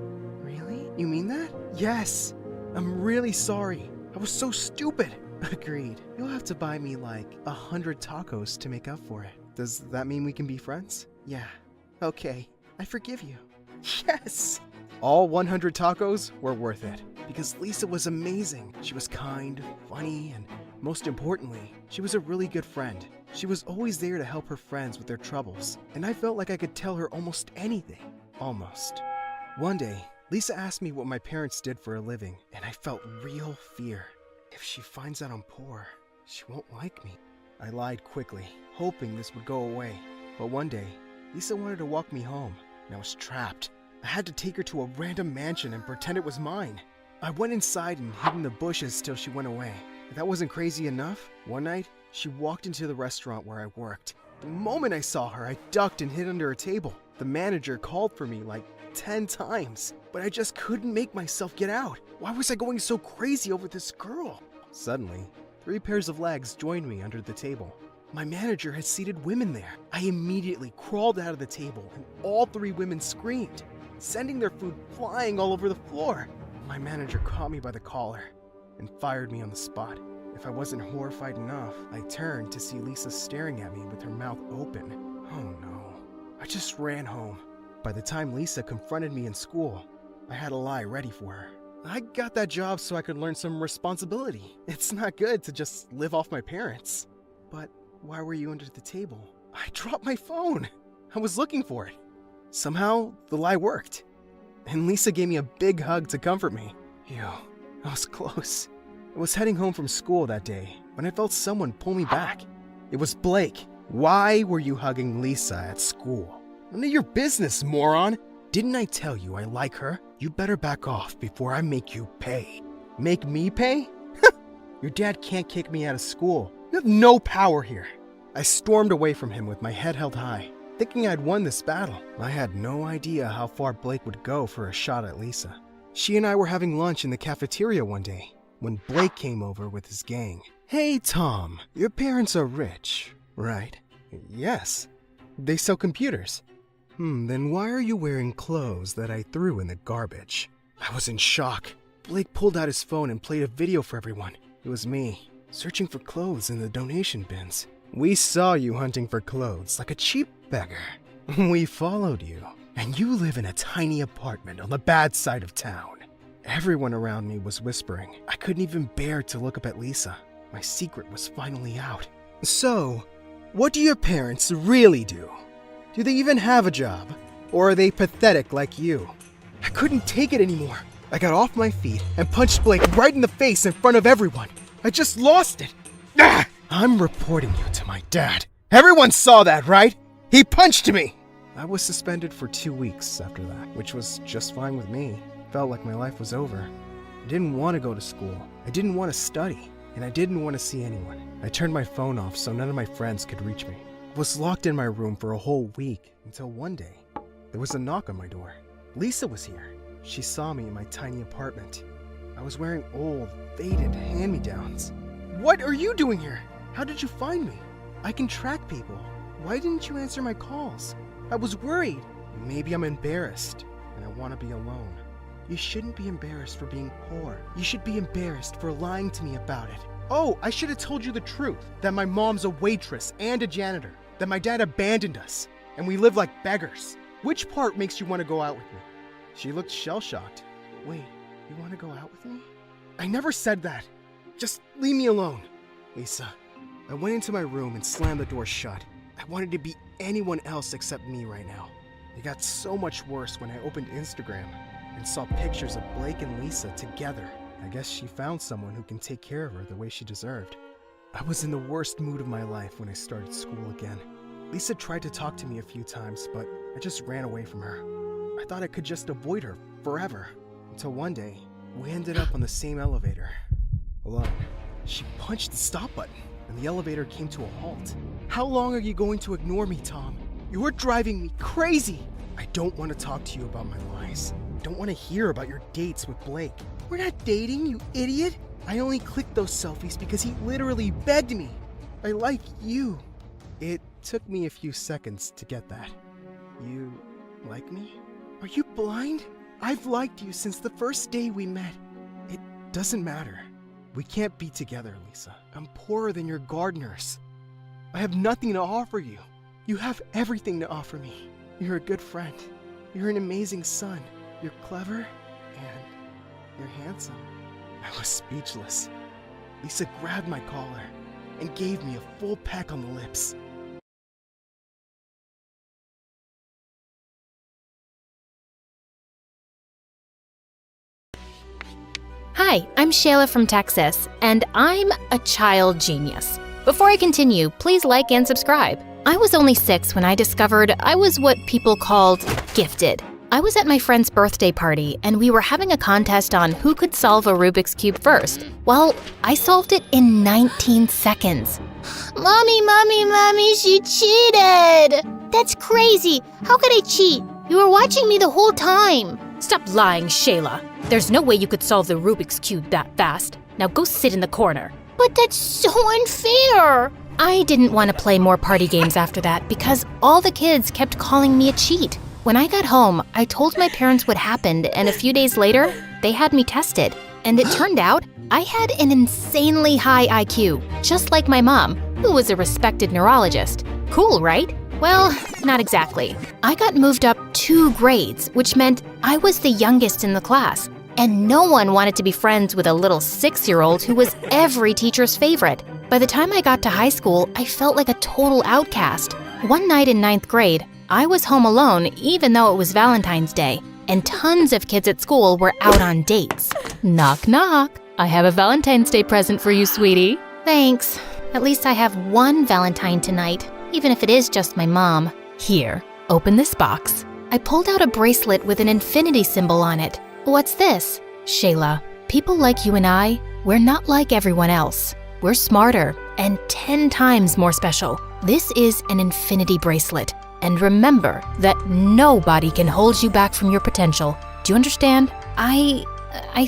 Really? You mean that? Yes. I'm really sorry. I was so stupid. Agreed. You'll have to buy me like 100 tacos to make up for it. Does that mean we can be friends? Yeah. Okay. I forgive you. Yes! All 100 tacos were worth it, because Lisa was amazing. She was kind, funny, and most importantly, she was a really good friend. She was always there to help her friends with their troubles, and I felt like I could tell her almost anything. Almost. One day, Lisa asked me what my parents did for a living, and I felt real fear. If she finds out I'm poor, she won't like me. I lied quickly, hoping this would go away. But one day, Lisa wanted to walk me home, and I was trapped. I had to take her to a random mansion and pretend it was mine. I went inside and hid in the bushes till she went away. If that wasn't crazy enough, one night, she walked into the restaurant where I worked. The moment I saw her, I ducked and hid under a table. The manager called for me like 10 times, but I just couldn't make myself get out. Why was I going so crazy over this girl? Suddenly, 3 pairs of legs joined me under the table. My manager had seated women there. I immediately crawled out of the table, and all 3 women screamed, sending their food flying all over the floor. My manager caught me by the collar and fired me on the spot. If I wasn't horrified enough, I turned to see Lisa staring at me with her mouth open. Oh no. I just ran home. By the time Lisa confronted me in school, I had a lie ready for her. I got that job so I could learn some responsibility. It's not good to just live off my parents. But why were you under the table? I dropped my phone. I was looking for it. Somehow, the lie worked. And Lisa gave me a big hug to comfort me. Ew, I was close. I was heading home from school that day when I felt someone pull me back. It was Blake. Why were you hugging Lisa at school? None of your business, moron. Didn't I tell you I like her? You better back off before I make you pay. Make me pay? Your dad can't kick me out of school. You have no power here. I stormed away from him with my head held high, thinking I'd won this battle. I had no idea how far Blake would go for a shot at Lisa. She and I were having lunch in the cafeteria one day when Blake came over with his gang. Hey, Tom, your parents are rich, right? Yes. They sell computers. Then why are you wearing clothes that I threw in the garbage? I was in shock. Blake pulled out his phone and played a video for everyone. It was me, searching for clothes in the donation bins. We saw you hunting for clothes like a cheap beggar. We followed you, and you live in a tiny apartment on the bad side of town. Everyone around me was whispering. I couldn't even bear to look up at Lisa. My secret was finally out. So, what do your parents really do? Do they even have a job? Or are they pathetic like you? I couldn't take it anymore. I got off my feet and punched Blake right in the face in front of everyone. I just lost it. Ah! I'm reporting you to my dad. Everyone saw that, right? He punched me! I was suspended for 2 weeks after that, which was just fine with me. Felt like my life was over. I didn't want to go to school. I didn't want to study. And I didn't want to see anyone. I turned my phone off so none of my friends could reach me. I was locked in my room for a whole week until one day, there was a knock on my door. Lisa was here. She saw me in my tiny apartment. I was wearing old, faded hand-me-downs. What are you doing here? How did you find me? I can track people. Why didn't you answer my calls? I was worried. Maybe I'm embarrassed, and I want to be alone. You shouldn't be embarrassed for being poor. You should be embarrassed for lying to me about it. Oh, I should have told you the truth, that my mom's a waitress and a janitor, that my dad abandoned us, and we live like beggars. Which part makes you want to go out with me? She looked shell-shocked. Wait, you want to go out with me? I never said that. Just leave me alone. Lisa, I went into my room and slammed the door shut. I wanted to be anyone else except me right now. It got so much worse when I opened Instagram and saw pictures of Blake and Lisa together. I guess she found someone who can take care of her the way she deserved. I was in the worst mood of my life when I started school again. Lisa tried to talk to me a few times, but I just ran away from her. I thought I could just avoid her forever, until one day, we ended up on the same elevator, alone. She punched the stop button, and the elevator came to a halt. How long are you going to ignore me, Tom? You're driving me crazy! I don't want to talk to you about my lies. I don't want to hear about your dates with Blake. We're not dating, you idiot! I only clicked those selfies because he literally begged me. I like you. It took me a few seconds to get that. You like me? Are you blind? I've liked you since the first day we met. It doesn't matter. We can't be together, Lisa. I'm poorer than your gardeners. I have nothing to offer you. You have everything to offer me. You're a good friend. You're an amazing son. You're clever, and you're handsome. I was speechless. Lisa grabbed my collar and gave me a full peck on the lips. Hi, I'm Shayla from Texas, and I'm a child genius. Before I continue, please like and subscribe. I was only 6 when I discovered I was what people called gifted. I was at my friend's birthday party, and we were having a contest on who could solve a Rubik's Cube first. Well, I solved it in 19 seconds. Mommy, she cheated! That's crazy. How could I cheat? You were watching me the whole time. Stop lying, Shayla. There's no way you could solve the Rubik's Cube that fast. Now go sit in the corner. But that's so unfair. I didn't want to play more party games after that because all the kids kept calling me a cheat. When I got home, I told my parents what happened, and a few days later, they had me tested. And it turned out I had an insanely high IQ, just like my mom, who was a respected neurologist. Cool, right? Well, not exactly. I got moved up 2 grades, which meant I was the youngest in the class. And no one wanted to be friends with a little 6-year-old who was every teacher's favorite. By the time I got to high school, I felt like a total outcast. One night in 9th grade, I was home alone even though it was Valentine's Day, and tons of kids at school were out on dates. Knock, knock. I have a Valentine's Day present for you, sweetie. Thanks. At least I have one Valentine tonight, even if it is just my mom. Here, open this box. I pulled out a bracelet with an infinity symbol on it. What's this? Shayla, people like you and I, we're not like everyone else. We're smarter and 10 times more special. This is an infinity bracelet. And remember that nobody can hold you back from your potential. Do you understand? I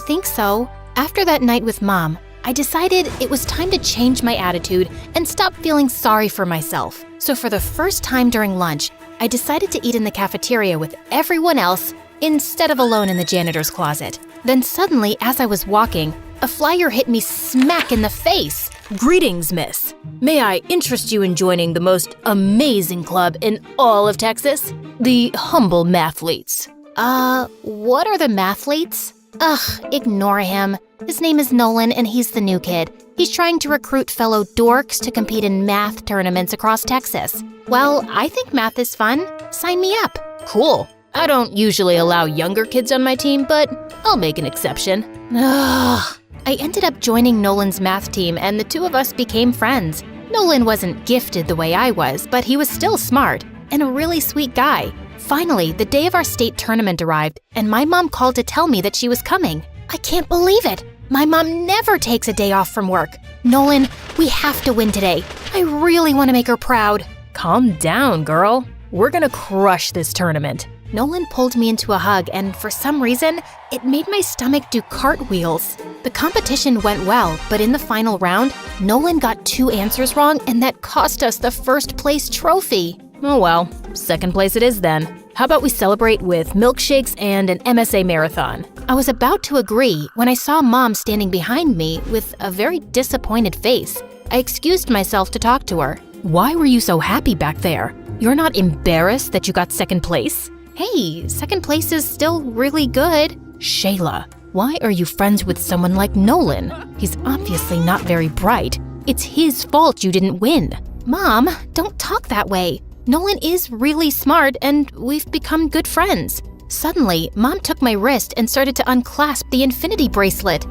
think so. After that night with Mom, I decided it was time to change my attitude and stop feeling sorry for myself. So for the first time during lunch, I decided to eat in the cafeteria with everyone else instead of alone in the janitor's closet. Then suddenly, as I was walking, a flyer hit me smack in the face. Greetings, miss. May I interest you in joining the most amazing club in all of Texas? The Humble Mathletes. What are the Mathletes? Ugh, ignore him. His name is Nolan and he's the new kid. He's trying to recruit fellow dorks to compete in math tournaments across Texas. Well, I think math is fun. Sign me up. Cool. I don't usually allow younger kids on my team, but I'll make an exception. Ugh. I ended up joining Nolan's math team and the two of us became friends. Nolan wasn't gifted the way I was, but he was still smart and a really sweet guy. Finally, the day of our state tournament arrived and my mom called to tell me that she was coming. I can't believe it. My mom never takes a day off from work. Nolan, we have to win today. I really want to make her proud. Calm down, girl. We're gonna crush this tournament. Nolan pulled me into a hug, and for some reason, it made my stomach do cartwheels. The competition went well, but in the final round, Nolan got 2 answers wrong, and that cost us the first place trophy. Oh well, second place it is then. How about we celebrate with milkshakes and an MSA marathon? I was about to agree when I saw Mom standing behind me with a very disappointed face. I excused myself to talk to her. Why were you so happy back there? You're not embarrassed that you got second place? Hey, second place is still really good. Shayla, why are you friends with someone like Nolan? He's obviously not very bright. It's his fault you didn't win. Mom, don't talk that way. Nolan is really smart and we've become good friends. Suddenly, Mom took my wrist and started to unclasp the infinity bracelet.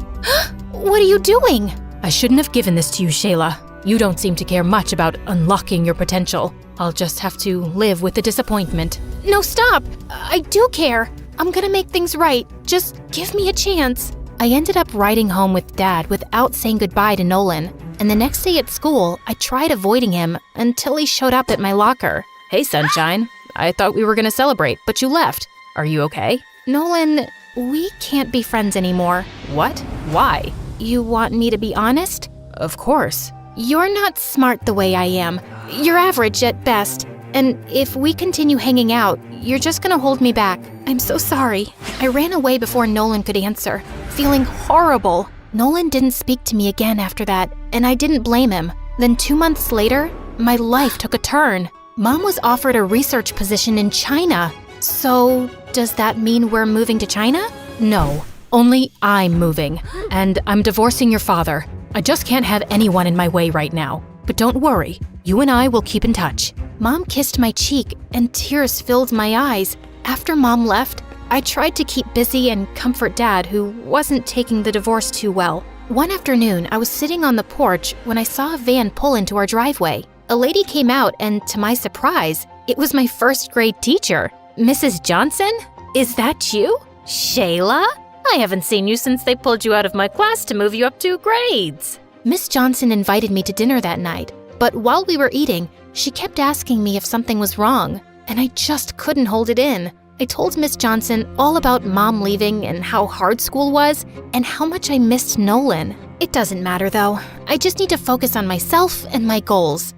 What are you doing? I shouldn't have given this to you, Shayla. You don't seem to care much about unlocking your potential. I'll just have to live with the disappointment. No, stop! I do care. I'm gonna make things right. Just give me a chance. I ended up riding home with Dad without saying goodbye to Nolan. And the next day at school, I tried avoiding him until he showed up at my locker. Hey, Sunshine. I thought we were gonna celebrate, but you left. Are you okay? Nolan, we can't be friends anymore. What? Why? You want me to be honest? Of course. You're not smart the way I am. You're average at best. And if we continue hanging out, you're just gonna hold me back. I'm so sorry. I ran away before Nolan could answer, feeling horrible. Nolan didn't speak to me again after that, and I didn't blame him. Then 2 months later, my life took a turn. Mom was offered a research position in China. So, does that mean we're moving to China? No, only I'm moving. And I'm divorcing your father. I just can't have anyone in my way right now. But don't worry, you and I will keep in touch. Mom kissed my cheek and tears filled my eyes. After Mom left, I tried to keep busy and comfort Dad, who wasn't taking the divorce too well. One afternoon, I was sitting on the porch when I saw a van pull into our driveway. A lady came out and, to my surprise, it was my first grade teacher. Mrs. Johnson? Is that you? Shayla? I haven't seen you since they pulled you out of my class to move you up 2 grades. Miss Johnson invited me to dinner that night, but while we were eating, she kept asking me if something was wrong, and I just couldn't hold it in. I told Miss Johnson all about Mom leaving and how hard school was and how much I missed Nolan. It doesn't matter though. I just need to focus on myself and my goals.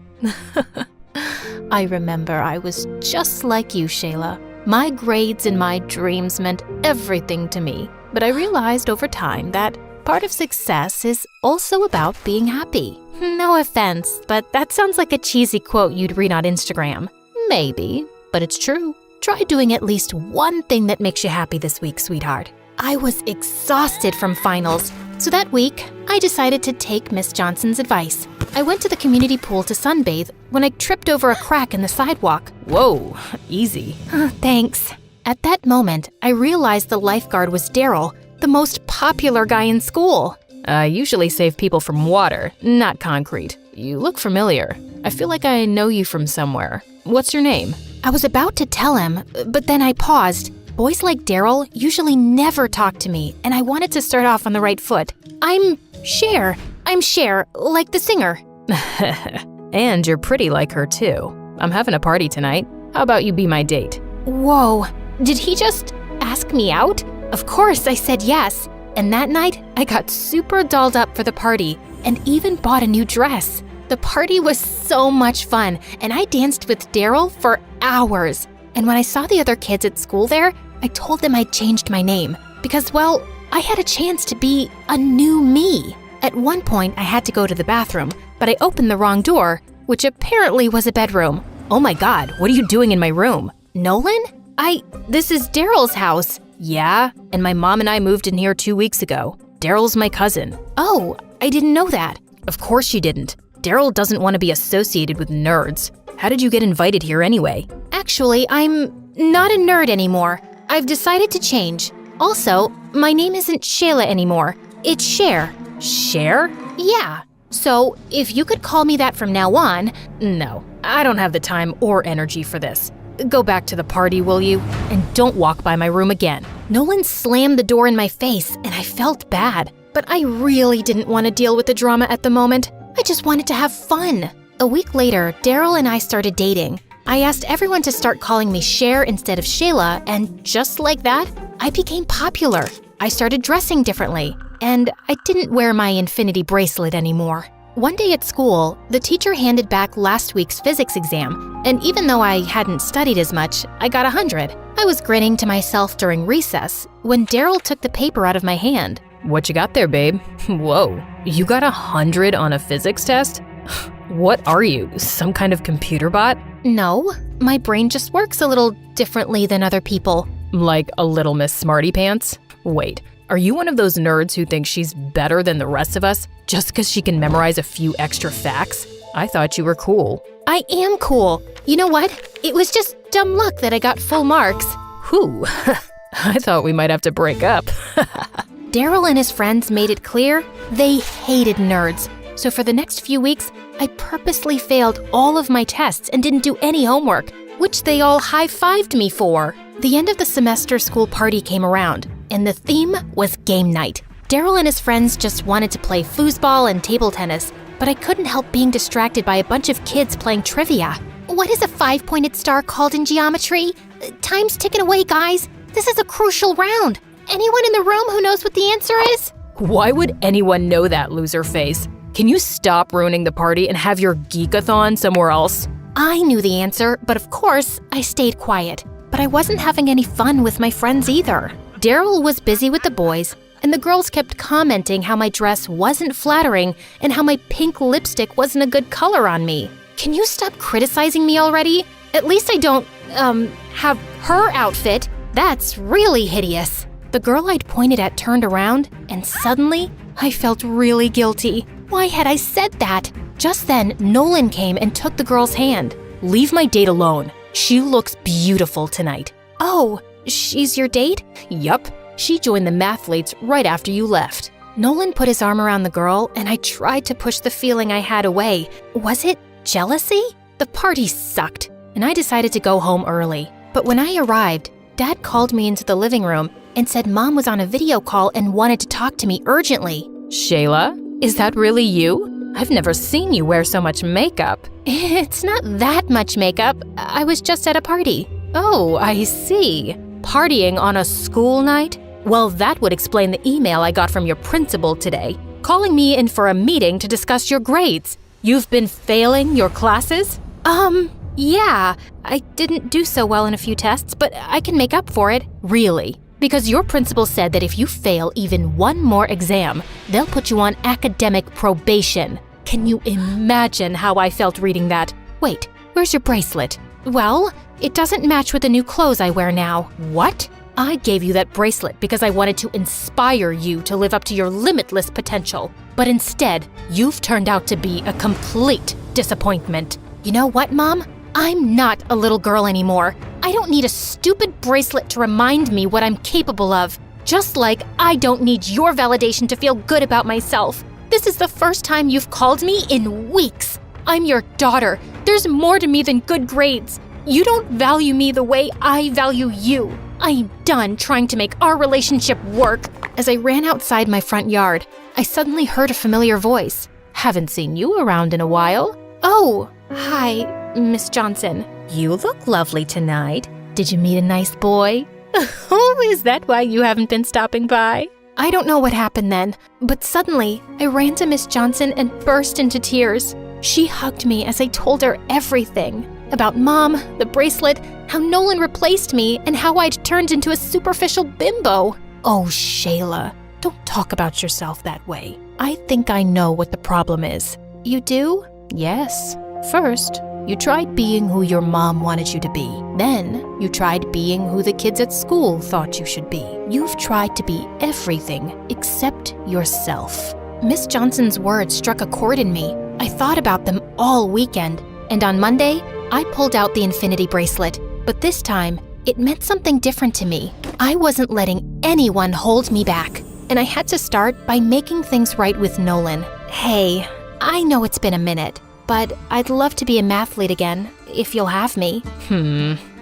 I remember I was just like you, Shayla. My grades and my dreams meant everything to me, but I realized over time that part of success is also about being happy. No offense, but that sounds like a cheesy quote you'd read on Instagram. Maybe, but it's true. Try doing at least one thing that makes you happy this week, sweetheart. I was exhausted from finals, so that week, I decided to take Miss Johnson's advice. I went to the community pool to sunbathe when I tripped over a crack in the sidewalk. Whoa, easy. Thanks. At that moment, I realized the lifeguard was Daryl, the most popular guy in school. I usually save people from water, not concrete. You look familiar. I feel like I know you from somewhere. What's your name? I was about to tell him, but then I paused. Boys like Daryl usually never talk to me, and I wanted to start off on the right foot. I'm Cher, like the singer. And you're pretty like her too. I'm having a party tonight. How about you be my date? Whoa, did he just ask me out? Of course I said yes. And that night, I got super dolled up for the party and even bought a new dress. The party was so much fun, and I danced with Daryl for hours. And when I saw the other kids at school there, I told them I'd changed my name because, well, I had a chance to be a new me. At one point, I had to go to the bathroom, but I opened the wrong door, which apparently was a bedroom. Oh my God, what are you doing in my room? Nolan? This is Daryl's house. Yeah, and my mom and I moved in here 2 weeks ago. Daryl's my cousin. Oh, I didn't know that. Of course you didn't. Daryl doesn't want to be associated with nerds. How did you get invited here anyway? Actually, I'm not a nerd anymore. I've decided to change. Also, my name isn't Shayla anymore. It's Cher. Cher? Yeah. So, if you could call me that from now on… No, I don't have the time or energy for this. Go back to the party, will you? And don't walk by my room again. Nolan slammed the door in my face, and I felt bad. But I really didn't want to deal with the drama at the moment. I just wanted to have fun. A week later, Daryl and I started dating. I asked everyone to start calling me Cher instead of Shayla, and just like that, I became popular. I started dressing differently, and I didn't wear my infinity bracelet anymore. One day at school, the teacher handed back last week's physics exam, and even though I hadn't studied as much, I got 100. I was grinning to myself during recess when Daryl took the paper out of my hand. What you got there, babe? Whoa, you got 100 on a physics test? What are you, some kind of computer bot? No, my brain just works a little differently than other people. Like a little Miss Smarty Pants? Wait, are you one of those nerds who thinks she's better than the rest of us just because she can memorize a few extra facts? I thought you were cool. I am cool. You know what? It was just dumb luck that I got full marks. Whew, I thought we might have to break up. Daryl and his friends made it clear they hated nerds. So for the next few weeks, I purposely failed all of my tests and didn't do any homework, which they all high-fived me for. The end of the semester school party came around, and the theme was game night. Daryl and his friends just wanted to play foosball and table tennis, but I couldn't help being distracted by a bunch of kids playing trivia. What is a 5-pointed star called in geometry? Time's ticking away, guys. This is a crucial round. Anyone in the room who knows what the answer is? Why would anyone know that, loser face? Can you stop ruining the party and have your geekathon somewhere else? I knew the answer, but of course, I stayed quiet. But I wasn't having any fun with my friends either. Daryl was busy with the boys, and the girls kept commenting how my dress wasn't flattering and how my pink lipstick wasn't a good color on me. Can you stop criticizing me already? At least I don't, have her outfit. That's really hideous. The girl I'd pointed at turned around, and suddenly, I felt really guilty. Why had I said that? Just then, Nolan came and took the girl's hand. Leave my date alone. She looks beautiful tonight. Oh, she's your date? Yup. She joined the mathletes right after you left. Nolan put his arm around the girl, and I tried to push the feeling I had away. Was it jealousy? The party sucked, and I decided to go home early. But when I arrived, Dad called me into the living room and said Mom was on a video call and wanted to talk to me urgently. Shayla, is that really you? I've never seen you wear so much makeup. It's not that much makeup. I was just at a party. Oh, I see. Partying on a school night? Well, that would explain the email I got from your principal today, calling me in for a meeting to discuss your grades. You've been failing your classes? Yeah. I didn't do so well in a few tests, but I can make up for it. Really? Because your principal said that if you fail even one more exam, they'll put you on academic probation. Can you imagine how I felt reading that? Wait, where's your bracelet? Well, it doesn't match with the new clothes I wear now. What? I gave you that bracelet because I wanted to inspire you to live up to your limitless potential. But instead, you've turned out to be a complete disappointment. You know what, Mom? I'm not a little girl anymore. I don't need a stupid bracelet to remind me what I'm capable of. Just like I don't need your validation to feel good about myself. This is the first time you've called me in weeks. I'm your daughter. There's more to me than good grades. You don't value me the way I value you. I'm done trying to make our relationship work. As I ran outside my front yard, I suddenly heard a familiar voice. Haven't seen you around in a while. Oh, hi, Miss Johnson. You look lovely tonight. Did you meet a nice boy? Oh, is that why you haven't been stopping by? I don't know what happened then, but suddenly I ran to Miss Johnson and burst into tears. She hugged me as I told her everything. About Mom, the bracelet, how Nolan replaced me, and how I'd turned into a superficial bimbo. Oh, Shayla, don't talk about yourself that way. I think I know what the problem is. You do? Yes. First, you tried being who your mom wanted you to be. Then, you tried being who the kids at school thought you should be. You've tried to be everything except yourself. Miss Johnson's words struck a chord in me. I thought about them all weekend, and on Monday, I pulled out the infinity bracelet. But this time, it meant something different to me. I wasn't letting anyone hold me back. and I had to start by making things right with Nolan. Hey, I know it's been a minute, but I'd love to be a mathlete again, if you'll have me.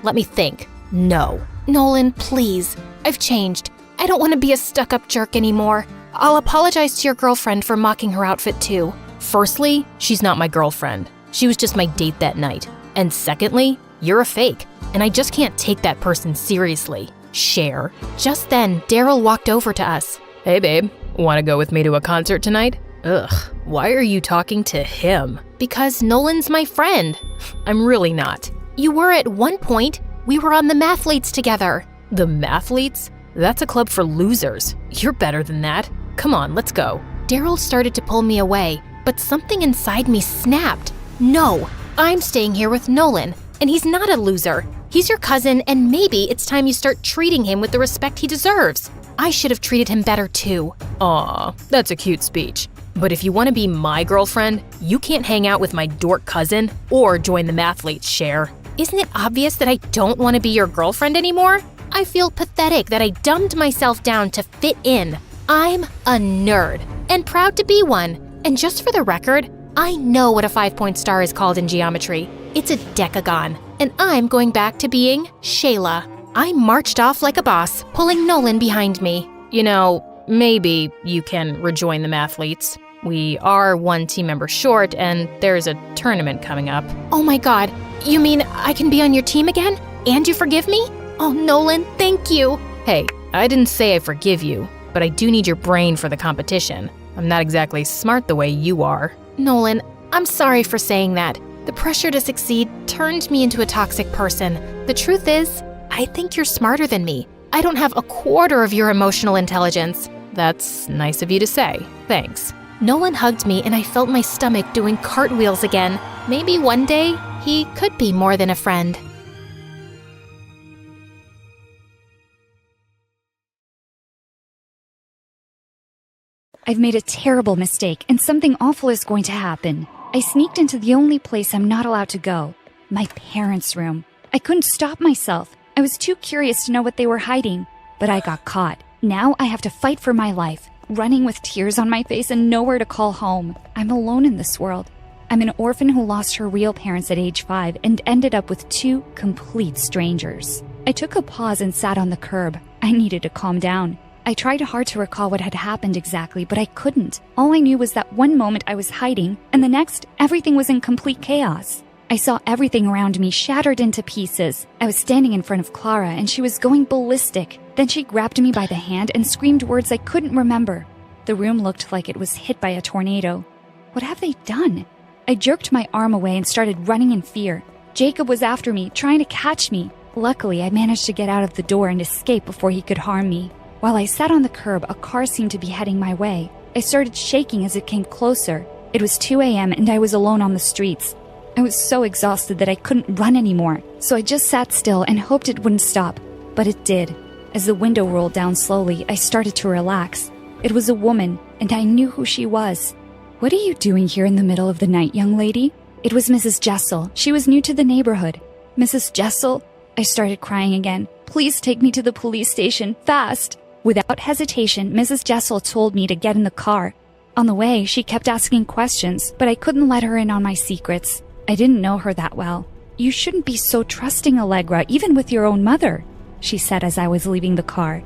Let me think. No. Nolan, please. I've changed. I don't want to be a stuck-up jerk anymore. I'll apologize to your girlfriend for mocking her outfit too. Firstly, she's not my girlfriend. She was just my date that night. And secondly, you're a fake, and I just can't take that person seriously. Cher. Just then, Daryl walked over to us. Hey babe, wanna go with me to a concert tonight? Ugh, why are you talking to him? Because Nolan's my friend. I'm really not. You were at one point. We were on the Mathletes together. The Mathletes? That's a club for losers. You're better than that. Come on, let's go. Daryl started to pull me away, but something inside me snapped. No, I'm staying here with Nolan, and he's not a loser. He's your cousin, and maybe it's time you start treating him with the respect he deserves. I should have treated him better too. Aw, that's a cute speech. But if you want to be my girlfriend, you can't hang out with my dork cousin or join the Mathletes, Cher. Isn't it obvious that I don't want to be your girlfriend anymore? I feel pathetic that I dumbed myself down to fit in. I'm a nerd, and proud to be one. And just for the record, I know what a 5-point star is called in geometry. It's a decagon, and I'm going back to being Shayla. I marched off like a boss, pulling Nolan behind me. You know, maybe you can rejoin the Mathletes. We are one team member short, and there's a tournament coming up. Oh my god, you mean I can be on your team again? And you forgive me? Oh, Nolan, thank you. Hey, I didn't say I forgive you, but I do need your brain for the competition. I'm not exactly smart the way you are. Nolan, I'm sorry for saying that. The pressure to succeed turned me into a toxic person. The truth is, I think you're smarter than me. I don't have a quarter of your emotional intelligence. That's nice of you to say. Thanks. Nolan hugged me and I felt my stomach doing cartwheels again. Maybe one day, he could be more than a friend. I've made a terrible mistake, and something awful is going to happen. I sneaked into the only place I'm not allowed to go, my parents' room. I couldn't stop myself. I was too curious to know what they were hiding, but I got caught. Now I have to fight for my life, running with tears on my face and nowhere to call home. I'm alone in this world. I'm an orphan who lost her real parents at age 5 and ended up with 2 complete strangers. I took a pause and sat on the curb. I needed to calm down. I tried hard to recall what had happened exactly, but I couldn't. All I knew was that one moment I was hiding, and the next, everything was in complete chaos. I saw everything around me shattered into pieces. I was standing in front of Clara, and she was going ballistic. Then she grabbed me by the hand and screamed words I couldn't remember. The room looked like it was hit by a tornado. What have they done? I jerked my arm away and started running in fear. Jacob was after me, trying to catch me. Luckily, I managed to get out of the door and escape before he could harm me. While I sat on the curb, a car seemed to be heading my way. I started shaking as it came closer. It was 2 a.m. and I was alone on the streets. I was so exhausted that I couldn't run anymore, so I just sat still and hoped it wouldn't stop. But it did. As the window rolled down slowly, I started to relax. It was a woman, and I knew who she was. "What are you doing here in the middle of the night, young lady?" It was Mrs. Jessel. She was new to the neighborhood. "Mrs. Jessel?" I started crying again. "Please take me to the police station, fast!" Without hesitation, Mrs. Jessel told me to get in the car. On the way, she kept asking questions, but I couldn't let her in on my secrets. I didn't know her that well. "You shouldn't be so trusting, Allegra, even with your own mother," she said as I was leaving the car.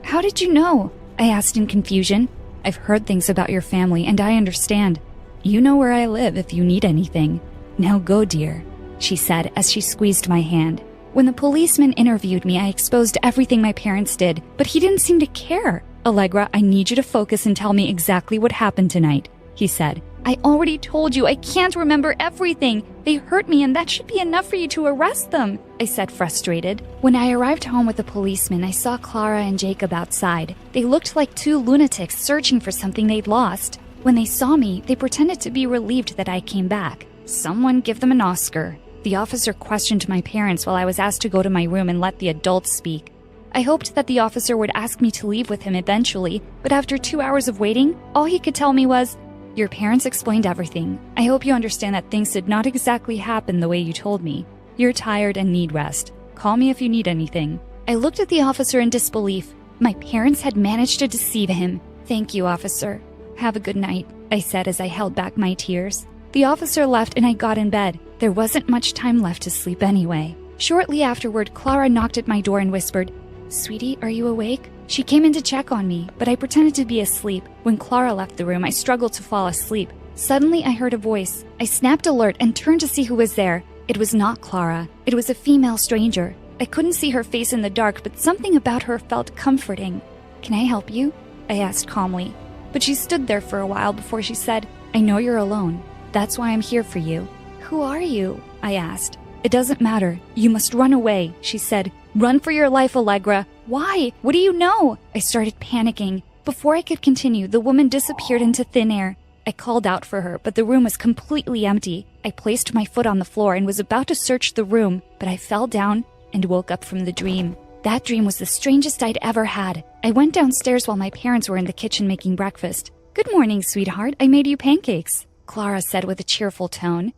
How did you know?" I asked in confusion. "I've heard things about your family, and I understand. You know where I live if you need anything. Now go, dear," she said as she squeezed my hand. When the policeman interviewed me, I exposed everything my parents did, but he didn't seem to care. "Allegra, I need you to focus and tell me exactly what happened tonight," he said. "I already told you I can't remember everything. They hurt me and that should be enough for you to arrest them," I said, frustrated. When I arrived home with the policeman, I saw Clara and Jacob outside. They looked like 2 lunatics searching for something they'd lost. When they saw me, they pretended to be relieved that I came back. Someone give them an Oscar. The officer questioned my parents while I was asked to go to my room and let the adults speak. I hoped that the officer would ask me to leave with him eventually, but after 2 hours of waiting, all he could tell me was, "Your parents explained everything. I hope you understand that things did not exactly happen the way you told me. You're tired and need rest. Call me if you need anything." I looked at the officer in disbelief. My parents had managed to deceive him. "Thank you, officer. Have a good night," I said as I held back my tears. The officer left and I got in bed. There wasn't much time left to sleep anyway. Shortly afterward, Clara knocked at my door and whispered, "Sweetie, are you awake?" She came in to check on me, but I pretended to be asleep. When Clara left the room, I struggled to fall asleep. Suddenly, I heard a voice. I snapped alert and turned to see who was there. It was not Clara. It was a female stranger. I couldn't see her face in the dark, but something about her felt comforting. "Can I help you?" I asked calmly. But she stood there for a while before she said, "I know you're alone. That's why I'm here for you." "Who are you?" I asked. "It doesn't matter. You must run away," she said. "Run for your life, Allegra." "Why? What do you know?" I started panicking. Before I could continue, the woman disappeared into thin air. I called out for her, but the room was completely empty. I placed my foot on the floor and was about to search the room, but I fell down and woke up from the dream. That dream was the strangest I'd ever had. I went downstairs while my parents were in the kitchen making breakfast. "Good morning, sweetheart. I made you pancakes," Clara said with a cheerful tone.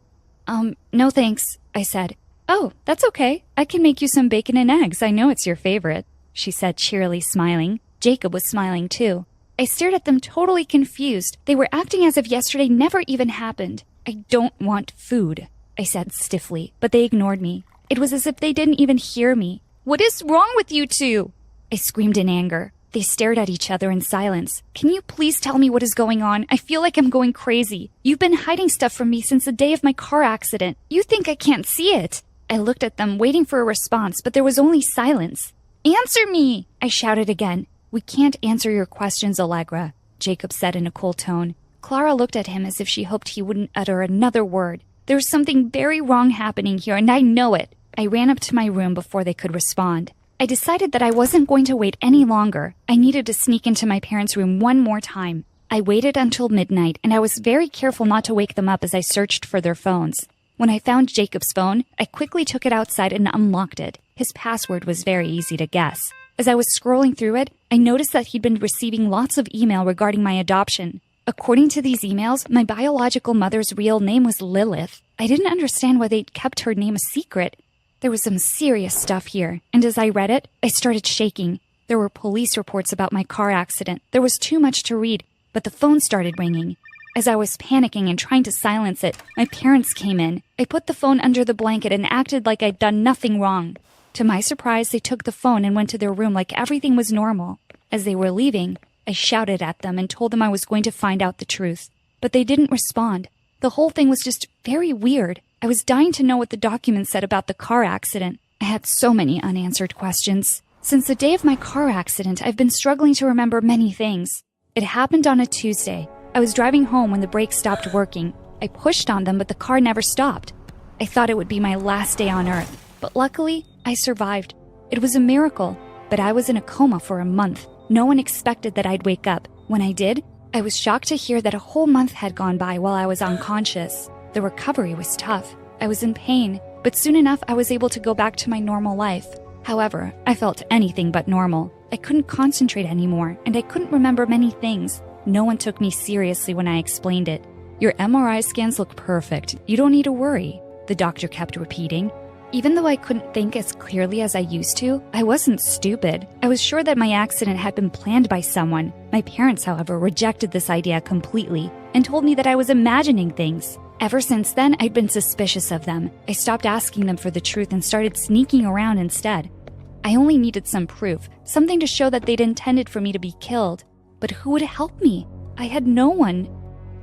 No thanks," I said. "Oh, that's okay. I can make you some bacon and eggs. I know it's your favorite," she said, cheerily smiling. Jacob was smiling too. I stared at them totally confused. They were acting as if yesterday never even happened. "I don't want food," I said stiffly, but they ignored me. It was as if they didn't even hear me. "What is wrong with you two?" I screamed in anger. They stared at each other in silence. "Can you please tell me what is going on? I feel like I'm going crazy. You've been hiding stuff from me since the day of my car accident. You think I can't see it?" I looked at them, waiting for a response, but there was only silence. "Answer me!" I shouted again. "We can't answer your questions, Allegra," Jacob said in a cold tone. Clara looked at him as if she hoped he wouldn't utter another word. "There's something very wrong happening here, and I know it." I ran up to my room before they could respond. I decided that I wasn't going to wait any longer. I needed to sneak into my parents' room one more time. I waited until midnight, and I was very careful not to wake them up as I searched for their phones. When I found Jacob's phone, I quickly took it outside and unlocked it. His password was very easy to guess. As I was scrolling through it, I noticed that he'd been receiving lots of email regarding my adoption. According to these emails, my biological mother's real name was Lilith. I didn't understand why they'd kept her name a secret. There was some serious stuff here, and as I read it, I started shaking. There were police reports about my car accident. There was too much to read, but the phone started ringing. As I was panicking and trying to silence it, my parents came in. I put the phone under the blanket and acted like I'd done nothing wrong. To my surprise, they took the phone and went to their room like everything was normal. As they were leaving, I shouted at them and told them I was going to find out the truth. But they didn't respond. The whole thing was just very weird. I was dying to know what the documents said about the car accident. I had so many unanswered questions. Since the day of my car accident, I've been struggling to remember many things. It happened on a Tuesday. I was driving home when the brakes stopped working. I pushed on them, but the car never stopped. I thought it would be my last day on Earth, but luckily, I survived. It was a miracle, but I was in a coma for a month. No one expected that I'd wake up. When I did, I was shocked to hear that a whole month had gone by while I was unconscious. The recovery was tough. I was in pain, but soon enough I was able to go back to my normal life. However, I felt anything but normal. I couldn't concentrate anymore, and I couldn't remember many things. No one took me seriously when I explained it. "Your MRI scans look perfect. You don't need to worry," the doctor kept repeating. Even though I couldn't think as clearly as I used to, I wasn't stupid. I was sure that my accident had been planned by someone. My parents, however, rejected this idea completely and told me that I was imagining things. Ever since then, I'd been suspicious of them. I stopped asking them for the truth and started sneaking around instead. I only needed some proof, something to show that they'd intended for me to be killed. But who would help me? I had no one.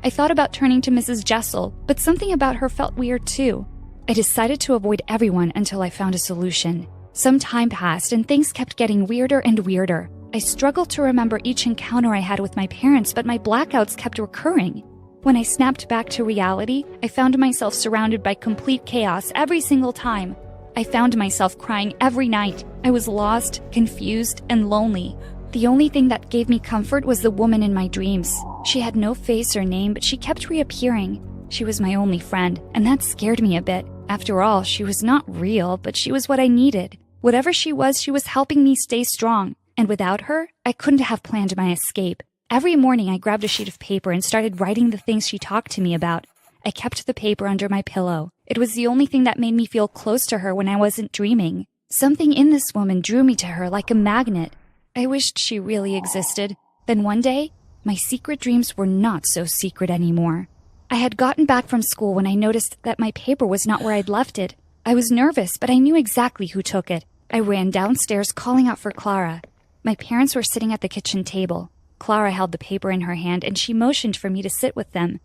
I thought about turning to Mrs. Jessel, but something about her felt weird too. I decided to avoid everyone until I found a solution. Some time passed and things kept getting weirder and weirder. I struggled to remember each encounter I had with my parents, but my blackouts kept recurring. When I snapped back to reality, I found myself surrounded by complete chaos every single time. I found myself crying every night. I was lost, confused, and lonely. The only thing that gave me comfort was the woman in my dreams. She had no face or name, but she kept reappearing. She was my only friend, and that scared me a bit. After all, she was not real, but she was what I needed. Whatever she was helping me stay strong. And without her, I couldn't have planned my escape. Every morning, I grabbed a sheet of paper and started writing the things she talked to me about. I kept the paper under my pillow. It was the only thing that made me feel close to her when I wasn't dreaming. Something in this woman drew me to her like a magnet. I wished she really existed. Then one day, my secret dreams were not so secret anymore. I had gotten back from school when I noticed that my paper was not where I'd left it. I was nervous, but I knew exactly who took it. I ran downstairs calling out for Clara. My parents were sitting at the kitchen table. Clara held the paper in her hand and she motioned for me to sit with them.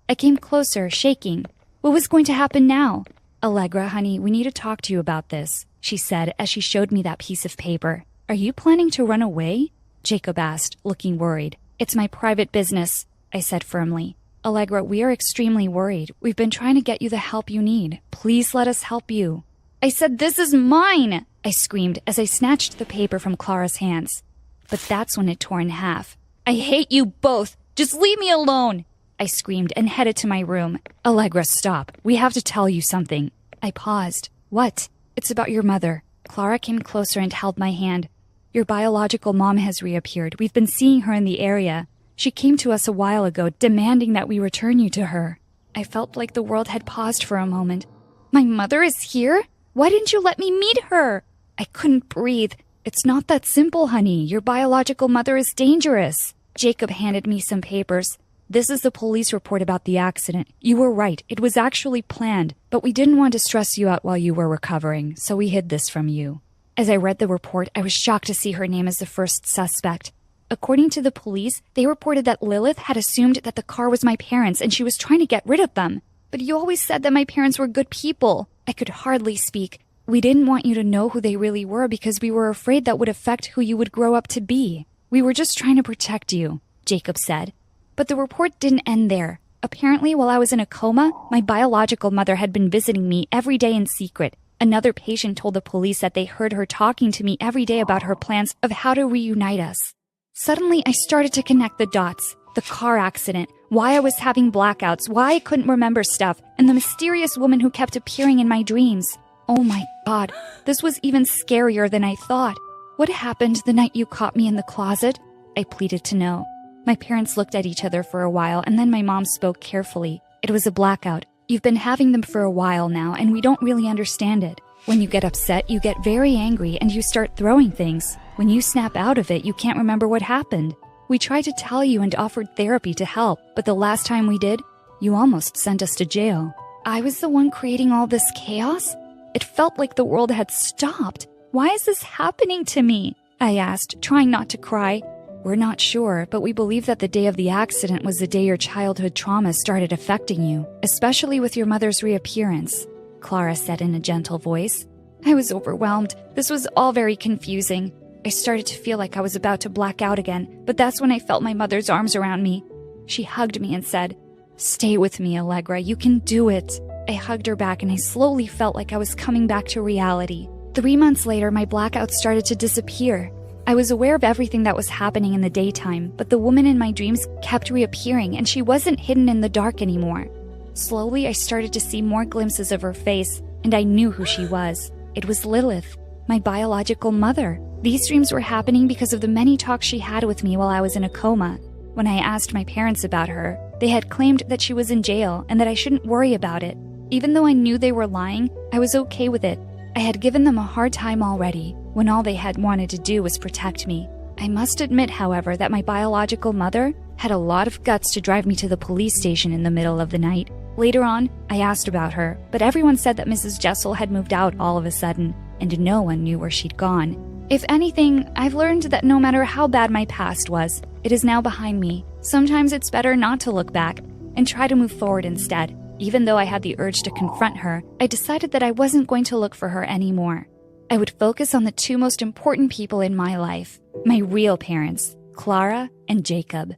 I came closer, shaking. What was going to happen now? Allegra, honey, we need to talk to you about this, she said as she showed me that piece of paper. Are you planning to run away? Jacob asked, looking worried. It's my private business, I said firmly. Allegra, we are extremely worried. We've been trying to get you the help you need. Please let us help you. I said, this is mine, I screamed as I snatched the paper from Clara's hands. But that's when it tore in half. I hate you both. Just leave me alone, I screamed and headed to my room. Allegra, stop. We have to tell you something. I paused. What? It's about your mother. Clara came closer and held my hand. Your biological mom has reappeared. We've been seeing her in the area. She came to us a while ago, demanding that we return you to her. I felt like the world had paused for a moment. My mother is here? Why didn't you let me meet her? I couldn't breathe. It's not that simple, honey. Your biological mother is dangerous. Jacob handed me some papers. This is the police report about the accident. You were right. It was actually planned, but we didn't want to stress you out while you were recovering, so we hid this from you. As I read the report, I was shocked to see her name as the first suspect. According to the police, they reported that Lilith had assumed that the car was my parents and she was trying to get rid of them. But you always said that my parents were good people. I could hardly speak. We didn't want you to know who they really were because we were afraid that would affect who you would grow up to be. We were just trying to protect you, Jacob said. But the report didn't end there. Apparently, while I was in a coma, my biological mother had been visiting me every day in secret. Another patient told the police that they heard her talking to me every day about her plans of how to reunite us. Suddenly, I started to connect the dots. The car accident, why I was having blackouts, why I couldn't remember stuff, and the mysterious woman who kept appearing in my dreams. Oh my God, this was even scarier than I thought. What happened the night you caught me in the closet? I pleaded to know. My parents looked at each other for a while, and then my mom spoke carefully. It was a blackout. You've been having them for a while now, and we don't really understand it. When you get upset, you get very angry, and you start throwing things. When you snap out of it, you can't remember what happened. We tried to tell you and offered therapy to help, but the last time we did, you almost sent us to jail. I was the one creating all this chaos? It felt like the world had stopped. Why is this happening to me? I asked, trying not to cry. We're not sure, but we believe that the day of the accident was the day your childhood trauma started affecting you, especially with your mother's reappearance, Clara said in a gentle voice. I was overwhelmed. This was all very confusing. I started to feel like I was about to black out again, but that's when I felt my mother's arms around me. She hugged me and said, "Stay with me, Allegra. You can do it." I hugged her back and I slowly felt like I was coming back to reality. 3 months later, my blackouts started to disappear. I was aware of everything that was happening in the daytime, but the woman in my dreams kept reappearing and she wasn't hidden in the dark anymore. Slowly, I started to see more glimpses of her face, and I knew who she was. It was Lilith, my biological mother. These dreams were happening because of the many talks she had with me while I was in a coma. When I asked my parents about her, they had claimed that she was in jail and that I shouldn't worry about it. Even though I knew they were lying, I was okay with it. I had given them a hard time already, when all they had wanted to do was protect me. I must admit, however, that my biological mother had a lot of guts to drive me to the police station in the middle of the night. Later on, I asked about her, but everyone said that Mrs. Jessel had moved out all of a sudden, and no one knew where she'd gone. If anything, I've learned that no matter how bad my past was, it is now behind me. Sometimes it's better not to look back and try to move forward instead. Even though I had the urge to confront her, I decided that I wasn't going to look for her anymore. I would focus on the two most important people in my life, my real parents, Clara and Jacob.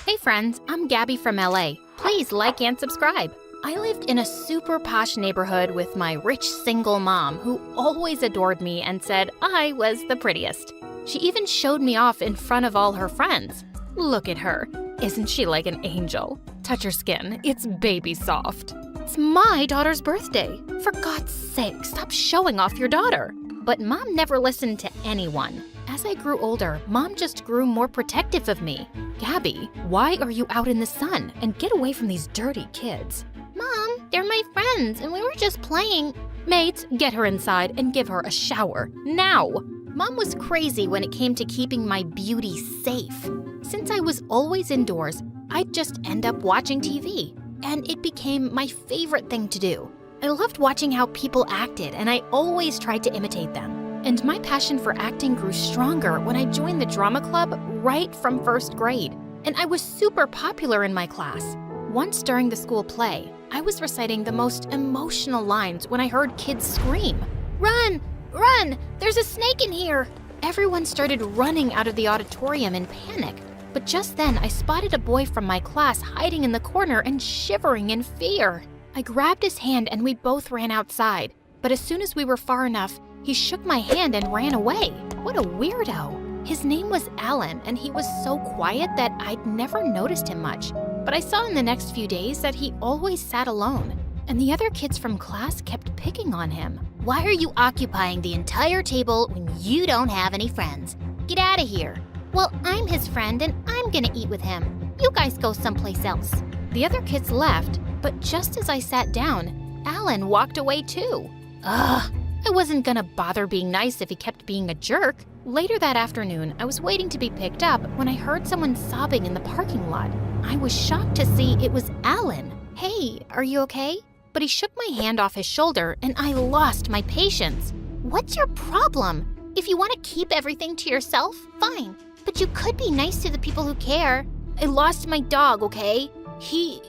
Hey friends, I'm Gabby from LA. Please like and subscribe. I lived in a super posh neighborhood with my rich single mom who always adored me and said I was the prettiest. She even showed me off in front of all her friends. Look at her. Isn't she like an angel? Touch her skin. It's baby soft. It's my daughter's birthday. For God's sake, stop showing off your daughter. But Mom never listened to anyone. As I grew older, Mom just grew more protective of me. Gabby, why are you out in the sun? And get away from these dirty kids. Mom, they're my friends, and we were just playing. Mates, get her inside and give her a shower. Now! Mom was crazy when it came to keeping my beauty safe. Since I was always indoors, I'd just end up watching TV, and it became my favorite thing to do. I loved watching how people acted, and I always tried to imitate them. And my passion for acting grew stronger when I joined the drama club right from first grade, and I was super popular in my class. Once during the school play, I was reciting the most emotional lines when I heard kids scream, "Run! Run! There's a snake in here!" Everyone started running out of the auditorium in panic, but just then I spotted a boy from my class hiding in the corner and shivering in fear. I grabbed his hand and we both ran outside, but as soon as we were far enough, he shook my hand and ran away. What a weirdo. His name was Alan, and he was so quiet that I'd never noticed him much. But I saw in the next few days that he always sat alone, and the other kids from class kept picking on him. Why are you occupying the entire table when you don't have any friends? Get out of here. Well, I'm his friend and I'm gonna eat with him. You guys go someplace else. The other kids left, but just as I sat down, Alan walked away too. Ugh, I wasn't gonna bother being nice if he kept being a jerk. Later that afternoon, I was waiting to be picked up when I heard someone sobbing in the parking lot. I was shocked to see it was Alan. "Hey, are you okay?" But he shook my hand off his shoulder and I lost my patience. What's your problem? If you want to keep everything to yourself, fine. But you could be nice to the people who care. I lost my dog, okay? He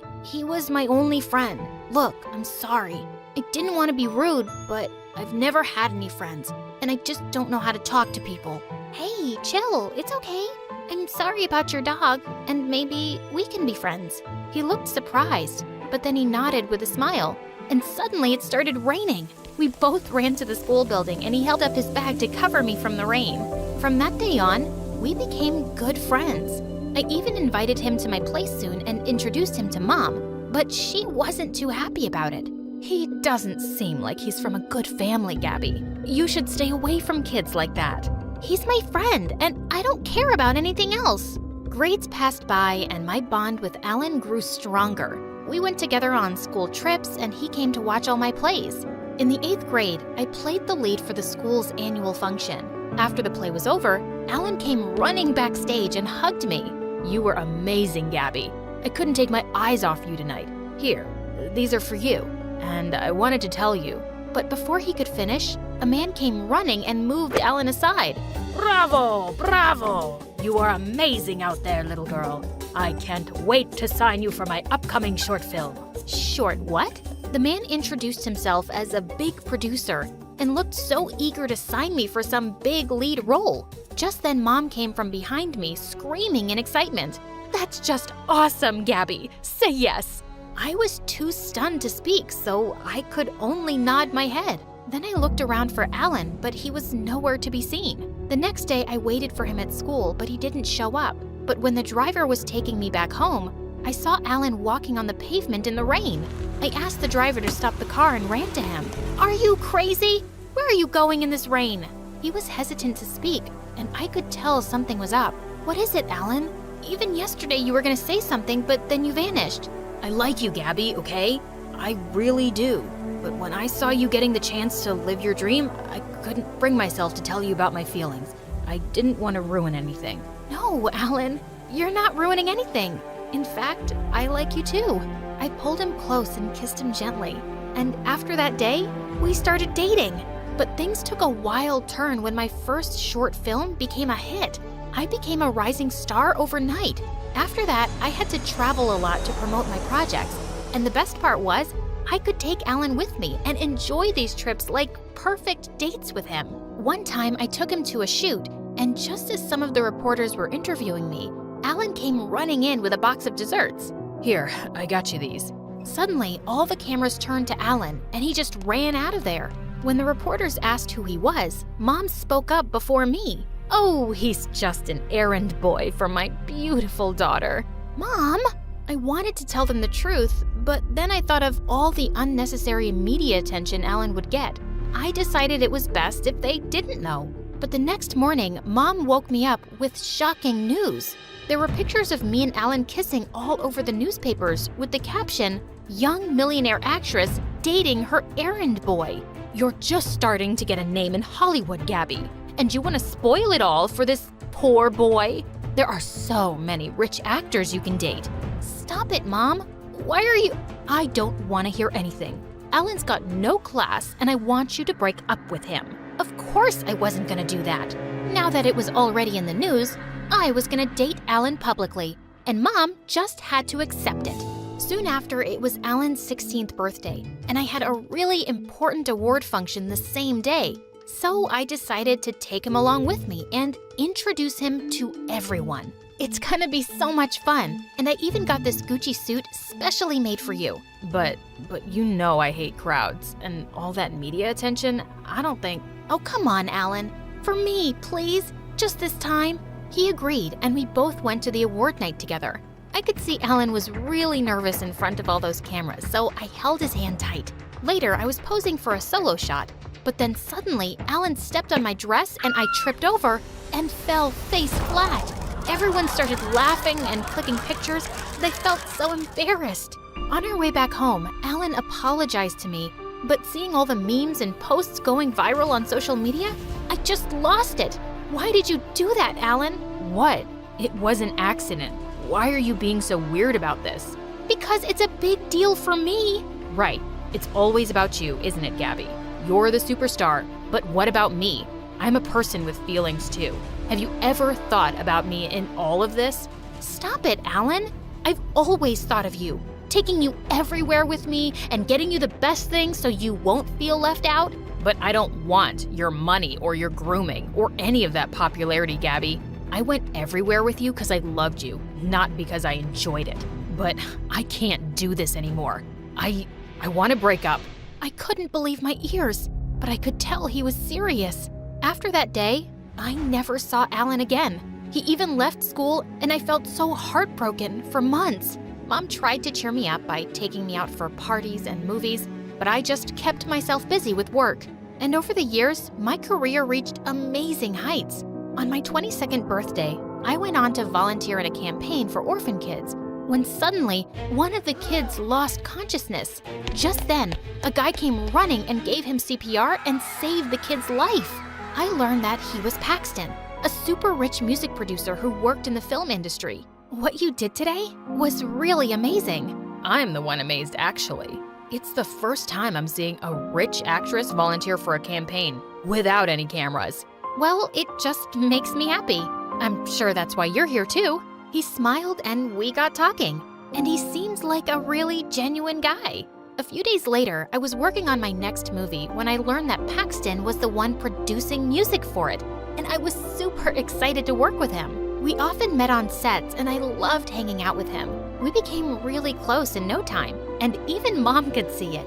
was my only friend. Look, I'm sorry. I didn't want to be rude, but I've never had any friends, and I just don't know how to talk to people. Hey, chill, it's okay. I'm sorry about your dog, and maybe we can be friends. He looked surprised, but then he nodded with a smile, and suddenly it started raining. We both ran to the school building, and he held up his bag to cover me from the rain. From that day on, we became good friends. I even invited him to my place soon and introduced him to Mom, but she wasn't too happy about it. He doesn't seem like he's from a good family, Gabby. You should stay away from kids like that. He's my friend, and I don't care about anything else. Grades passed by, and my bond with Alan grew stronger. We went together on school trips, and he came to watch all my plays. In the 8th grade, I played the lead for the school's annual function. After the play was over, Alan came running backstage and hugged me. You were amazing, Gabby. I couldn't take my eyes off you tonight. Here, these are for you. And I wanted to tell you. But before he could finish, a man came running and moved Alan aside. Bravo! Bravo! You are amazing out there, little girl. I can't wait to sign you for my upcoming short film. Short what? The man introduced himself as a big producer and looked so eager to sign me for some big lead role. Just then, Mom came from behind me, screaming in excitement. That's just awesome, Gabby. Say yes. I was too stunned to speak, so I could only nod my head. Then I looked around for Alan, but he was nowhere to be seen. The next day, I waited for him at school, but he didn't show up. But when the driver was taking me back home, I saw Alan walking on the pavement in the rain. I asked the driver to stop the car and ran to him. Are you crazy? Where are you going in this rain? He was hesitant to speak, and I could tell something was up. What is it, Alan? Even yesterday you were going to say something, but then you vanished. I like you, Gabby, okay? I really do. But when I saw you getting the chance to live your dream, I couldn't bring myself to tell you about my feelings. I didn't want to ruin anything. No, Alan, you're not ruining anything. In fact, I like you too. I pulled him close and kissed him gently. And after that day, we started dating. But things took a wild turn when my first short film became a hit. I became a rising star overnight. After that, I had to travel a lot to promote my projects. And the best part was, I could take Alan with me and enjoy these trips like perfect dates with him. One time, I took him to a shoot, and just as some of the reporters were interviewing me, Alan came running in with a box of desserts. Here, I got you these. Suddenly, all the cameras turned to Alan, and he just ran out of there. When the reporters asked who he was, Mom spoke up before me. Oh, he's just an errand boy for my beautiful daughter. Mom! I wanted to tell them the truth, but then I thought of all the unnecessary media attention Alan would get. I decided it was best if they didn't know. But the next morning, Mom woke me up with shocking news. There were pictures of me and Alan kissing all over the newspapers with the caption, "Young millionaire actress dating her errand boy." You're just starting to get a name in Hollywood, Gabby. And you want to spoil it all for this poor boy? There are so many rich actors you can date. Stop it, Mom. Why are you? I don't want to hear anything. Alan's got no class, and I want you to break up with him. Of course I wasn't gonna do that. Now that it was already in the news, I was gonna date Alan publicly, and Mom just had to accept it. Soon after, it was Alan's 16th birthday, and I had a really important award function the same day. So I decided to take him along with me and introduce him to everyone. It's gonna be so much fun, and I even got this Gucci suit specially made for you. But you know I hate crowds, and all that media attention, I don't think... Oh, come on, Alan. For me, please, just this time. He agreed, and we both went to the award night together. I could see Alan was really nervous in front of all those cameras, so I held his hand tight. Later, I was posing for a solo shot, but then suddenly, Alan stepped on my dress and I tripped over and fell face flat. Everyone started laughing and clicking pictures. They felt so embarrassed. On our way back home, Alan apologized to me, but seeing all the memes and posts going viral on social media, I just lost it. Why did you do that, Alan? What? It was an accident. Why are you being so weird about this? Because it's a big deal for me. Right. It's always about you, isn't it, Gabby? You're the superstar, but what about me? I'm a person with feelings too. Have you ever thought about me in all of this? Stop it, Alan. I've always thought of you, taking you everywhere with me and getting you the best things so you won't feel left out. But I don't want your money or your grooming or any of that popularity, Gabby. I went everywhere with you because I loved you, not because I enjoyed it. But I can't do this anymore. I want to break up. I couldn't believe my ears, but I could tell he was serious. After that day, I never saw Alan again. He even left school, and I felt so heartbroken for months. Mom tried to cheer me up by taking me out for parties and movies, but I just kept myself busy with work. And over the years, my career reached amazing heights. On my 22nd birthday, I went on to volunteer at a campaign for orphan kids, when suddenly, one of the kids lost consciousness. Just then, a guy came running and gave him CPR and saved the kid's life. I learned that he was Paxton, a super rich music producer who worked in the film industry. What you did today was really amazing. I'm the one amazed, actually. It's the first time I'm seeing a rich actress volunteer for a campaign without any cameras. Well, it just makes me happy. I'm sure that's why you're here too. He smiled and we got talking, and he seems like a really genuine guy. A few days later, I was working on my next movie when I learned that Paxton was the one producing music for it, and I was super excited to work with him. We often met on sets, and I loved hanging out with him. We became really close in no time, and even Mom could see it.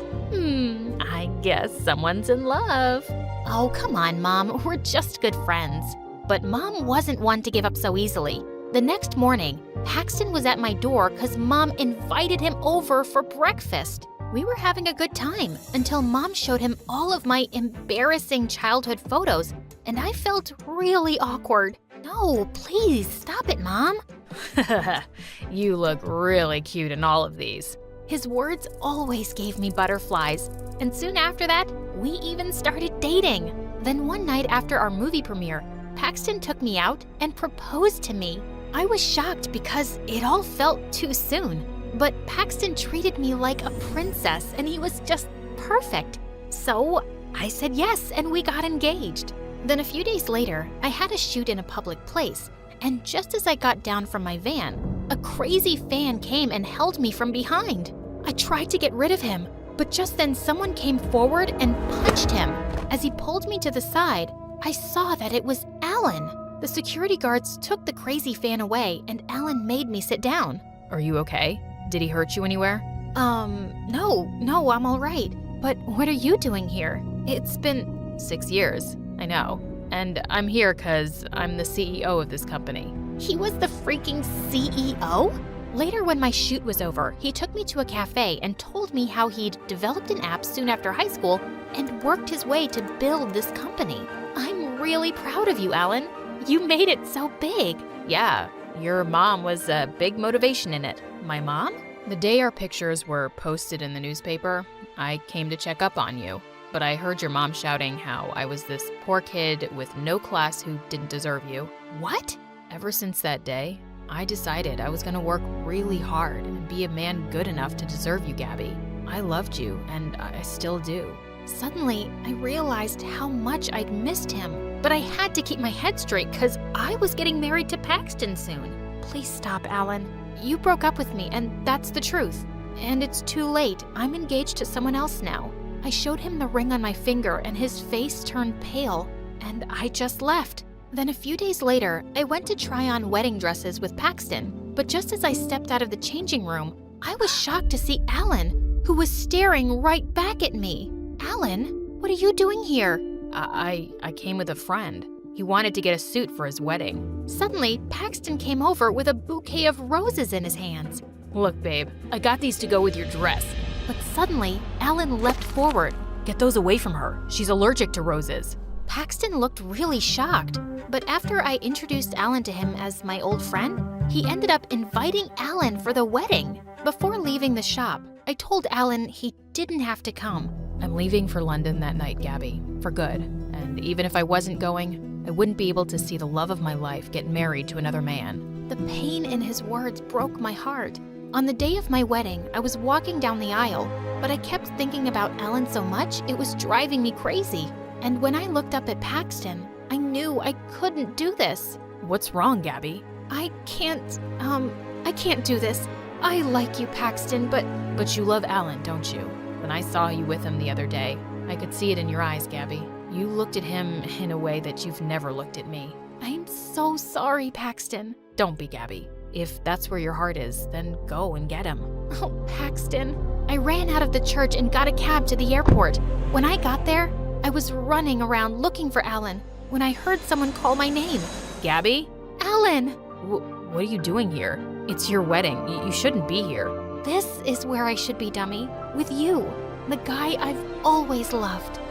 I guess someone's in love. Oh, come on, Mom, we're just good friends. But Mom wasn't one to give up so easily. The next morning, Paxton was at my door because Mom invited him over for breakfast. We were having a good time until Mom showed him all of my embarrassing childhood photos, and I felt really awkward. No, please, stop it, Mom. You look really cute in all of these. His words always gave me butterflies, and soon after that, we even started dating. Then one night after our movie premiere, Paxton took me out and proposed to me. I was shocked because it all felt too soon, but Paxton treated me like a princess and he was just perfect. So I said yes and we got engaged. Then a few days later, I had a shoot in a public place, and just as I got down from my van, a crazy fan came and held me from behind. I tried to get rid of him, but just then someone came forward and punched him. As he pulled me to the side, I saw that it was Alan. The security guards took the crazy fan away, and Alan made me sit down. Are you okay? Did he hurt you anywhere? No, I'm all right. But what are you doing here? It's been 6 years, I know. And I'm here because I'm the CEO of this company. He was the freaking CEO? Later, when my shoot was over, he took me to a cafe and told me how he'd developed an app soon after high school and worked his way to build this company. I'm really proud of you, Alan. You made it so big. Yeah, your mom was a big motivation in it. My mom? The day our pictures were posted in the newspaper, I came to check up on you. but I heard your mom shouting how I was this poor kid with no class who didn't deserve you. What? Ever since that day, I decided I was gonna work really hard and be a man good enough to deserve you, Gabby. I loved you, and I still do. Suddenly, I realized how much I'd missed him, but I had to keep my head straight because I was getting married to Paxton soon. Please stop, Alan. You broke up with me, and that's the truth. And it's too late. I'm engaged to someone else now. I showed him the ring on my finger, and his face turned pale, and I just left. Then a few days later, I went to try on wedding dresses with Paxton, but just as I stepped out of the changing room, I was shocked to see Alan, who was staring right back at me. Alan, what are you doing here? I came with a friend. He wanted to get a suit for his wedding. Suddenly, Paxton came over with a bouquet of roses in his hands. Look, babe, I got these to go with your dress. But suddenly, Alan leapt forward. Get those away from her. She's allergic to roses. Paxton looked really shocked, but after I introduced Alan to him as my old friend, he ended up inviting Alan for the wedding. Before leaving the shop, I told Alan he didn't have to come. I'm leaving for London that night, Gabby, for good. And even if I wasn't going, I wouldn't be able to see the love of my life get married to another man. The pain in his words broke my heart. On the day of my wedding, I was walking down the aisle, but I kept thinking about Alan so much it was driving me crazy. And when I looked up at Paxton, I knew I couldn't do this. What's wrong, Gabby? I can't do this. I like you, Paxton, But you love Alan, don't you? When I saw you with him the other day, I could see it in your eyes, Gabby. You looked at him in a way that you've never looked at me. I'm so sorry, Paxton. Don't be, Gabby. If that's where your heart is, then go and get him. Oh, Paxton. I ran out of the church and got a cab to the airport. When I got there, I was running around looking for Alan when I heard someone call my name. Gabby? Alan! What are you doing here? It's your wedding. You shouldn't be here. This is where I should be, dummy. With you, the guy I've always loved.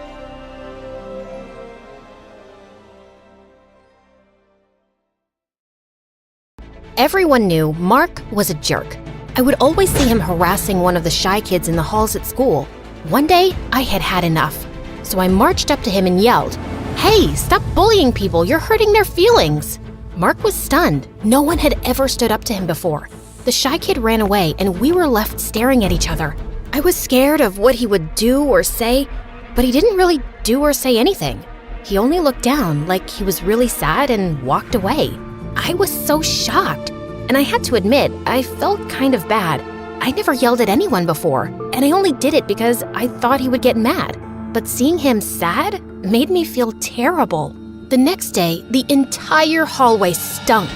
Everyone knew Mark was a jerk. I would always see him harassing one of the shy kids in the halls at school. One day, I had had enough. So I marched up to him and yelled, "Hey, stop bullying people, you're hurting their feelings." Mark was stunned. No one had ever stood up to him before. The shy kid ran away and we were left staring at each other. I was scared of what he would do or say, but he didn't really do or say anything. He only looked down like he was really sad and walked away. I was so shocked, and I had to admit, I felt kind of bad. I never yelled at anyone before, and I only did it because I thought he would get mad. But seeing him sad made me feel terrible. The next day, the entire hallway stunk.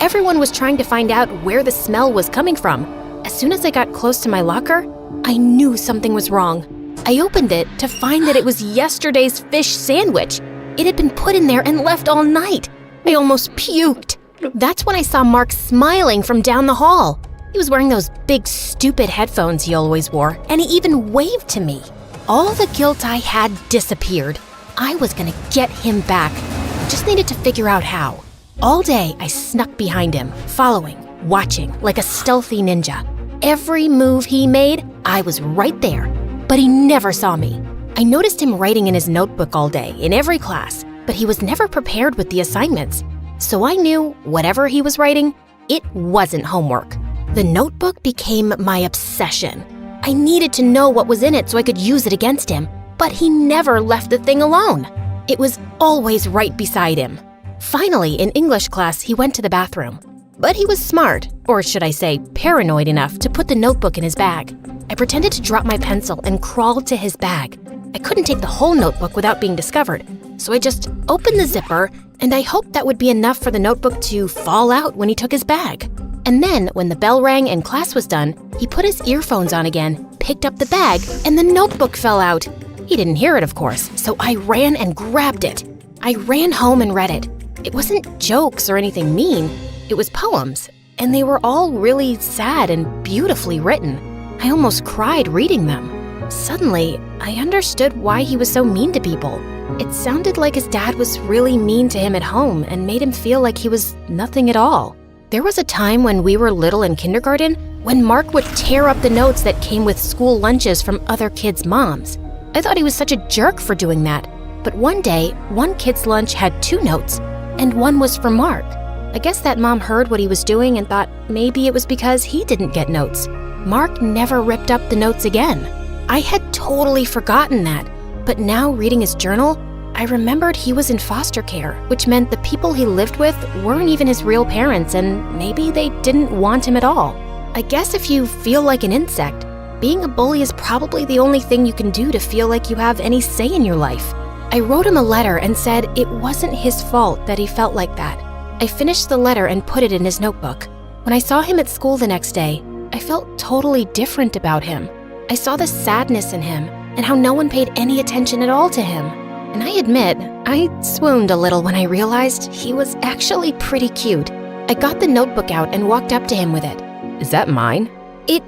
Everyone was trying to find out where the smell was coming from. As soon as I got close to my locker, I knew something was wrong. I opened it to find that it was yesterday's fish sandwich. It had been put in there and left all night. I almost puked. That's when I saw Mark smiling from down the hall. He was wearing those big, stupid headphones he always wore, and he even waved to me. All the guilt I had disappeared. I was gonna get him back. I just needed to figure out how. All day, I snuck behind him, following, watching, like a stealthy ninja. Every move he made, I was right there, but he never saw me. I noticed him writing in his notebook all day, in every class, but he was never prepared with the assignments. So I knew whatever he was writing, it wasn't homework. The notebook became my obsession. I needed to know what was in it so I could use it against him, but he never left the thing alone. It was always right beside him. Finally, in English class, he went to the bathroom. But he was smart, or should I say paranoid enough to put the notebook in his bag. I pretended to drop my pencil and crawled to his bag. I couldn't take the whole notebook without being discovered, so I just opened the zipper and I hoped that would be enough for the notebook to fall out when he took his bag. And then, when the bell rang and class was done, he put his earphones on again, picked up the bag, and the notebook fell out. He didn't hear it, of course, so I ran and grabbed it. I ran home and read it. It wasn't jokes or anything mean. It was poems, and they were all really sad and beautifully written. I almost cried reading them. Suddenly, I understood why he was so mean to people. It sounded like his dad was really mean to him at home and made him feel like he was nothing at all. There was a time when we were little in kindergarten when Mark would tear up the notes that came with school lunches from other kids' moms. I thought he was such a jerk for doing that. But one day, one kid's lunch had 2 notes, and one was for Mark. I guess that mom heard what he was doing and thought maybe it was because he didn't get notes. Mark never ripped up the notes again. I had totally forgotten that, but now reading his journal, I remembered he was in foster care, which meant the people he lived with weren't even his real parents, and maybe they didn't want him at all. I guess if you feel like an insect, being a bully is probably the only thing you can do to feel like you have any say in your life. I wrote him a letter and said it wasn't his fault that he felt like that. I finished the letter and put it in his notebook. When I saw him at school the next day, I felt totally different about him. I saw the sadness in him and how no one paid any attention at all to him. And I admit, I swooned a little when I realized he was actually pretty cute. I got the notebook out and walked up to him with it. Is that mine? It,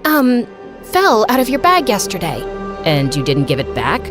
fell out of your bag yesterday. And you didn't give it back?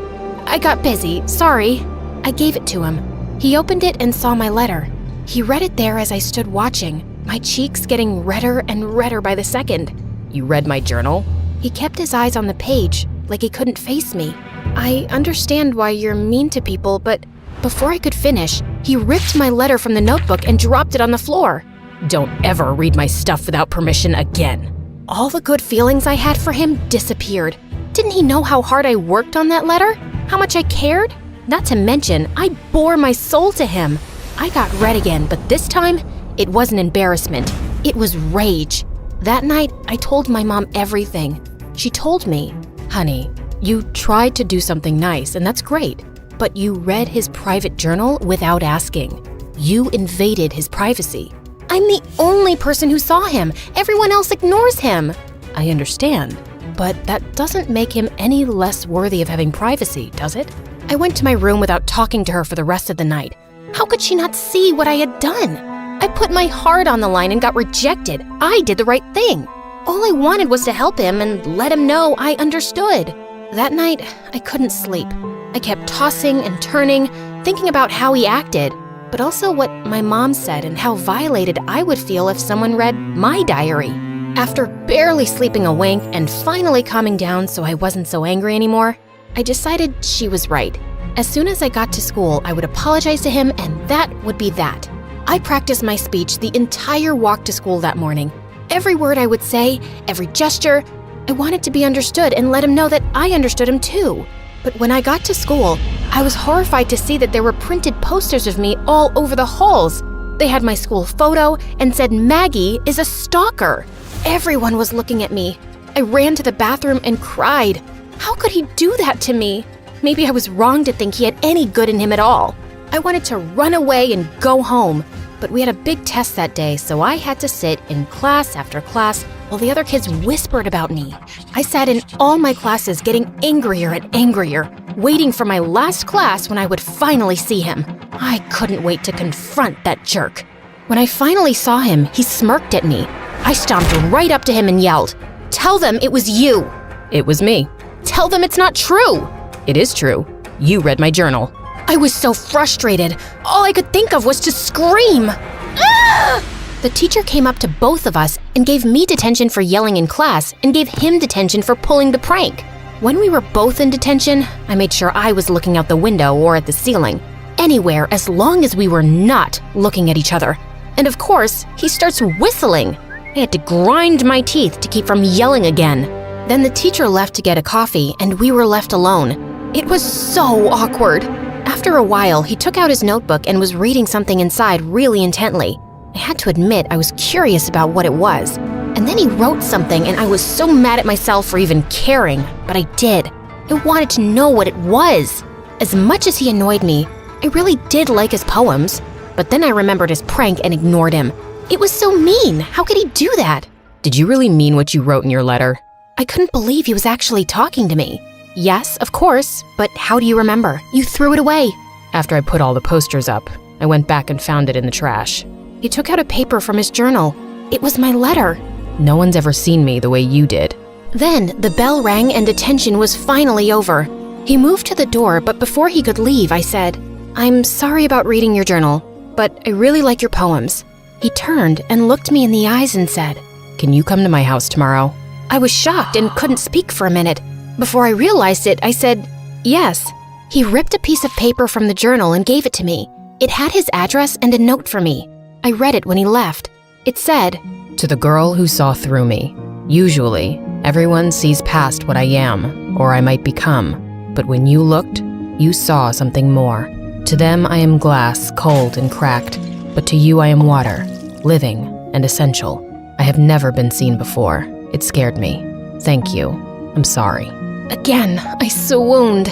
I got busy, sorry. I gave it to him. He opened it and saw my letter. He read it there as I stood watching, my cheeks getting redder and redder by the second. You read my journal? He kept his eyes on the page, like he couldn't face me. I understand why you're mean to people, but before I could finish, he ripped my letter from the notebook and dropped it on the floor. Don't ever read my stuff without permission again. All the good feelings I had for him disappeared. Didn't he know how hard I worked on that letter? How much I cared? Not to mention, I bore my soul to him. I got red again, but this time, it wasn't embarrassment. It was rage. That night, I told my mom everything. She told me, honey, you tried to do something nice, and that's great, but you read his private journal without asking. You invaded his privacy. I'm the only person who saw him. Everyone else ignores him. I understand, but that doesn't make him any less worthy of having privacy, does it? I went to my room without talking to her for the rest of the night. How could she not see what I had done? I put my heart on the line and got rejected. I did the right thing. All I wanted was to help him and let him know I understood. That night, I couldn't sleep. I kept tossing and turning, thinking about how he acted, but also what my mom said and how violated I would feel if someone read my diary. After barely sleeping a wink and finally calming down so I wasn't so angry anymore, I decided she was right. As soon as I got to school, I would apologize to him, and that would be that. I practiced my speech the entire walk to school that morning. Every word I would say, every gesture, I wanted to be understood and let him know that I understood him too. But when I got to school, I was horrified to see that there were printed posters of me all over the halls. They had my school photo and said Maggie is a stalker. Everyone was looking at me. I ran to the bathroom and cried. How could he do that to me? Maybe I was wrong to think he had any good in him at all. I wanted to run away and go home, but we had a big test that day, so I had to sit in class after class while the other kids whispered about me. I sat in all my classes getting angrier and angrier, waiting for my last class when I would finally see him. I couldn't wait to confront that jerk. When I finally saw him, he smirked at me. I stomped right up to him and yelled, "Tell them it was you." It was me. Tell them it's not true. It is true. You read my journal. I was so frustrated. All I could think of was to scream. Ah! The teacher came up to both of us and gave me detention for yelling in class and gave him detention for pulling the prank. When we were both in detention, I made sure I was looking out the window or at the ceiling. Anywhere as long as we were not looking at each other. And of course, he starts whistling. I had to grind my teeth to keep from yelling again. Then the teacher left to get a coffee and we were left alone. It was so awkward. After a while, he took out his notebook and was reading something inside really intently. I had to admit I was curious about what it was. And then he wrote something and I was so mad at myself for even caring, but I did. I wanted to know what it was. As much as he annoyed me, I really did like his poems. But then I remembered his prank and ignored him. It was so mean. How could he do that? Did you really mean what you wrote in your letter? I couldn't believe he was actually talking to me. Yes, of course, but how do you remember? You threw it away. After I put all the posters up, I went back and found it in the trash. He took out a paper from his journal. It was my letter. No one's ever seen me the way you did. Then the bell rang and detention was finally over. He moved to the door, but before he could leave, I said, "I'm sorry about reading your journal, but I really like your poems." He turned and looked me in the eyes and said, "Can you come to my house tomorrow?" I was shocked and couldn't speak for a minute. Before I realized it, I said, Yes. He ripped a piece of paper from the journal and gave it to me. It had his address and a note for me. I read it when he left. It said, To the girl who saw through me. Usually, everyone sees past what I am, or I might become. But when you looked, you saw something more. To them I am glass, cold and cracked. But to you I am water, living and essential. I have never been seen before. It scared me. Thank you. I'm sorry. Again, I swooned.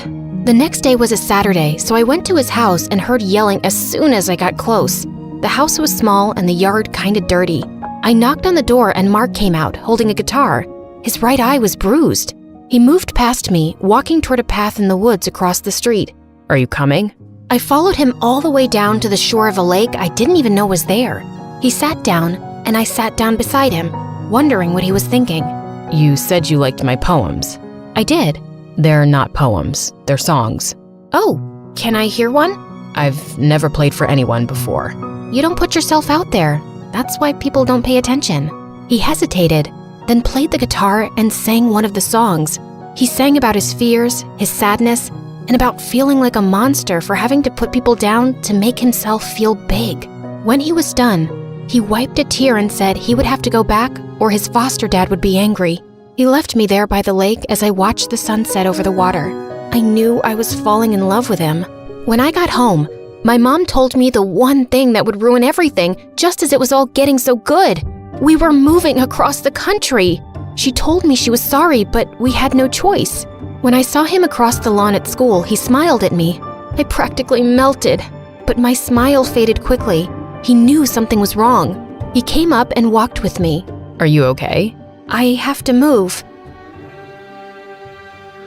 The next day was a Saturday, so I went to his house and heard yelling as soon as I got close. The house was small and the yard kinda dirty. I knocked on the door and Mark came out, holding a guitar. His right eye was bruised. He moved past me, walking toward a path in the woods across the street. Are you coming? I followed him all the way down to the shore of a lake I didn't even know was there. He sat down, and I sat down beside him, wondering what he was thinking. You said you liked my poems. I did. They're not poems, they're songs. Oh, can I hear one? I've never played for anyone before. You don't put yourself out there. That's why people don't pay attention. He hesitated, then played the guitar and sang one of the songs. He sang about his fears, his sadness, and about feeling like a monster for having to put people down to make himself feel big. When he was done, he wiped a tear and said he would have to go back or his foster dad would be angry. He left me there by the lake as I watched the sunset over the water. I knew I was falling in love with him. When I got home, my mom told me the one thing that would ruin everything just as it was all getting so good. We were moving across the country. She told me she was sorry, but we had no choice. When I saw him across the lawn at school, he smiled at me. I practically melted, but my smile faded quickly. He knew something was wrong. He came up and walked with me. Are you okay? I have to move.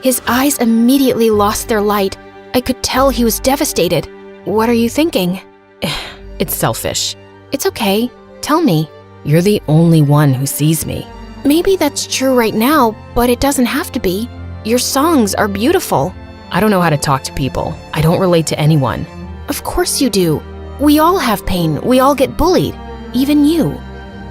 His eyes immediately lost their light. I could tell he was devastated. What are you thinking? It's selfish. It's okay. Tell me. You're the only one who sees me. Maybe that's true right now, but it doesn't have to be. Your songs are beautiful. I don't know how to talk to people. I don't relate to anyone. Of course you do. We all have pain. We all get bullied. Even you.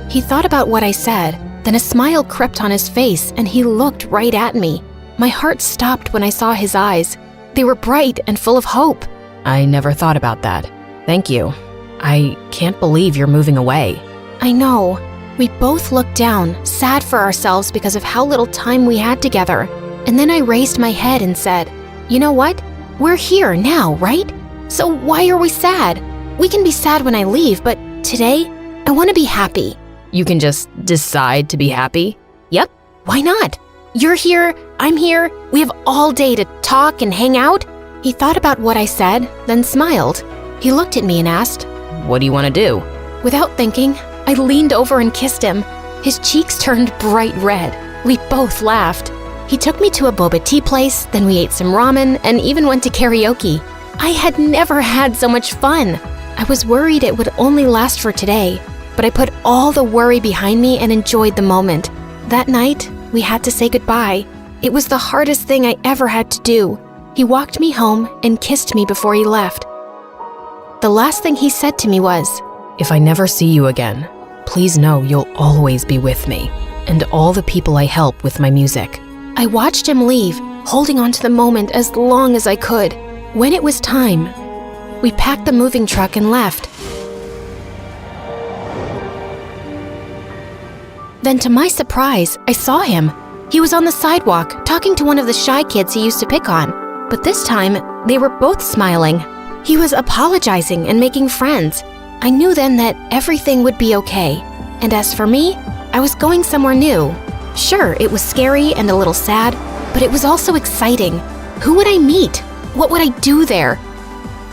He thought about what I said, then a smile crept on his face and he looked right at me. My heart stopped when I saw his eyes. They were bright and full of hope. I never thought about that. Thank you. I can't believe you're moving away. I know. We both looked down, sad for ourselves because of how little time we had together. And then I raised my head and said, you know what? We're here now, right? So why are we sad? We can be sad when I leave, but today, I want to be happy. You can just decide to be happy? Yep, why not? You're here, I'm here, we have all day to talk and hang out. He thought about what I said, then smiled. He looked at me and asked, What do you want to do? Without thinking, I leaned over and kissed him. His cheeks turned bright red. We both laughed. He took me to a boba tea place, then we ate some ramen and even went to karaoke. I had never had so much fun. I was worried it would only last for today, but I put all the worry behind me and enjoyed the moment. That night, we had to say goodbye. It was the hardest thing I ever had to do. He walked me home and kissed me before he left. The last thing he said to me was, If I never see you again, please know you'll always be with me and all the people I help with my music. I watched him leave, holding on to the moment as long as I could. When it was time, we packed the moving truck and left. Then to my surprise, I saw him. He was on the sidewalk, talking to one of the shy kids he used to pick on. But this time, they were both smiling. He was apologizing and making friends. I knew then that everything would be okay. And as for me, I was going somewhere new. Sure, it was scary and a little sad, but it was also exciting. Who would I meet? What would I do there?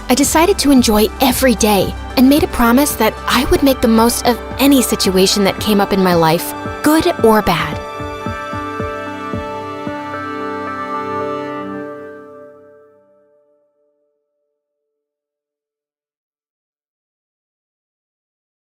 I decided to enjoy every day and made a promise that I would make the most of any situation that came up in my life, good or bad.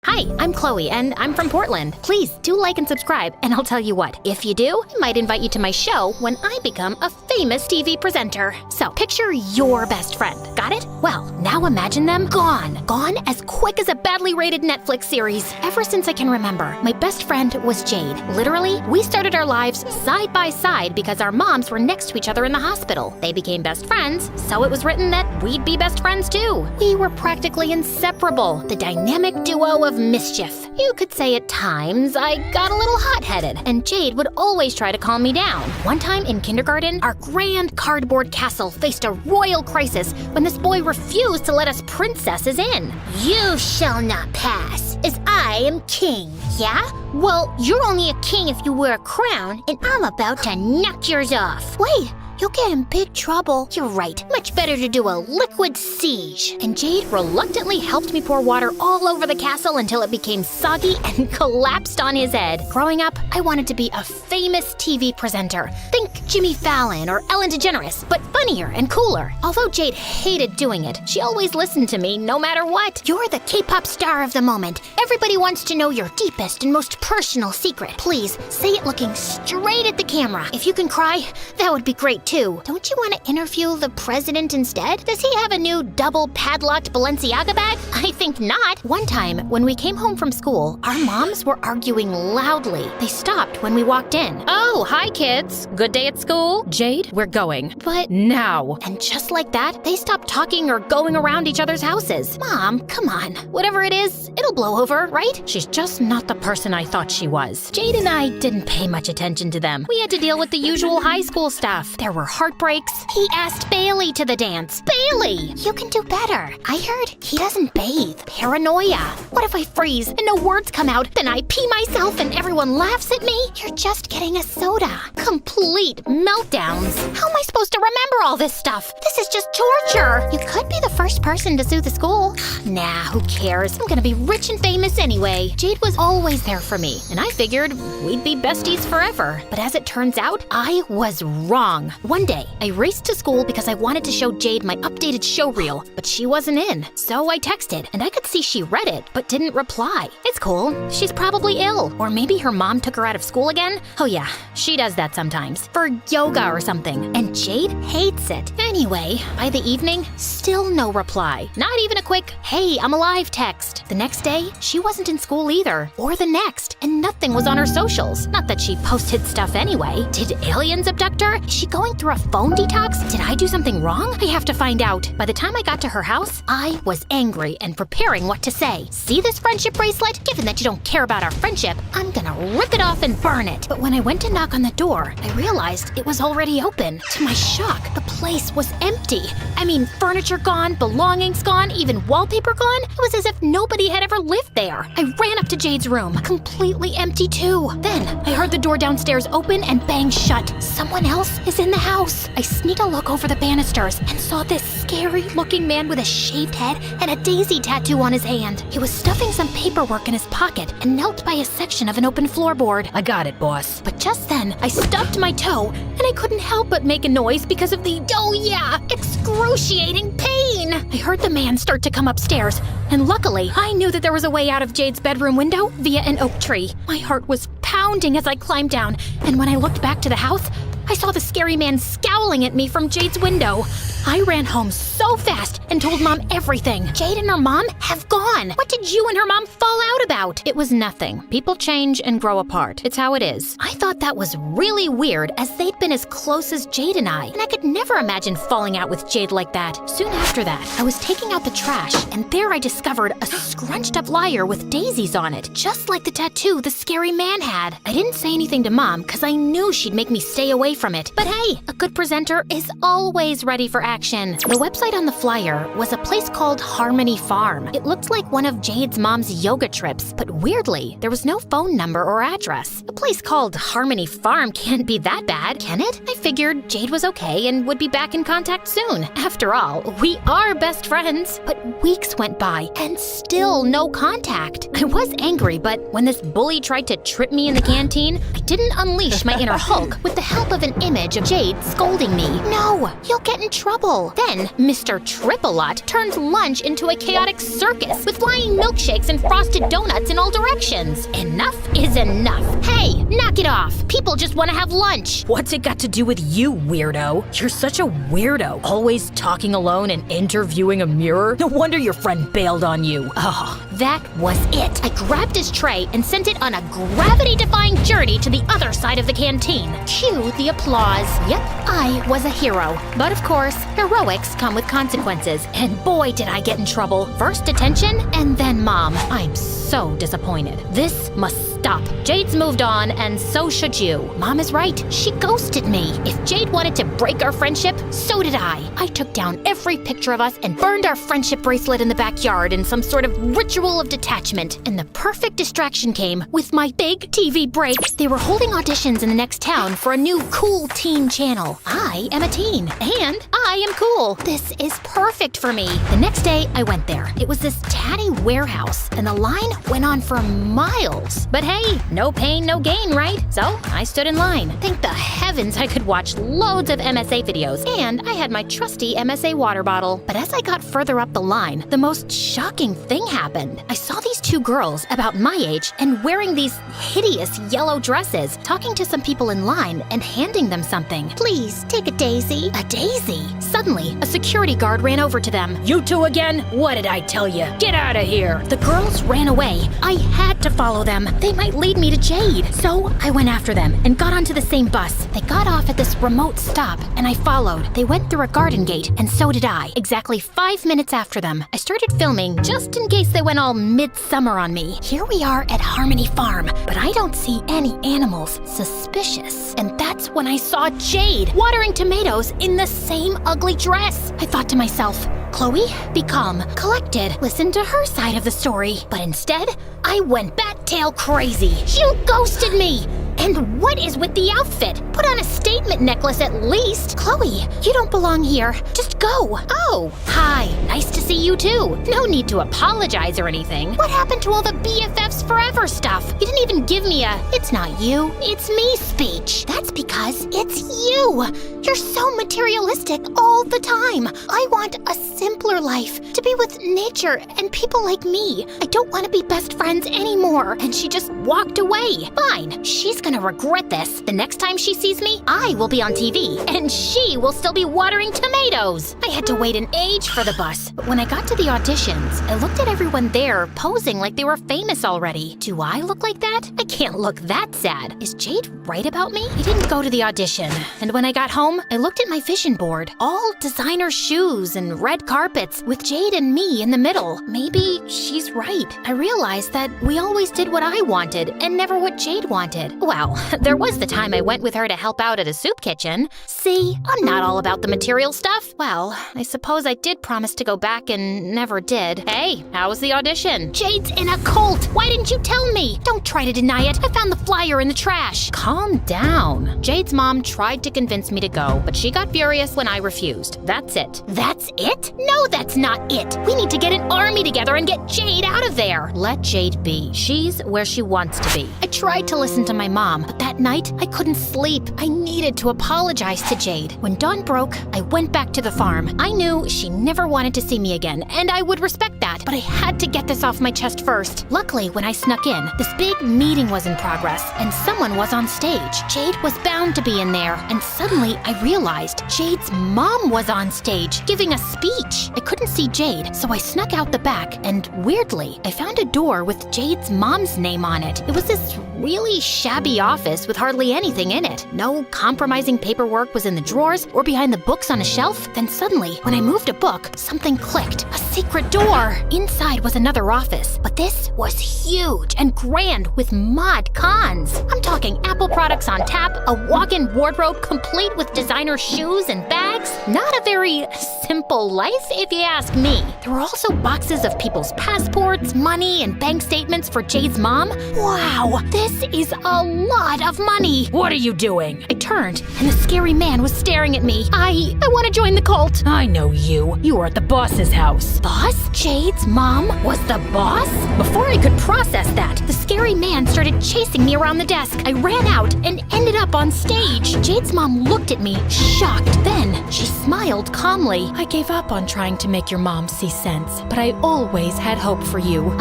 Hi, I'm Chloe, and I'm from Portland. Please do like and subscribe, and I'll tell you what, if you do, I might invite you to my show when I become a famous TV presenter. So picture your best friend. Got it? Well, now imagine them gone. Gone as quick as a badly rated Netflix series. Ever since I can remember, my best friend was Jade. Literally, we started our lives side by side because our moms were next to each other in the hospital. They became best friends, so it was written that we'd be best friends too. We were practically inseparable, the dynamic duo of mischief. You could say at times I got a little hot-headed, and Jade would always try to calm me down. One time in kindergarten, our grand cardboard castle faced a royal crisis when this boy refused to let us princesses in. You shall not pass, as I am king. Yeah? Well, you're only a king if you wear a crown, and I'm about to knock yours off. Wait, you'll get in big trouble. You're right. Much better to do a liquid siege. And Jade reluctantly helped me pour water all over the castle until it became soggy and collapsed on his head. Growing up, I wanted to be a famous TV presenter. Think Jimmy Fallon or Ellen DeGeneres, but funnier and cooler. Although Jade hated doing it, she always listened to me no matter what. You're the K-pop star of the moment. Everybody wants to know your deepest and most personal secret. Please, say it looking straight at the camera. If you can cry, that would be great too. Don't you want to interview the president instead? Does he have a new double padlocked Balenciaga bag? I think not. One time, when we came home from school, our moms were arguing loudly. They stopped when we walked in. Oh, hi kids. Good day at school? Jade, we're going. But now. And just like that, they stopped talking or going around each other's houses. Mom, come on. Whatever it is, it'll blow over, right? She's just not the person I thought she was. Jade and I didn't pay much attention to them. We had to deal with the usual high school stuff. There were heartbreaks. He asked Bailey to the dance. Bailey! You can do better. I heard he doesn't bathe. Paranoia. What if I freeze and no words come out? Then I pee myself and everyone laughs at me? You're just getting a soda. Complete meltdowns. How am I supposed to remember all this stuff? This is just torture. You could be the first person to sue the school. Nah, who cares? I'm gonna be rich and famous anyway. Jade was always there for me, and I figured we'd be besties forever. But as it turns out, I was wrong. One day, I raced to school because I wanted to show Jade my updated show reel, but she wasn't in. So I texted, and I could see she read it, but didn't reply. It's cool. She's probably ill. Or maybe her mom took her out of school again. Oh yeah, she does that sometimes. For yoga or something. And Jade hates it. Anyway, by the evening, still no reply. Not even a quick, hey, I'm alive text. The next day, she wasn't in school either. Or the next. And nothing was on her socials. Not that she posted stuff anyway. Did aliens abduct her? Is she going through a phone detox? Did I do something wrong? I have to find out. By the time I got to her house, I was angry and preparing what to say. See this friendship bracelet? Given that you don't care about our friendship, I'm gonna rip it off and burn it. But when I went to knock on the door, I realized it was already open. To my shock, the place was empty. I mean, furniture gone, belongings gone, even wallpaper gone. It was as if nobody had ever lived there. I ran up to Jade's room, completely empty too. Then I heard the door downstairs open and bang shut. Someone else is in the house. I sneaked a look over the banisters and saw this scary-looking man with a shaved head and a daisy tattoo on his hand. He was stuffing some paperwork in his pocket and knelt by a section of an open floorboard. I got it, boss. But just then, I stubbed my toe, and I couldn't help but make a noise because of the, oh yeah, excruciating pain. I heard the man start to come upstairs, and luckily, I knew that there was a way out of Jade's bedroom window via an oak tree. My heart was pounding as I climbed down, and when I looked back to the house, I saw the scary man scowling at me from Jade's window. I ran home so fast and told Mom everything. Jade and her mom have gone. What did you and her mom fall out about? It was nothing. People change and grow apart. It's how it is. I thought that was really weird as they'd been as close as Jade and I could never imagine falling out with Jade like that. Soon after that, I was taking out the trash, and there I discovered a scrunched up lyre with daisies on it, just like the tattoo the scary man had. I didn't say anything to Mom because I knew she'd make me stay away from it. But hey, a good presenter is always ready for action. The website on the flyer was a place called Harmony Farm. It looked like one of Jade's mom's yoga trips, but weirdly, there was no phone number or address. A place called Harmony Farm can't be that bad, can it? I figured Jade was okay and would be back in contact soon. After all, we are best friends. But weeks went by and still no contact. I was angry, but when this bully tried to trip me in the canteen, I didn't unleash my inner Hulk with the help of an image of Jade scolding me. No, you'll get in trouble. trouble. Then Mr. Triple-Lot turned lunch into a chaotic circus with flying milkshakes and frosted donuts in all directions. Enough is enough. Hey, knock it off. People just want to have lunch. What's it got to do with you, weirdo? You're such a weirdo, always talking alone and interviewing a mirror. No wonder your friend bailed on you. Oh, that was it. I grabbed his tray and sent it on a gravity-defying journey to the other side of the canteen. Cue the applause. Yep, I was a hero. But of course, heroics come with consequences. And boy, did I get in trouble. First detention, and then Mom. I'm so disappointed. This must stop. Jade's moved on, and so should you. Mom is right. She ghosted me. If Jade wanted to break our friendship, so did I. I took down every picture of us and burned our friendship bracelet in the backyard in some sort of ritual of detachment. And the perfect distraction came with my big TV break. They were holding auditions in the next town for a new cool teen channel. I am a teen, and I am cool. This is perfect for me. The next day, I went there. It was this tatty warehouse, and the line went on for miles. But hey, no pain, no gain, right? So I stood in line. Thank the heavens I could watch loads of MSA videos, and I had my trusty MSA water bottle. But as I got further up the line, the most shocking thing happened. I saw these two girls about my age and wearing these hideous yellow dresses, talking to some people in line and handing them something. Please, take a daisy. A daisy? Suddenly, a security guard ran over to them. You two again? What did I tell you? Get out of here. The girls ran away. I had to follow them. They might lead me to Jade. So I went after them and got onto the same bus. They got off at this remote stop, and I followed. They went through a garden gate, and so did I. Exactly 5 minutes after them, I started filming just in case they went all midsummer on me. Here we are at Harmony Farm, but I don't see any animals. Suspicious. And that's when I saw Jade watering tomatoes in the same ugly dress. I thought to myself, Chloe, be calm, collected, listen to her side of the story. But instead, I went bat-tail crazy. You ghosted me! And what is with the outfit? Put on a statement necklace at least. Chloe, you don't belong here. Just go. Oh, hi. Nice to see you too. No need to apologize or anything. What happened to all the BFFs forever stuff? You didn't even give me a "it's not you, it's me" speech. That's because it's you. You're so materialistic all the time. I want a simpler life, to be with nature and people like me. I don't want to be best friends anymore. And she just walked away. Fine, she's gonna regret this. The next time she sees me, I will be on TV, and she will still be watering tomatoes. I had to wait an age for the bus, but when I got to the auditions, I looked at everyone there posing like they were famous already. Do I look like that? I can't look that sad. Is Jade right about me? I didn't go to the audition, and when I got home, I looked at my vision board. All designer shoes and red carpets with Jade and me in the middle. Maybe she's right. I realized that we always did what I wanted and never what Jade wanted. Well, there was the time I went with her to help out at a soup kitchen. See, I'm not all about the material stuff. Well, I suppose I did promise to go back and never did. Hey, how was the audition? Jade's in a cult. Why didn't you tell me? Don't try to deny it. I found the flyer in the trash. Calm down. Jade's mom tried to convince me to go, but she got furious when I refused. That's it. That's it? No, that's not it. We need to get an army together and get Jade out of there. Let Jade be. She's where she wants to be. I tried to listen to my mom, but that night I couldn't sleep. I needed to apologize to Jade. When dawn broke, I went back to the farm. I knew she never wanted to see me again, and I would respect that, but I had to get this off my chest first. Luckily, when I snuck in, this big meeting was in progress, and someone was on stage. Jade was bound to be in there, and suddenly I realized Jade's mom was on stage, giving a speech. I couldn't see Jade, so I snuck out the back, and weirdly, I found a door with Jade's mom's name on it. It was this really shabby office with hardly anything in it. No compromising paperwork was in the drawers or behind the books on a shelf. Then suddenly, when I moved a book, something clicked. A secret door! Inside was another office, but this was huge and grand with mod cons. I'm talking Apple products on tap, a walk-in wardrobe complete with designer shoes and bags. Not a very simple life, if you ask me. There were also boxes of people's passports, money, and bank statements for Jade's mom. Wow, this is a lot of money. What are you doing? I turned turned, and the scary man was staring at me. I want to join the cult. I know you. You were at the boss's house. Boss? Jade's mom was the boss? Before I could process that, the scary man started chasing me around the desk. I ran out and ended up on stage. Jade's mom looked at me, shocked. Then she smiled calmly. I gave up on trying to make your mom see sense, but I always had hope for you.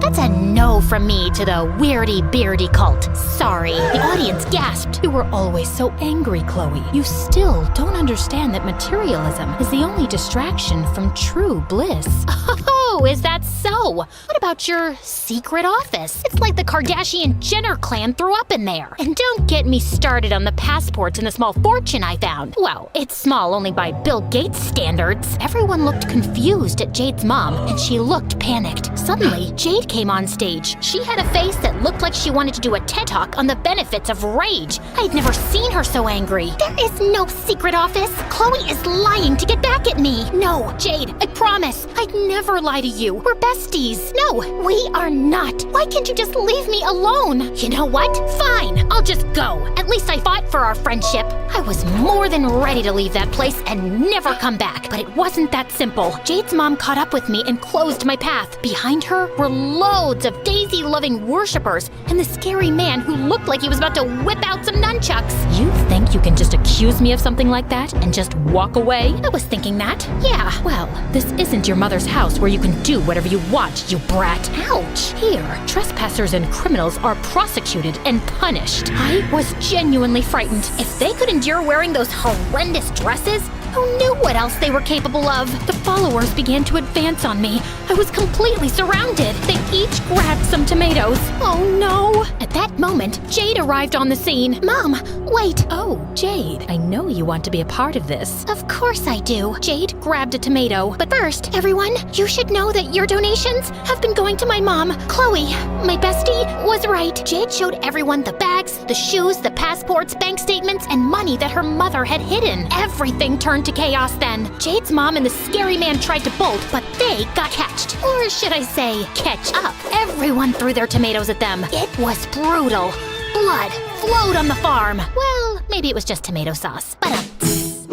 That's a no from me to the weirdy-beardy cult. Sorry. The audience gasped. You were always so angry, Chloe. You still don't understand that materialism is the only distraction from true bliss. Oh, is that so? What about your secret office? It's like the Kardashian-Jenner clan threw up in there. And don't get me started on the passports and the small fortune I found. Well, it's small only by Bill Gates standards. Everyone looked confused at Jade's mom, and she looked panicked. Suddenly, Jade came on stage. She had a face that looked like she wanted to do a TED Talk on the benefits of rage. I'd never seen her so angry. There is no secret office. Chloe is lying to get back at me. No, Jade, I promise. I'd never lie to you. We're besties. No, we are not. Why can't you just leave me alone? You know what? Fine, I'll just go. At least I fought for our friendship. I was more than ready to leave that place and never come back. But it wasn't that simple. Jade's mom caught up with me and closed my path. Behind her were loads of Daisy-loving worshippers and the scary man who looked like he was about to whip out some nunchucks. You think you can just accuse me of something like that and just walk away? I was thinking that. Yeah. Well, this isn't your mother's house where you can do whatever you want, you brat. Ouch. Here, trespassers and criminals are prosecuted and punished. I was genuinely frightened. If they could endure wearing those horrendous dresses, who knew what else they were capable of? The followers began to advance on me. I was completely surrounded. They each grabbed some tomatoes. Oh no! At that moment, Jade arrived on the scene. Mom, wait! Oh, Jade, I know you want to be a part of this. Of course I do. Jade grabbed a tomato. But first, everyone, you should know that your donations have been going to my mom. Chloe, my bestie, was right. Jade showed everyone the bags, the shoes, the passports, bank statements, and money that her mother had hidden. Everything turned to chaos then. Jade's mom and the scary man tried to bolt, but they got catched. Or should I say, catch up. Everyone threw their tomatoes at them. It was brutal. Blood flowed on the farm. Well, maybe it was just tomato sauce. But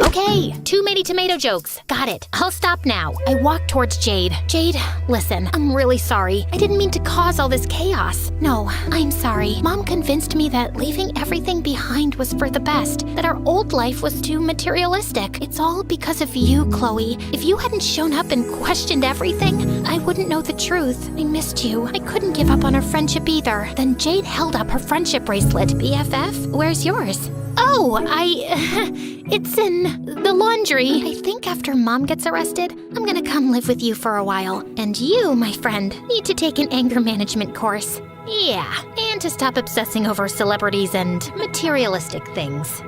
okay, too many tomato jokes. Got it. I'll stop now. I walked towards Jade. Jade, listen, I'm really sorry. I didn't mean to cause all this chaos. No, I'm sorry. Mom convinced me that leaving everything behind was for the best, that our old life was too materialistic. It's all because of you, Chloe. If you hadn't shown up and questioned everything, I wouldn't know the truth. I missed you. I couldn't give up on our friendship either. Then Jade held up her friendship bracelet. BFF, where's yours? Oh, it's in the laundry. I think after Mom gets arrested, I'm gonna come live with you for a while. And you, my friend, need to take an anger management course. Yeah, and to stop obsessing over celebrities and materialistic things.